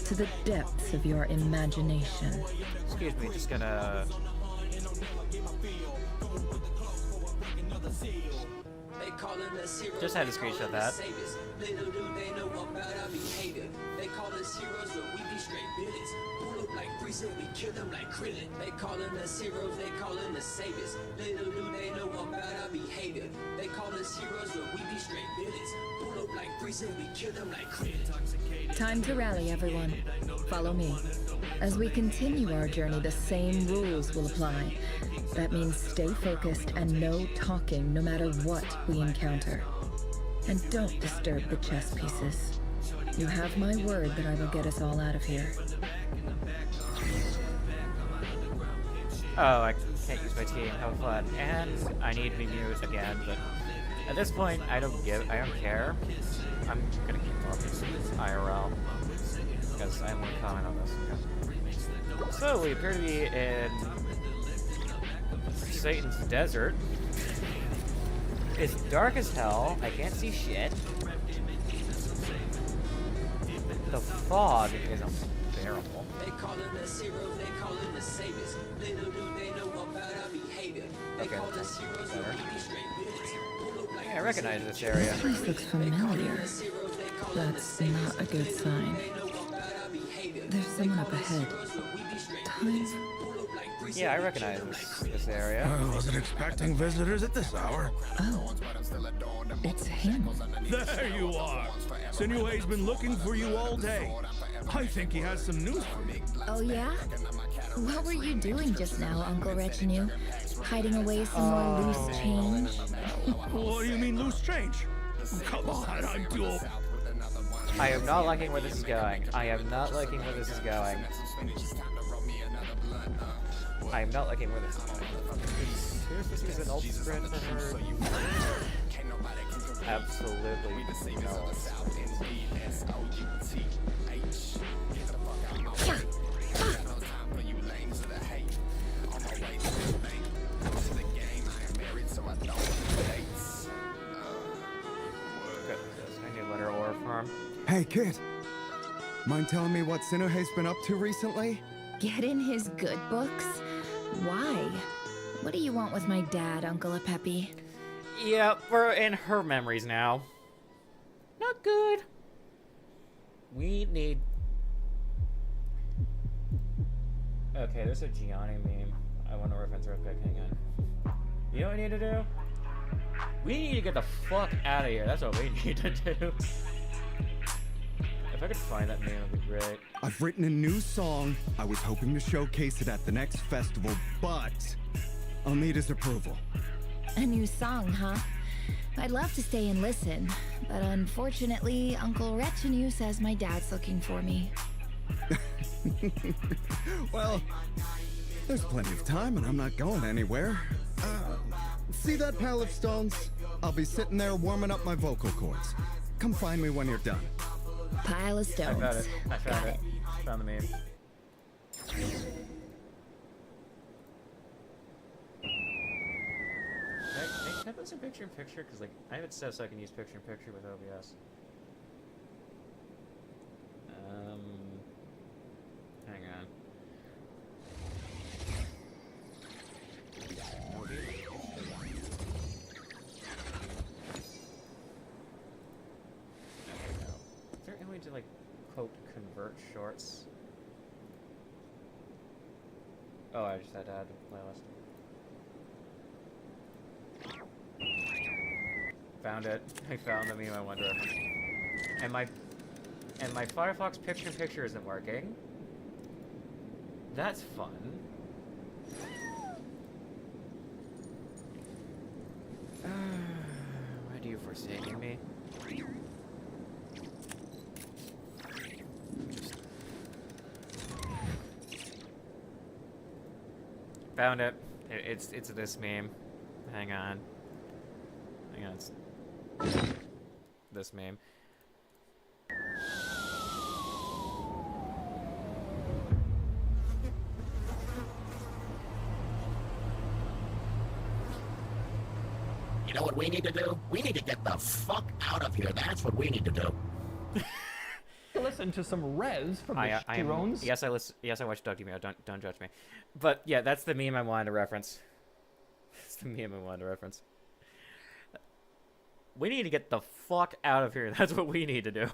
to the depths of your imagination. Excuse me, just gonna... Just had to screenshot that. Little do they know about our behavior. They call us heroes, but we be straight villains. Who look like 3 freezing, we kill them like Krillin. They callin' us heroes, they callin' us saviors. Little do they know about our behavior. They call us heroes, but we be straight villains. Pull up like freezing, we kill them like Krillin. Time to rally, everyone. Follow me. As we continue our journey, the same rules will apply. That means stay focused and no talking no matter what we encounter. And don't disturb the chess pieces. You have my word that I will get us all out of here. Oh, I can't use my team. How fun. And I need to be mute again, but at this point, I don't care. I'm gonna keep talking IRL because I have more comment on this. Okay. So we appear to be in Satan's desert. It's dark as hell. I can't see shit. The fog is unbearable. They callin' us heroes, they callin' us saviors. Little do they know about our behavior. They call us heroes, but we be straight villains. Yeah, I recognize this area. This place looks familiar. That's not a good sign. There's someone up ahead. Time. Yeah, I recognize this area. I wasn't expecting visitors at this hour. Oh, it's him. There you are. Sinue's been looking for you all day. I think he has some news for me. Oh yeah? What were you doing just now, Uncle Retinue? Hiding away some more loose change? What do you mean loose change? Come on, I'm too old. I am not liking where this is going. I am not liking where this is going. I am not liking where this is going. This is an ult spread for her. Absolutely no. I need to let her aura farm. Hey, kid. Mind telling me what Sinuhe's been up to recently? Get in his good books? Why? What do you want with my dad, Uncle Apepi? Yeah, we're in her memories now. Not good. We need... Okay, there's a Gianni meme. I want to reference real quick. Hang on. You know what we need to do? We need to get the fuck out of here. That's what we need to do. If I could find that meme, it would be great. I've written a new song. I was hoping to showcase it at the next festival, but I'll need his approval. A new song, huh? I'd love to stay and listen, but unfortunately, Uncle Retinue says my dad's looking for me. Well, there's plenty of time and I'm not going anywhere. See that pile of stones? I'll be sitting there warming up my vocal cords. Come find me when you're done. Pile of stones. I found it. I found it. Found the meme. Can I put some picture-in-picture? Because, like, I have it set so I can use picture-in-picture with OBS. Hang on. Is there any way to, like, quote, convert shorts? Oh, I just had to add to the playlist. Found it. I found the meme I wanted. And my Firefox picture-in-picture isn't working. That's fun. Why do you forsaking me? Found it. It's this meme. Hang on. Hang on. It's this meme. You know what we need to do? We need to get the fuck out of here. That's what we need to do. Listen to some res from the Chirones. Yes, I watched Doug Demio. Don't judge me. But yeah, that's the meme I wanted to reference. That's the meme I wanted to reference. We need to get the fuck out of here. That's what we need to do.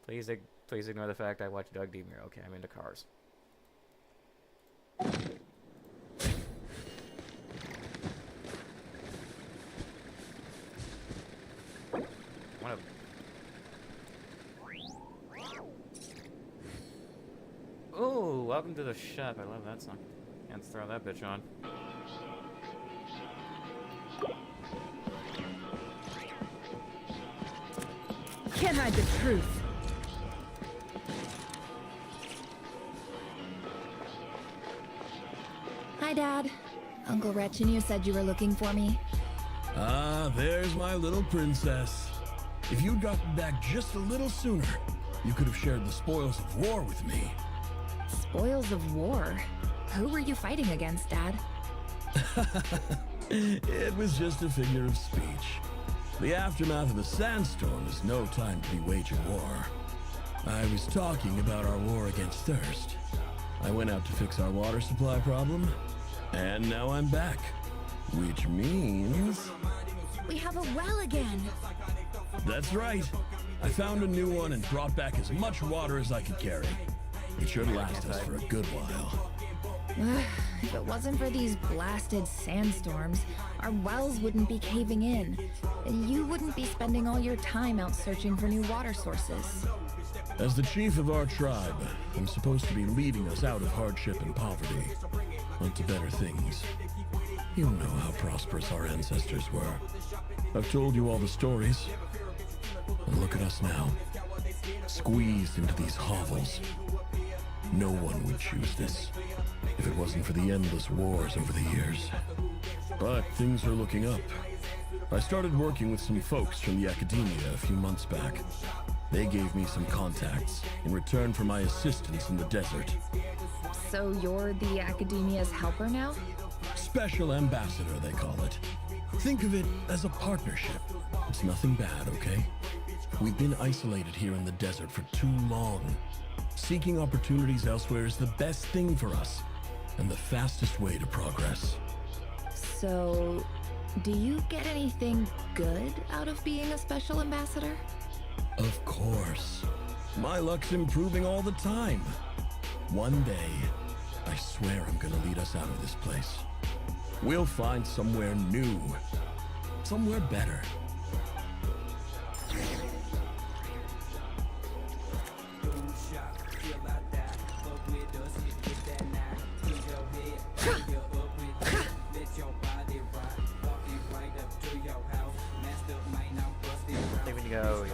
Please Please ignore the fact I watched Doug Demir. Okay, I'm into cars. Oh, welcome to the shop. I love that song. Let's throw that bitch on. Can't hide the truth. Hi, Dad. Uncle Wretch and you said you were looking for me. Ah, there's my little princess. If you'd gotten back just a little sooner, you could have shared the spoils of war with me. Spoils of war? Who were you fighting against, Dad? It was just a figure of speech. The aftermath of a sandstorm is no time to be waging war. I was talking about our war against thirst. I went out to fix our water supply problem, and now I'm back. Which means... We have a well again! That's right. I found a new one and brought back as much water as I could carry. It should last us for a good while. If it wasn't for these blasted sandstorms, our wells wouldn't be caving in, and you wouldn't be spending all your time out searching for new water sources. As the chief of our tribe, I'm supposed to be leading us out of hardship and poverty, onto better things. You know how prosperous our ancestors were. I've told you all the stories. And look at us now, squeezed into these hovels. No one would choose this if it wasn't for the endless wars over the years. But things are looking up. I started working with some folks from the academia a few months back. They gave me some contacts in return for my assistance in the desert. So you're the academia's helper now? Special ambassador, they call it. Think of it as a partnership. It's nothing bad, okay? We've been isolated here in the desert for too long. Seeking opportunities elsewhere is the best thing for us, and the fastest way to progress. So, do you get anything good out of being a special ambassador? Of course. My luck's improving all the time. One day, I swear I'm gonna lead us out of this place. We'll find somewhere new. Somewhere better. Go.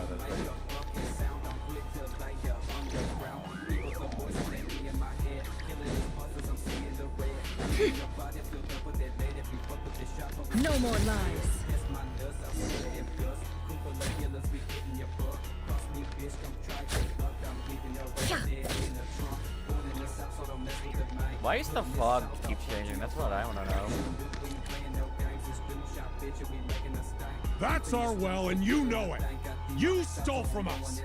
No more lies. Why is the fog keep changing? That's what I want to know. That's our well, and you know it. You stole from us.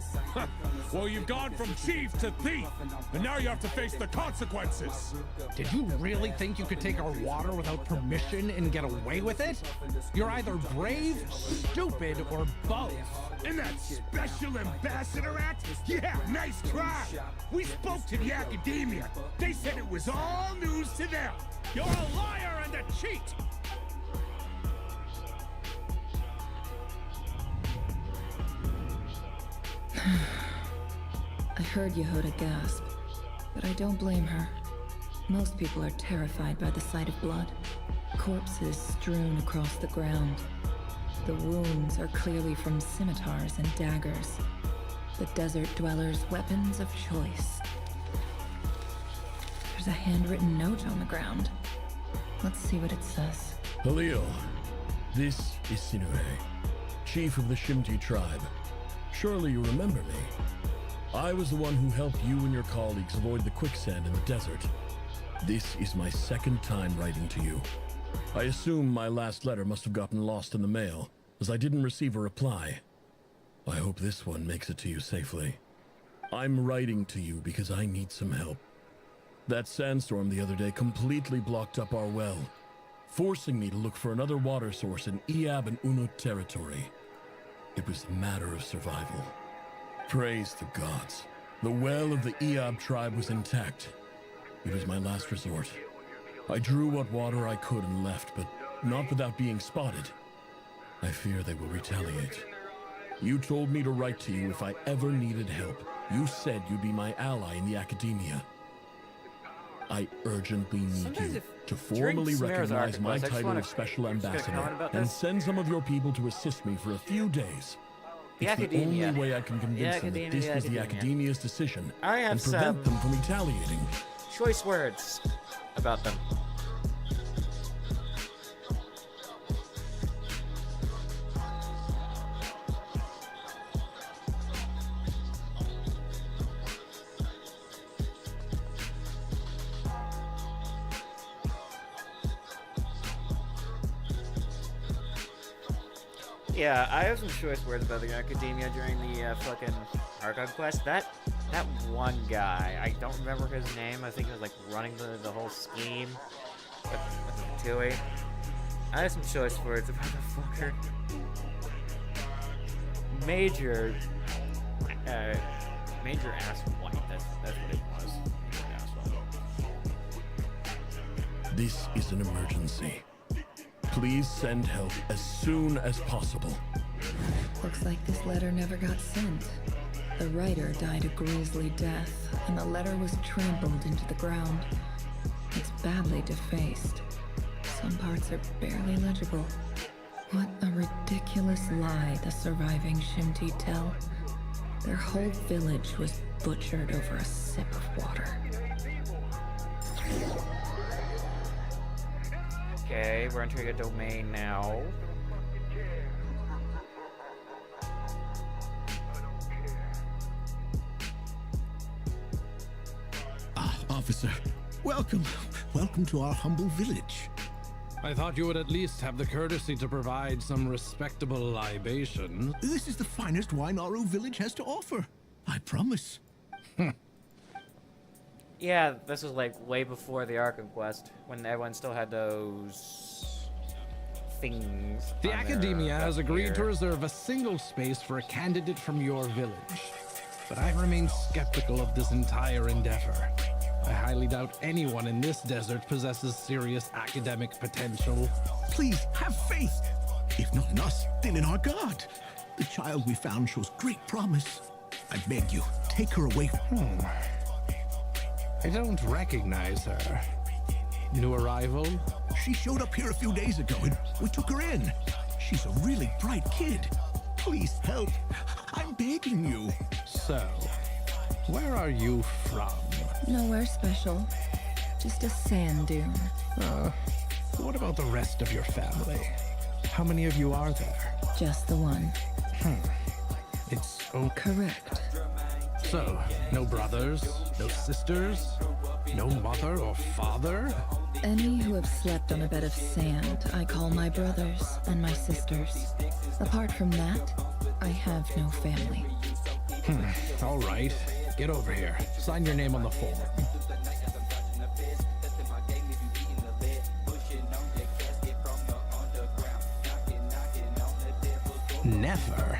Well, you've gone from chief to thief, and now you have to face the consequences. Did you really think you could take our water without permission and get away with it? You're either brave, stupid, or both. And that special ambassador act? Yeah, nice try. We spoke to the academia. They said it was all news to them. You're a liar and a cheat. I heard Yehuda gasp, but I don't blame her. Most people are terrified by the sight of blood. Corpses strewn across the ground. The wounds are clearly from scimitars and daggers. The desert dwellers' weapons of choice. There's a handwritten note on the ground. Let's see what it says. Halil, this is Sinue, chief of the Shimti tribe. Surely you remember me. I was the one who helped you and your colleagues avoid the quicksand in the desert. This is my second time writing to you. I assume my last letter must have gotten lost in the mail, as I didn't receive a reply. I hope this one makes it to you safely. I'm writing to you because I need some help. That sandstorm the other day completely blocked up our well, forcing me to look for another water source in Iab and Unut territory. It was a matter of survival. Praise the gods. The well of the Eob tribe was intact. It was my last resort. I drew what water I could and left, but not without being spotted. I fear they will retaliate. You told me to write to you if I ever needed help. You said you'd be my ally in the academia. I urgently need Sometimes you to during formally Smear's recognize my Archon Quest, I just title wanna- of Special just gonna Ambassador comment about and this. send some of your people to assist me for a few days. The It's academia. the only way I can convince them that this was the academia's decision I have and prevent some- them from retaliating. Choice words about them. Yeah, I have some choice words about the academia during the fucking Archon quest. That one guy, I don't remember his name. I think he was like running the whole scheme with the Tui. I have some choice words about the fucker. Major ass white. That's what it was. Major ass white. This is an emergency. Please send help as soon as possible. Looks like this letter never got sent. The writer died a grisly death, and the letter was trampled into the ground. It's badly defaced. Some parts are barely legible. What a ridiculous lie the surviving Shinti tell. Their whole village was butchered over a sip of water. Okay, we're entering a domain now. Officer, welcome. Welcome to our humble village. I thought you would at least have the courtesy to provide some respectable libation. This is the finest wine Aru village has to offer. I promise. Yeah, this was like way before the Archon quest, when everyone still had those things. The on their, academia has agreed to gear. reserve a single space for a candidate from your village. But I remain skeptical of this entire endeavor. I highly doubt anyone in this desert possesses serious academic potential. Please, have faith. If not in us, then in our god. The child we found shows great promise. I beg you, take her away. I don't recognize her. New arrival? She showed up here a few days ago and we took her in. She's a really bright kid. Please help. I'm begging you. So, where are you from? Nowhere special. Just a sand dune. What about the rest of your family? How many of you are there? Just the one. It's okay. Correct. So, no brothers, no sisters, no mother or father? Any who have slept on a bed of sand, I call my brothers and my sisters. Apart from that, I have no family. All right. Get over here. Sign your name on the form. Never.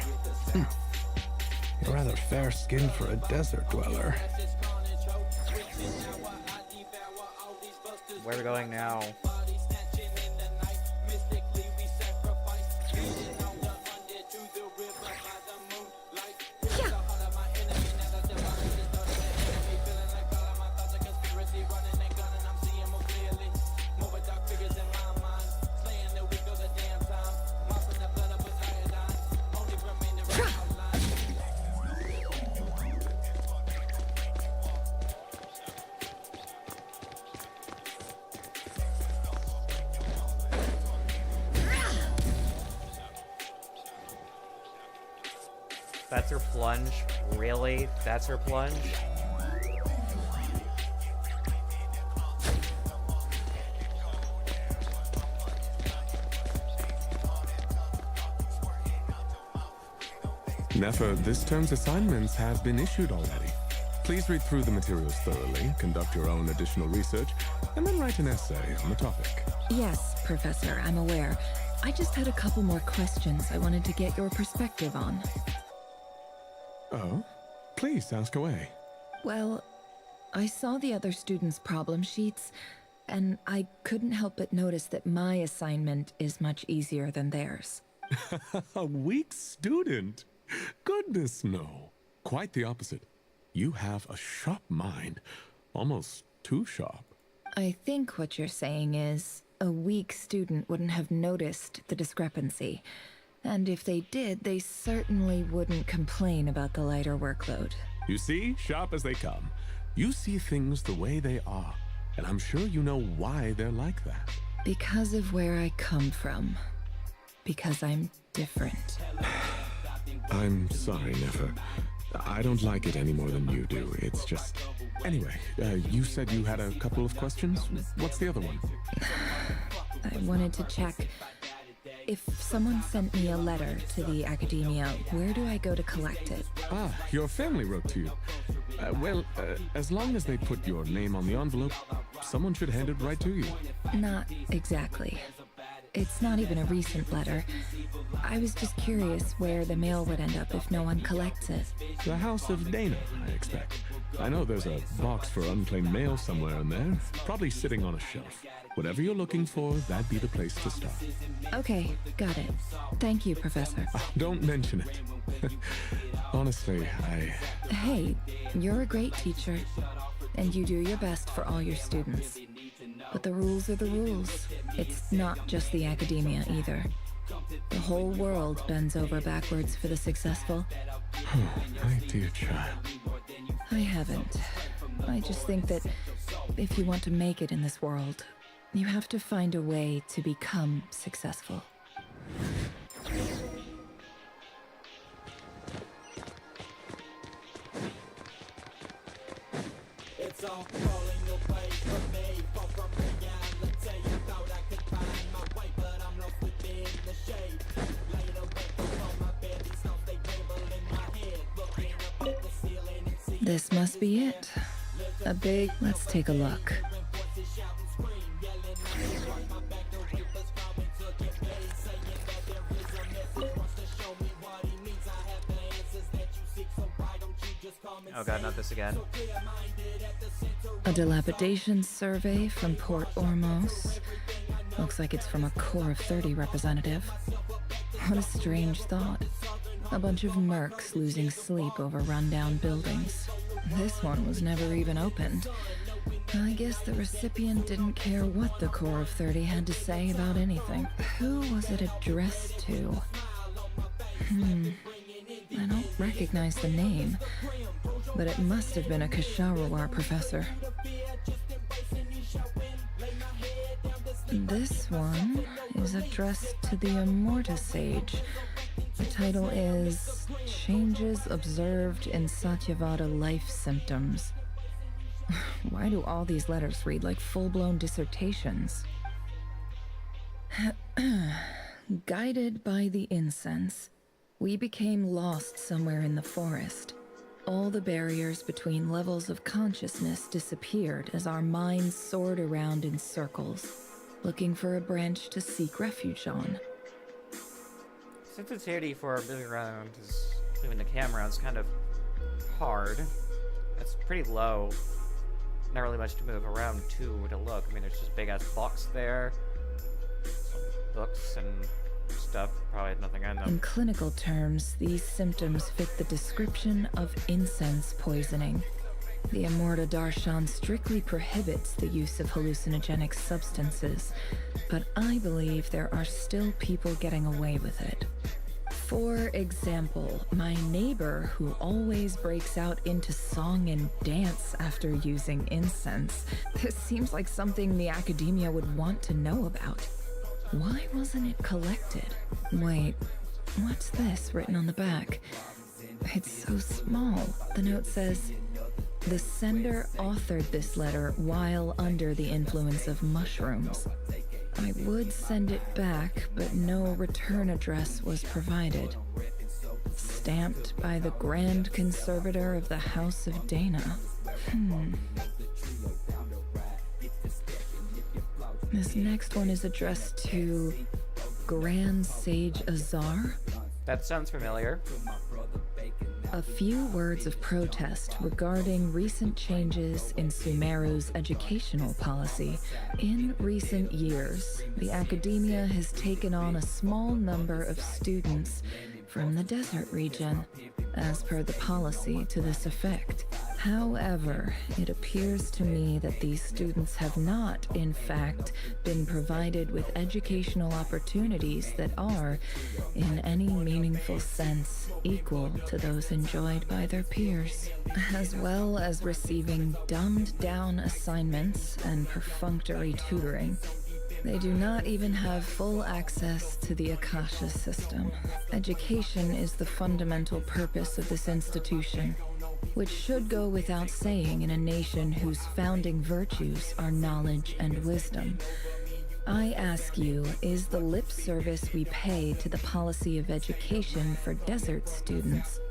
You're rather fair-skinned for a desert dweller. Where are we going now? That's her plunge? Really? That's her plunge? Nefer, this term's assignments have been issued already. Please read through the materials thoroughly, conduct your own additional research, and then write an essay on the topic. Yes, Professor, I'm aware. I just had a couple more questions I wanted to get your perspective on. Oh? Please ask away. Well, I saw the other students' problem sheets, and I couldn't help but notice that my assignment is much easier than theirs. A weak student? Goodness, no. Quite the opposite. You have a sharp mind. Almost too sharp. I think what you're saying is a weak student wouldn't have noticed the discrepancy. And if they did, they certainly wouldn't complain about the lighter workload. You see, sharp as they come. You see things the way they are. And I'm sure you know why they're like that. Because of where I come from. Because I'm different. I'm sorry, Nefer. I don't like it any more than you do. It's just... Anyway, you said you had a couple of questions? What's the other one? I wanted to check. If someone sent me a letter to the academia, where do I go to collect it? Ah, your family wrote to you. Well, as long as they put your name on the envelope, someone should hand it right to you. Not exactly. It's not even a recent letter. I was just curious where the mail would end up if no one collects it. The House of Dana, I expect. I know there's a box for unclaimed mail somewhere in there, probably sitting on a shelf. Whatever you're looking for, that'd be the place to start. Okay, got it. Thank you, Professor. Don't mention it. Honestly, Hey, you're a great teacher, and you do your best for all your students. But the rules are the rules. It's not just the academia either. The whole world bends over backwards for the successful. Oh, my dear child. I haven't. I just think that if you want to make it in this world, you have to find a way to become successful. It's all falling away from me, far from reality. Thought I could find my way, but I'm lost within the shade. Laid awake on my bed, these thoughts they ramble in my head. Looking up at the ceiling and seeing This must be it. A big... Let's take a look. Oh god, not this again. A dilapidation survey from Port Ormos. Looks like it's from a Core of 30 representative. What a strange thought. A bunch of mercs losing sleep over rundown buildings. This one was never even opened. I guess the recipient didn't care what the Core of 30 had to say about anything. Who was it addressed to? I don't recognize the name, but it must have been a Kasharawar professor. This one is addressed to the Immorta Sage. The title is Changes Observed in Satyavada Life Symptoms. Why do all these letters read like full-blown dissertations? Guided by the incense, we became lost somewhere in the forest. All the barriers between levels of consciousness disappeared as our minds soared around in circles, looking for a branch to seek refuge on. Sensitivity for moving around is moving the camera is kind of hard. It's pretty low. Not really much to move around to look. I mean, there's just a big ass box there, some books and stuff, probably nothing in them. In clinical terms, these symptoms fit the description of incense poisoning. The Immorta Darshan strictly prohibits the use of hallucinogenic substances, but I believe there are still people getting away with it. For example, my neighbor who always breaks out into song and dance after using incense. This seems like something the academia would want to know about. Why wasn't it collected? Wait, what's this written on the back? It's so small. The note says, "The sender authored this letter while under the influence of mushrooms. I would send it back, but no return address was provided. Stamped by the Grand Conservator of the House of Dana." This next one is addressed to Grand Sage Azar. That sounds familiar. A few words of protest regarding recent changes in Sumeru's educational policy. In recent years, the academia has taken on a small number of students from the desert region, as per the policy to this effect. However, it appears to me that these students have not, in fact, been provided with educational opportunities that are, in any meaningful sense, equal to those enjoyed by their peers, as well as receiving dumbed-down assignments and perfunctory tutoring. They do not even have full access to the Akasha system. Education is the fundamental purpose of this institution, which should go without saying in a nation whose founding virtues are knowledge and wisdom. I ask you, is the lip service we pay to the policy of education for desert students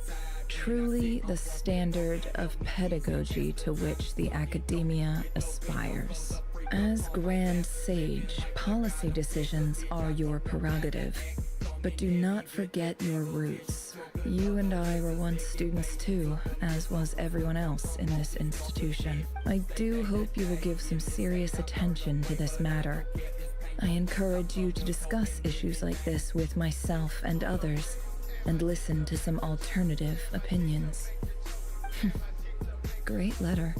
truly the standard of pedagogy to which the academia aspires? As Grand Sage, policy decisions are your prerogative, but do not forget your roots. You and I were once students too, as was everyone else in this institution. I do hope you will give some serious attention to this matter. I encourage you to discuss issues like this with myself and others, and listen to some alternative opinions. Great letter.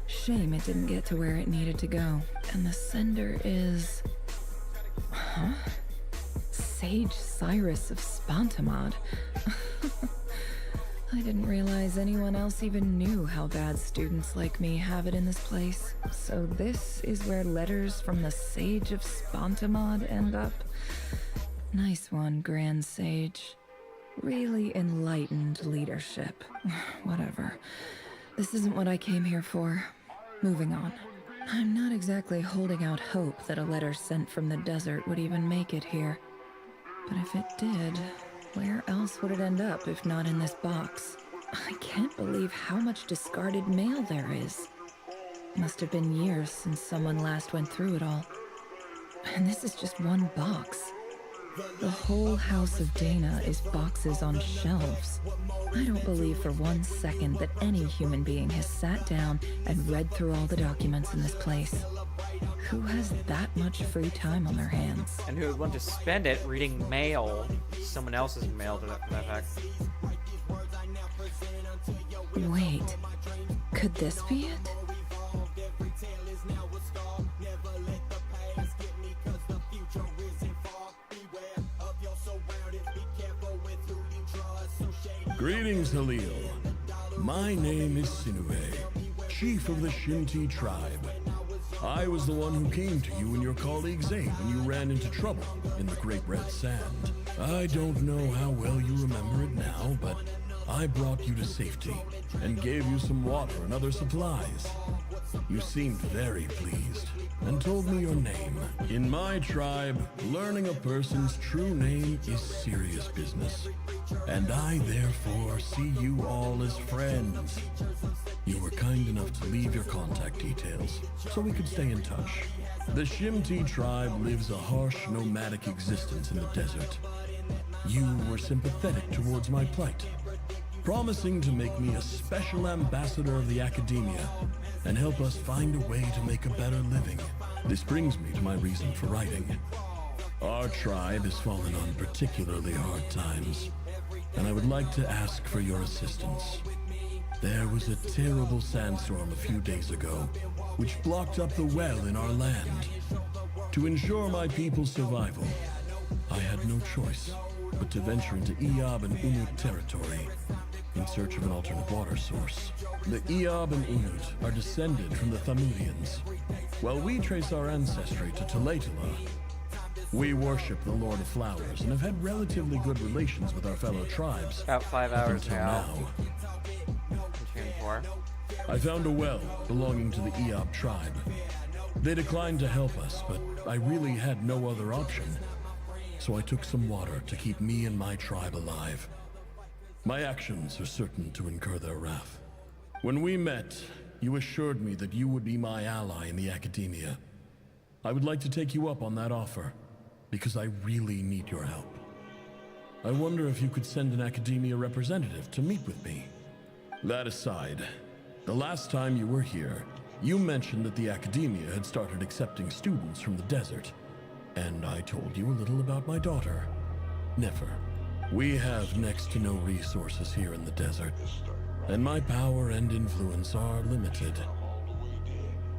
Shame it didn't get to where it needed to go. And the sender is... Huh? Sage Cyrus of Spontamod. I didn't realize anyone else even knew how bad students like me have it in this place. So this is where letters from the Sage of Spontamod end up? Nice one, Grand Sage. Really enlightened leadership. Whatever. This isn't what I came here for. Moving on. I'm not exactly holding out hope that a letter sent from the desert would even make it here. But if it did, where else would it end up if not in this box? I can't believe how much discarded mail there is. Must have been years since someone last went through it all. And this is just one box. The whole house of Dana is boxes on shelves. I don't believe for 1 second that any human being has sat down and read through all the documents in this place. Who has that much free time on their hands? And who would want to spend it reading mail? Someone else's mail, to that fact. Wait, could this be it? Greetings, Halil. My name is Sinue, chief of the Shinti tribe. I was the one who came to you and your colleague Zane when you ran into trouble in the Great Red Sand. I don't know how well you remember it now, but I brought you to safety and gave you some water and other supplies. You seemed very pleased and told me your name. In my tribe, learning a person's true name is serious business, and I therefore see you all as friends. You were kind enough to leave your contact details so we could stay in touch. The Shimti tribe lives a harsh nomadic existence in the desert. You were sympathetic towards my plight, promising to make me a special ambassador of the academia and help us find a way to make a better living. This brings me to my reason for writing. Our tribe has fallen on particularly hard times, and I would like to ask for your assistance. There was a terrible sandstorm a few days ago, which blocked up the well in our land. To ensure my people's survival, I had no choice but to venture into Eob and Unut territory in search of an alternate water source. The Eob and Unut are descended from the Thamudians, while we trace our ancestry to Tulatala. We worship the Lord of Flowers and have had relatively good relations with our fellow tribes. About 5 hours until now. now. I found a well belonging to the Eob tribe. They declined to help us, but I really had no other option. So I took some water to keep me and my tribe alive. My actions are certain to incur their wrath. When we met, you assured me that you would be my ally in the academia. I would like to take you up on that offer, because I really need your help. I wonder if you could send an academia representative to meet with me. That aside, the last time you were here, you mentioned that the academia had started accepting students from the desert. And I told you a little about my daughter, Nefer. We have next to no resources here in the desert, and my power and influence are limited.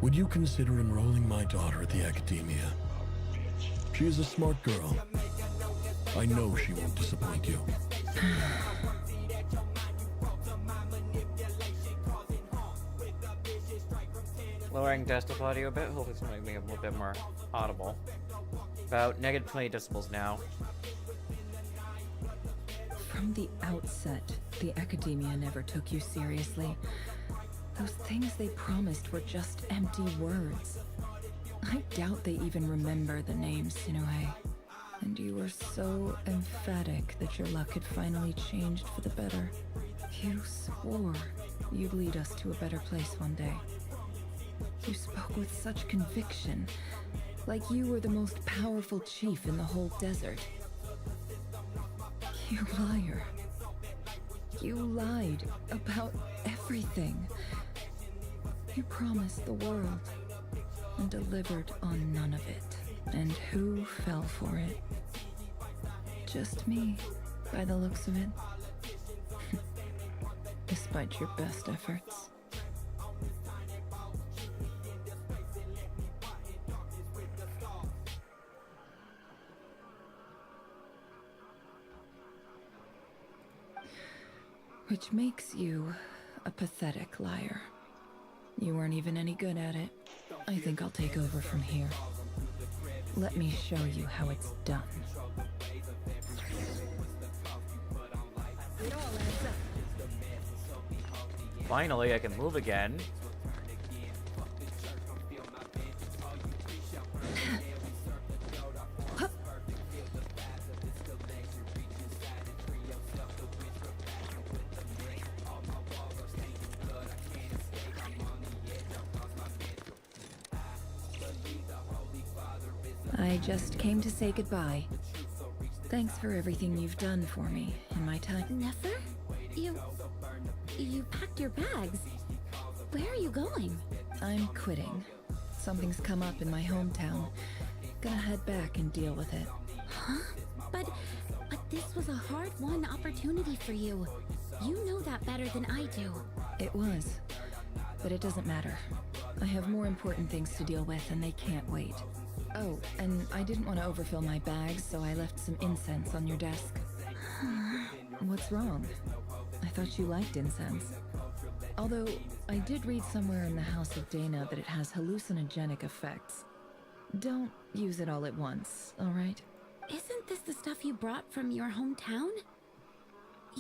Would you consider enrolling my daughter at the academia? She is a smart girl. I know she won't disappoint you. Lowering desktop audio a bit. Hopefully it's going to make me a little bit more audible. About negative 20 decibels now. From the outset, the academia never took you seriously. Those things they promised were just empty words. I doubt they even remember the name Sinuhe. And you were so emphatic that your luck had finally changed for the better. You swore you'd lead us to a better place one day. You spoke with such conviction, like you were the most powerful chief in the whole desert. You liar. You lied about everything. You promised the world and delivered on none of it. And who fell for it? Just me, by the looks of it. Despite your best efforts. Which makes you a pathetic liar. You weren't even any good at it. I think I'll take over from here. Let me show you how it's done. Finally, I can move again. I just came to say goodbye. Thanks for everything you've done for me in my time. Nefer? You packed your bags. Where are you going? I'm quitting. Something's come up in my hometown. Gonna head back and deal with it. Huh? But this was a hard-won opportunity for you. You know that better than I do. It was. But it doesn't matter. I have more important things to deal with and they can't wait. Oh, and I didn't want to overfill my bags, so I left some incense on your desk. What's wrong? I thought you liked incense. Although, I did read somewhere in the House of Dana that it has hallucinogenic effects. Don't use it all at once, alright? Isn't this the stuff you brought from your hometown?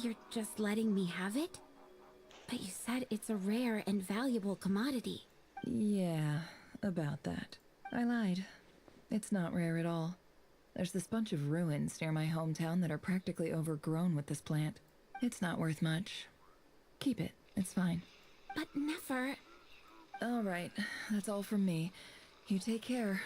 You're just letting me have it? But you said it's a rare and valuable commodity. Yeah, about that. I lied. It's not rare at all. There's this bunch of ruins near my hometown that are practically overgrown with this plant. It's not worth much. Keep it. It's fine. But Nefer... All right. That's all from me. You take care.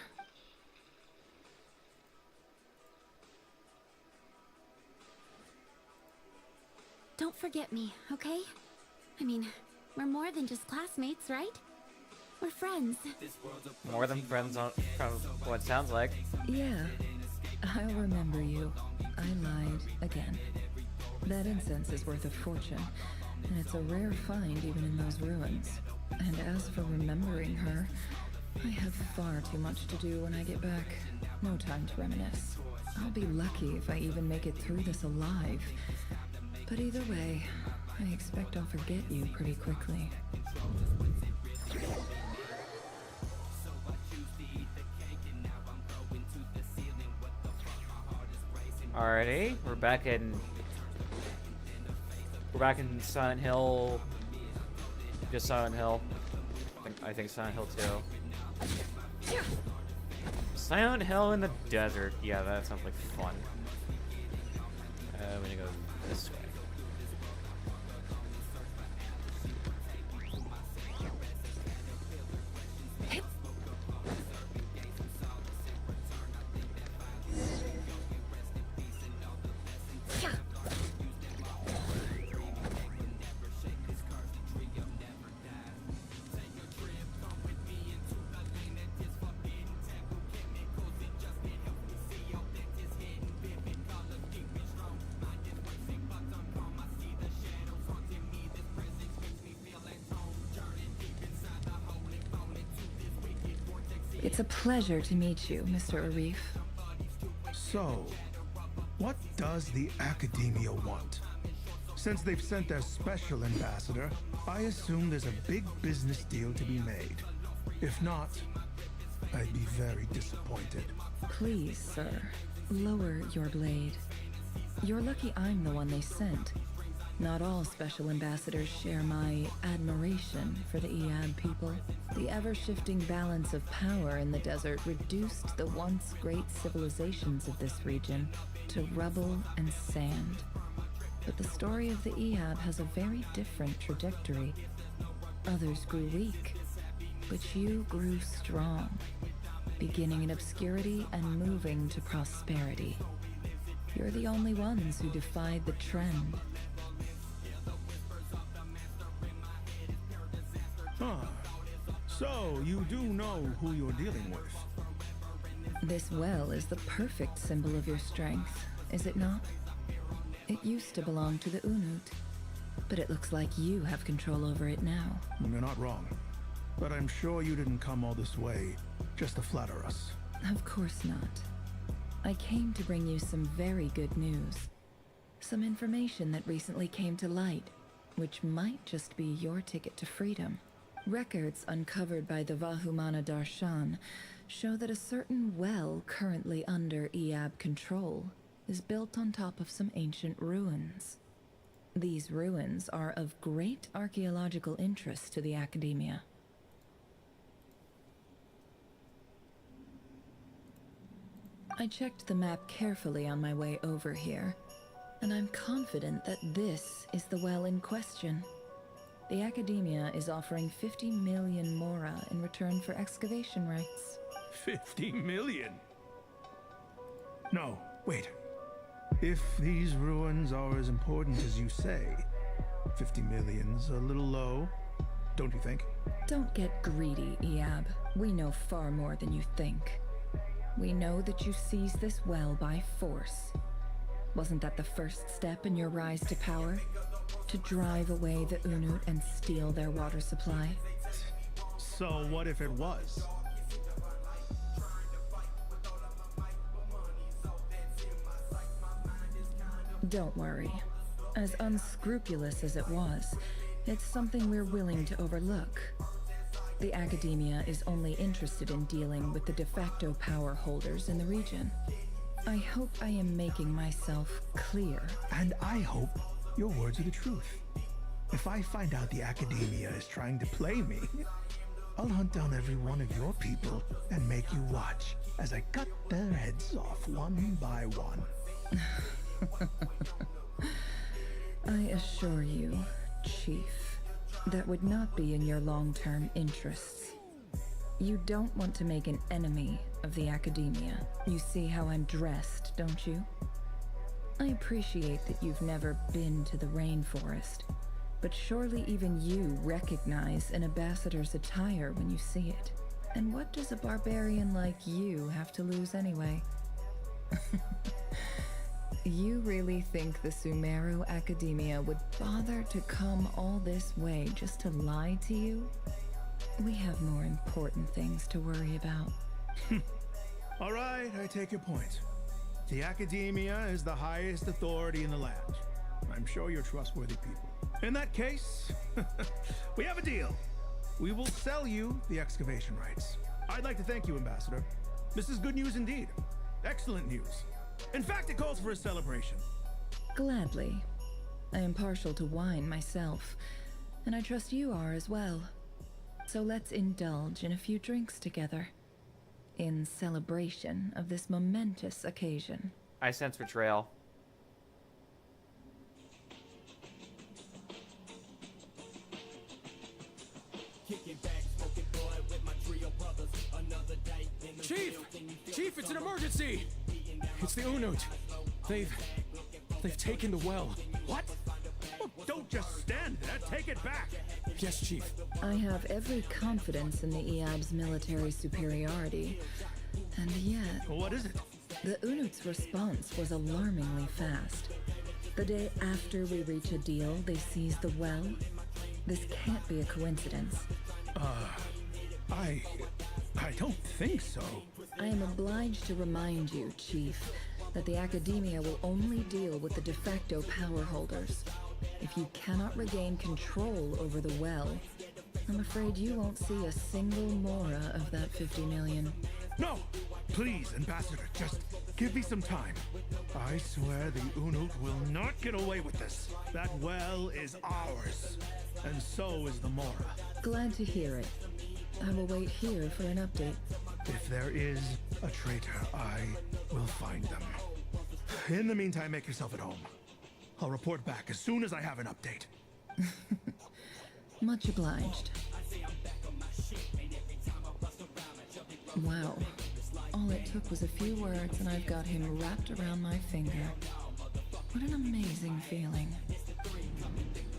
Don't forget me, okay? I mean, we're more than just classmates, right? We're friends. More than friends on, from what it sounds like. Yeah. I'll remember you. I lied again. That incense is worth a fortune, and it's a rare find even in those ruins. And as for remembering her, I have far too much to do when I get back. No time to reminisce. I'll be lucky if I even make it through this alive. But either way, I expect I'll forget you pretty quickly. Alrighty, we're back in Silent Hill. Just Silent Hill. I think Silent Hill 2. Silent Hill in the desert. Yeah, that sounds like fun. I'm gonna go this way. It's a pleasure to meet you, Mr. Arif. So, what does the Academia want? Since they've sent their special ambassador, I assume there's a big business deal to be made. If not, I'd be very disappointed. Please, sir, lower your blade. You're lucky I'm the one they sent. Not all special ambassadors share my admiration for the Eab people. The ever-shifting balance of power in the desert reduced the once great civilizations of this region to rubble and sand. But the story of the Eab has a very different trajectory. Others grew weak, but you grew strong, beginning in obscurity and moving to prosperity. You're the only ones who defied the trend. Huh. So, you do know who you're dealing with? This well is the perfect symbol of your strength, is it not? It used to belong to the Unut, but it looks like you have control over it now. You're not wrong. But I'm sure you didn't come all this way just to flatter us. Of course not. I came to bring you some very good news. Some information that recently came to light, which might just be your ticket to freedom. Records uncovered by the Vahumana Darshan show that a certain well currently under Eab control is built on top of some ancient ruins. These ruins are of great archaeological interest to the Academia. I checked the map carefully on my way over here, and I'm confident that this is the well in question. The Academia is offering 50 million mora in return for excavation rights. 50 million? No, wait. If these ruins are as important as you say, 50 million's a little low, don't you think? Don't get greedy, Eab. We know far more than you think. We know that you seized this well by force. Wasn't that the first step in your rise to power? To drive away the Unut and steal their water supply? So what if it was? Don't worry. As unscrupulous as it was, it's something we're willing to overlook. The Academia is only interested in dealing with the de facto power holders in the region. I hope I am making myself clear. And I hope your words are the truth. If I find out the Academia is trying to play me, I'll hunt down every one of your people and make you watch as I cut their heads off one by one. I assure you, Chief, that would not be in your long-term interests. You don't want to make an enemy of the Academia. You see how I'm dressed, don't you? I appreciate that you've never been to the rainforest, but surely even you recognize an ambassador's attire when you see it. And what does a barbarian like you have to lose anyway? You really think the Sumeru Academia would bother to come all this way just to lie to you? We have more important things to worry about. All right, I take your point. The Academia is the highest authority in the land. I'm sure you're trustworthy people. In that case, we have a deal. We will sell you the excavation rights. I'd like to thank you, Ambassador. This is good news indeed. Excellent news. In fact, it calls for a celebration. Gladly. I am partial to wine myself, and I trust you are as well. So let's indulge in a few drinks together, in celebration of this momentous occasion. I sense betrayal. Chief! Chief, it's an emergency! It's the Unut. They've taken the well. What? Oh, don't just stand there. Take it back. Yes, Chief. I have every confidence in the Eab's military superiority. And yet... What is it? The Unut's response was alarmingly fast. The day after we reach a deal, they seize the well. This can't be a coincidence. I don't think so. I am obliged to remind you, Chief, that the Academia will only deal with the de facto power holders. If you cannot regain control over the well, I'm afraid you won't see a single mora of that 50 million. No! Please, Ambassador, just give me some time. I swear the Unut will not get away with this. That well is ours. And so is the Mora. Glad to hear it. I will wait here for an update. If there is a traitor, I will find them. In the meantime, make yourself at home. I'll report back as soon as I have an update. Much obliged. Wow. All it took was a few words and I've got him wrapped around my finger. What an amazing feeling.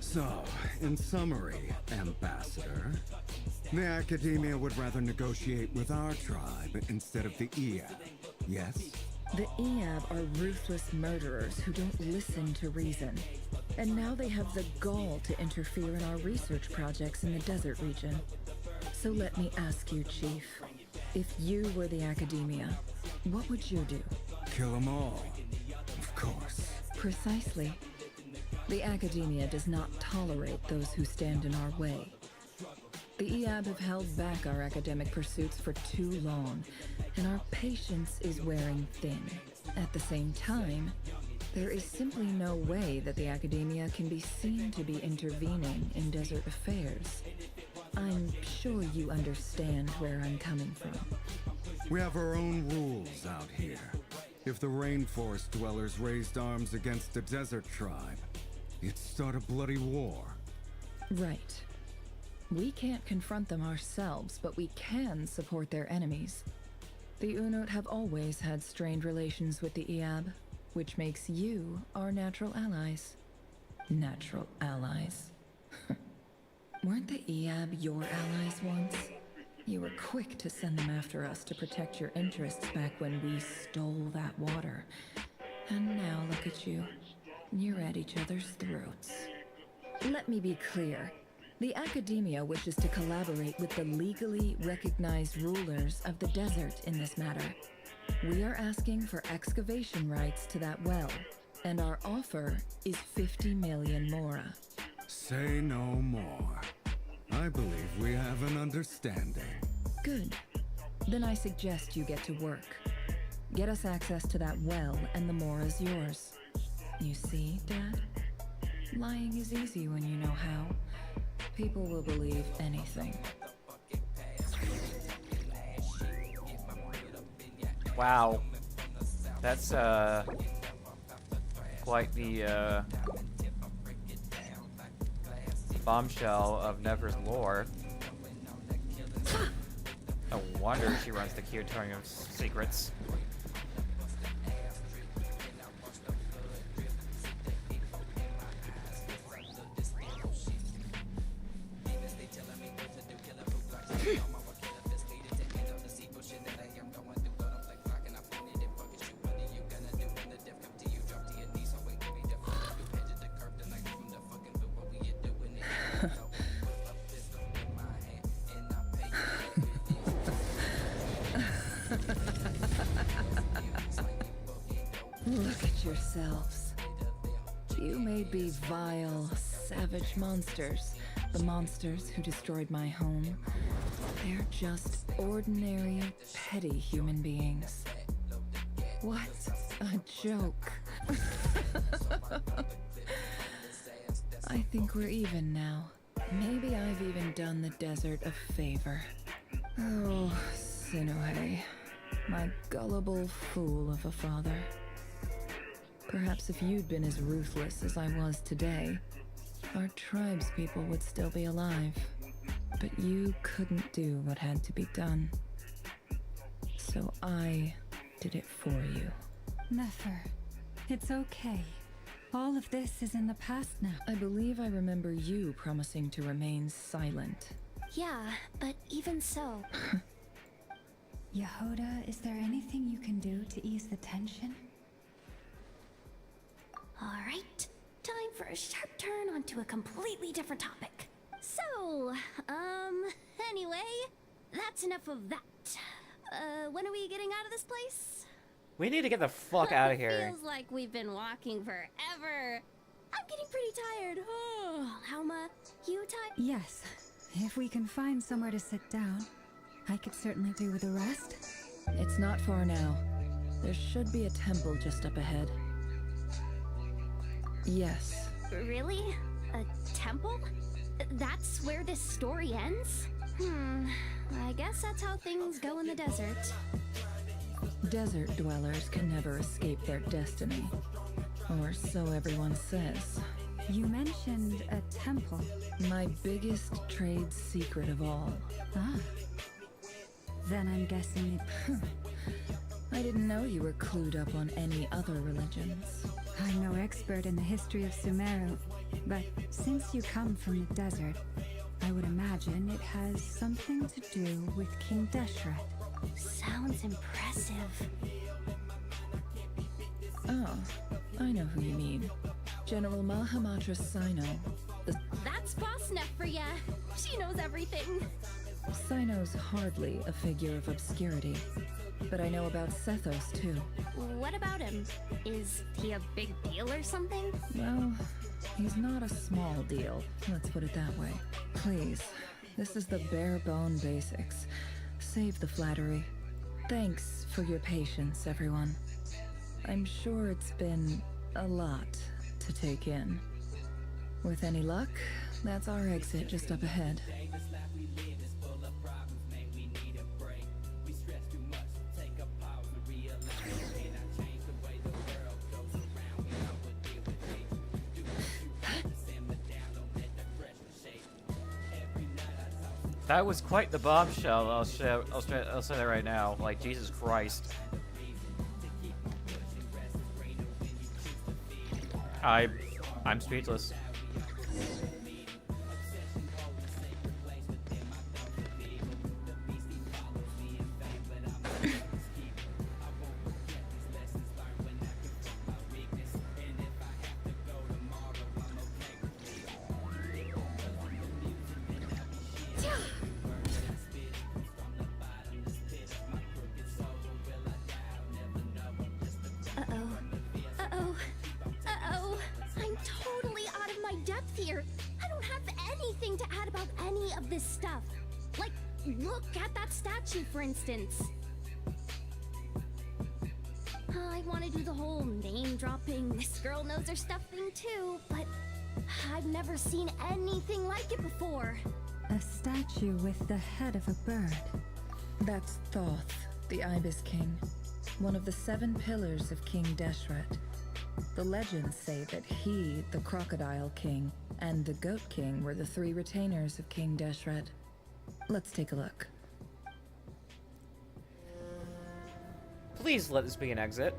So, in summary, Ambassador, the Academia would rather negotiate with our tribe instead of the Eab, yes? The Eab are ruthless murderers who don't listen to reason. And now they have the gall to interfere in our research projects in the desert region. So let me ask you, Chief, if you were the Academia, what would you do? Kill them all, of course. Precisely. The Academia does not tolerate those who stand in our way. The Eab have held back our academic pursuits for too long, and our patience is wearing thin. At the same time, there is simply no way that the Academia can be seen to be intervening in desert affairs. I'm sure you understand where I'm coming from. We have our own rules out here. If the rainforest dwellers raised arms against the desert tribe, it'd start a bloody war. Right. We can't confront them ourselves, but we can support their enemies. The Unut have always had strained relations with the Eab, which makes you our natural allies. Natural allies. Weren't the Eab your allies once? You were quick to send them after us to protect your interests back when we stole that water. And now look at you. You're at each other's throats. Let me be clear. The Academia wishes to collaborate with the legally recognized rulers of the desert in this matter. We are asking for excavation rights to that well, and our offer is 50 million mora. Say no more. I believe we have an understanding. Good. Then I suggest you get to work. Get us access to that well, and the mora's yours. You see, Dad? Lying is easy when you know how. People will believe anything. Wow. That's, quite the, bombshell of Never's lore. No wonder she runs the Curatorium of Secrets. Look at yourselves. You may be vile, savage monsters, the monsters who destroyed my home. They're just ordinary, petty human beings. What a joke. I think we're even now. Maybe I've even done the desert a favor. Oh, Sinuhe, my gullible fool of a father. Perhaps if you'd been as ruthless as I was today, our tribespeople would still be alive. But you couldn't do what had to be done. So I did it for you. Nefer, it's okay. All of this is in the past now. I believe I remember you promising to remain silent. Yeah, but even so... Yehoda, is there anything you can do to ease the tension? Alright, time for a sharp turn onto a completely different topic. So, anyway, that's enough of that. when are we getting out of this place? We need to get the fuck out of here. Feels like we've been walking forever. I'm getting pretty tired. Oh, Alma, you tired? Yes. If we can find somewhere to sit down, I could certainly do with a rest. It's not far now. There should be a temple just up ahead. Yes. Really? A temple? That's where this story ends? I guess that's how things go in the desert. Desert dwellers can never escape their destiny. Or so everyone says. You mentioned a temple. My biggest trade secret of all. Ah. Then I'm guessing it... I didn't know you were clued up on any other religions. I'm no expert in the history of Sumeru, but since you come from the desert, I would imagine it has something to do with King Deshret. Sounds impressive. Oh, I know who you mean. General Mahamatra Sino. That's Boss Neff for ya. She knows everything. Sino's hardly a figure of obscurity, but I know about Sethos too. What about him? Is he a big deal or something? Well, he's not a small deal, let's put it that way. Please, this is the bare bone basics. Save the flattery. Thanks for your patience, everyone. I'm sure it's been a lot to take in. With any luck, that's our exit just up ahead. That was quite the bombshell. I'll say that right now. Like, Jesus Christ. I'm speechless. I'm totally out of my depth here. I don't have anything to add about any of this stuff. Like, look at that statue, for instance. I want to do the whole name-dropping, this girl knows her stuff thing too, but I've never seen anything like it before. A statue with the head of a bird. That's Thoth, the Ibis King, one of the 7 pillars of King Deshret. The legends say that he, the Crocodile King, and the Goat King were the 3 retainers of King Deshret. Let's take a look. Please let this be an exit.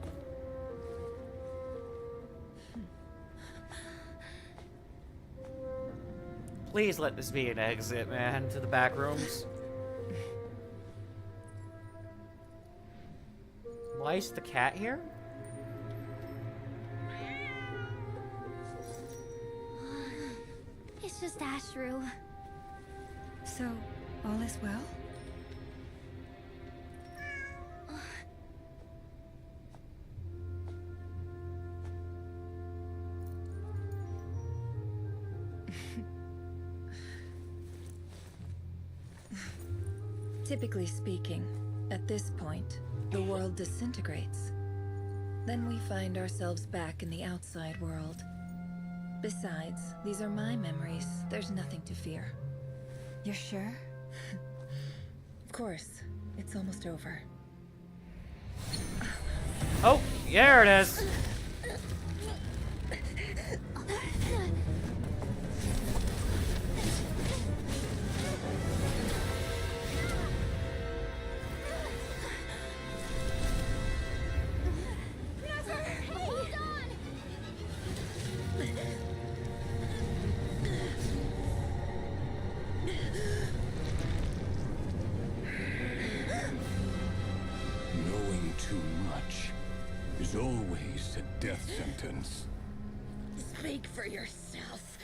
Please let this be an exit, man, to the back rooms. Why is the cat here? It's just Ashru. So, all is well? Typically speaking, at this point, the world disintegrates. Then we find ourselves back in the outside world. Besides, these are my memories. There's nothing to fear. You're sure? Of course. It's almost over. Oh, there it is. Knowing too much is always a death sentence. Speak for yourself.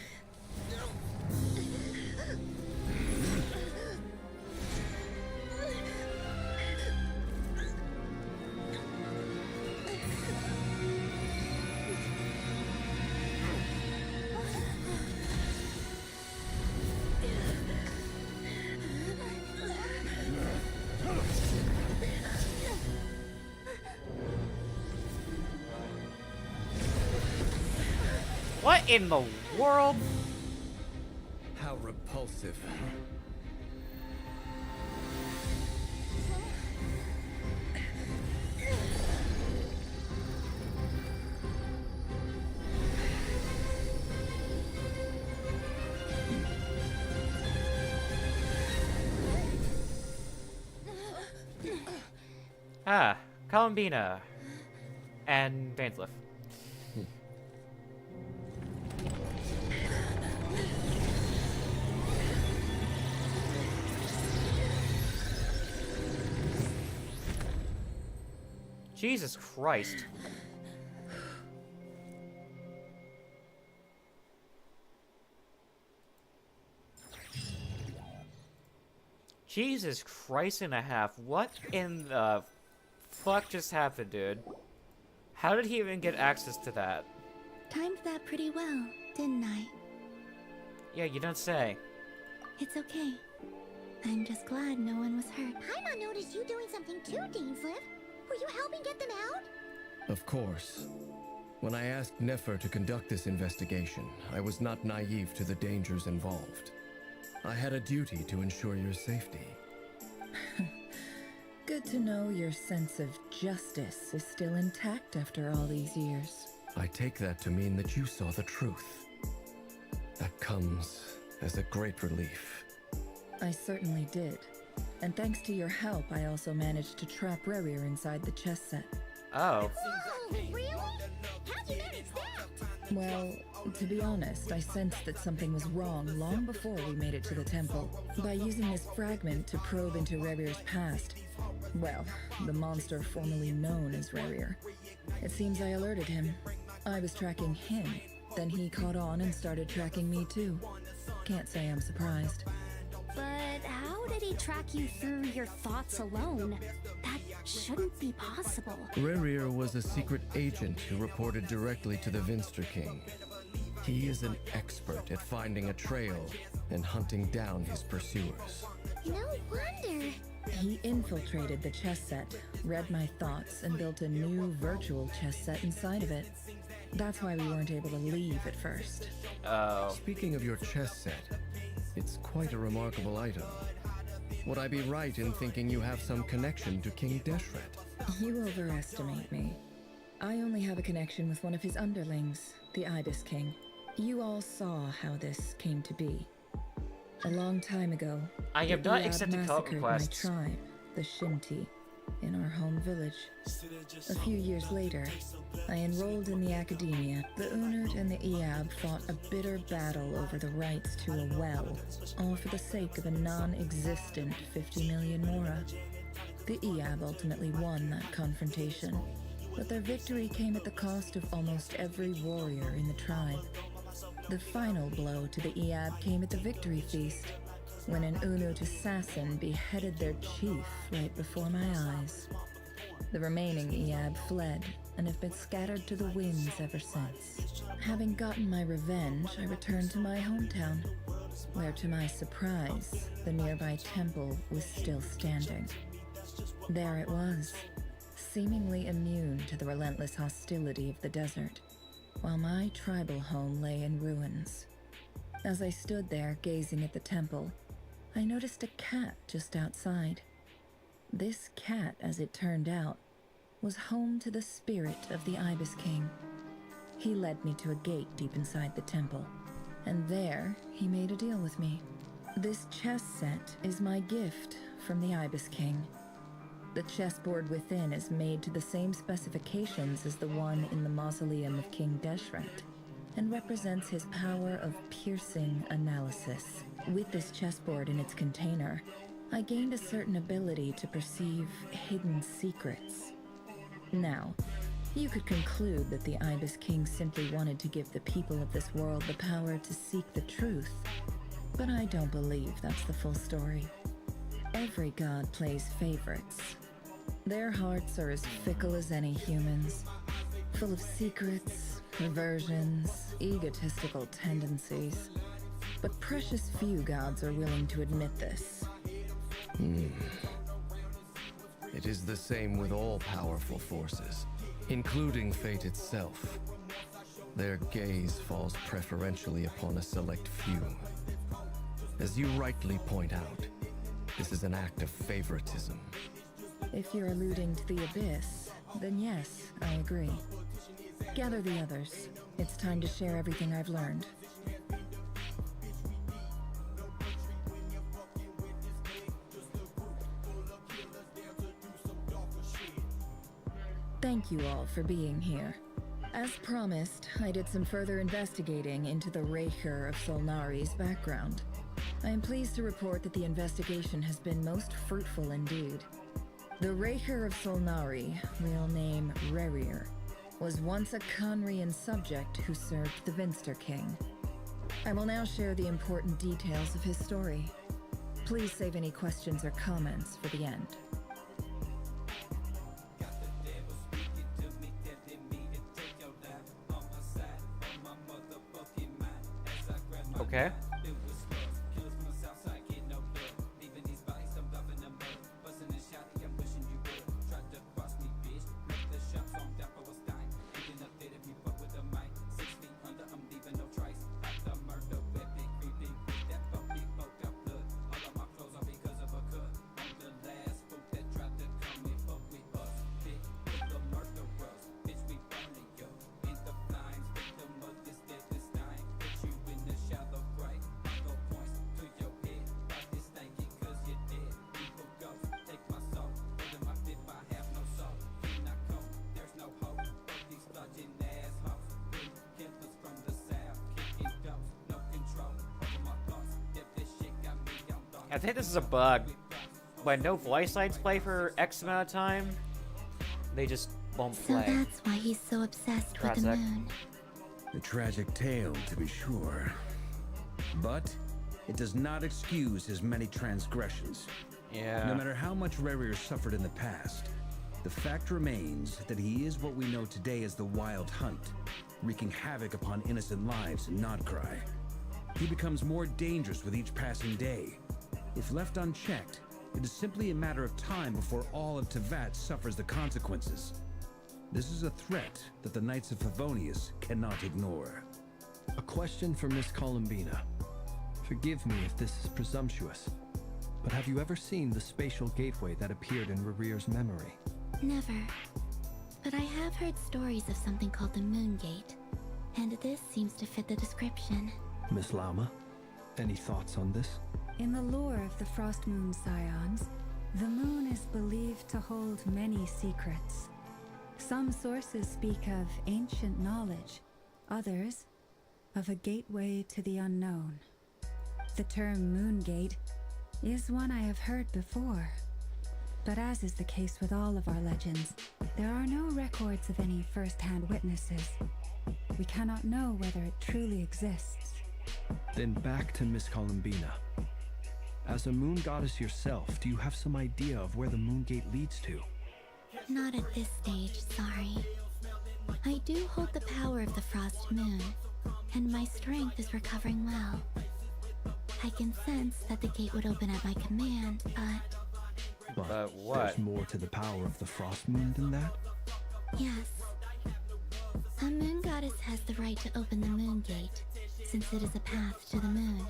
What in the world? How repulsive. Ah, Columbina. And Vainsliff. Jesus Christ. Jesus Christ and a half. What in the fuck just happened, dude? How did he even get access to that? Timed that pretty well, didn't I? Yeah, you don't say. It's okay. I'm just glad no one was hurt. Paimon noticed you doing something too, Dainsleif. Were you helping get them out? Of course. When I asked Nefer to conduct this investigation, I was not naive to the dangers involved. I had a duty to ensure your safety. Good to know your sense of justice is still intact after all these years. I take that to mean that you saw the truth. That comes as a great relief. I certainly did. And thanks to your help, I also managed to trap Rerir inside the chess set. Oh. Whoa, really? How'd you manage that? Well, to be honest, I sensed that something was wrong long before we made it to the temple. By using this fragment to probe into Rerir's past, well, the monster formerly known as Rerir. It seems I alerted him. I was tracking him, then he caught on and started tracking me too. Can't say I'm surprised. But how did he track you through your thoughts alone? That shouldn't be possible. Rerir was a secret agent who reported directly to the Vinster King. He is an expert at finding a trail and hunting down his pursuers. No wonder. He infiltrated the chess set, read my thoughts, and built a new virtual chess set inside of it. That's why we weren't able to leave at first. Oh. Speaking of your chess set, it's quite a remarkable item. Would I be right in thinking you have some connection to King Deshret? You overestimate me. I only have a connection with one of his underlings, the Ibis King. You all saw how this came to be. A long time ago, I am the not Iab accepting cult massacred requests. my tribe, the Shinti, in our home village. A few years later, I enrolled in the academia. The Unert and the Iab fought a bitter battle over the rights to a well, all for the sake of a non-existent 50 million mora. The Iab ultimately won that confrontation, but their victory came at the cost of almost every warrior in the tribe. The final blow to the Iab came at the victory feast, when an Unut assassin beheaded their chief right before my eyes. The remaining Iab fled and have been scattered to the winds ever since. Having gotten my revenge, I returned to my hometown, where to my surprise, the nearby temple was still standing. There it was, seemingly immune to the relentless hostility of the desert, while my tribal home lay in ruins. As I stood there gazing at the temple, I noticed a cat just outside. This cat, as it turned out, was home to the spirit of the Ibis King. He led me to a gate deep inside the temple, and there he made a deal with me. This chess set is my gift from the Ibis King. The chessboard within is made to the same specifications as the one in the mausoleum of King Deshret, and represents his power of piercing analysis. With this chessboard in its container, I gained a certain ability to perceive hidden secrets. Now, you could conclude that the Ibis King simply wanted to give the people of this world the power to seek the truth, but I don't believe that's the full story. Every god plays favorites. Their hearts are as fickle as any human's, full of secrets, perversions, egotistical tendencies. But precious few gods are willing to admit this. It is the same with all powerful forces, including fate itself. Their gaze falls preferentially upon a select few. As you rightly point out, this is an act of favoritism. If you're alluding to the Abyss, then yes, I agree. Gather the others. It's time to share everything I've learned. Thank you all for being here. As promised, I did some further investigating into the Raker of Solnari's background. I am pleased to report that the investigation has been most fruitful indeed. The Raker of Solnari, real name Rerir, was once a Conrian subject who served the Vinster King. I will now share the important details of his story. Please save any questions or comments for the end. Okay. I think this is a bug. When no voice lines play for X amount of time, they just won't So play. that's why he's so obsessed with the Tragic. moon. A tragic tale, to be sure. But it does not excuse his many transgressions. Yeah. No matter how much Rerir suffered in the past, the fact remains that he is what we know today as the Wild Hunt, wreaking havoc upon innocent lives in Nodcry. He becomes more dangerous with each passing day. If left unchecked, it is simply a matter of time before all of Tevat suffers the consequences. This is a threat that the Knights of Favonius cannot ignore. A question for Miss Columbina. Forgive me if this is presumptuous, but have you ever seen the spatial gateway that appeared in Rerir's memory? Never. But I have heard stories of something called the Moon Gate, and this seems to fit the description. Miss Lauma, any thoughts on this? In the lore of the Frost Moon Scions, the moon is believed to hold many secrets. Some sources speak of ancient knowledge, others of a gateway to the unknown. The term Moon Gate is one I have heard before, but as is the case with all of our legends, there are no records of any first-hand witnesses. We cannot know whether it truly exists. Then back to Miss Columbina. As a moon goddess yourself, do you have some idea of where the Moon Gate leads to? Not at this stage, sorry. I do hold the power of the Frost Moon, and my strength is recovering well. I can sense that the gate would open at my command, But what? There's more to the power of the Frost Moon than that? yes. A moon goddess has the right to open the Moon Gate, since it is a path to the moon.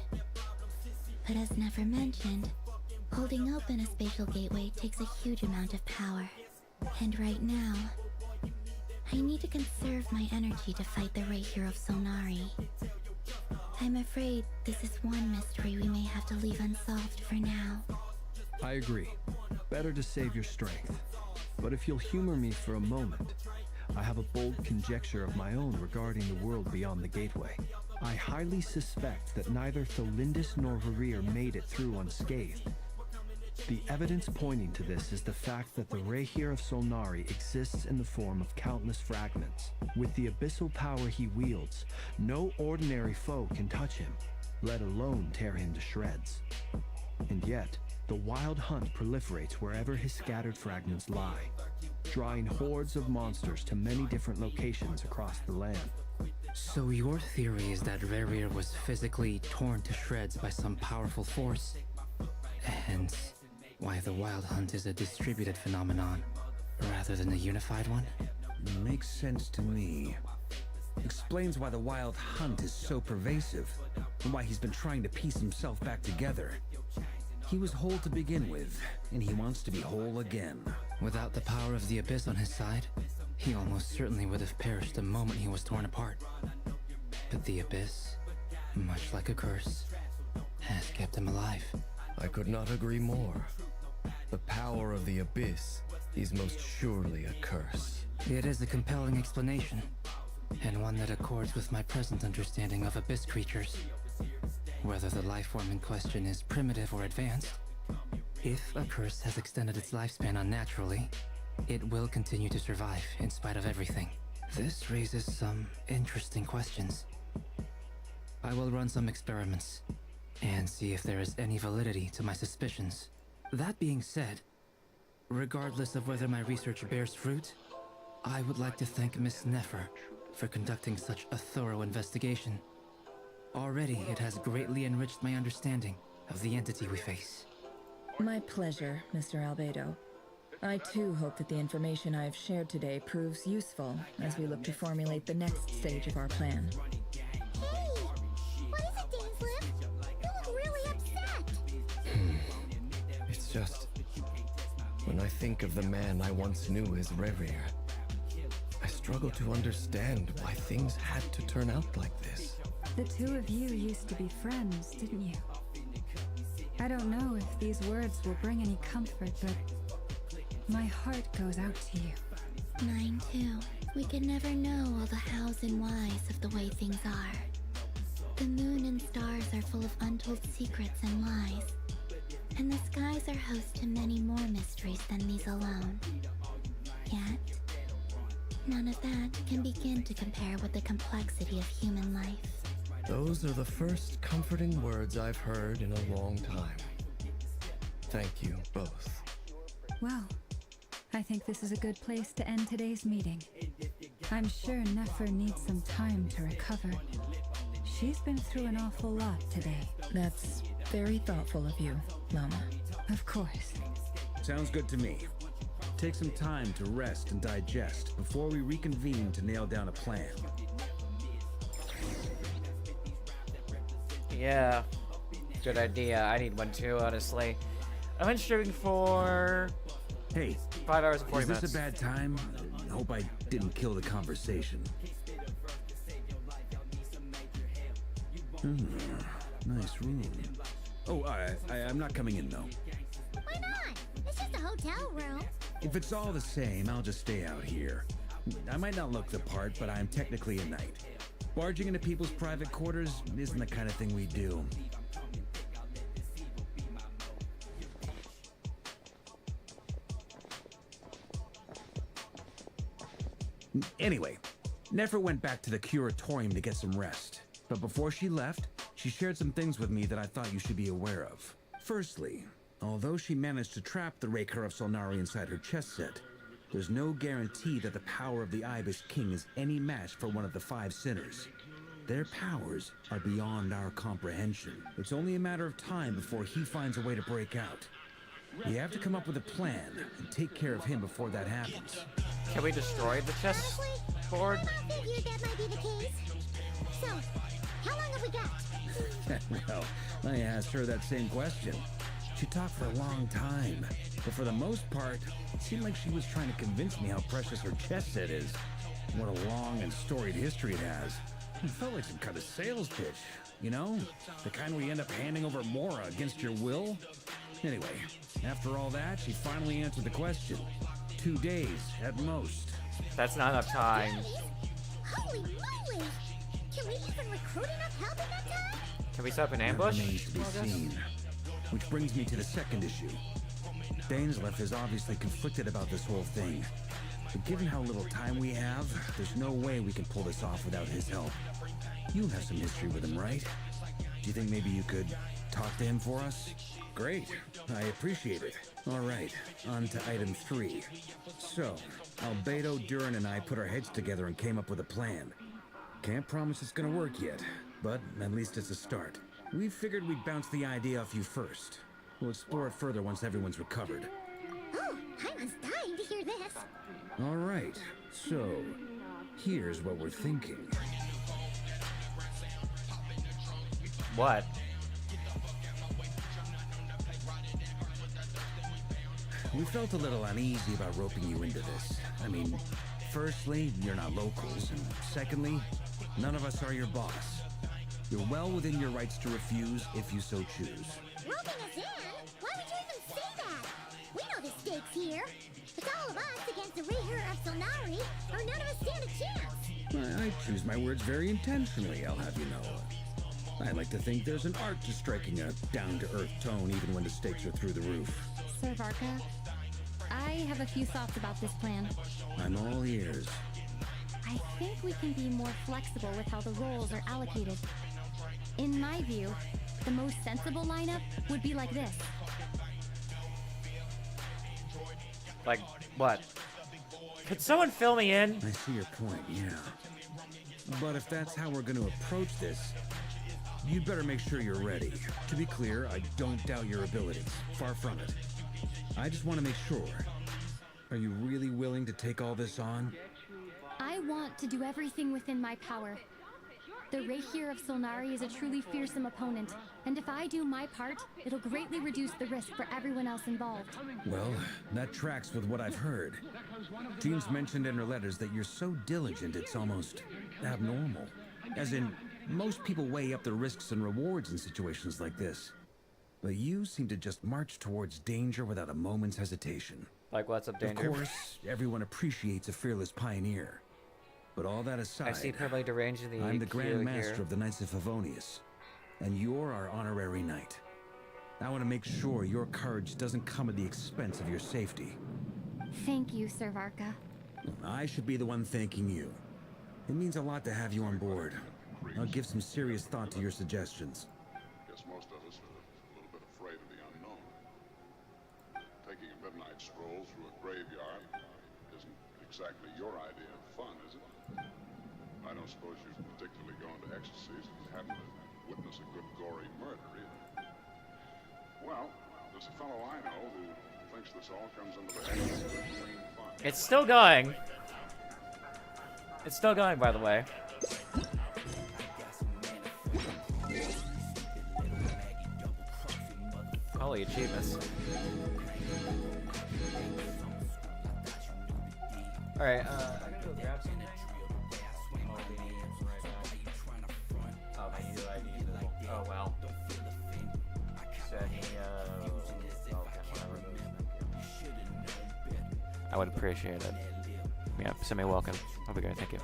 But as never mentioned, holding open a spatial gateway takes a huge amount of power. And right now, I need to conserve my energy to fight the Raker of Solnari. I'm afraid this is one mystery we may have to leave unsolved for now. I agree. Better to save your strength. But if you'll humor me for a moment, I have a bold conjecture of my own regarding the world beyond the gateway. I highly suspect that neither Tholindis nor Rerir made it through unscathed. The evidence pointing to this is the fact that the Raker of Solnari exists in the form of countless fragments. With the abyssal power he wields, no ordinary foe can touch him, let alone tear him to shreds. And yet, the Wild Hunt proliferates wherever his scattered fragments lie, drawing hordes of monsters to many different locations across the land. So your theory is that Rerir was physically torn to shreds by some powerful force, hence why the Wild Hunt is a distributed phenomenon rather than a unified one? Makes sense to me. explains why the Wild Hunt is so pervasive, and why he's been trying to piece himself back together. He was whole to begin with, and he wants to be whole again. Without the power of the Abyss on his side, he almost certainly would have perished the moment he was torn apart. But the Abyss, much like a curse, has kept him alive. I could not agree more. The power of the Abyss is most surely a curse. It is a compelling explanation, and one that accords with my present understanding of Abyss creatures. Whether the life form in question is primitive or advanced, if a curse has extended its lifespan unnaturally, it will continue to survive in spite of everything. This raises some interesting questions. I will run some experiments and see if there is any validity to my suspicions. That being said, regardless of whether my research bears fruit, I would like to thank Miss Nefer for conducting such a thorough investigation. Already, it has greatly enriched my understanding of the entity we face. My pleasure, Mr. Albedo. I too hope that the information I have shared today proves useful as we look to formulate the next stage of our plan. Hey! What is it, Daneslip? You look really upset! It's just... when I think of the man I once knew as Rerir, I struggle to understand why things had to turn out like this. The two of you used to be friends, didn't you? I don't know if these words will bring any comfort, but my heart goes out to you. Mine too. We could never know all the hows and whys of the way things are. The moon and stars are full of untold secrets and lies. And the skies are host to many more mysteries than these alone. Yet, none of that can begin to compare with the complexity of human life. Those are the first comforting words I've heard in a long time. Thank you both. Well, I think this is a good place to end today's meeting. I'm sure Nefer needs some time to recover. She's been through an awful lot today. That's very thoughtful of you, Lama. Of course. Sounds good to me. Take some time to rest and digest before we reconvene to nail down a plan. Yeah, good idea. I need one too, honestly. I've been streaming for... Hey, 5 hours and 40 minutes. Is this a bad time? I hope I didn't kill the conversation. Nice room. Oh, I'm not coming in, though. Why not? It's just a hotel room. If it's all the same, I'll just stay out here. I might not look the part, but I'm technically a knight. Barging into people's private quarters isn't the kind of thing we do. Anyway, Nefer went back to the curatorium to get some rest. But before she left, she shared some things with me that I thought you should be aware of. Firstly, although she managed to trap the Raker of Solnari inside her chess set, there's no guarantee that the power of the Ibis King is any match for one of the 5 sinners. Their powers are beyond our comprehension. It's only a matter of time before he finds a way to break out. We have to come up with a plan and take care of him before that happens. Can we destroy the chess board? I figured that might be the case. So, how long have we got? Well, I asked her that same question. She talked for a long time, but for the most part, it seemed like she was trying to convince me how precious her chess set is. What a long and storied history it has. It felt like some kind of sales pitch, you know? The kind where you end up handing over Mora against your will. Anyway, after all that, she finally answered the question. 2 days, at most. That's not enough time. Holy moly! Can we even recruit enough help in that time? Can we set up an That ambush? remains to be seen. Which brings me to the second issue. Daneslef is obviously conflicted about this whole thing. But given how little time we have, there's no way we can pull this off without his help. You have some history with him, right? Do you think maybe you could talk to him for us? Great. I appreciate it. All right, on to item 3. So, Albedo, Duran, and I put our heads together and came up with a plan. Can't promise it's gonna work yet, but at least it's a start. We figured we'd bounce the idea off you first. We'll explore it further once everyone's recovered. Oh, I was dying to hear this. All right, so Here's what we're thinking. What? We felt a little uneasy about roping you into this. I mean, firstly, you're not locals, and secondly, none of us are your boss. You're well within your rights to refuse if you so choose. Roping us in? Why would you even say that? We know the stakes here. It's all of us against the Reaher of Solnari, or none of us stand a chance. I choose my words very intentionally, I'll have you know. I like to think there's an art to striking a down-to-earth tone even when the stakes are through the roof. Sir Varka, I have a few thoughts about this plan. I'm all ears. I think we can be more flexible with how the roles are allocated. In my view, the most sensible lineup would be like this. Like, what? Could someone fill me in? I see your point, yeah. But if that's how we're going to approach this, you'd better make sure you're ready. To be clear, I don't doubt your abilities. Far from it. I just want to make sure. Are you really willing to take all this on? I want to do everything within my power. The Reaher of Solnari is a truly fearsome opponent, and if I do my part, it'll greatly reduce the risk for everyone else involved. Well, that tracks with what I've heard. Jean's mentioned in her letters that you're so diligent it's almost abnormal. As in, most people weigh up the risks and rewards in situations like this. But you seem to just march towards danger without a moment's hesitation. Like, what's up, danger? Of course, everyone appreciates a fearless pioneer. But all that aside, I see perfectly deranged in the I'm the Grand Master here. of the Knights of Favonius, and you're our honorary knight. I want to make sure your courage doesn't come at the expense of your safety. Thank you, Sir Varka. I should be the one thanking you. It means a lot to have you on board. I'll give some serious thought to your suggestions. Guess most of us are a little bit afraid of the unknown. Taking a midnight stroll through a graveyard isn't exactly your idea of fun, is it? I don't suppose you're particularly going to ecstasies and happen to witness a good gory murder either. Well, there's a fellow I know who thinks this all comes under the head of good clean fun. It's still going. It's still going, by the way. Holy achievements. Alright, I gotta go grab some. Oh, my new ID. Oh, well. Send me, okay, whatever. I would appreciate it. Yeah, send me a welcome. That'll be great, thank you.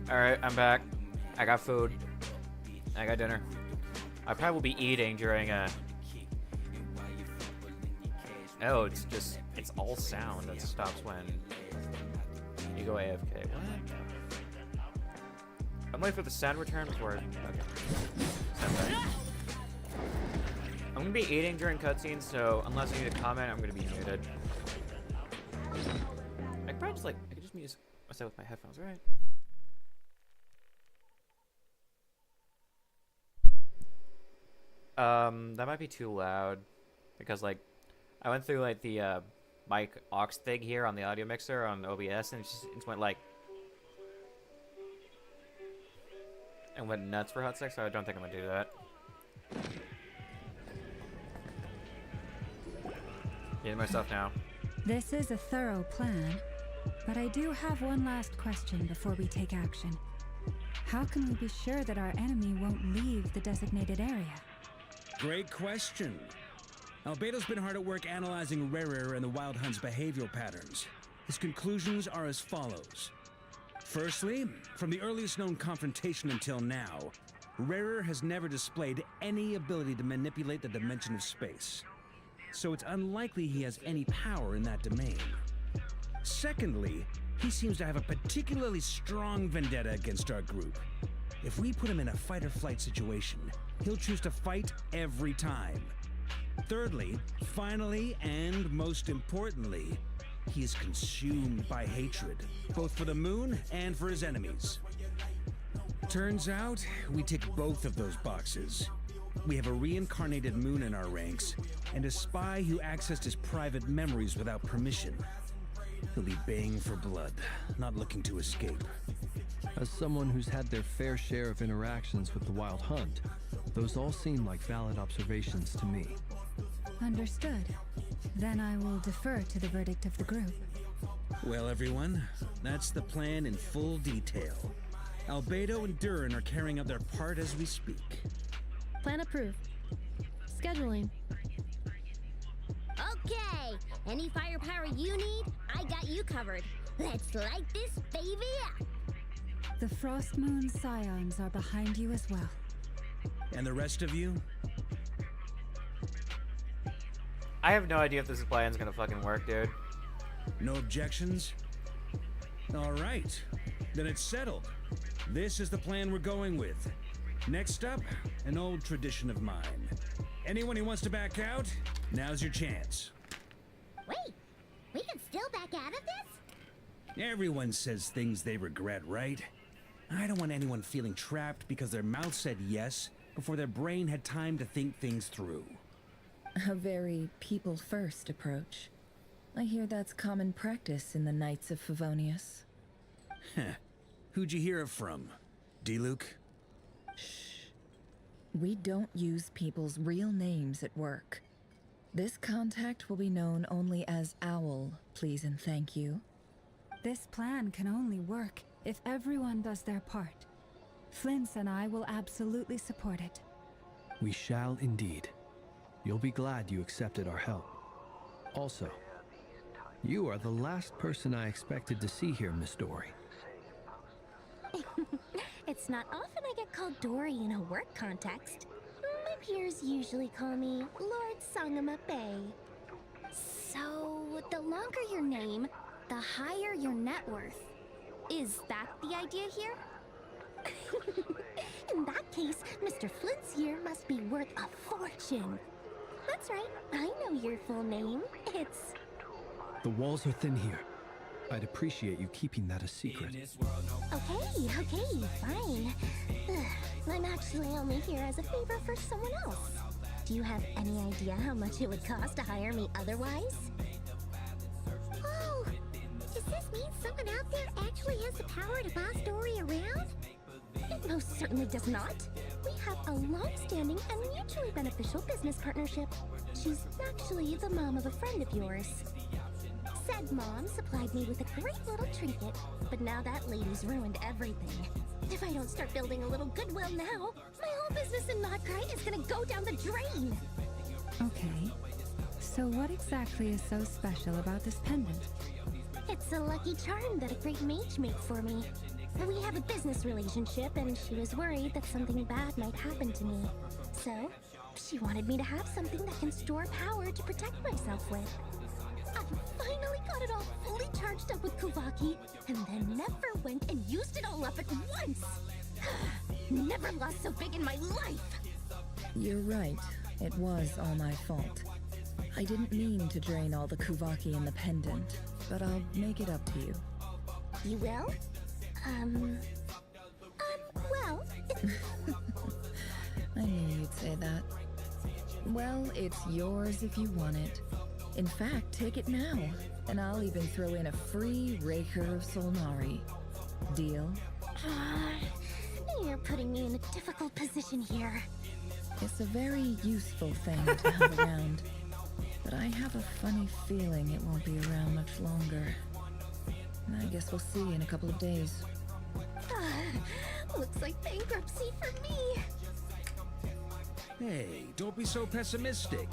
Alright, I'm back. I got food. I got dinner. I probably will be eating during Oh, it's just, it's all sound that stops when you go AFK. What? I'm waiting for the sound return before. Okay. I'm gonna be eating during cutscenes, so unless I need a comment, I'm gonna be muted. I could probably just, like, I could just mute myself with my headphones, right? That might be too loud, because, like, I went through, like, the, mic aux thing here on the audio mixer on OBS, and it just went, like, and went nuts for a hot sec, so I don't think I'm gonna do that. Getting my stuff now. This is a thorough plan, but I do have one last question before we take action. How can we be sure that our enemy won't leave the designated area? Great question. Albedo's been hard at work analyzing Rarer and the Wild Hunt's behavioral patterns. His conclusions are as follows. Firstly, from the earliest known confrontation until now, Rarer has never displayed any ability to manipulate the dimension of space. So it's unlikely he has any power in that domain. Secondly, he seems to have a particularly strong vendetta against our group. If we put him in a fight-or-flight situation, he'll choose to fight every time. Thirdly, finally, and most importantly, he is consumed by hatred, both for the moon and for his enemies. Turns out, we tick both of those boxes. We have a reincarnated moon in our ranks, and a spy who accessed his private memories without permission. He'll be baying for blood, not looking to escape. As someone who's had their fair share of interactions with the Wild Hunt, those all seem like valid observations to me. Understood. Then I will defer to the verdict of the group. Well, everyone, that's the plan in full detail. Albedo and Durin are carrying out their part as we speak. Plan approved. Scheduling. Okay, any firepower you need, I got you covered. Let's light this baby up. The Frost Moon Scions are behind you as well. And the rest of you? I have no idea if this plan's gonna fucking work, dude. No objections? All right, then it's settled. This is the plan we're going with. Next up, an old tradition of mine. Anyone who wants to back out, now's your chance. Wait, we can still back out of this? Everyone says things they regret, right? I don't want anyone feeling trapped because their mouth said yes before their brain had time to think things through. A very people-first approach. I hear that's common practice in the Knights of Favonius. Heh. Who'd you hear it from? D-Luke? We don't use people's real names at work. This contact will be known only as Owl, please and thank you. This plan can only work if everyone does their part. Flint's and I will absolutely support it. We shall indeed. You'll be glad you accepted our help. Also, you are the last person I expected to see here, Miss Dory. It's not often I get called Dory in a work context. My peers usually call me Lord Sangamabe. So, the longer your name, the higher your net worth. Is that the idea here? In that case, Mr. Flint's here must be worth a fortune. That's right, I know your full name. It's... The walls are thin here. I'd appreciate you keeping that a secret. Okay, fine. I'm actually only here as a favor for someone else. Do you have any idea how much it would cost to hire me otherwise? Oh, does this mean someone out there actually has the power to boss Dory around? It most certainly does not. We have a long-standing and mutually beneficial business partnership. She's actually the mom of a friend of yours. Said mom supplied me with a great little trinket, but now that lady's ruined everything. If I don't start building a little goodwill now, my whole business in Notcry is gonna go down the drain. Okay, so what exactly is so special about this pendant? It's a lucky charm that a great mage made for me. We have a business relationship, and she was worried that something bad might happen to me. So, she wanted me to have something that can store power to protect myself with. I finally got it all fully charged up with Kuvaki, and then never went and used it all up at once! Never lost so big in my life! You're right. It was all my fault. I didn't mean to drain all the Kuvaki in the pendant, but I'll make it up to you. You will? Well... I knew you'd say that. Well, it's yours if you want it. In fact, take it now, and I'll even throw in a free Raker of Solnari. Deal? You're putting me in a difficult position here. It's a very useful thing to have around, but I have a funny feeling it won't be around much longer. I guess we'll see in a couple of days. Looks like bankruptcy for me. Hey, don't be so pessimistic.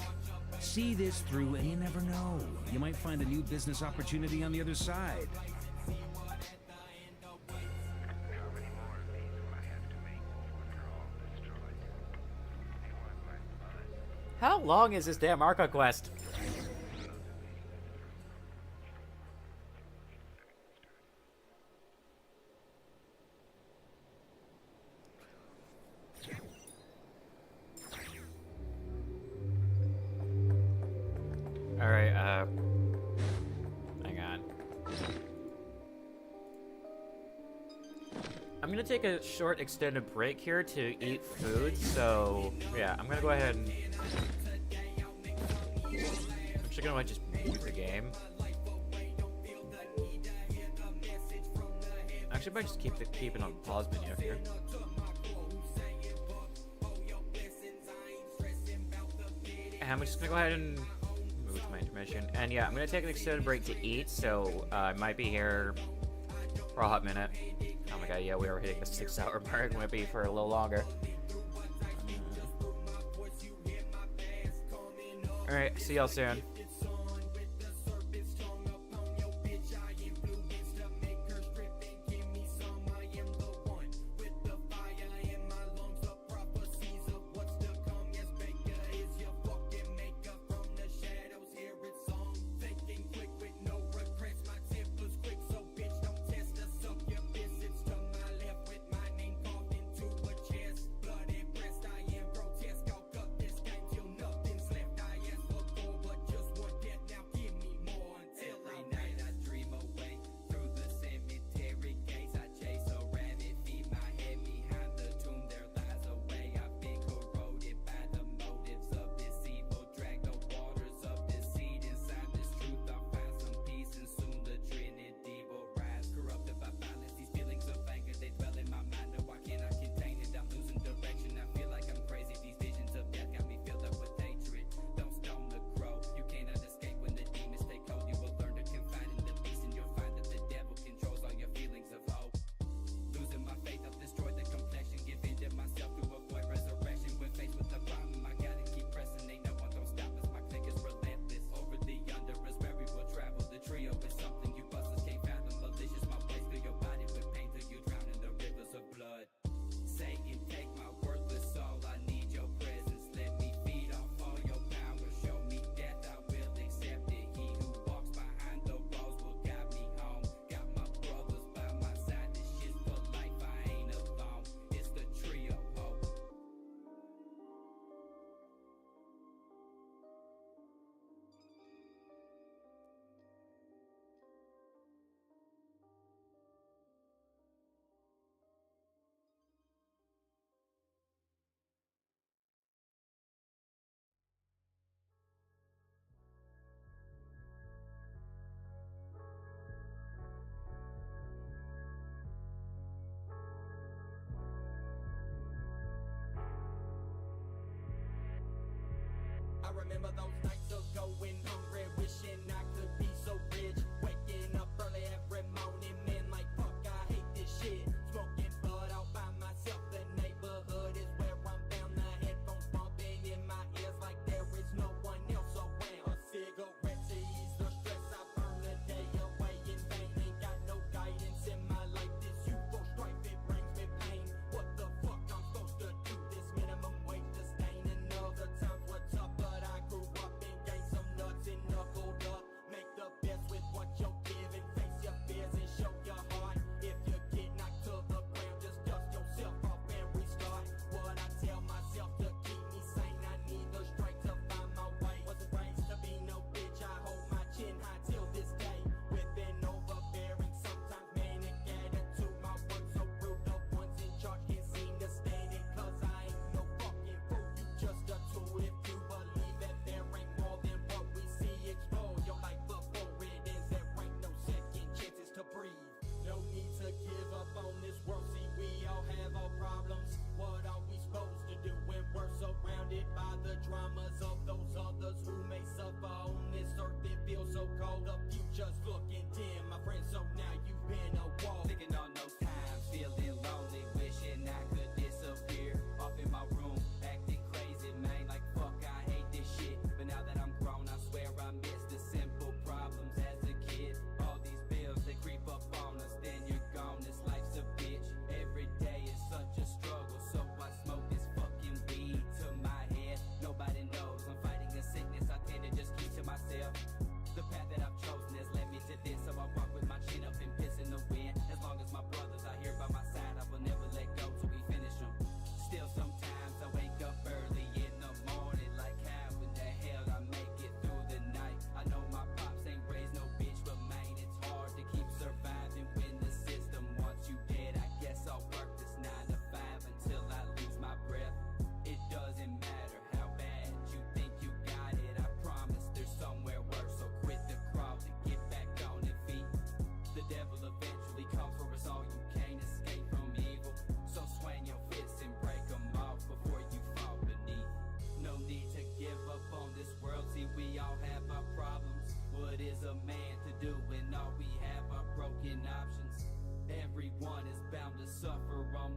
See this through and you never know. You might find a new business opportunity on the other side. How long is this damn Archon quest? Alright, hang on. I'm gonna take a short extended break here to eat food, so yeah, I'm gonna go ahead and... I'm actually gonna just mute the game. Actually, I might just keep it on pause menu here. And I'm just gonna go ahead and move to my intermission. And yeah, I'm gonna take an extended break to eat, so I might be here for a hot minute. Oh my god, yeah, we are hitting the 6-hour mark. Might be for a little longer. Alright, see y'all soon. I remember those nights of going hungry, wishing I could be so rich. Waking up early every morning, man, like fuck, I hate this shit. Smoking bud out by myself, the neighborhood is where I'm bound. The headphones bumping in my ears like there is no one else around. A cigarette to ease the stress, I burn the day away in vain. Ain't got no guidance in my life, this youthful strife, it brings me pain. What the fuck I'm supposed to do? This minimum wage disdain, and other times were tough, but I grew up and gained some nuts and knuckled up. Make the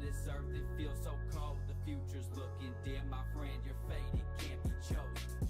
this earth, it feels so cold. The future's looking dim, my friend, your fate, it can't be chosen.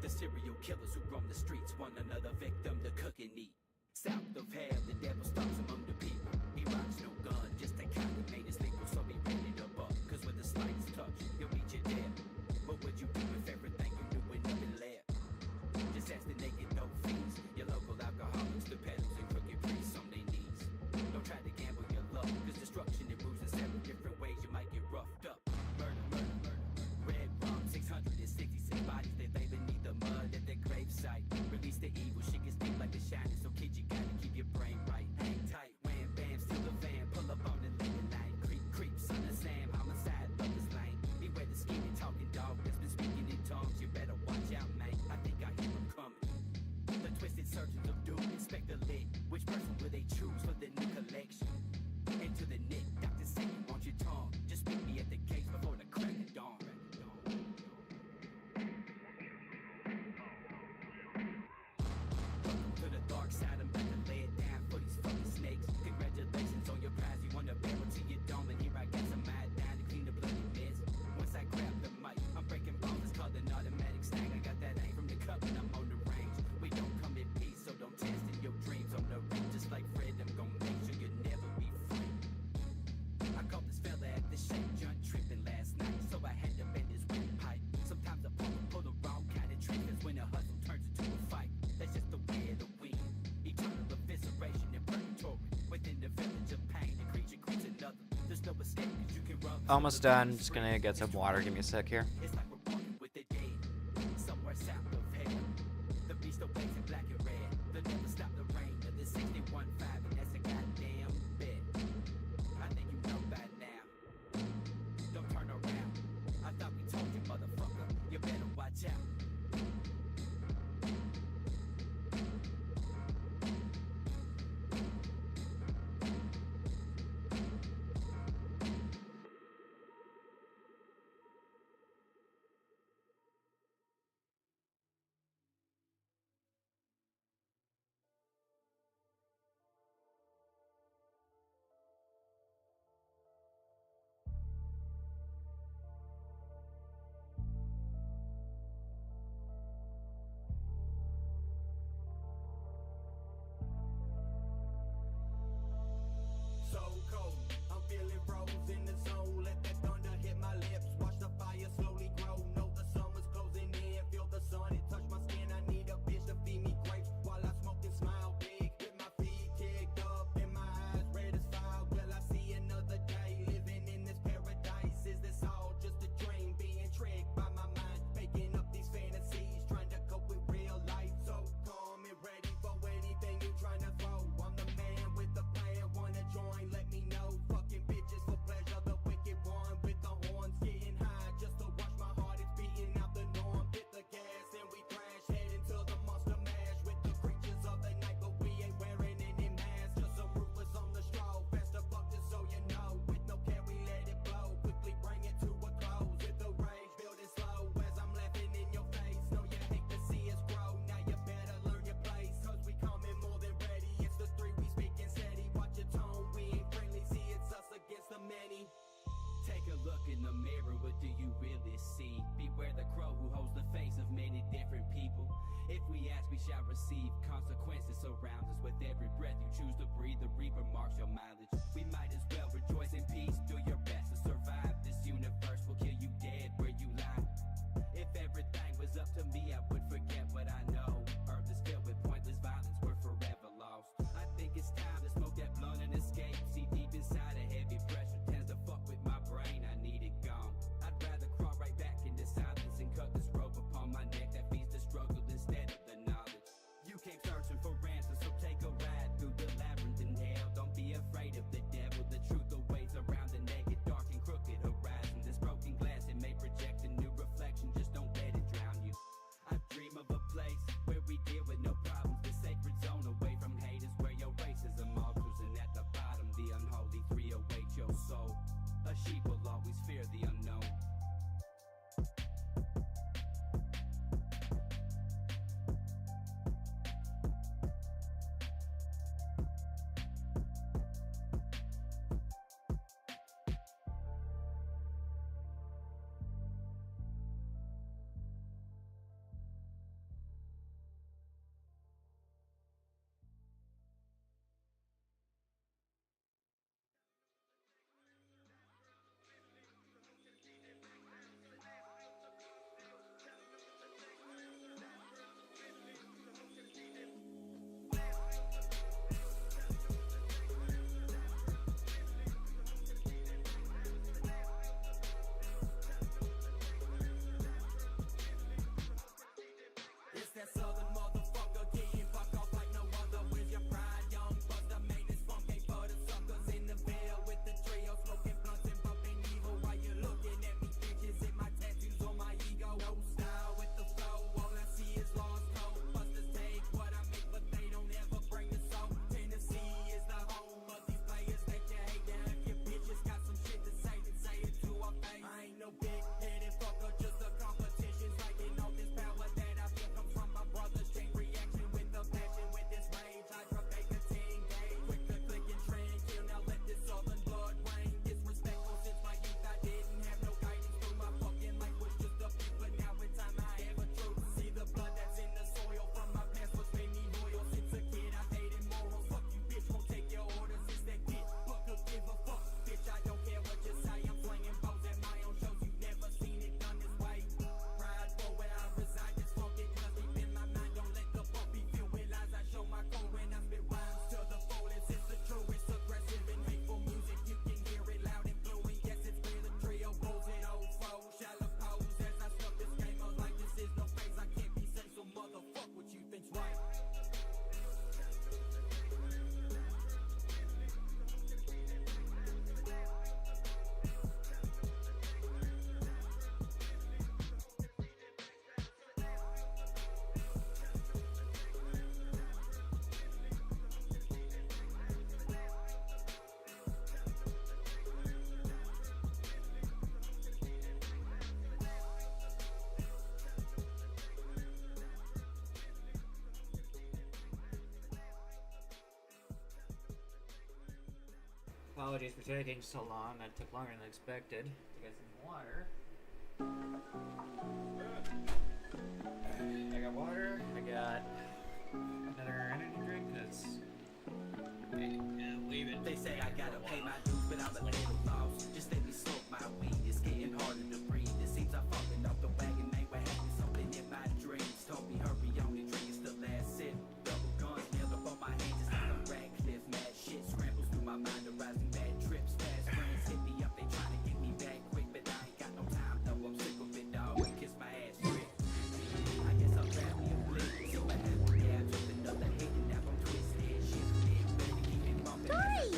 The serial killers who roam the streets want another victim to cook and eat. South of hell, the devil stalks among the people. He rocks no gun, just a calculated sleeper, so be ready to buck. Cause with the slightest touch, he'll meet you there. What would you do if everything you knew went up in lair? Just ask the naked dope fiends, your local alcoholics, the peddlers and crooked priests on their knees. Don't try to gamble your luck, cause destruction it moves in several different ways. You might get roughed up. Murder, murder, murder. Red rum, 666 bodies they lay beneath the mud at their gravesite. Release the evil, shit gets deep like The Shining. So kid, you gotta keep your brain right. Hang tight, wham bam, steal the van, pull up on the living line. Creep, creep, son of Sam, homicide, lovers lane. Beware the scheming, talking dog that's been speaking in tongues. You better watch out, man. I think I hear him coming. The twisted surgeons of doom, inspect the lid. Which person will they choose for the new collection? Into the nick, Dr. Satan wants your tongue. Just meet me at the gates before the crack of dawn. Welcome to the dark side, I'm about to lay it down for these fucking snakes. Congratulations on your prize, you won a barrel to your dome. And here I got some mad down to clean the bloody mess. Once I grab the mic, I'm breaking bones, it's called an automatic snag. I got that aim from the cup and I'm on the range. We don't come in peace, so don't test in your dreams on the ring. Just like Fred, I'm gonna make sure you'll never be free. I caught this fella at the Shake Joint tripping last night, so I had to bend his windpipe. Sometimes I pull the wrong kind of trick, that's when a hustle turns into a fight. That's just the way of the wind. Eternal evisceration and purgatory. Within the village of pain, the creature creeps another. There's no escape, cause you can rub. Almost done. Just gonna get some water. Give me a sec here. It's like we're walking with the dead. Somewhere south of hell. The beast awakes in black and red. They'll never stop the rain of the 61.5, and that's a goddamn bet. I think you know by now. Don't turn around. I thought we told you, motherfucker. You better watch out. So cold, I'm feeling froze in the zone. Let that thunder hit my lips. Watch the fire slowly grow. Know the summer's closing in. Feel the sun, it touch my skin. I need a bitch to feed me grapes while I smoke and smile big. With my feet kicked up and my eyes red as fire. Will I see another day living in this paradise? Is this all just a dream? Being tricked by my mind, making up these fantasies, trying to cope with real life. So calm and ready for anything you trying to throw. I'm the man with the plan, wanna join, let me know. Fucking bitches for pleasure, the wicked one with the horns, getting high just to watch my heart, it's beating out the norm. Hit the gas and we crash, head into the monster mash with the creatures of the night, but we ain't wearing any masks. Just some ruthless on the straw, faster fuck just so you know. With no care we let it blow, quickly bring it to a close. With the rage building slow as I'm laughing in your face. Know you hate to see us grow, now you better learn your place. Cause we coming more than ready, it's the three we speaking steady. Watch your tone, we ain't friendly, see it's us against the many. Take a look in the mirror, what do you really see? Beware the crow who holds the face of many different people. If we ask, we shall receive. Consequences surround us with every breath you choose to breathe. The reaper marks your mileage. We might as well rejoice in peace. Do your best to survive. This universe will kill you dead where you lie. If everything was up to me, I would forget what I know. Earth is filled with pointless violence, we're forever lost. I think it's time to smoke that blunt and escape. See deep inside a heavy pressure tends to fuck with my brain, I need it gone. I'd rather crawl right back into silence and cut this rope upon my neck that feeds the struggle instead of the knowledge. You came searching for answers, so take a ride through the labyrinth in hell. Don't be afraid of the devil, the truth awaits around the negative. Apologies for taking so long. That took longer than expected. You guys need water? I got water. I got another energy drink. That's leave it. They say I gotta pay my dues, but I'm a little lost. Just let me smoke my weed. It's getting harder to breathe. It seems I'm falling off the wagon. Ain't what happened. Something in my dreams told me hurry on and drink. It's the last sip. Double guns nailed up on my hands. It's like a Radcliffe. Mad shit scrambles through my mind. Arising bad trips. Fast friends hit me up. They trying to get me back quick, but I ain't got no time. No, I'm sick of it, dog. Kiss my ass quick. I guess I'll grab me a blick. See what happens. Yeah, I took another hit and now I'm twisted. Shifted. Ready to keep it bumping. Dory!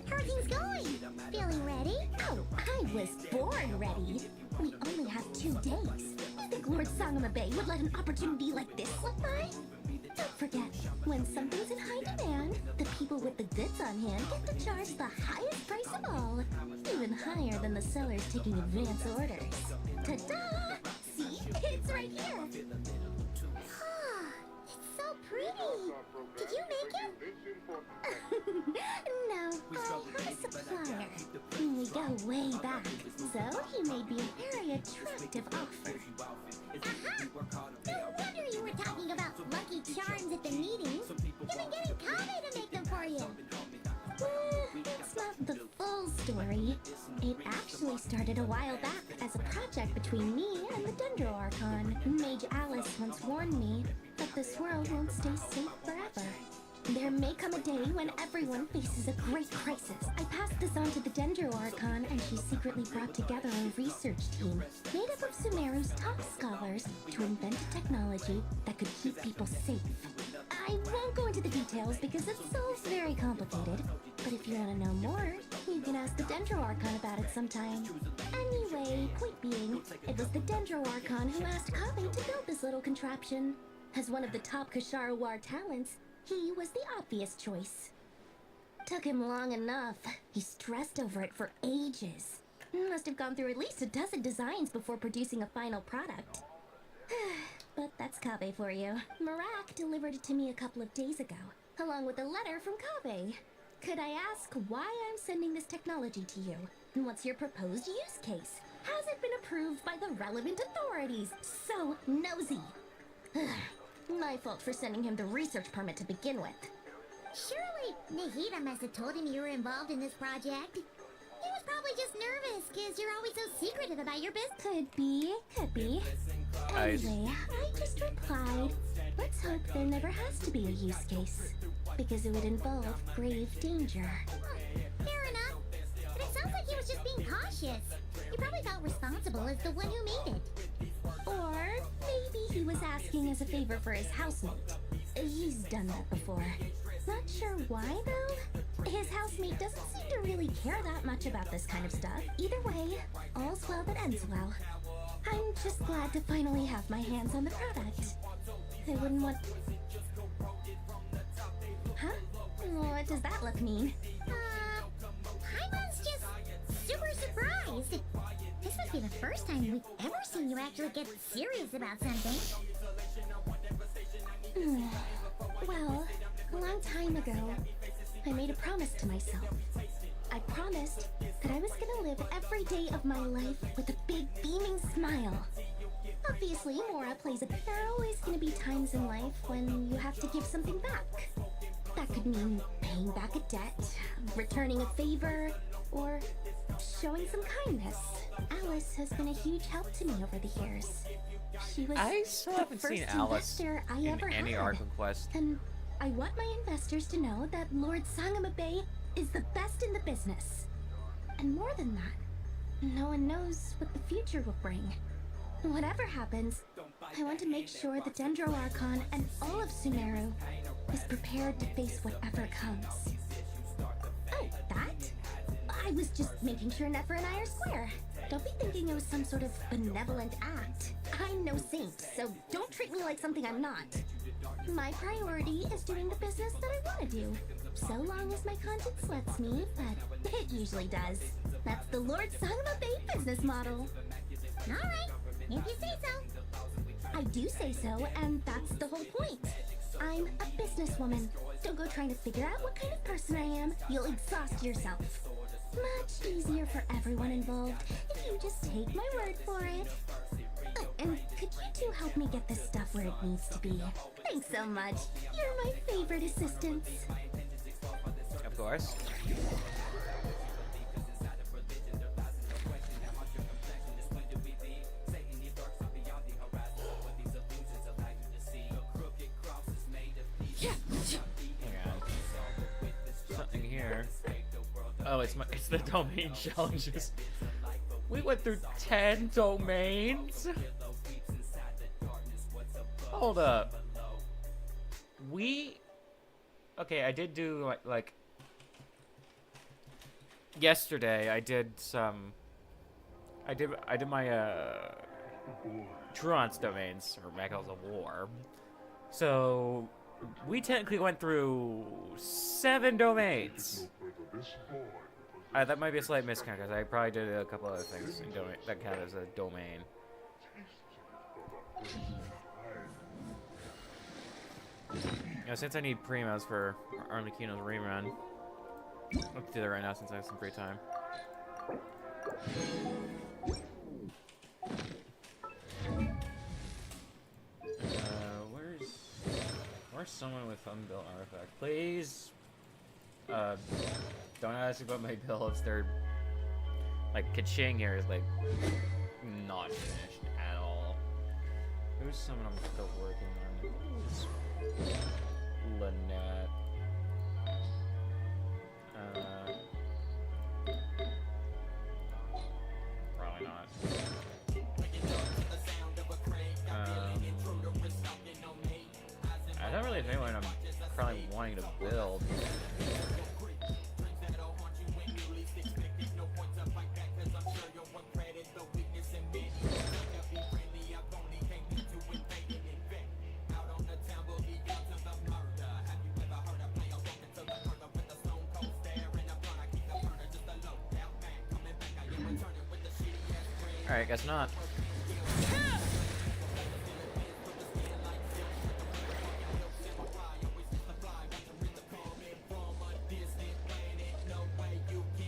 How are things going? Feeling ready? Oh, I was born ready. We only have 2 days. You think Lord Sangamabe would let an opportunity like this slip by? Don't forget, when something's in high demand, the people with the goods on hand get to charge the highest price of all. Even higher than the sellers taking advance orders. Ta-da! See? It's right here. It's so pretty. Did you make it? No, I have a supplier. We go way back, so he made me a very attractive offer. Aha! No wonder you were talking about lucky charms at the meetings. You've been getting Kame to make them for you. That's not the full story. It actually started a while back as a project between me and the Dendro Archon. Mage Alice once warned me that this world won't stay safe forever. There may come a day when everyone faces a great crisis. I passed this on to the Dendro Archon, and she secretly brought together a research team made up of Sumeru's top scholars to invent a technology that could keep people safe. I won't go into the details because it's all very complicated, but if you want to know more, you can ask the Dendro Archon about it sometime. Anyway, point being, it was the Dendro Archon who asked Kame to build this little contraption. As one of the top Kashara War talents, he was the obvious choice. Took him long enough. He stressed over it for ages. Must have gone through at least a dozen designs before producing a final product. But that's Kame for you. Marak delivered it to me a couple of days ago, along with a letter from Kame. Could I ask why I'm sending this technology to you? And what's your proposed use case? Has it been approved by the relevant authorities? So nosy. My fault for sending him the research permit to begin with. Surely Nahida must have told him you were involved in this project. He was probably just nervous because you're always so secretive about your business. Could be. Anyway, I just replied, let's hope there never has to be a use case, because it would involve grave danger. Fair enough. But it sounds like he was just being cautious. He probably felt responsible as the one who made it. Or maybe he was asking as a favor for his housemate. He's done that before. Not sure why, though. His housemate doesn't seem to really care that much about this kind of stuff. Either way, all's well that ends well. I'm just glad to finally have my hands on the product. I wouldn't want... Huh? What does that look mean? Paimon's just super surprised. This must be the first time we've ever seen you actually get serious about something. Well, a long time ago, I made a promise to myself. I promised that I was gonna live every day of my life with a big beaming smile. Obviously, Mora plays a... There are always gonna be times in life when you have to give something back. That could mean paying back a debt, returning a favor, or showing some kindness. Alice has been a huge help to me over the years. She was I still haven't the seen first Alice investor I in ever any had. Archon quest. And I want my investors to know that Lord Sangamabe is the best in the business. And more than that, no one knows what the future will bring. Whatever happens, I want to make sure the Dendro Archon and all of Sumeru is prepared to face whatever comes. Oh, that? I was just making sure Nefer and I are square. Don't be thinking it was some sort of benevolent act. I'm no saint, so don't treat me like something I'm not. My priority is doing the business that I want to do, so long as my conscience lets me, but it usually does. That's the Lord Sangamabe business model. Alright, if you say so. I do say so, and that's the whole point. I'm a businesswoman, Don't go trying to figure out what kind of person I am. You'll exhaust yourself. Much easier for everyone involved if you just take my word for it. And could you two help me get this stuff where it needs to be? Thanks so much. You're my favorite assistants. Of course. Hang on. Something here. Oh, it's the domain challenges. We went through 10 domains? Hold up. Okay, I did do like yesterday I did my Truance domains, or Mecha's of War. So we technically went through 7 domains. That might be a slight miscount, because I probably did a couple other things in that count as a domain. You know, since I need primos for Arlecchino's rerun, I'll do that right now since I have some free time. Where's someone with unbuilt artifact? Please! Don't ask about my builds. They're like Kaching here is like not finished at all. Who's someone I'm still working on? Lynette. Probably not. I don't really think what I'm probably wanting to build. Alright, guess not.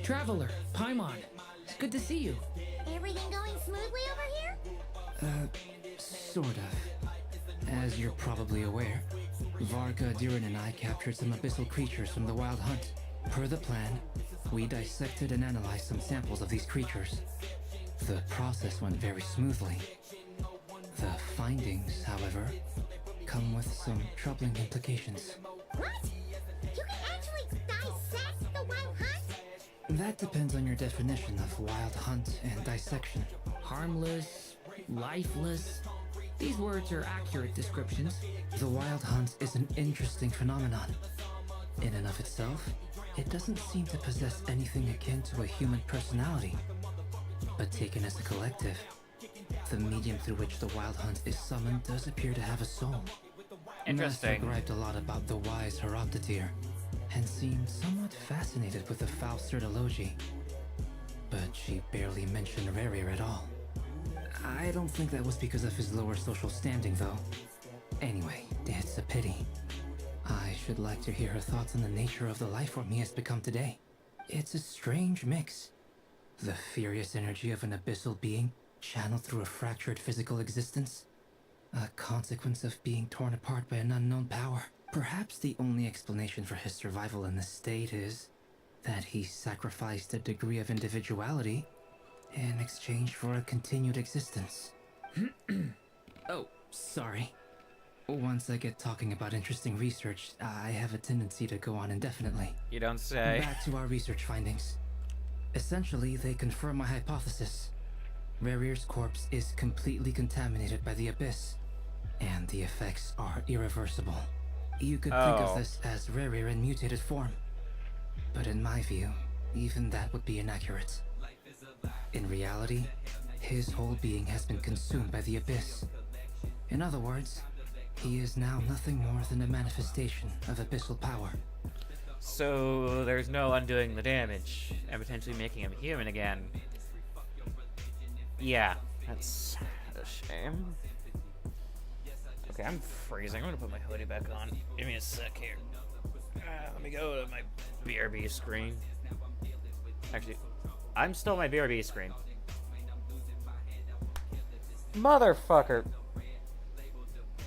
Traveler, Paimon, it's good to see you. Everything going smoothly over here? Sort of. As you're probably aware, Varga, Diren, and I captured some abyssal creatures from the Wild Hunt. Per the plan, we dissected and analyzed some samples of these creatures. The process went very smoothly. The findings, however, come with some troubling implications. What? You can actually dissect the Wild Hunt? That depends on your definition of Wild Hunt and dissection. Harmless, lifeless. These words are accurate descriptions. The Wild Hunt is an interesting phenomenon. In and of itself, it doesn't seem to possess anything akin to a human personality. But taken as a collective, the medium through which the Wild Hunt is summoned does appear to have a soul. Interesting. Master griped a lot about the wise Horoptetyr, and seemed somewhat fascinated with the foul Certology. But she barely mentioned Rerir at all. I don't think that was because of his lower social standing, though. Anyway, it's a pity. I should like to hear her thoughts on the nature of the lifeform he has become today. It's a strange mix. The furious energy of an abyssal being channeled through a fractured physical existence. A consequence of being torn apart by an unknown power. Perhaps the only explanation for his survival in this state is that he sacrificed a degree of individuality in exchange for a continued existence. Oh, sorry. Once I get talking about interesting research, I have a tendency to go on indefinitely. You don't say. Back to our research findings. Essentially, they confirm my hypothesis. Rerir's corpse is completely contaminated by the Abyss, and the effects are irreversible. You could think of this as Rerir in mutated form. But in my view, even that would be inaccurate. In reality, his whole being has been consumed by the Abyss. In other words, he is now nothing more than a manifestation of abyssal power. So there's no undoing the damage and potentially making him human again. Yeah, that's a shame. Okay, I'm freezing. I'm gonna put my hoodie back on. Give me a sec here. Let me go to my BRB screen. Actually, I'm still my BRB screen. Motherfucker.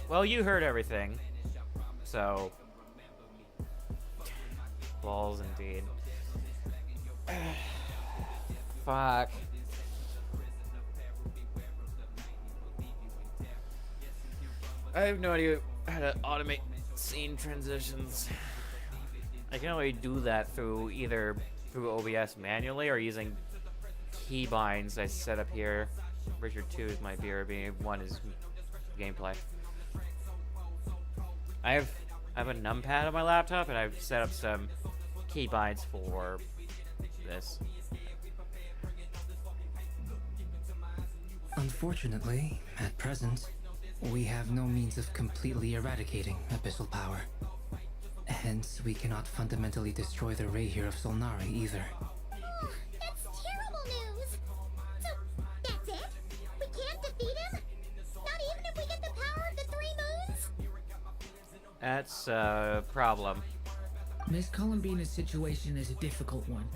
Well, you heard everything. So. Balls indeed. Fuck. I have no idea how to automate scene transitions. I can only do that through either through OBS manually or using keybinds I set up here. Richard 2 is my BRB, 1 is gameplay. I have a numpad on my laptop and I've set up some keybinds for this. Unfortunately, at present, we have no means of completely eradicating abyssal power. Hence, we cannot fundamentally destroy the Rayhir of Solnari either. That's terrible news! So, that's it? We can't defeat him? Not even if we get the power of the Three Moons? That's a problem. Miss Columbina's situation is a difficult one.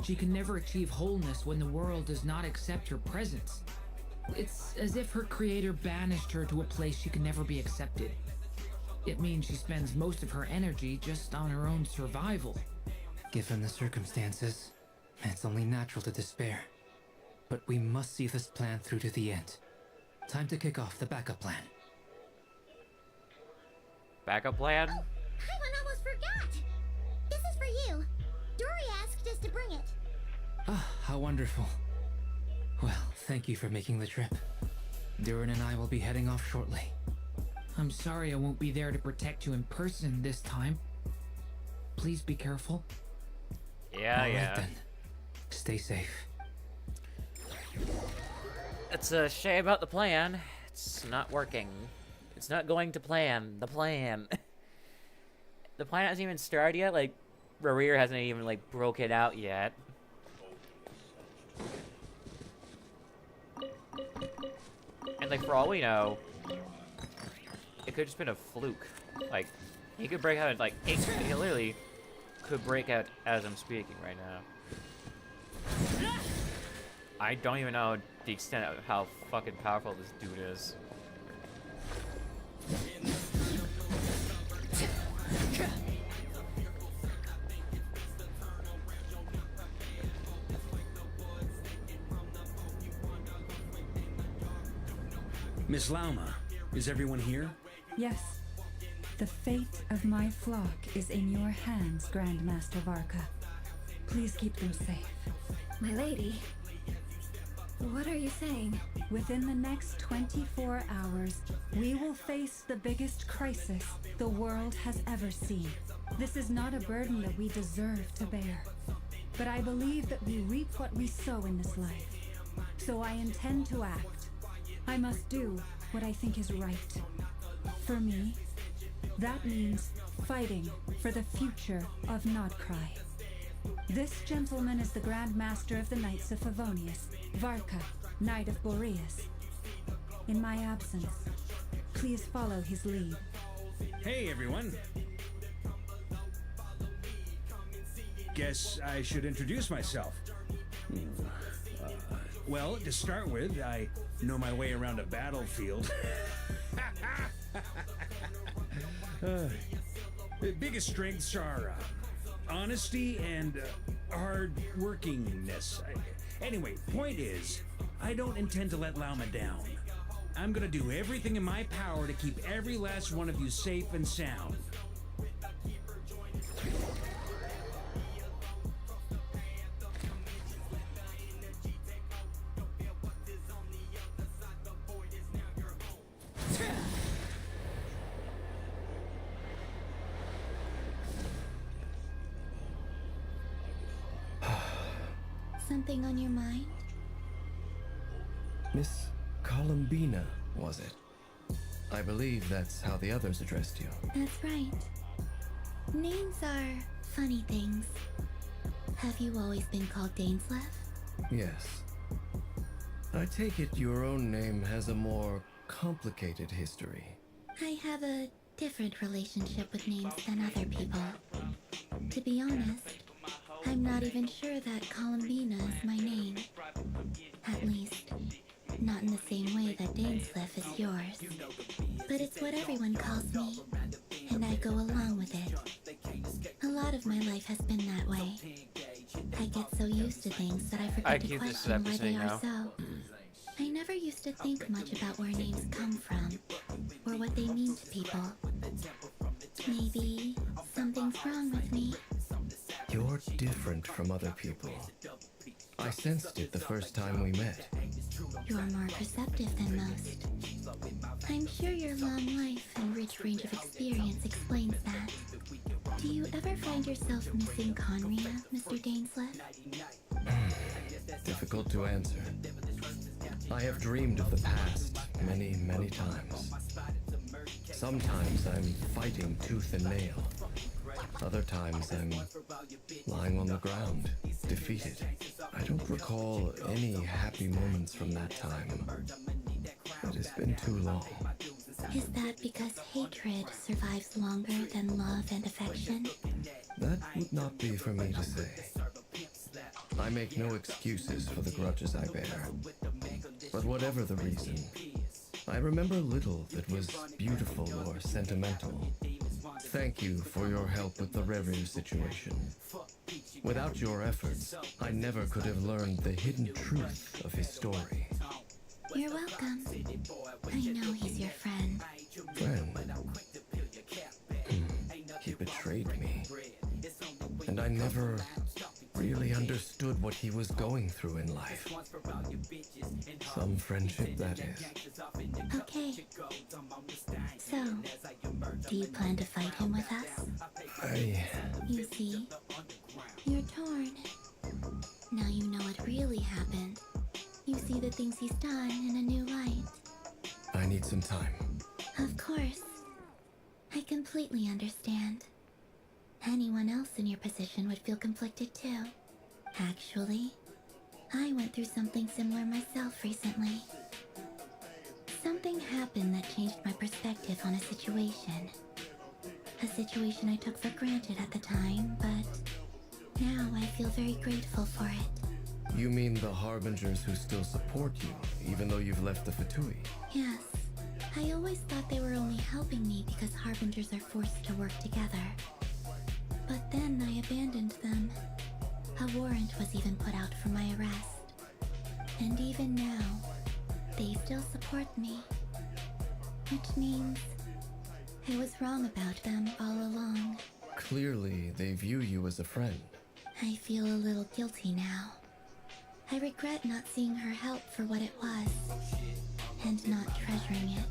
She can never achieve wholeness when the world does not accept her presence. It's as if her creator banished her to a place she can never be accepted. It means she spends most of her energy just on her own survival. Given the circumstances, it's only natural to despair. But we must see this plan through to the end. Time to kick off the backup plan. Backup plan? Oh, I almost forgot! This is for you. Dory asked us to bring it. Ah, how wonderful. Well, thank you for making the trip. Durin and I will be heading off shortly. I'm sorry I won't be there to protect you in person this time. Please be careful. Yeah, All right, yeah. then. Stay safe. It's a shame about the plan. It's not working. It's not going to plan. The plan. The plan hasn't even started yet. Like, Rarir hasn't even, like, broken out yet. And, like, for all we know, it could just been a fluke. Like, he could break out at, like, he literally could break out as I'm speaking right now. I don't even know the extent of how fucking powerful this dude is. Miss Lauma, is everyone here? Yes. The fate of my flock is in your hands, Grand Master Varka. Please keep them safe. My lady, what are you saying? Within the next 24 hours, we will face the biggest crisis the world has ever seen. This is not a burden that we deserve to bear, but I believe that we reap what we sow in this life. So I intend to act. I must do what I think is right. For me, that means fighting for the future of Nodcry. This gentleman is the Grand Master of the Knights of Favonius, Varka, Knight of Boreas. In my absence, please follow his lead. Hey, everyone. Guess I should introduce myself. Well, to start with, I know my way around a battlefield. The biggest strengths are honesty and hard workingness. Anyway, point is, I don't intend to let Lauma down. I'm gonna do everything in my power to keep every last one of you safe and sound. Something on your mind? Miss Columbina, was it? I believe that's how the others addressed you. That's right. Names are funny things. Have you always been called Dainslev? Yes. I take it your own name has a more complicated history. I have a different relationship with names than other people. To be honest, I'm not even sure that Columbina is my name. At least, not in the same way that Dainsleif is yours. But it's what everyone calls me, and I go along with it. A lot of my life has been that way. I get so used to things that I forget to question why they are so. I never used to think much about where names come from, or what they mean to people. Maybe something's wrong with me. You're different from other people. I sensed it the first time we met. You're more perceptive than most. I'm sure your long life and rich range of experience explains that. Do you ever find yourself missing Conria, Mr. Dainsleif? Difficult to answer. I have dreamed of the past many, many times. Sometimes I'm fighting tooth and nail. Other times I'm lying on the ground, defeated. I don't recall any happy moments from that time. It has been too long. Is that because hatred survives longer than love and affection? That would not be for me to say. I make no excuses for the grudges I bear. But whatever the reason, I remember little that was beautiful or sentimental. Thank you for your help with the Rerir situation. Without your efforts, I never could have learned the hidden truth of his story. You're welcome. I know he's your friend. Friend? He betrayed me. And I never really understood what he was going through in life. Some friendship, that is. Okay. So, do you plan to fight him with us? You see, you're torn. Now you know what really happened. You see the things he's done in a new light. I need some time. Of course. I completely understand. Anyone else in your position would feel conflicted too. Actually, I went through something similar myself recently. Something happened that changed my perspective on a situation. A situation I took for granted at the time, but now I feel very grateful for it. You mean the Harbingers who still support you, even though you've left the Fatui? Yes. I always thought they were only helping me because Harbingers are forced to work together. But then I abandoned them. A warrant was even put out for my arrest. And even now, they still support me. Which means I was wrong about them all along. Clearly, they view you as a friend. I feel a little guilty now. I regret not seeing her help for what it was, and not treasuring it.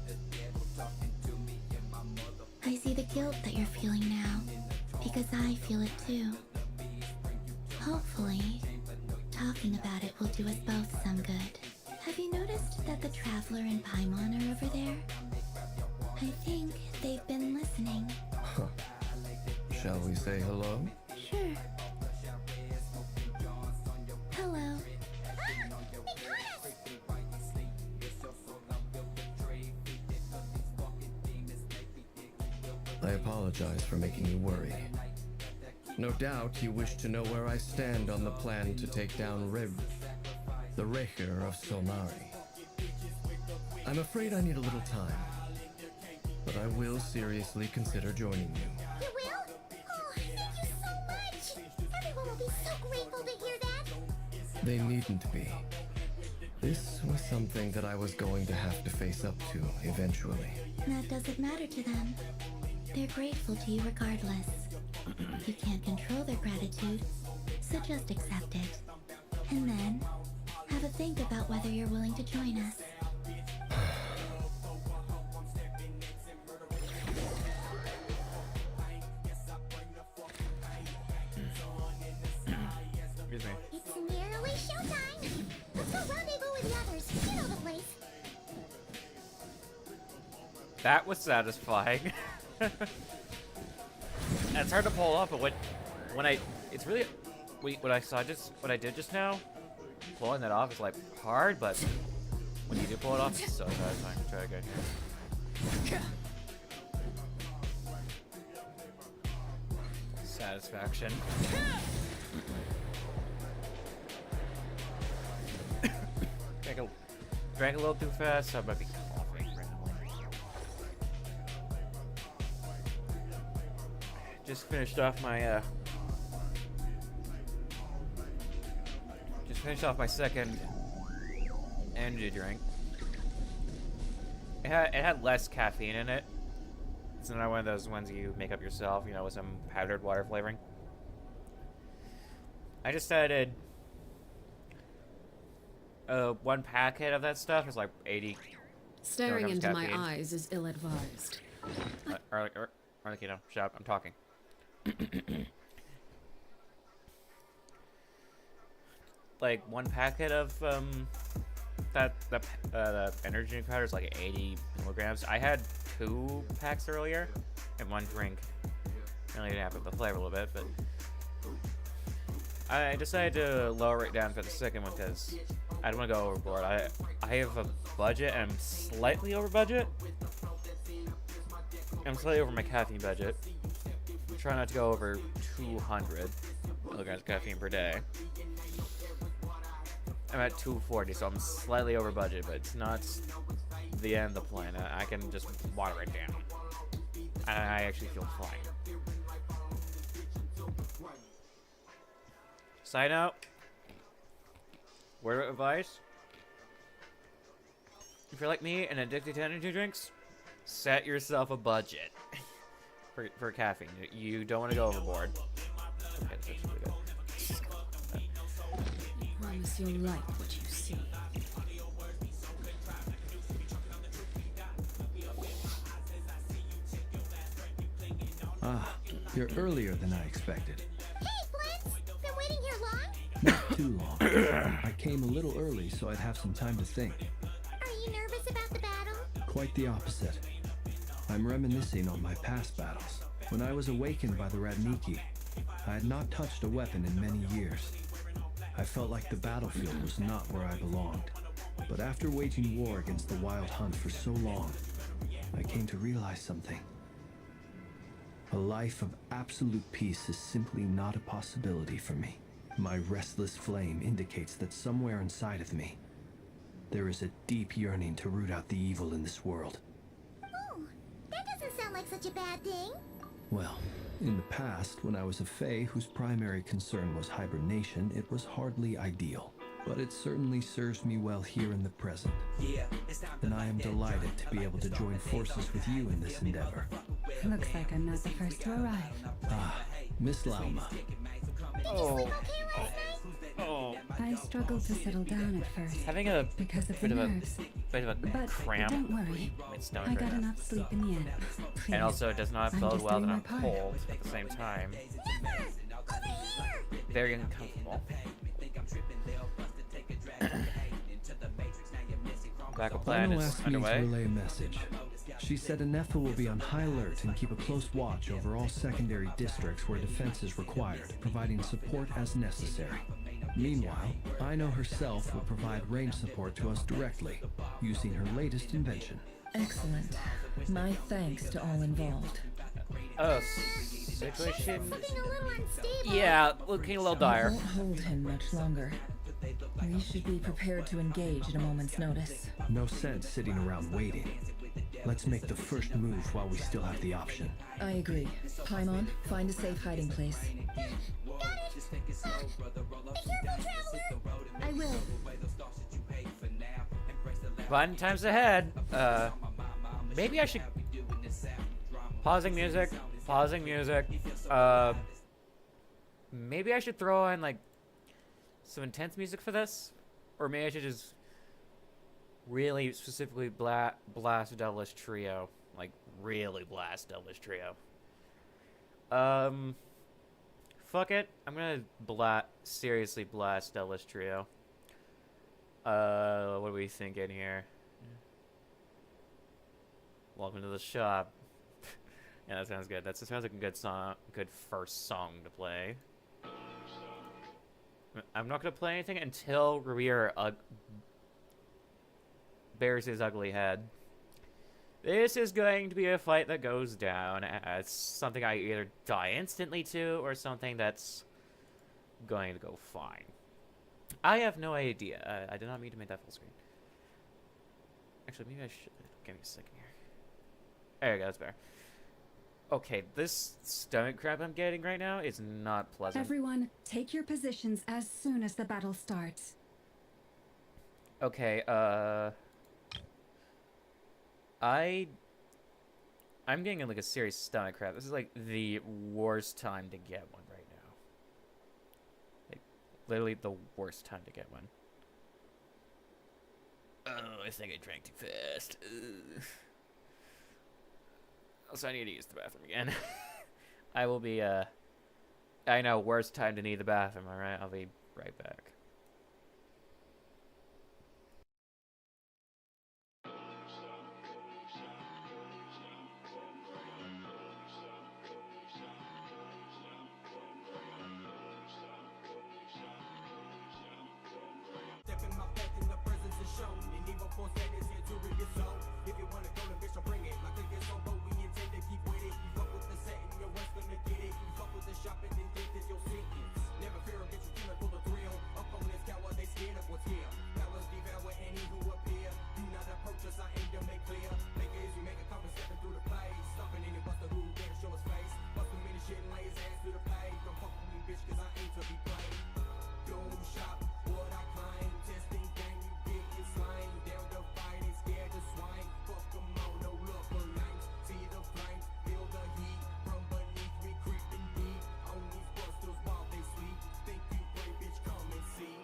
I see the guilt that you're feeling now, because I feel it too. Hopefully, talking about it will do us both some good. Have you noticed that the Traveler and Paimon are over there? I think they've been listening. Shall we say hello? Sure. Hello. I apologize for making you worry. No doubt you wish to know where I stand on the plan to take down the Rerir of Solmari. I'm afraid I need a little time, but I will seriously consider joining you. You will? Oh, thank you so much! Everyone will be so grateful to hear that! They needn't be. This was something that I was going to have to face up to eventually. That doesn't matter to them. They're grateful to you regardless. You can't control their gratitude, so just accept it. And then, have a think about whether you're willing to join us. Excuse me. It's nearly showtime! Let's go rendezvous with the others. You know the place. That was satisfying. It's hard to pull off, but when I, it's really, what I did just now, pulling that off is like hard, but when you do pull it off, it's so satisfying. Try again here. satisfaction. Drank a little too fast, so I might be coughing randomly. Just finished off my second energy drink. It had less caffeine in it. It's not one of those ones you make up yourself, you know, with some powdered water flavoring. I decided one packet of that stuff is like 80 Staring into caffeine. my eyes is ill-advised. Arlecchino, shut up, I'm talking. Like, one packet of, the energy drink powder is like 80 milligrams. I had 2 packs earlier, and 1 drink. I only didn't have the flavor a little bit, but I decided to lower it down for the second one because I don't want to go overboard. I have a budget, and I'm slightly over budget. I'm slightly over my caffeine budget. I'm trying not to go over 200 milligrams of caffeine per day. I'm at 240, so I'm slightly over budget, but it's not the end of the planet. I can just water it down. And I actually feel fine. Side note, word of advice: if you're like me and addicted to energy drinks, set yourself a budget for caffeine. You don't want to go overboard. Okay, that's really good. Promise you'll like what you see. Ah, you're earlier than I expected. Hey, Blitz! Been waiting here long? Not too long. I came a little early so I'd have some time to think. Are you nervous about the battle? Quite the opposite. I'm reminiscing on my past battles. When I was awakened by the Radniki, I had not touched a weapon in many years. I felt like the battlefield was not where I belonged. But after waging war against the Wild Hunt for so long, I came to realize something. A life of absolute peace is simply not a possibility for me. My restless flame indicates that somewhere inside of me, there is a deep yearning to root out the evil in this world. Oh, that doesn't sound like such a bad thing. Well, in the past, when I was a Fae whose primary concern was hibernation, it was hardly ideal. But it certainly serves me well here in the present. And I am delighted to be able to join forces with you in this endeavor. Looks like I'm not the first to arrive. Ah, Miss Lauma. Oh. I struggled to settle down at first. Having a because of the bit of nerves. a But cramp. don't worry. My stomach I got right now. enough sleep in the end. Please. And also, it does not I'm bode just well doing that my I'm part. cold at the same time. Very uncomfortable. Backup plan Lana is asked me to underway. relay a message. She said Anefa will be on high alert and keep a close watch over all secondary districts where defense is required, providing support as necessary. Meanwhile, Ino herself will provide range support to us directly, using her latest invention. Excellent. My thanks to all involved. Situation. Looking a little unstable. Yeah, looking a little dire. I won't hold him much longer. We should be prepared to engage at a moment's notice. No sense sitting around waiting. Let's make the first move while we still have the option. I agree. Paimon, find a safe hiding place. I will. Fun times ahead. Maybe I should pausing music. Maybe I should throw in like some intense music for this, or maybe I should just really specifically blast Devilish Trio, like really blast Devilish Trio. Fuck it. I'm gonna seriously blast Devilish Trio. What are we thinking here? Welcome to the shop. Yeah, that sounds good. That sounds like a good song, good first song to play. I'm not gonna play anything until Revere bears his ugly head. This is going to be a fight that goes down as something I either die instantly to or something that's going to go fine. I have no idea. I did not mean to make that full screen. Actually, maybe I should. Give me a second here. There we go, that's better. Okay, this stomach cramp I'm getting right now is not pleasant. Everyone, take your positions as soon as the battle starts. Okay, I'm getting like a serious stomach cramp. This is like the worst time to get one right now. Like, literally the worst time to get one. Oh, I think I drank too fast. Ugh. Also, I need to use the bathroom again. I will be, I know, worst time to need the bathroom, alright? I'll be right back. If you wanna go to bitch, I'll bring it. My click is so low, we intend to keep with it. You fuck with the set and your west gonna get it. You fuck with the shopping and death is your sentence. Never fear a bitch, you killing for the thrill. Opponents cower, they scared of what's here. Powers devour any who appear. Do not approach us, I aim to make clear. Make it as you make a comment, stepping through the play. Stopping any buster who dare show his face. Bust him in the shit and lay his ass to the pay. Don't fuck with me, bitch, cause I aim to be played. Doom shop, what I claim. Testing game, you get it slain. Down to fight, ain't scared to swine. Fuck them all, no love for names. See the flames, feel the heat. From beneath, we creeping deep. On these busters while they sleep. Think you brave, bitch, come and see.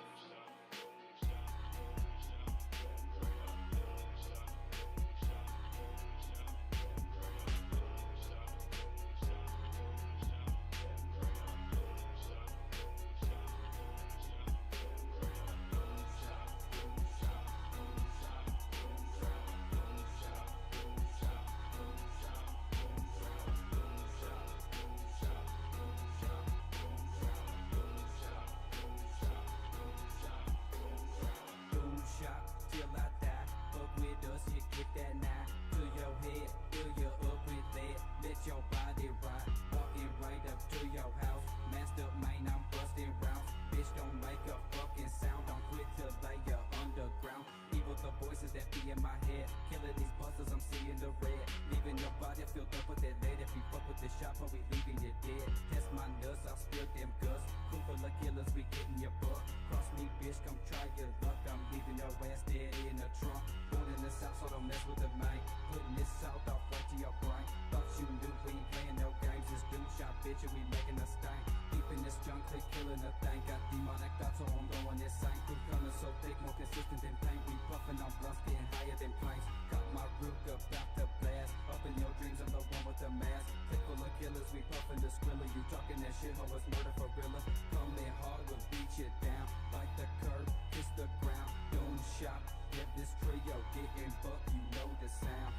Boom shot till I die. Fuck with us, you get that knife to your head. Fill you up with that. Let your body rot. Walking right up to your house. Master man, I'm busting rounds. Bitch, don't make a fucking sound. Don't quit till they are underground. Evil the voices that be in my head. Killing these busters, I'm seeing the red. Leaving your body filled up with that lead. If you fuck with the shop, or we leaving you dead. Test my nuts, I'll spill them guts. Crew full of killers, we getting your butt. Cross me, bitch, come try your luck. I'm leaving your ass dead in the trunk. Born in the south, so don't mess with the mic. Putting this south off right to your brain. Thought you knew we ain't playing no games. This dude shot, bitch, and we making a stank. Deep in this junk, click killing a thing. Got demonic thoughts, so I'm going this same. Crew coming so thick, more consistent than paint. We puffing on blunts, getting higher than planes. Got my rook about to blast. Up in your dreams, I'm the one with the mask. Click full of killers, we puffing the skrilla. You talking that shit, ho, it's murder for real. Coming hard, we'll beat you down. Like the curb, kiss the ground. Don't shop, get this trio getting bucked, you know the sound.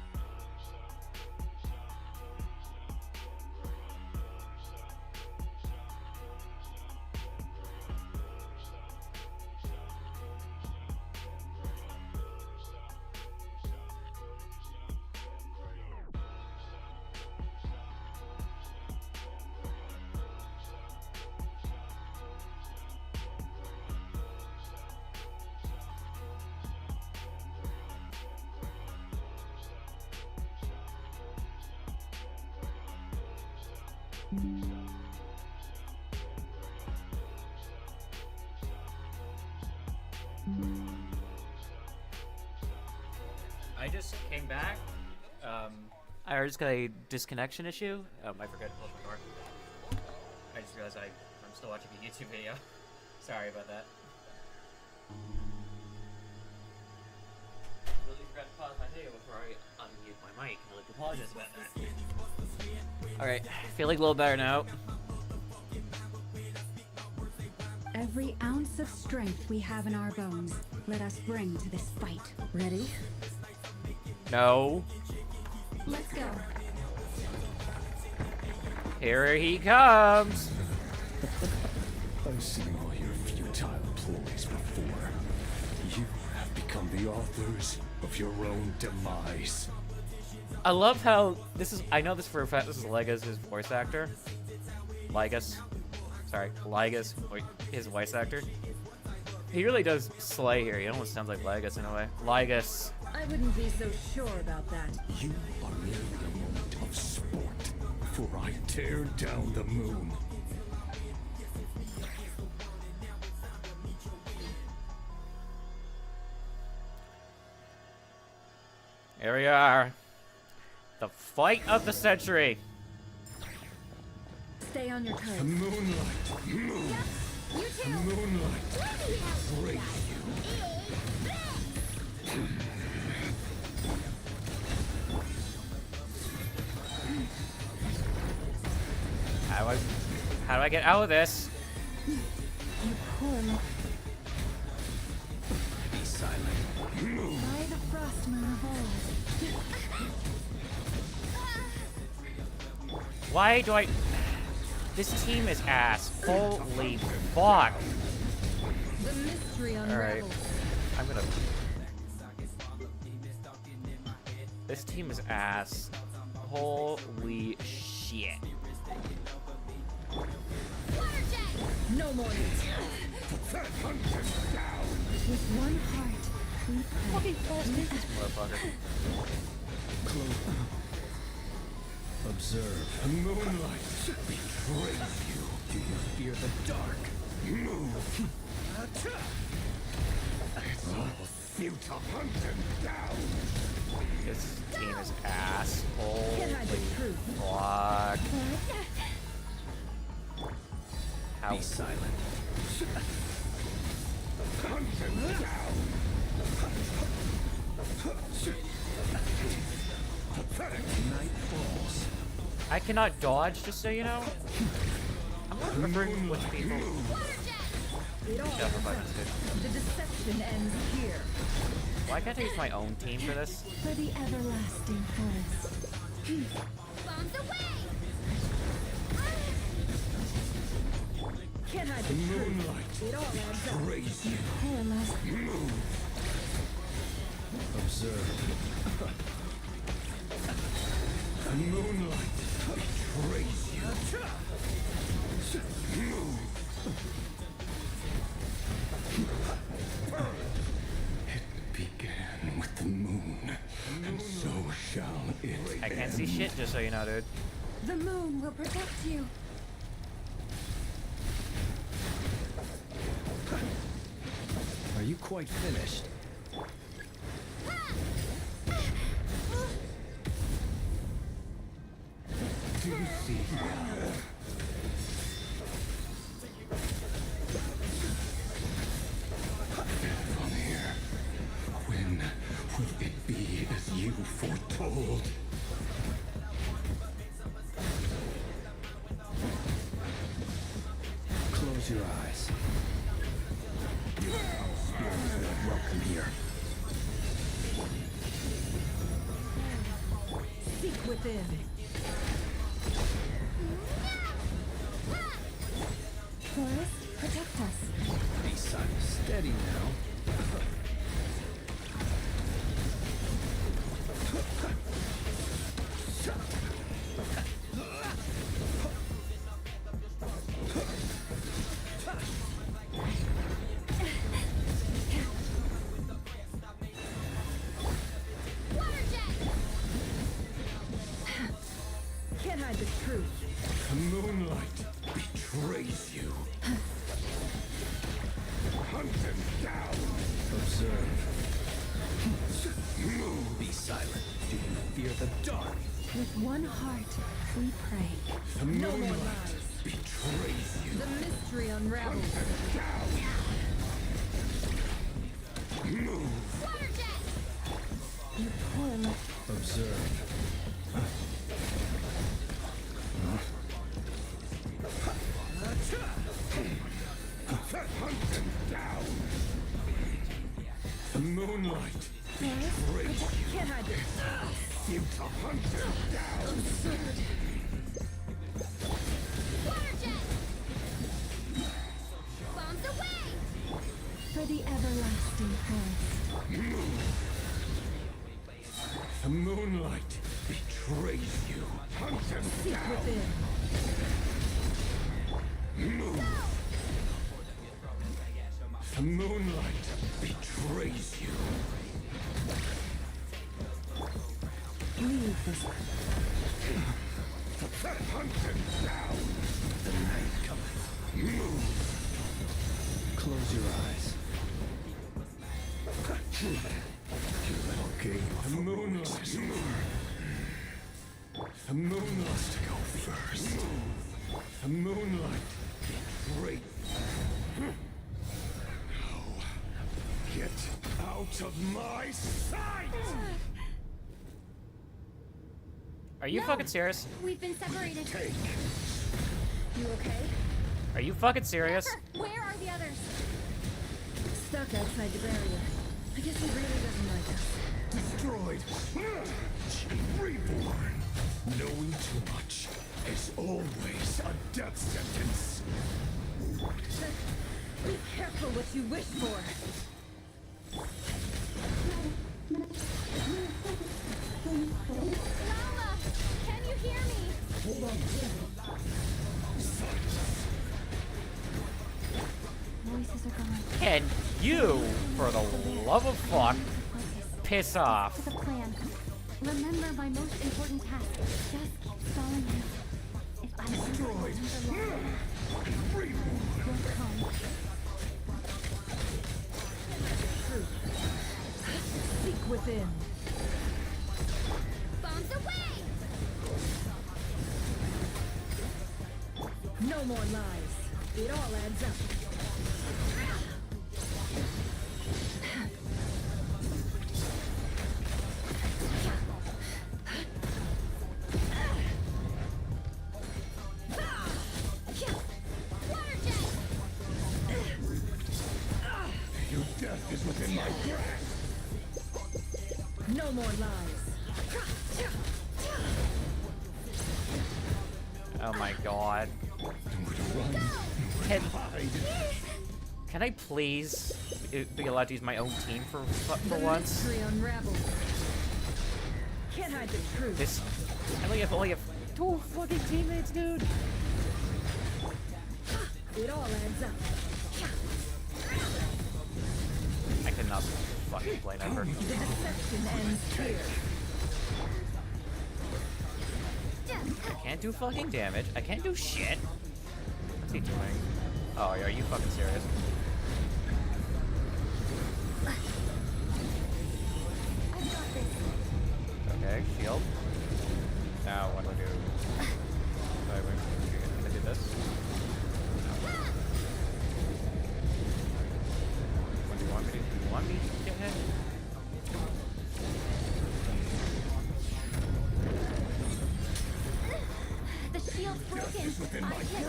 I just came back. I just got a disconnection issue. I forgot to close my door. I just realized I'm still watching a YouTube video. Sorry about that. Really forgot to pause my video before I unmute my mic. I'd like to apologize about that. Alright, feeling a little better now. Every ounce of strength we have in our bones, let us bring to this fight. Ready? No. Let's go. Here he comes. I've seen all your futile ploys before. You have become the authors of your own demise. I love how this is. I know this for a fact. This is Lega's voice actor. Ligas, sorry, Ligas, his voice actor. He really does slay here. He almost sounds like Ligas in a way. Ligas. I wouldn't be so sure about that. You are merely a moment of sport, for I tear down the moon. Here we are. The fight of the century. Stay on your toes. The moonlight. Moon. The moonlight. Break you. How do I get out of this? You poor little... Be silent. By the frost moon of old. Why do I... This team is ass. Holy fuck. The mystery Alright. unravels. I'm gonna... This team is ass. Holy shit. No more. With one heart, we pray. Motherfucker. Observe. The moonlight betrays you. Do you fear the dark? Move. It's all futile. Hunt him down. This team is ass. Holy Can't hide the truth. fuck. How... Be silent. Hunt him down. Pathetic. Night falls. I cannot dodge, just so you know. I'm not remembering which people. It all Shut up, buttons, dude. The deception ends here. Why can't I use my own team for this? For the everlasting forest. Bombs away! Can't hide The the truth. moonlight It all adds up. betrays you. Poor last... Move. Observe. The moonlight betrays you. Move. It began with the moon, and so shall it I can't see shit, just so you know, dude. The moon will protect you. Are you quite finished? Do you see? From here, when will it be as you foretold? Close your eyes. Your spirit is not welcome here. Seek within. Forest, protect us. Be silent. Steady now. Can't hide the truth. The moonlight betrays you. Hunt him down. Observe. Move. Be silent. Do you fear the dark? With one heart, we pray. The No more moonlight lies. betrays you. The mystery unravels. Move. You poor little... Observe. Hunt him down. The moonlight Forest, betrays you. Can't hide the You to hunt him down. Bombs away! for the everlasting forest. The moonlight betrays you. Hunt him Seek down. within. Move. The moonlight betrays you. Leave this. Hunt him down. The night cometh. Move. Close your eyes. Your little game of moonlight. The moonlight to go first. The moonlight betrays. Now, get out of my sight! Are you fucking serious? We've been separated. Take. You okay? Are you fucking serious? Where are the others? Stuck outside the barrier. I guess he really doesn't like us. Destroyed. Reborn. Knowing too much is always a death sentence. Be careful what you wish for. Lala, can you hear me? Voices are gone. Can you, for the love of fuck, piss off? To the plan. Remember my most important task. Just keep stalling me. If I Destroyed. Reborn. will come. Seek within. Bombs away! No more lies. It all adds up. Your death is within my grasp. No more lies. Oh my god. Can I please be allowed to use my own team for once? Mystery unravels. Can't hide the truth. This. I only have 2 fucking teammates, dude. It all adds up. I cannot fucking play never. The deception ends here. I can't do fucking damage. I can't do shit. What's he doing? Oh, are you fucking serious? Okay, shield. Now what do I do? I'm gonna do this. What do you want me to do? You want me to get hit? The shield's broken. I can't.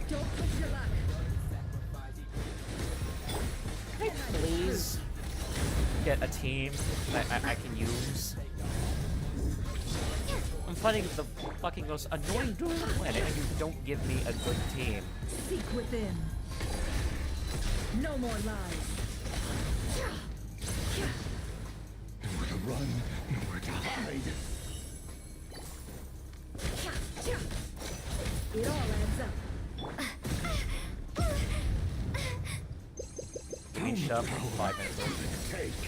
Don't push your luck. Please get a team that I can use. I'm fighting the fucking most annoying dude on the planet, and you don't give me a good team. Seek within. No more lies. Nowhere to run, nowhere to hide. It all adds up. Reached up 5 minutes ago. Take.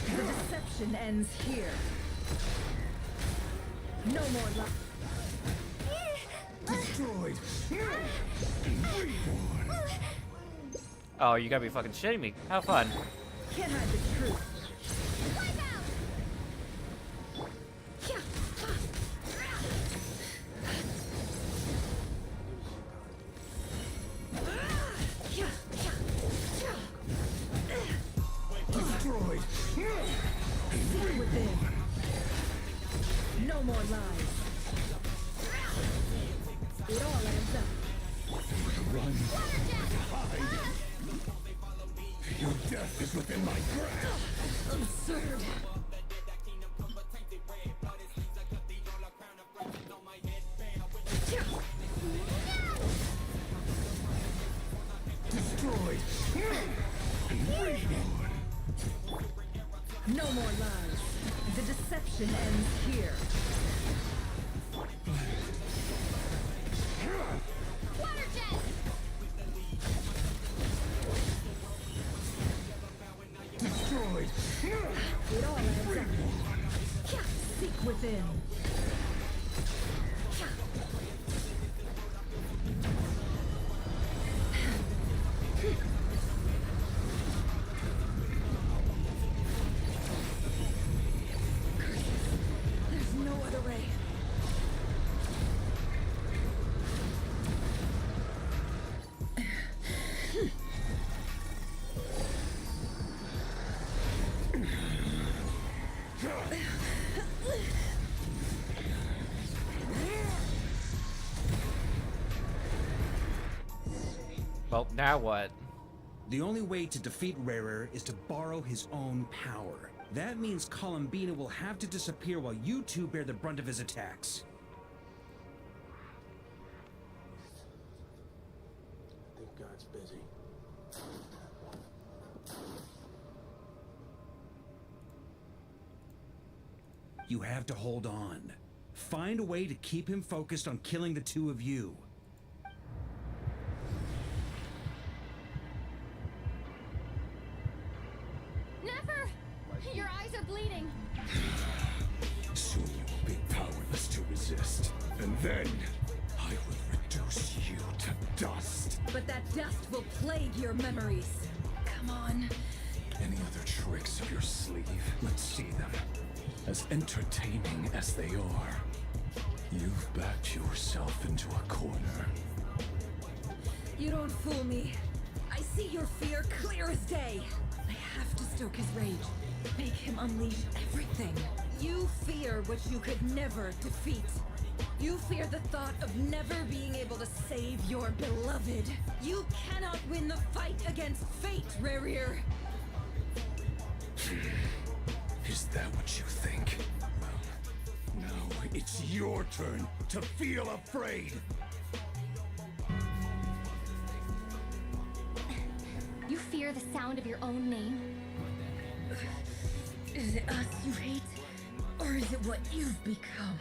The deception ends here. No more lies. Destroyed. Reborn. Oh, you gotta be fucking shitting me. How fun. Can't hide the truth. Destroyed. Seek within. No more lies. It all adds up. Nowhere to run, nowhere to hide. Your death is within my grasp. Absurd. does. The deception ends here. Water jet! Destroyed. It all adds up. Seek within. There's no other way. Well, now what? The only way to defeat Rarer is to borrow his own power. That means Columbina will have to disappear while you two bear the brunt of his attacks. I think God's busy. You have to hold on. Find a way to keep him focused on killing the two of you. Never! Your eyes are bleeding. Soon you will be powerless to resist. And then, I will reduce you to dust. But that dust will plague your memories. Come on. Any other tricks up your sleeve? Let's see them. As entertaining as they are, you've backed yourself into a corner. You don't fool me. I see your fear clear as day. I have to stoke his rage. Make him unleash everything. You fear what you could never defeat. You fear the thought of never being able to save your beloved. You cannot win the fight against fate, Rarir. Is that what you think? Well, now it's your turn to feel afraid. You fear the sound of your own name? Is it us you hate? Or is it what you've become?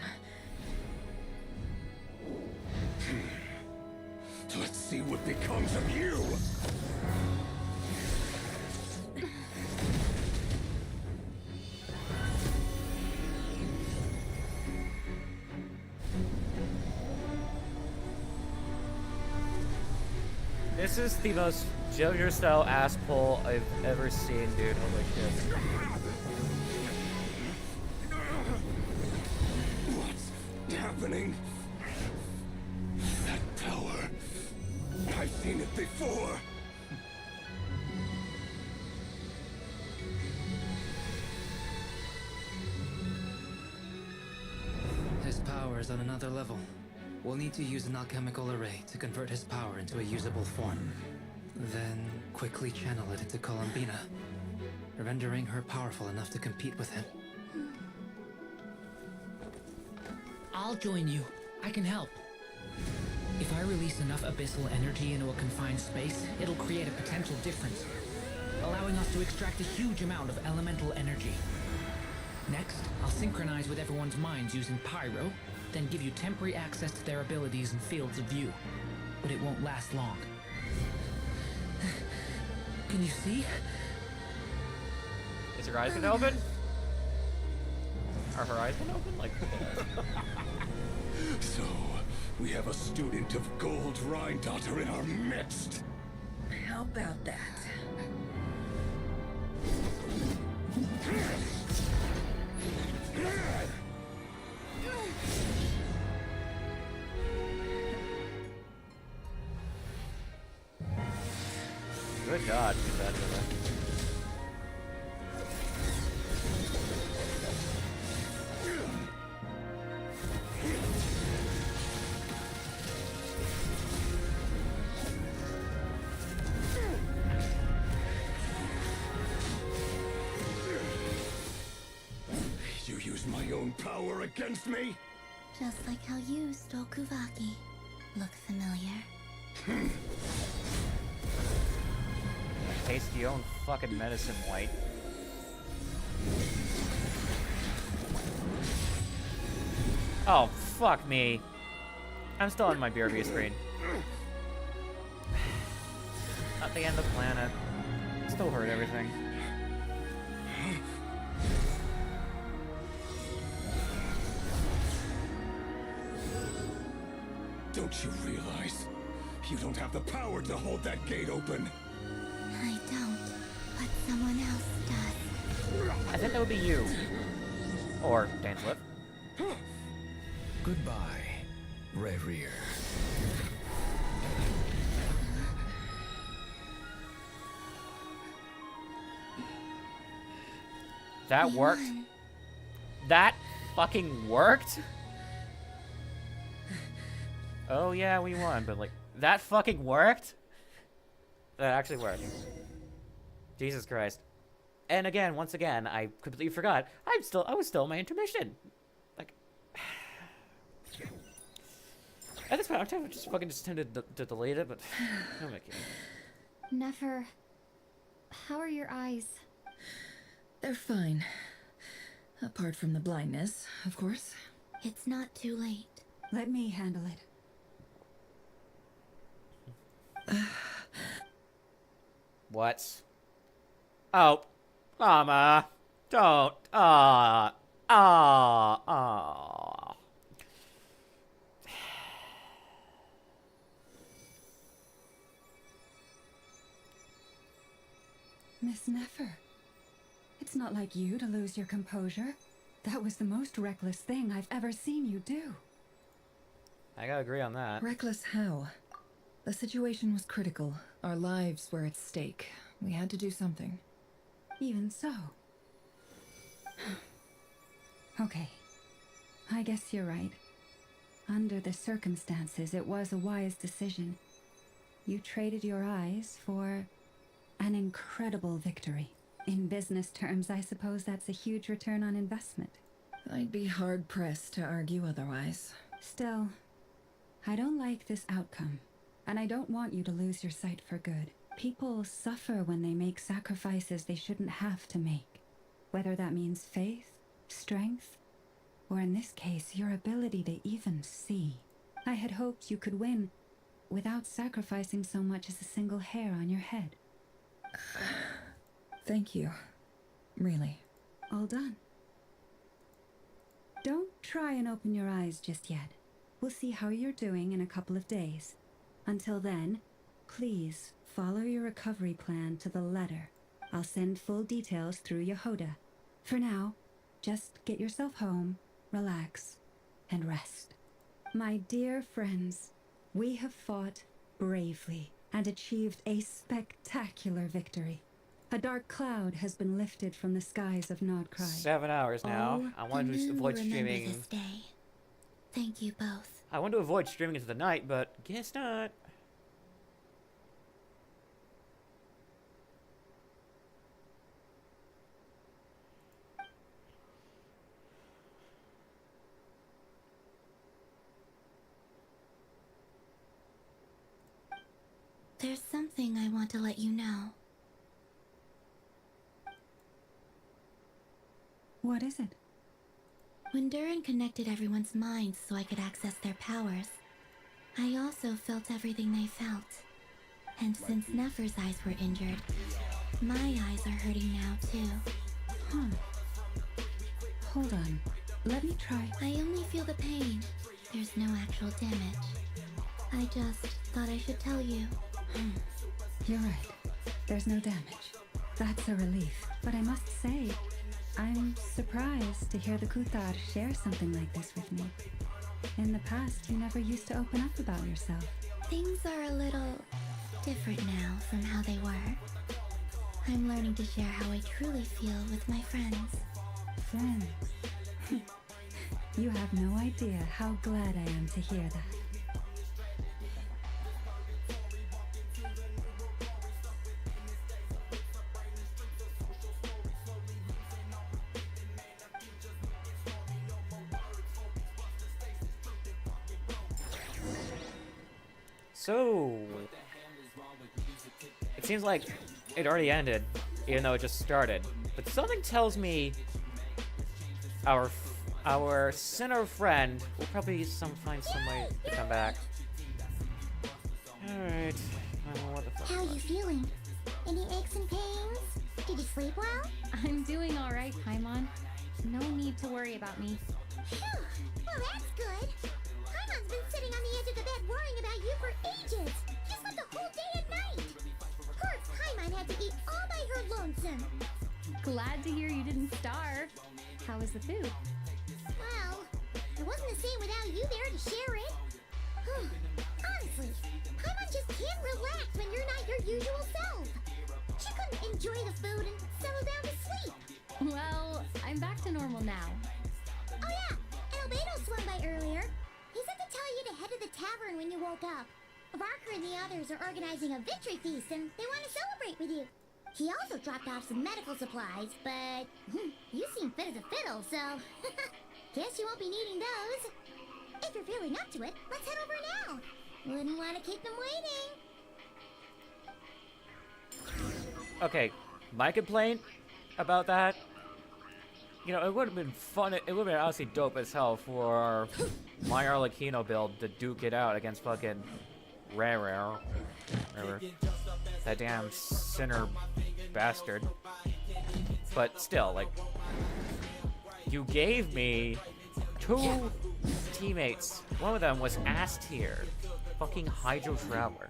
Let's see what becomes of you! This is the most JoJo-style ass pull I've ever seen, dude. Holy shit. What's happening? That power. I've seen it before. His power is on another level. We'll need to use an alchemical array to convert his power into a usable form. Then quickly channel it into Columbina, rendering her powerful enough to compete with him. I'll join you. I can help. If I release enough abyssal energy into a confined space, it'll create a potential difference, allowing us to extract a huge amount of elemental energy. Next, I'll synchronize with everyone's minds using Pyro, then give you temporary access to their abilities and fields of view. But it won't last long. Can you see? Is your eyes gonna open? Are her eyes gonna open? Like, So, we have a student of Gold Rhine-Daughter in our midst. How about that? good dodge, Cassandra. You use my own power against me? Just like how you stole Kuvaki. Look familiar? Taste your own fucking medicine, White. Oh, fuck me. I'm still on my BRB screen. Not the end of the planet. Still hurt everything. Don't you realize you don't have the power to hold that gate open? I don't, but someone else does. I think that would be you. Or Dainsliff. Goodbye, Reverie. That worked? That fucking worked? Oh yeah, we won, but like, that fucking worked? That actually worked. Jesus Christ. And again, once again, I completely forgot. I was still in my intermission. Like, at this point, I'm just fucking tempted to delete it, but no, Mickey. Nefer, how are your eyes? They're fine. Apart from the blindness, of course. It's not too late. Let me handle it. What? Oh. Mama. Don't. Miss Nefer, it's not like you to lose your composure. That was the most reckless thing I've ever seen you do. I gotta agree on that. Reckless how? The situation was critical. Our lives were at stake. We had to do something. Even so. Okay. I guess you're right. Under the circumstances, it was a wise decision. You traded your eyes for an incredible victory. In business terms, I suppose that's a huge return on investment. I'd be hard-pressed to argue otherwise. Still, I don't like this outcome, and I don't want you to lose your sight for good. People suffer when they make sacrifices they shouldn't have to make. Whether that means faith, strength, or in this case, your ability to even see. I had hoped you could win without sacrificing so much as a single hair on your head. Thank you. Really. All done. Don't try and open your eyes just yet. We'll see how you're doing in a couple of days. Until then, please follow your recovery plan to the letter. I'll send full details through Yehoda. For now, just get yourself home, relax, and rest. My dear friends, we have fought bravely and achieved a spectacular victory. A dark cloud has been lifted from the skies of Nodcry. 7 hours now. I wanted to avoid streaming. This day. Thank you both. I wanted to avoid streaming into the night, but guess not. There's something I want to let you know. What is it? When Durin connected everyone's minds so I could access their powers, I also felt everything they felt. And since Nefer's eyes were injured, my eyes are hurting now too. Huh. Hold on. Let me try. I only feel the pain. There's no actual damage. I just thought I should tell you. You're right. There's no damage. That's a relief. But I must say, I'm surprised to hear the Kuthar share something like this with me. In the past, you never used to open up about yourself. Things are a little different now from how they were. I'm learning to share how I truly feel with my friends. Friends? You have no idea how glad I am to hear that. So, it seems like it already ended, even though it just started. But something tells me our our sinner friend will probably find some way to come back. Alright. What the fuck? How are you feeling? Any aches and pains? Did you sleep well? I'm doing all right, Paimon. No need to worry about me. Phew. Well, that's good. Paimon's been sitting on the edge of the bed worrying about you for ages. He slept a whole day and night. Poor Paimon had to eat all by her lonesome. Glad to hear you didn't starve. How was the food? Well, it wasn't the same without you there to share it. Honestly, Paimon just can't relax when you're not your usual self. She couldn't enjoy the food and settle down to sleep. Well, I'm back to normal now. Oh yeah, and Albedo swung by earlier. He said to tell you to head to the tavern when you woke up. Barker and the others are organizing a victory feast and they want to celebrate with you. He also dropped off some medical supplies, but you seem fit as a fiddle, so guess you won't be needing those. If you're feeling up to it, let's head over now. Wouldn't want to keep them waiting. Okay, my complaint about that, you know, it would have been fun. It would have been honestly dope as hell for my Arlecchino build to duke it out against fucking Rare. That damn sinner bastard. But still, like, you gave me 2 teammates. One of them was ass tier. Fucking Hydro Traveler.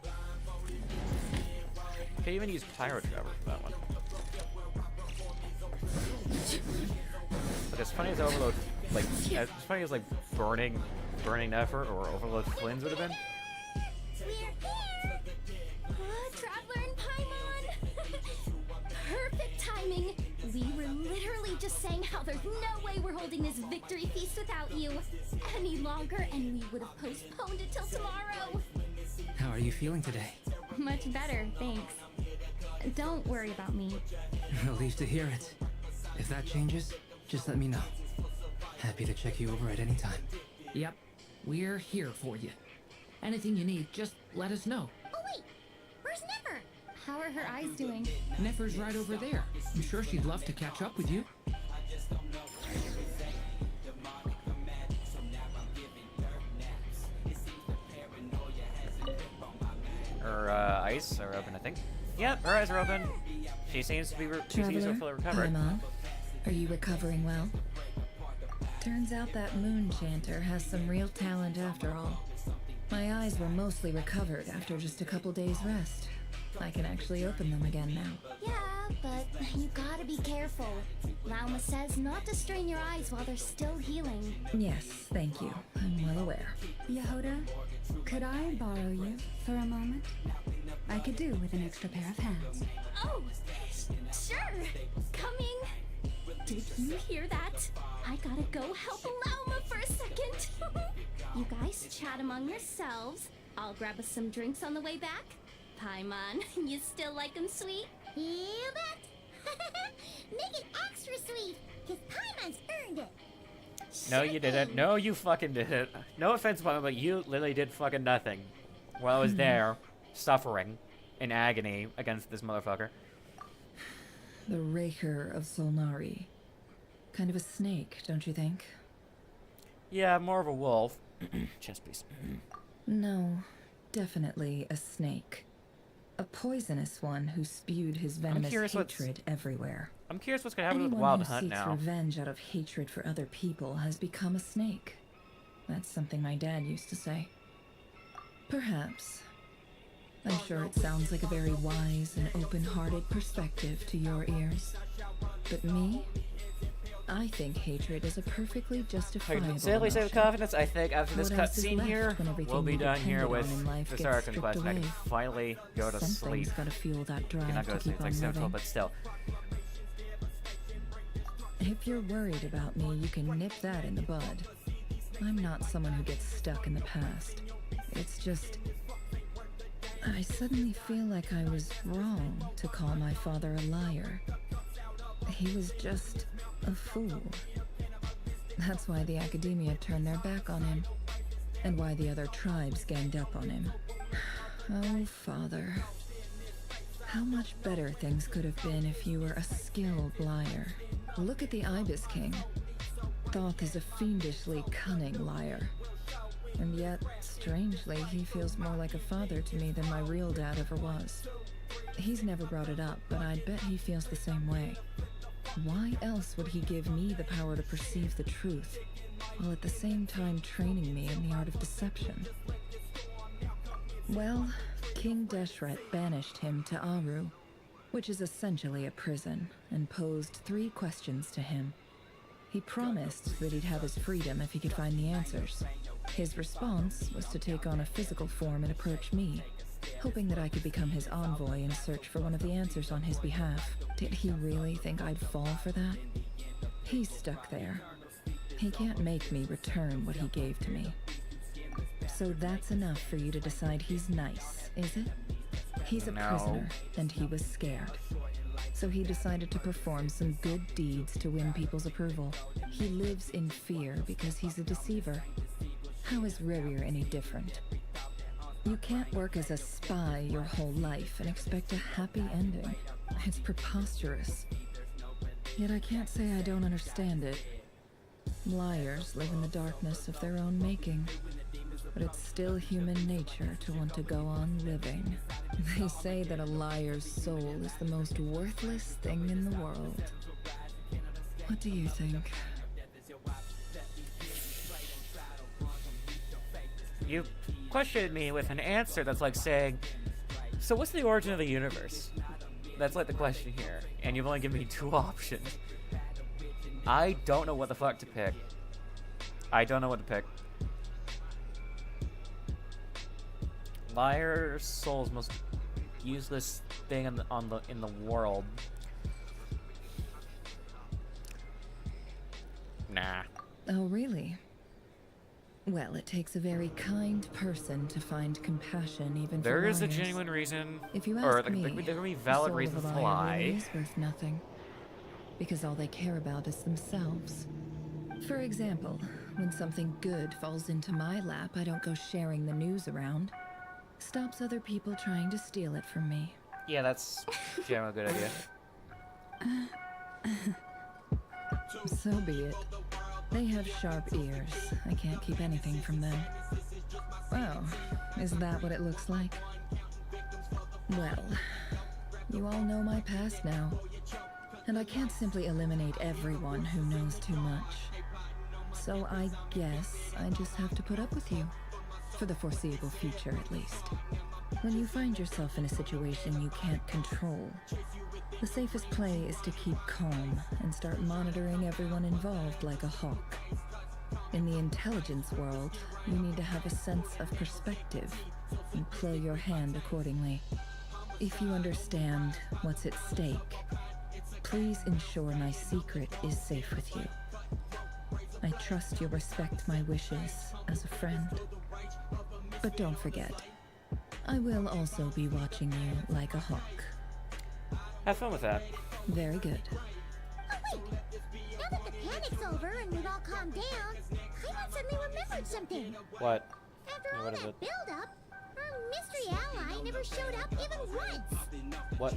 Can't even use Pyro Traveler for that one. But as funny as Overload, like, as funny as like burning effort or Overload Flynn's would have been. We're here! Traveler and Paimon! Perfect timing! We were literally just saying how there's no way we're holding this victory feast without you any longer, and we would have postponed it till tomorrow. How are you feeling today? Much better, thanks. Don't worry about me. Relieved to hear it. If that changes, just let me know. Happy to check you over at any time. Yep, we're here for you. Anything you need, just let us know. Oh wait, where's Nefer? How are her eyes doing? Nefer's right over there. I'm sure she'd love to catch up with you. Her eyes are open, I think. Yep, her eyes are open. She seems to be Traveler, fully recovered. Paimon, are you recovering well? Turns out that moon chanter has some real talent after all. My eyes were mostly recovered after just a couple days rest. I can actually open them again now. Yeah, but you gotta be careful. Lauma says not to strain your eyes while they're still healing. Yes, thank you. I'm well aware. Yehoda, could I borrow you for a moment? I could do with an extra pair of hands. Oh, sure. Coming. Did you hear that? I gotta go help Lauma for a second. You guys chat among yourselves. I'll grab us some drinks on the way back. Paimon, you still like them sweet? You bet. Make it extra sweet, because Paimon's earned it. No, you didn't. No, you fucking didn't. No offense, Mama, but you literally did fucking nothing while I was there, suffering in agony against this motherfucker. The Raker of Solnari. Kind of a snake, don't you think? Yeah, more of a wolf. Chest piece. No, definitely a snake. A poisonous one who spewed his venomous hatred everywhere. I'm curious what's gonna happen Anyone with Wild who Hunt seeks now. revenge out of hatred for other people has become a snake. That's something my dad used to say. Perhaps. I'm sure it sounds like a very wise and open-hearted perspective to your ears. But me? I think hatred is a perfectly I justifiable can safely say with emotion. confidence, I think after this What else is cutscene left here, when everything we'll be we done here depended with on in life this gets Archon stripped quest, and I can away? finally go to sleep. Something's gotta fuel that drive You're not to going to sleep, keep it's on like central, moving. but still. If you're worried about me, you can nip that in the bud. I'm not someone who gets stuck in the past. It's just... I suddenly feel like I was wrong to call my father a liar. He was just a fool. That's why the Academia turned their back on him, and why the other tribes ganged up on him. Oh, Father. How much better things could have been if you were a skilled liar. Look at the Ibis King. Thoth is a fiendishly cunning liar. And yet, strangely, he feels more like a father to me than my real dad ever was. He's never brought it up, but I'd bet he feels the same way. Why else would he give me the power to perceive the truth, while at the same time training me in the art of deception? Well, King Deshret banished him to Aru, which is essentially a prison, and posed 3 questions to him. He promised that he'd have his freedom if he could find the answers. His response was to take on a physical form and approach me, hoping that I could become his envoy in a search for one of the answers on his behalf. Did he really think I'd fall for that? He's stuck there. He can't make me return what he gave to me. So that's enough for you to decide he's nice, is it? He's a prisoner, and he was scared. So he decided to perform some good deeds to win people's approval. He lives in fear because he's a deceiver. How is Rerir any different? You can't work as a spy your whole life and expect a happy ending. It's preposterous. Yet I can't say I don't understand it. Liars live in the darkness of their own making. But it's still human nature to want to go on living. They say that a liar's soul is the most worthless thing in the world. What do you think? You questioned me with an answer that's like saying, so what's the origin of the universe? That's like the question here. And you've only given me 2 options. I don't know what the fuck to pick. I don't know what to pick. Liar's soul's most useless thing in the world. Nah. Oh, really? Well, it takes a very kind person to find compassion even for There is a liars. genuine reason, If you or ask me, there can be the valid soul reasons of to a liar really lie. is worth nothing. Because all they care about is themselves. For example, when something good falls into my lap, I don't go sharing the news around. Stops other people trying to steal it from me. Yeah, that's generally a good idea. So be it. They have sharp ears. I can't keep anything from them. Oh, is that what it looks like? Well, you all know my past now. And I can't simply eliminate everyone who knows too much. So I guess I just have to put up with you. For the foreseeable future, at least. When you find yourself in a situation you can't control, the safest play is to keep calm and start monitoring everyone involved like a hawk. In the intelligence world, you need to have a sense of perspective and play your hand accordingly. If you understand what's at stake, please ensure my secret is safe with you. I trust you'll respect my wishes as a friend. But don't forget, I will also be watching you like a hawk. Have fun with that. Very good. Oh wait! Now that the panic's over and we've all calmed down, Paimon suddenly remembered something. What? After all What is that it? build-up, our mystery ally never showed up even once. What?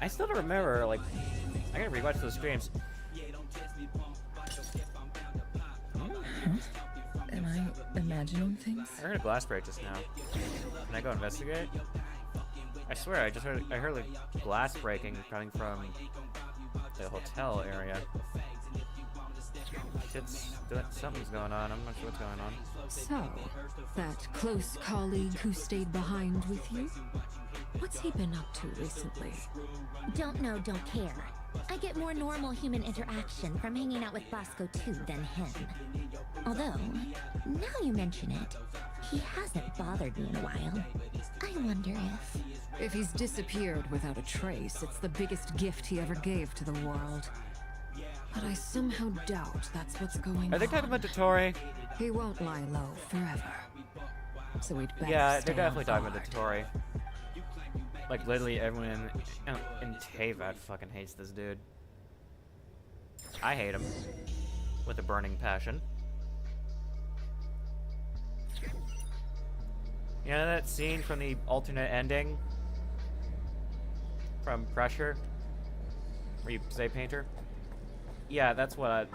I still don't remember, like, I gotta rewatch those streams. Am I imagining things? I heard a glass break just now. Can I go investigate? I swear, I heard like glass breaking coming from the hotel area. Something's going on. I'm not sure what's going on. So, that close colleague who stayed behind with you? What's he been up to recently? Don't know, don't care. I get more normal human interaction from hanging out with Bosco too than him. Although, now you mention it, he hasn't bothered me in a while. I wonder if... If he's disappeared without a trace, it's the biggest gift he ever gave to the world. But I somehow doubt that's what's going on. Are they talking about Dottore? He won't lie low forever. So we'd better Yeah, stay they're definitely on talking about guard. Dottore. Like, literally everyone in Teyvat fucking hates this dude. I hate him. With a burning passion. You know that scene from the alternate ending? From Pressure? Where you say painter? Yeah, that's what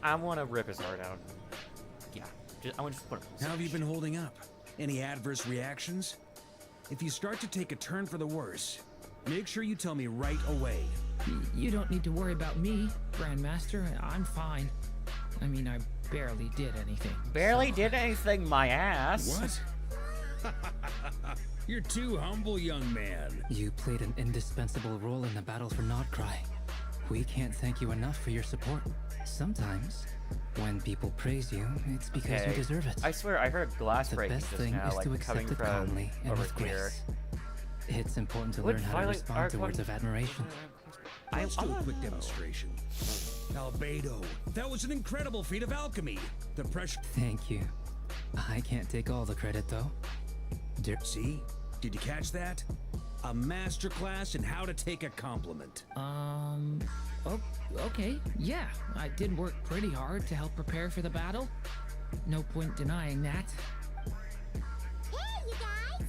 I want to rip his heart out. Yeah, I want to just put him. How have you been holding up? Any adverse reactions? If you start to take a turn for the worse, make sure you tell me right away. You don't need to worry about me, Grandmaster. I'm fine. I mean, I barely did anything. Barely did anything, my ass. What? You're too humble, young man. You played an indispensable role in the battle for Nodcry. We can't thank you enough for your support. Sometimes, when people praise you, it's because you deserve it. I swear, I heard glass The breaking best just thing now, is like to coming accept it from calmly and over with here. grace. It's important to Would learn how to Violet respond to words Archon- of admiration. Let's do a quick demonstration. Albedo, that was an incredible feat of alchemy. The pressure. Thank you. I can't take all the credit, though. See? Did you catch that? A masterclass in how to take a compliment. Okay, yeah. I did work pretty hard to help prepare for the battle. No point denying that. Hey, you guys!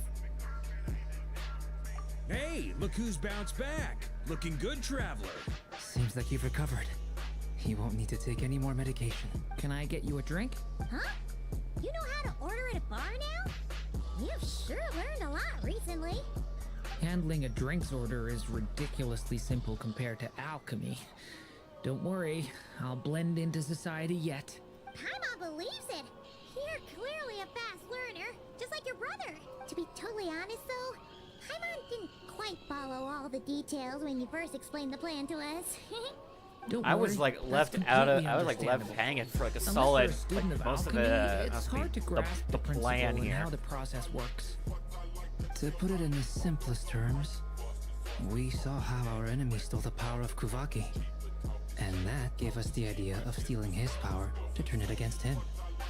Hey, look who's bounced back. Looking good, traveler. Seems like you've recovered. You won't need to take any more medication. Can I get you a drink? Huh? You know how to order at a bar now? You've sure learned a lot recently. Handling a drinks order is ridiculously simple compared to alchemy. Don't worry, I'll blend into society yet. Paimon believes it. You're clearly a fast learner, just like your brother. To be totally honest, though, Paimon didn't quite follow all the details when you first explained the plan to us. Don't I worry, was like that's left out of. completely I was like left understandable. hanging for like a Unless solid, you're a student like of most of alchemy, it. it's hard to grasp the the principle plan and here. how the process works. To put it in the simplest terms, we saw how our enemy stole the power of Kuvaki. And that gave us the idea of stealing his power to turn it against him.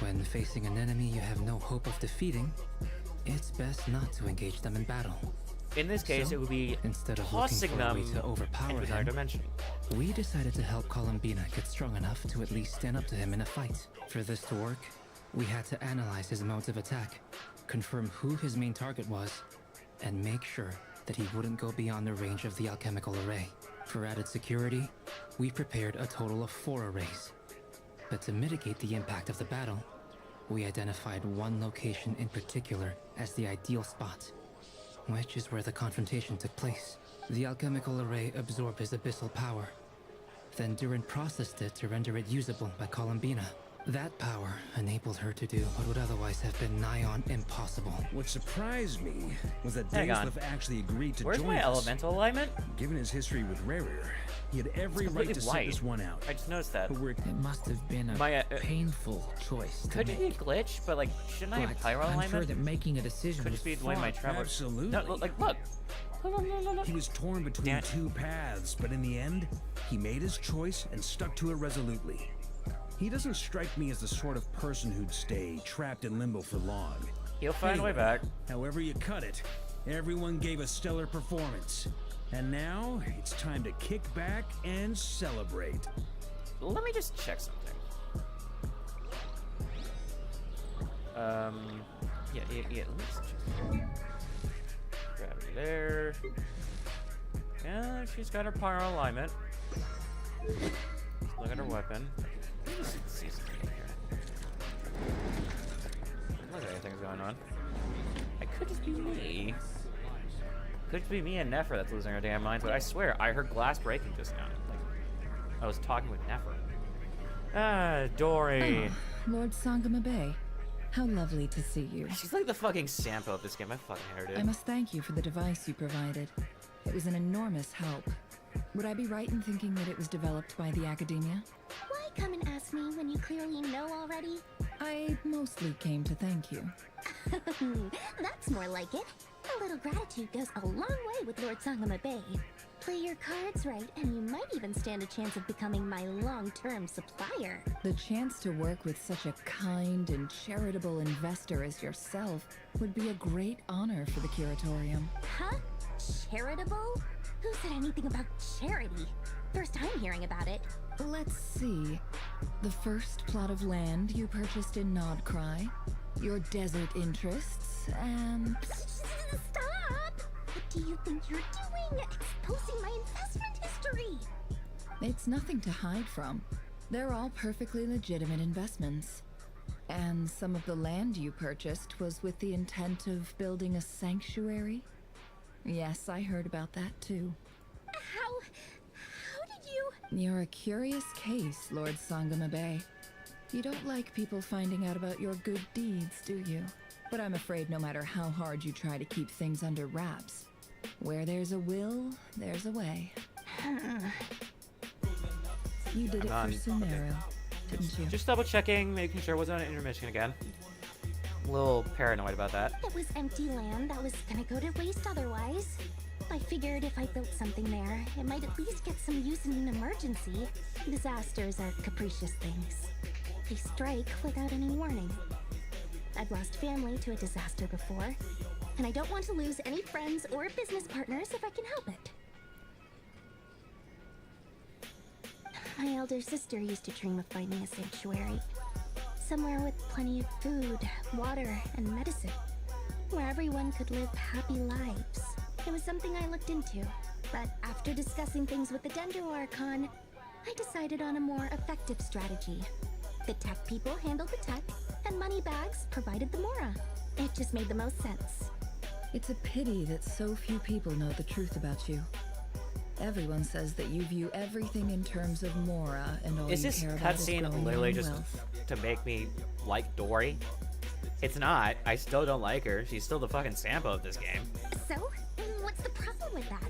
When facing an enemy you have no hope of defeating, it's best not to engage them in battle. In this case, So, it would be instead of tossing looking for a them way to overpower into another him, dimension. we decided to help Columbina get strong enough to at least stand up to him in a fight. For this to work, we had to analyze his modes of attack, confirm who his main target was, and make sure that he wouldn't go beyond the range of the alchemical array. For added security, we prepared a total of 4 arrays. But to mitigate the impact of the battle, we identified one location in particular as the ideal spot, which is where the confrontation took place. The alchemical array absorbed his abyssal power. Then Durin processed it to render it usable by Columbina. That power enabled her to do what would otherwise have been nigh on impossible. What surprised me was that Hang on. Daislef actually agreed to Where's join my us. elemental alignment? Given his history with Rerir, he had every It's right completely to white. sit this one out. I just noticed that. But we're It must have been a My, painful choice to Could it make. be a glitch? But like, shouldn't I have But pyro I'm alignment? sure that making a decision Could was just be the way my far- traveler. Absolutely. No, like, look. He was torn between Damn. 2 paths, but in the end, he made his choice and stuck to it resolutely. He doesn't strike me as the sort of person who'd stay trapped in limbo for long. He'll find a way Anyway, back. However you cut it, everyone gave a stellar performance. And now, it's time to kick back and celebrate. Let me just check something. Yeah. Let me just check something. Gravity there. Yeah, she's got her pyro alignment. Let's look at her weapon. Let me just see something here. Look at anything's going on. It could just be me. Could just be me and Nefer that's losing our damn minds, but I swear I heard glass breaking just now. Like, I was talking with Nefer. Ah, Dory. Oh, Lord Sangama Bay. How lovely to see you. She's like the fucking Sampo of this game. I fucking hate her, I dude. must thank you for the device you provided. It was an enormous help. Would I be right in thinking that it was developed by the academia? Why come and ask me when you clearly know already? I mostly came to thank you. That's more like it. A little gratitude goes a long way with Lord Sangama Bay. Play your cards right, and you might even stand a chance of becoming my long-term supplier. The chance to work with such a kind and charitable investor as yourself would be a great honor for the curatorium. Huh? Charitable? Who said anything about charity? First time hearing about it. Let's see. The first plot of land you purchased in Nodcry, your desert interests, and... Stop! What do you think you're doing? Exposing my investment history! It's nothing to hide from. They're all perfectly legitimate investments. And some of the land you purchased was with the intent of building a sanctuary? Yes, I heard about that too. How did you... You're a curious case, Lord Sangamabe. You don't like people finding out about your good deeds, do you? But I'm afraid no matter how hard you try to keep things under wraps, where there's a will, there's a way. You did it for Sumero, didn't you? Just double checking, making sure I wasn't on intermission again. I'm a little paranoid about that. It was empty land that was gonna go to waste otherwise. I figured if I built something there, it might at least get some use in an emergency. Disasters are capricious things. They strike without any warning. I've lost family to a disaster before, and I don't want to lose any friends or business partners if I can help it. My elder sister used to dream of finding a sanctuary. Somewhere with plenty of food, water, and medicine. Where everyone could live happy lives. It was something I looked into, but after discussing things with the Dendro Archon, I decided on a more effective strategy. The tech people handled the tech, and Moneybags provided the Mora. It just made the most sense. It's a pity that so few people know the truth about you. Everyone says that you view everything in terms of Mora, and all Is you this care about is cutscene growing literally your just wealth. to make me like Dory? It's not. I still don't like her. She's still the fucking Sampo of this game. So, what's the problem with that?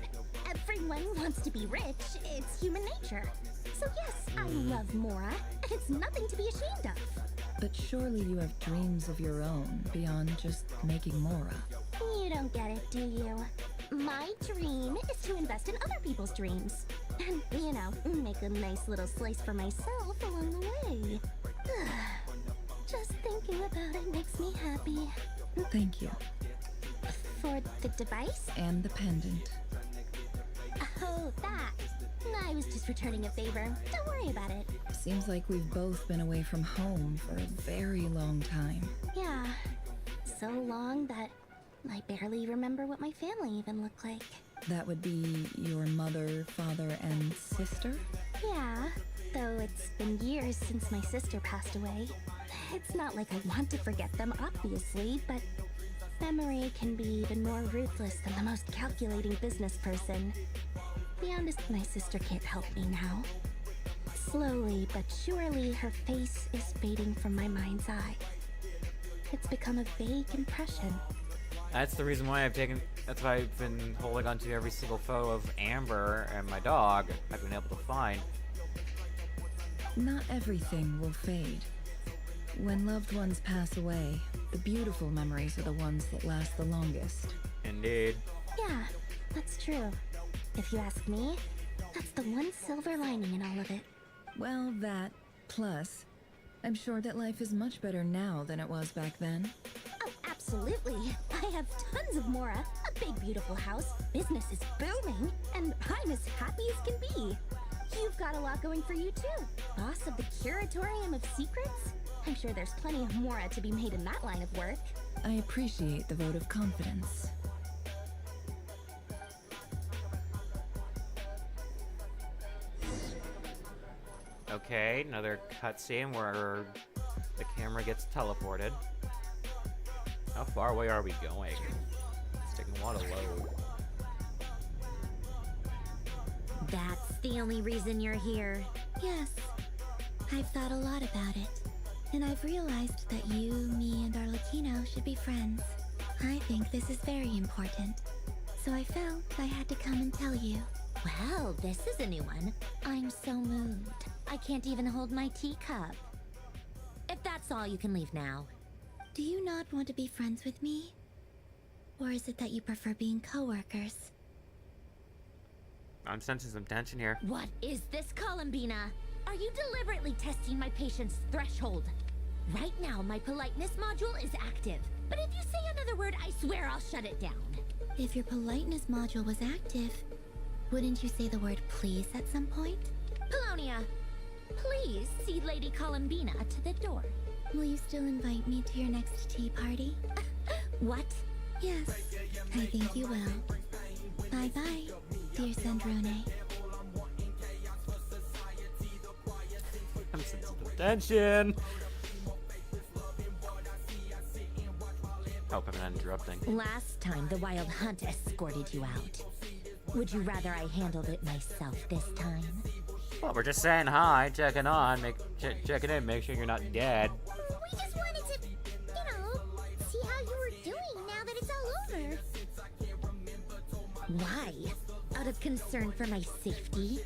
Everyone wants to be rich. It's human nature. So yes, I love Mora. It's nothing to be ashamed of. But surely you have dreams of your own beyond just making Mora. You don't get it, do you? My dream is to invest in other people's dreams. And, you know, make a nice little slice for myself along the way. Just thinking about it makes me happy. Thank you. For the device? And the pendant. Oh, that. I was just returning a favor. Don't worry about it. Seems like we've both been away from home for a very long time. Yeah. So long that I barely remember what my family even looked like. That would be your mother, father, and sister? Yeah, though it's been years since my sister passed away. It's not like I want to forget them, obviously, but memory can be even more ruthless than the most calculating business person. Be honest, my sister can't help me now. Slowly but surely, her face is fading from my mind's eye. It's become a vague impression. That's the reason why that's why I've been holding on to every single photo of Amber and my dog I've been able to find. Not everything will fade. When loved ones pass away, the beautiful memories are the ones that last the longest. Indeed. Yeah, that's true. If you ask me, that's the one silver lining in all of it. Well, that, plus, I'm sure that life is much better now than it was back then. Oh, absolutely. I have tons of Mora, a big beautiful house, business is booming, and I'm as happy as can be. You've got a lot going for you too. Boss of the Curatorium of Secrets? I'm sure there's plenty of Mora to be made in that line of work. I appreciate the vote of confidence. Okay, another cutscene where the camera gets teleported. How far away are we going? It's taking a while to load. That's the only reason you're here. Yes. I've thought a lot about it. And I've realized that you, me, and Arlecchino should be friends. I think this is very important. So I felt I had to come and tell you. Well, this is a new one. I'm so moved. I can't even hold my teacup. If that's all, you can leave now. Do you not want to be friends with me? Or is it that you prefer being co-workers? I'm sensing some tension here. What is this, Columbina? Are you deliberately testing my patience threshold? Right now, my politeness module is active. But if you say another word, I swear I'll shut it down. If your politeness module was active, wouldn't you say the word please at some point? Polonia, please see Lady Columbina to the door. Will you still invite me to your next tea party? What? Yes, I think you will. Bye-bye, dear Sandrone. Genshin! Hope I'm not interrupting. Last time the Wild Hunt escorted you out. Would you rather I handled it myself this time? Well, we're just saying hi, checking on, checking in, make sure you're not dead. We just wanted to, see how you were doing now that it's all over. Why? Out of concern for my safety?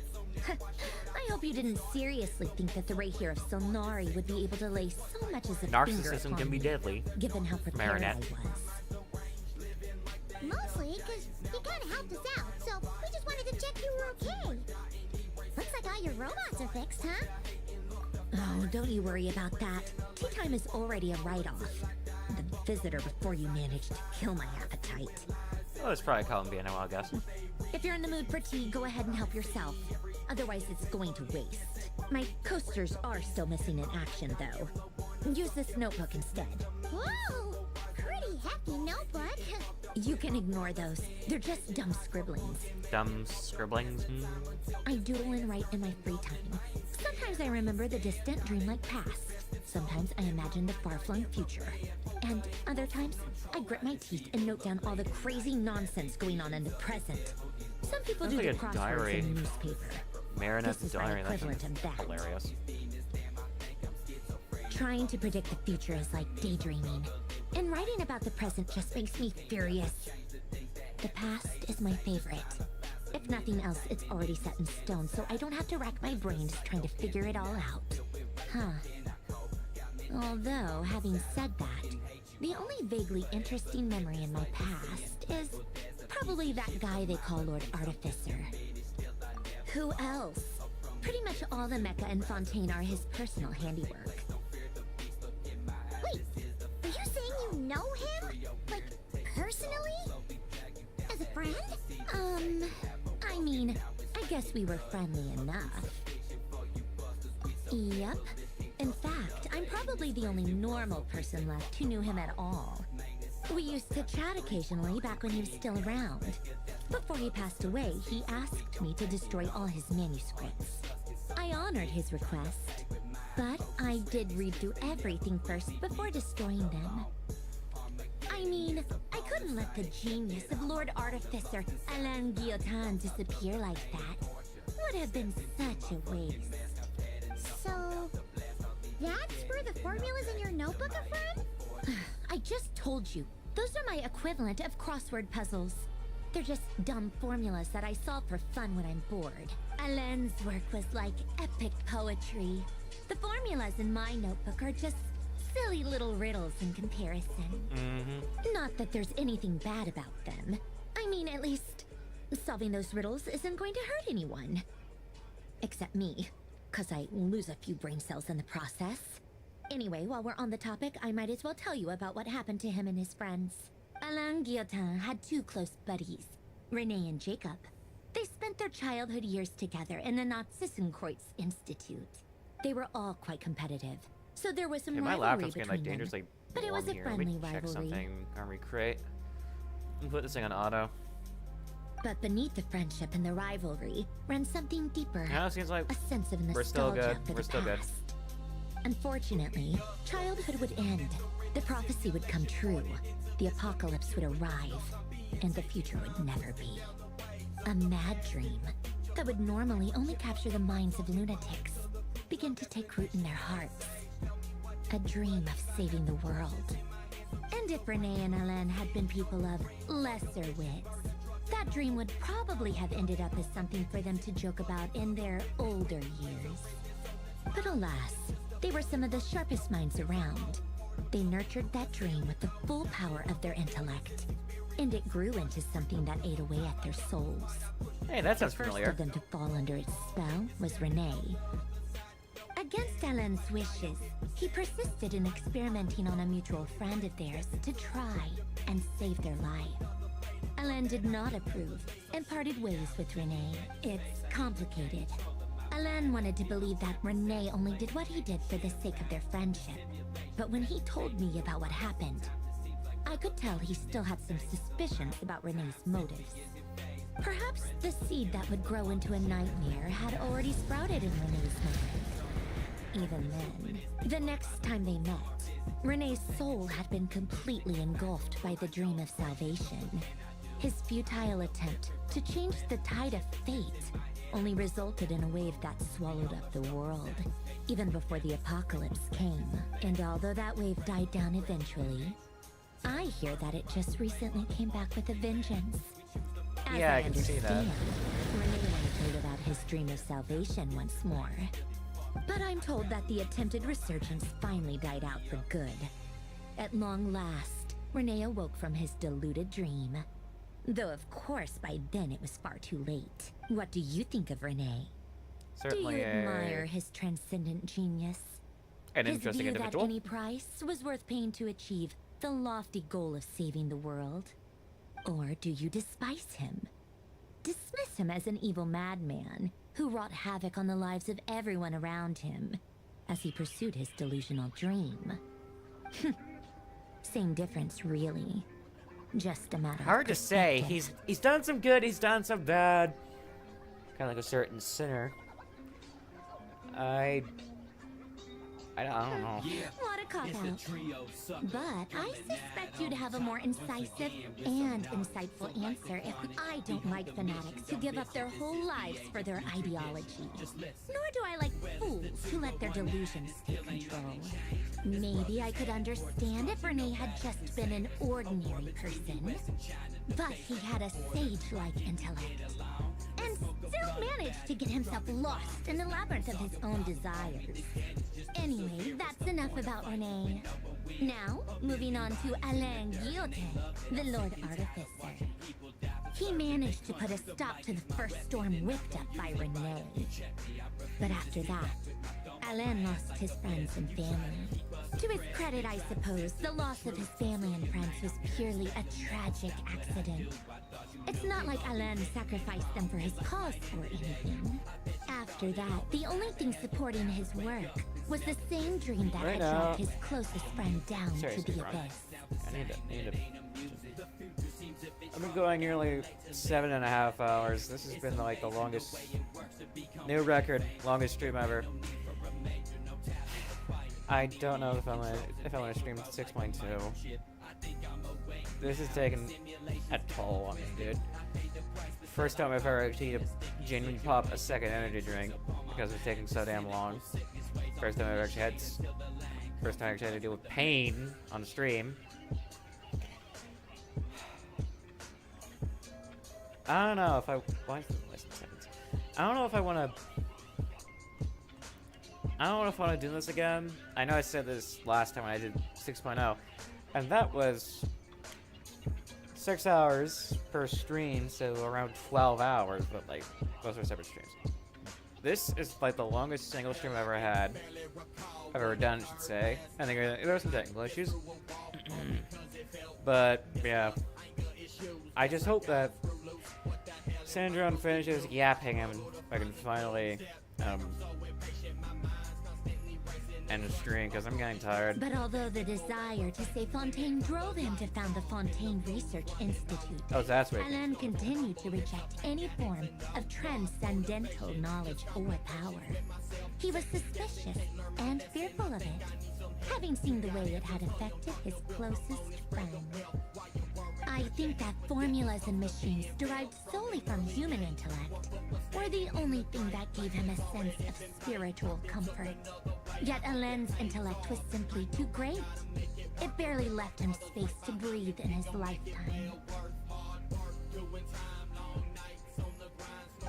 I hope you didn't seriously think that the Rahir of Silnari would be able to lay so much as a finger Narcissism upon can be me, deadly. given how prepared Marinette. I was. Mostly because you kind of helped us out, so we just wanted to check you were okay. Looks like all your robots are fixed, huh? Oh, don't you worry about that. Tea time is already a write-off. The visitor before you managed to kill my appetite. Oh, it's probably Colombiano, I guess. If you're in the mood for tea, go ahead and help yourself. Otherwise, it's going to waste. My coasters are still missing in action, though. Use this notebook instead. Whoa! Pretty hefty notebook. You can ignore those. They're just dumb scribblings. Dumb scribblings? I doodle and write in my free time. Sometimes I remember the distant, dreamlike past. Sometimes I imagine the far-flung future. And other times, I grit my teeth and note down all the crazy nonsense going on in the present. Some people Sounds do like the a crosswords diary. in the newspaper. Marinette's This is my diary, that's equivalent of that. hilarious. Trying to predict the future is like daydreaming. And writing about the present just makes me furious. The past is my favorite. If nothing else, it's already set in stone, so I don't have to rack my brains trying to figure it all out. Huh. Although, having said that, the only vaguely interesting memory in my past is probably that guy they call Lord Artificer. Who else? Pretty much all the mecha and Fontaine are his personal handiwork. Wait, are you saying you know him? Like, personally? As a friend? I mean, I guess we were friendly enough. Yep. In fact, I'm probably the only normal person left who knew him at all. We used to chat occasionally back when he was still around. Before he passed away, he asked me to destroy all his manuscripts. I honored his request, but I did read through everything first before destroying them. I mean, I couldn't let the genius of Lord Artificer Alain Guillotin disappear like that. Would have been such a waste. So, that's where the formulas in your notebook are from? I just told you. Those are my equivalent of crossword puzzles. They're just dumb formulas that I solve for fun when I'm bored. Alain's work was like epic poetry. The formulas in my notebook are just silly little riddles in comparison. Not that there's anything bad about them. I mean, at least solving those riddles isn't going to hurt anyone. Except me, because I lose a few brain cells in the process. Anyway, while we're on the topic, I might as well tell you about what happened to him and his friends. Alain Guillotin had two close buddies, Renee and Jacob. They spent their childhood years together in the Narzissenkreuz Institute. They were all quite competitive, so there was some Okay, my rivalry laptop's getting between like them. dangerously But it was warm a here. friendly Let me check rivalry. something. Armory crate. And put this thing on auto. But beneath the friendship and the rivalry ran something deeper. Yeah, it seems like a sense of nostalgia we're still good. for We're the still good. past. Unfortunately, childhood would end. The prophecy would come true. The apocalypse would arrive. And the future would never be. A mad dream that would normally only capture the minds of lunatics begin to take root in their hearts. A dream of saving the world. And if Renee and Alain had been people of lesser wits, that dream would probably have ended up as something for them to joke about in their older years. But alas, they were some of the sharpest minds around. They nurtured that dream with the full power of their intellect, and it grew into something that ate away at their souls. Hey, that sounds the first familiar. of them to fall under its spell was Renee. Against Alain's wishes, he persisted in experimenting on a mutual friend of theirs to try and save their life. Alain did not approve and parted ways with Renee. It's complicated. Alain wanted to believe that Renee only did what he did for the sake of their friendship. But when he told me about what happened, I could tell he still had some suspicions about Renee's motives. Perhaps the seed that would grow into a nightmare had already sprouted in Renee's mind. Even then, the next time they met, Renee's soul had been completely engulfed by the dream of salvation. His futile attempt to change the tide of fate only resulted in a wave that swallowed up the world, even before the apocalypse came. And although that wave died down eventually, I hear that it just recently came back with a vengeance. As Yeah, I can see that. understand, Renee wanted to live out his dream of salvation once more. But I'm told that the attempted resurgence finally died out for good. At long last, Renee awoke from his deluded dream. Though of course by then it was far too late. What do you think of Renee? Certainly Do you admire his transcendent genius? an His interesting view individual. that any price was worth paying to achieve the lofty goal of saving the world? Or do you despise him? Dismiss him as an evil madman who wrought havoc on the lives of everyone around him as he pursued his delusional dream? Same difference, really. Just a matter Hard to of say. perspective. He's done some good, he's done some bad. Kind of like a certain sinner. I don't know. What a cop-out. But I suspect you'd have a more incisive and insightful answer if I don't like fanatics who give up their whole lives for their ideology. Nor do I like fools who let their delusions take control. Maybe I could understand if Renee had just been an ordinary person. But he had a sage-like intellect. And still managed to get himself lost in the labyrinth of his own desires. Anyway, that's enough about Renee. Now, moving on to Alain Guillotin, the Lord Artificer. He managed to put a stop to the first storm whipped up by Renee. But after that, Alain lost his friends and family. To his credit, I suppose, the loss of his family and friends was purely a tragic accident. It's not like Alain sacrificed them for his cause or anything. After that, the only thing supporting his work was the same dream that had dragged his closest friend down to the abyss. I need to. I've been going nearly 7.5 hours. This has been like the longest, new record, longest stream ever. I don't know if I'm gonna stream 6.2. This is taking a toll on me, dude. First time I've ever actually genuinely pop a second energy drink because it's taking so damn long. First time I've actually had. First time I actually had to deal with pain on stream. I don't know if I. Why is this last sentence? I don't know if I want to. I don't know if I want to do this again. I know I said this last time when I did 6.0, and that was 6 hours per stream, so around 12 hours, but like those are separate streams. This is like the longest single stream I've ever had. I've ever done, I should say. I think there were some technical issues. But yeah, I just hope that Sandron finishes yapping and I can finally end the stream because I'm getting tired. But although the desire to save Fontaine drove him to found the Fontaine Research Institute, Oh, that's what. Alain continued to reject any form of transcendental knowledge or power. He was suspicious and fearful of it, having seen the way it had affected his closest friend. I think that formulas and machines derived solely from human intellect were the only thing that gave him a sense of spiritual comfort. Yet Alain's intellect was simply too great. It barely left him space to breathe in his lifetime.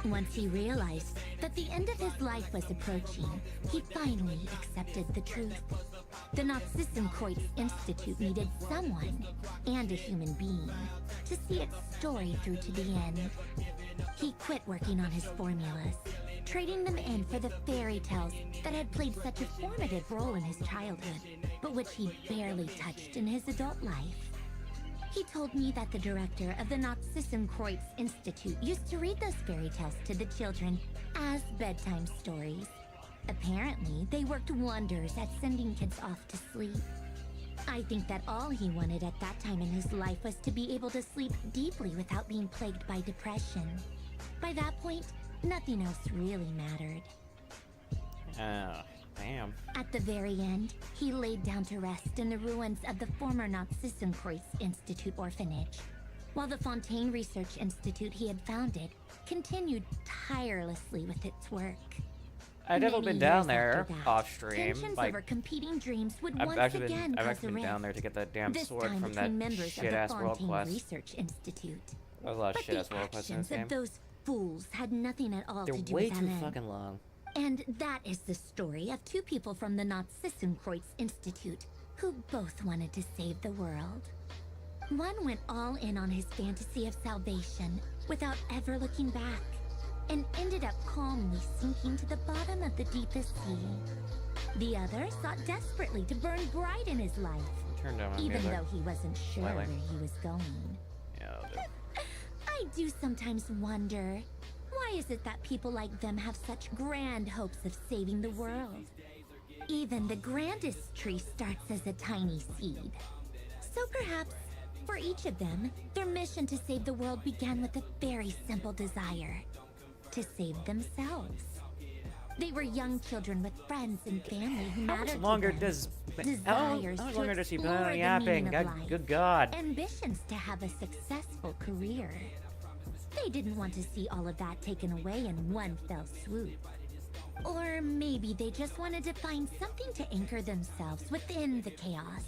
Once he realized that the end of his life was approaching, he finally accepted the truth. The Nazissenkreuz Institute needed someone, and a human being, to see its story through to the end. He quit working on his formulas, trading them in for the fairy tales that had played such a formative role in his childhood, but which he barely touched in his adult life. He told me that the director of the Nazissenkreuz Institute used to read those fairy tales to the children as bedtime stories. Apparently, they worked wonders at sending kids off to sleep. I think that all he wanted at that time in his life was to be able to sleep deeply without being plagued by depression. By that point, nothing else really mattered. Damn. At the very end, he laid down to rest in the ruins of the former Nazissenkreuz Institute orphanage, while the Fontaine Research Institute he had founded continued tirelessly with its work. I've definitely Many been down years there after that, off stream. tensions Like, over competing dreams would I've once actually again been, I've cause actually a been down rift. there to get that damn This sword time from that between members of shit the ass world Fontaine quest. Research Institute. That was a lot of But shit the ass world quests in this actions game. of those fools had nothing at all They're to do way with too Alain. fucking long. And that is the story of two people from the Nazissenkreuz Institute who both wanted to save the world. One went all in on his fantasy of salvation without ever looking back, and ended up calmly sinking to the bottom of the deepest sea. The other sought desperately to burn bright in his life, Turn down my even music. though he wasn't sure Slightly. where he was going. Yeah, I'll do. I do sometimes wonder, why is it that people like them have such grand hopes of saving the world? Even the grandest tree starts as a tiny seed. So perhaps, for each of them, their mission to save the world began with a very simple desire: to save themselves. They were young children with friends and family who How mattered much longer to them. does... Desires how much to longer does she explore plan on the yapping? meaning of God, life. good God. Ambitions to have a successful career. They didn't want to see all of that taken away in one fell swoop. Or maybe they just wanted to find something to anchor themselves within the chaos,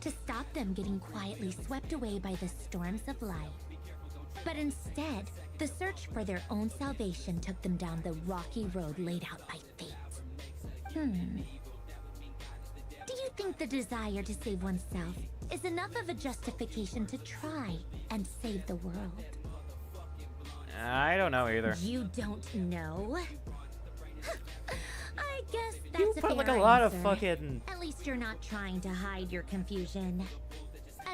to stop them getting quietly swept away by the storms of life. But instead, the search for their own salvation took them down the rocky road laid out by fate. Do you think the desire to save oneself is enough of a justification to try and save the world? I don't know either. You don't know? I guess that's You a put fair like a lot of answer. fucking... At least you're not trying to hide your confusion.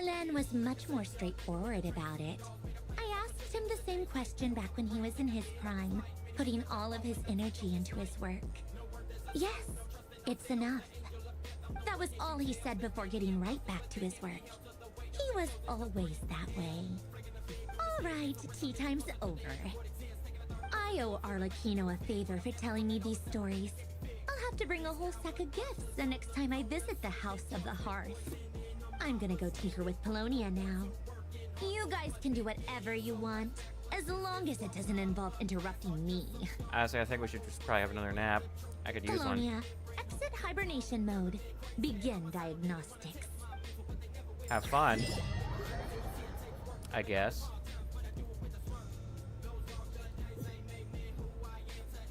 Alain was much more straightforward about it. I asked him the same question back when he was in his prime, putting all of his energy into his work. Yes, it's enough. That was all he said before getting right back to his work. He was always that way. All right, tea time's over. I owe Arlecchino a favor for telling me these stories. I'll have to bring a whole sack of gifts the next time I visit the House of the Hearth. I'm gonna go tinker with Polonia now. You guys can do whatever you want, as long as it doesn't involve interrupting me. Honestly, I think we should just probably have another nap. I could use one. Polonia, exit hibernation mode. Begin diagnostics. Have fun. I guess.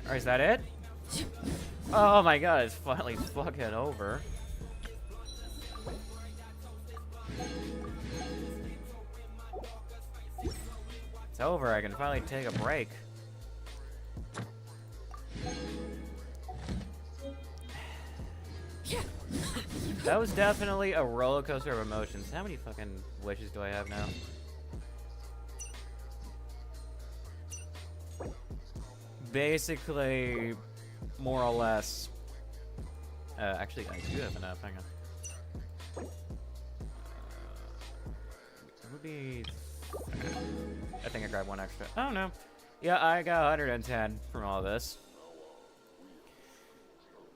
Or is that it? Oh my god, it's finally fucking over. It's over, I can finally take a break. That was definitely a roller coaster of emotions. How many fucking wishes do I have now? Basically, more or less. Actually, I do have enough. Hang on. It would be. I think I grabbed one extra. Oh no. Yeah, I got 110 from all this.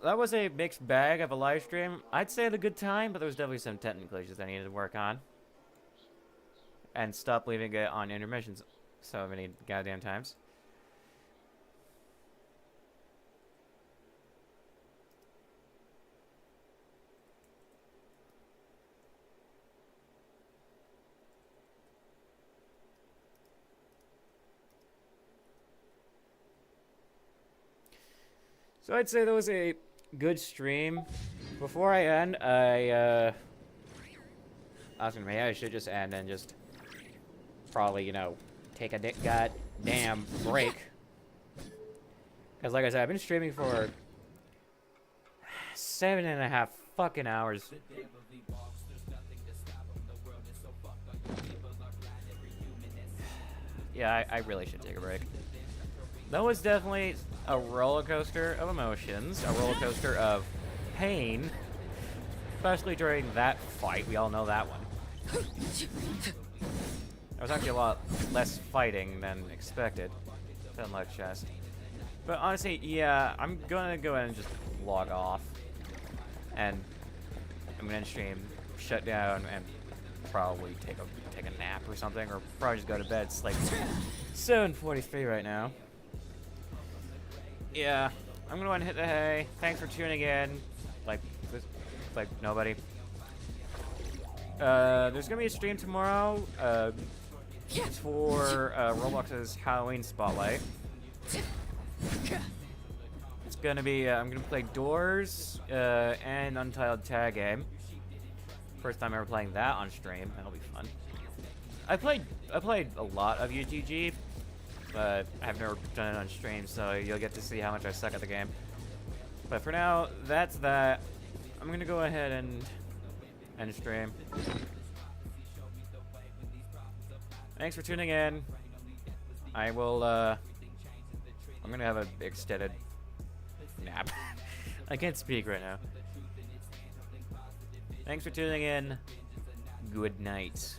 That was a mixed bag of a live stream. I'd say it a good time, but there was definitely some technical issues I needed to work on. And stop leaving it on intermissions so many goddamn times. So I'd say that was a good stream. Before I end, I was gonna say I should just end and just probably, you know, take a goddamn break. Because like I said, I've been streaming for 7.5 fucking hours. Yeah, I really should take a break. That was definitely a roller coaster of emotions, a roller coaster of pain, especially during that fight. We all know that one. There was actually a lot less fighting than expected. Felt like chest. But honestly, yeah, I'm gonna go ahead and just log off. and I'm gonna end stream, shut down, and probably take a nap or something, or probably just go to bed. It's like 7:43 right now. Yeah, I'm gonna go ahead and hit the hay. Thanks for tuning in. Like nobody. There's gonna be a stream tomorrow. It's for Roblox's Halloween Spotlight. It's gonna be I'm gonna play Doors and Untitled Tag Game. First time ever playing that on stream. That'll be fun. I played a lot of UTG, but I've never done it on stream, so you'll get to see how much I suck at the game. But for now, that's that. I'm gonna go ahead and end stream. Thanks for tuning in. I will I'm gonna have a extended nap. I can't speak right now. Thanks for tuning in. Good night.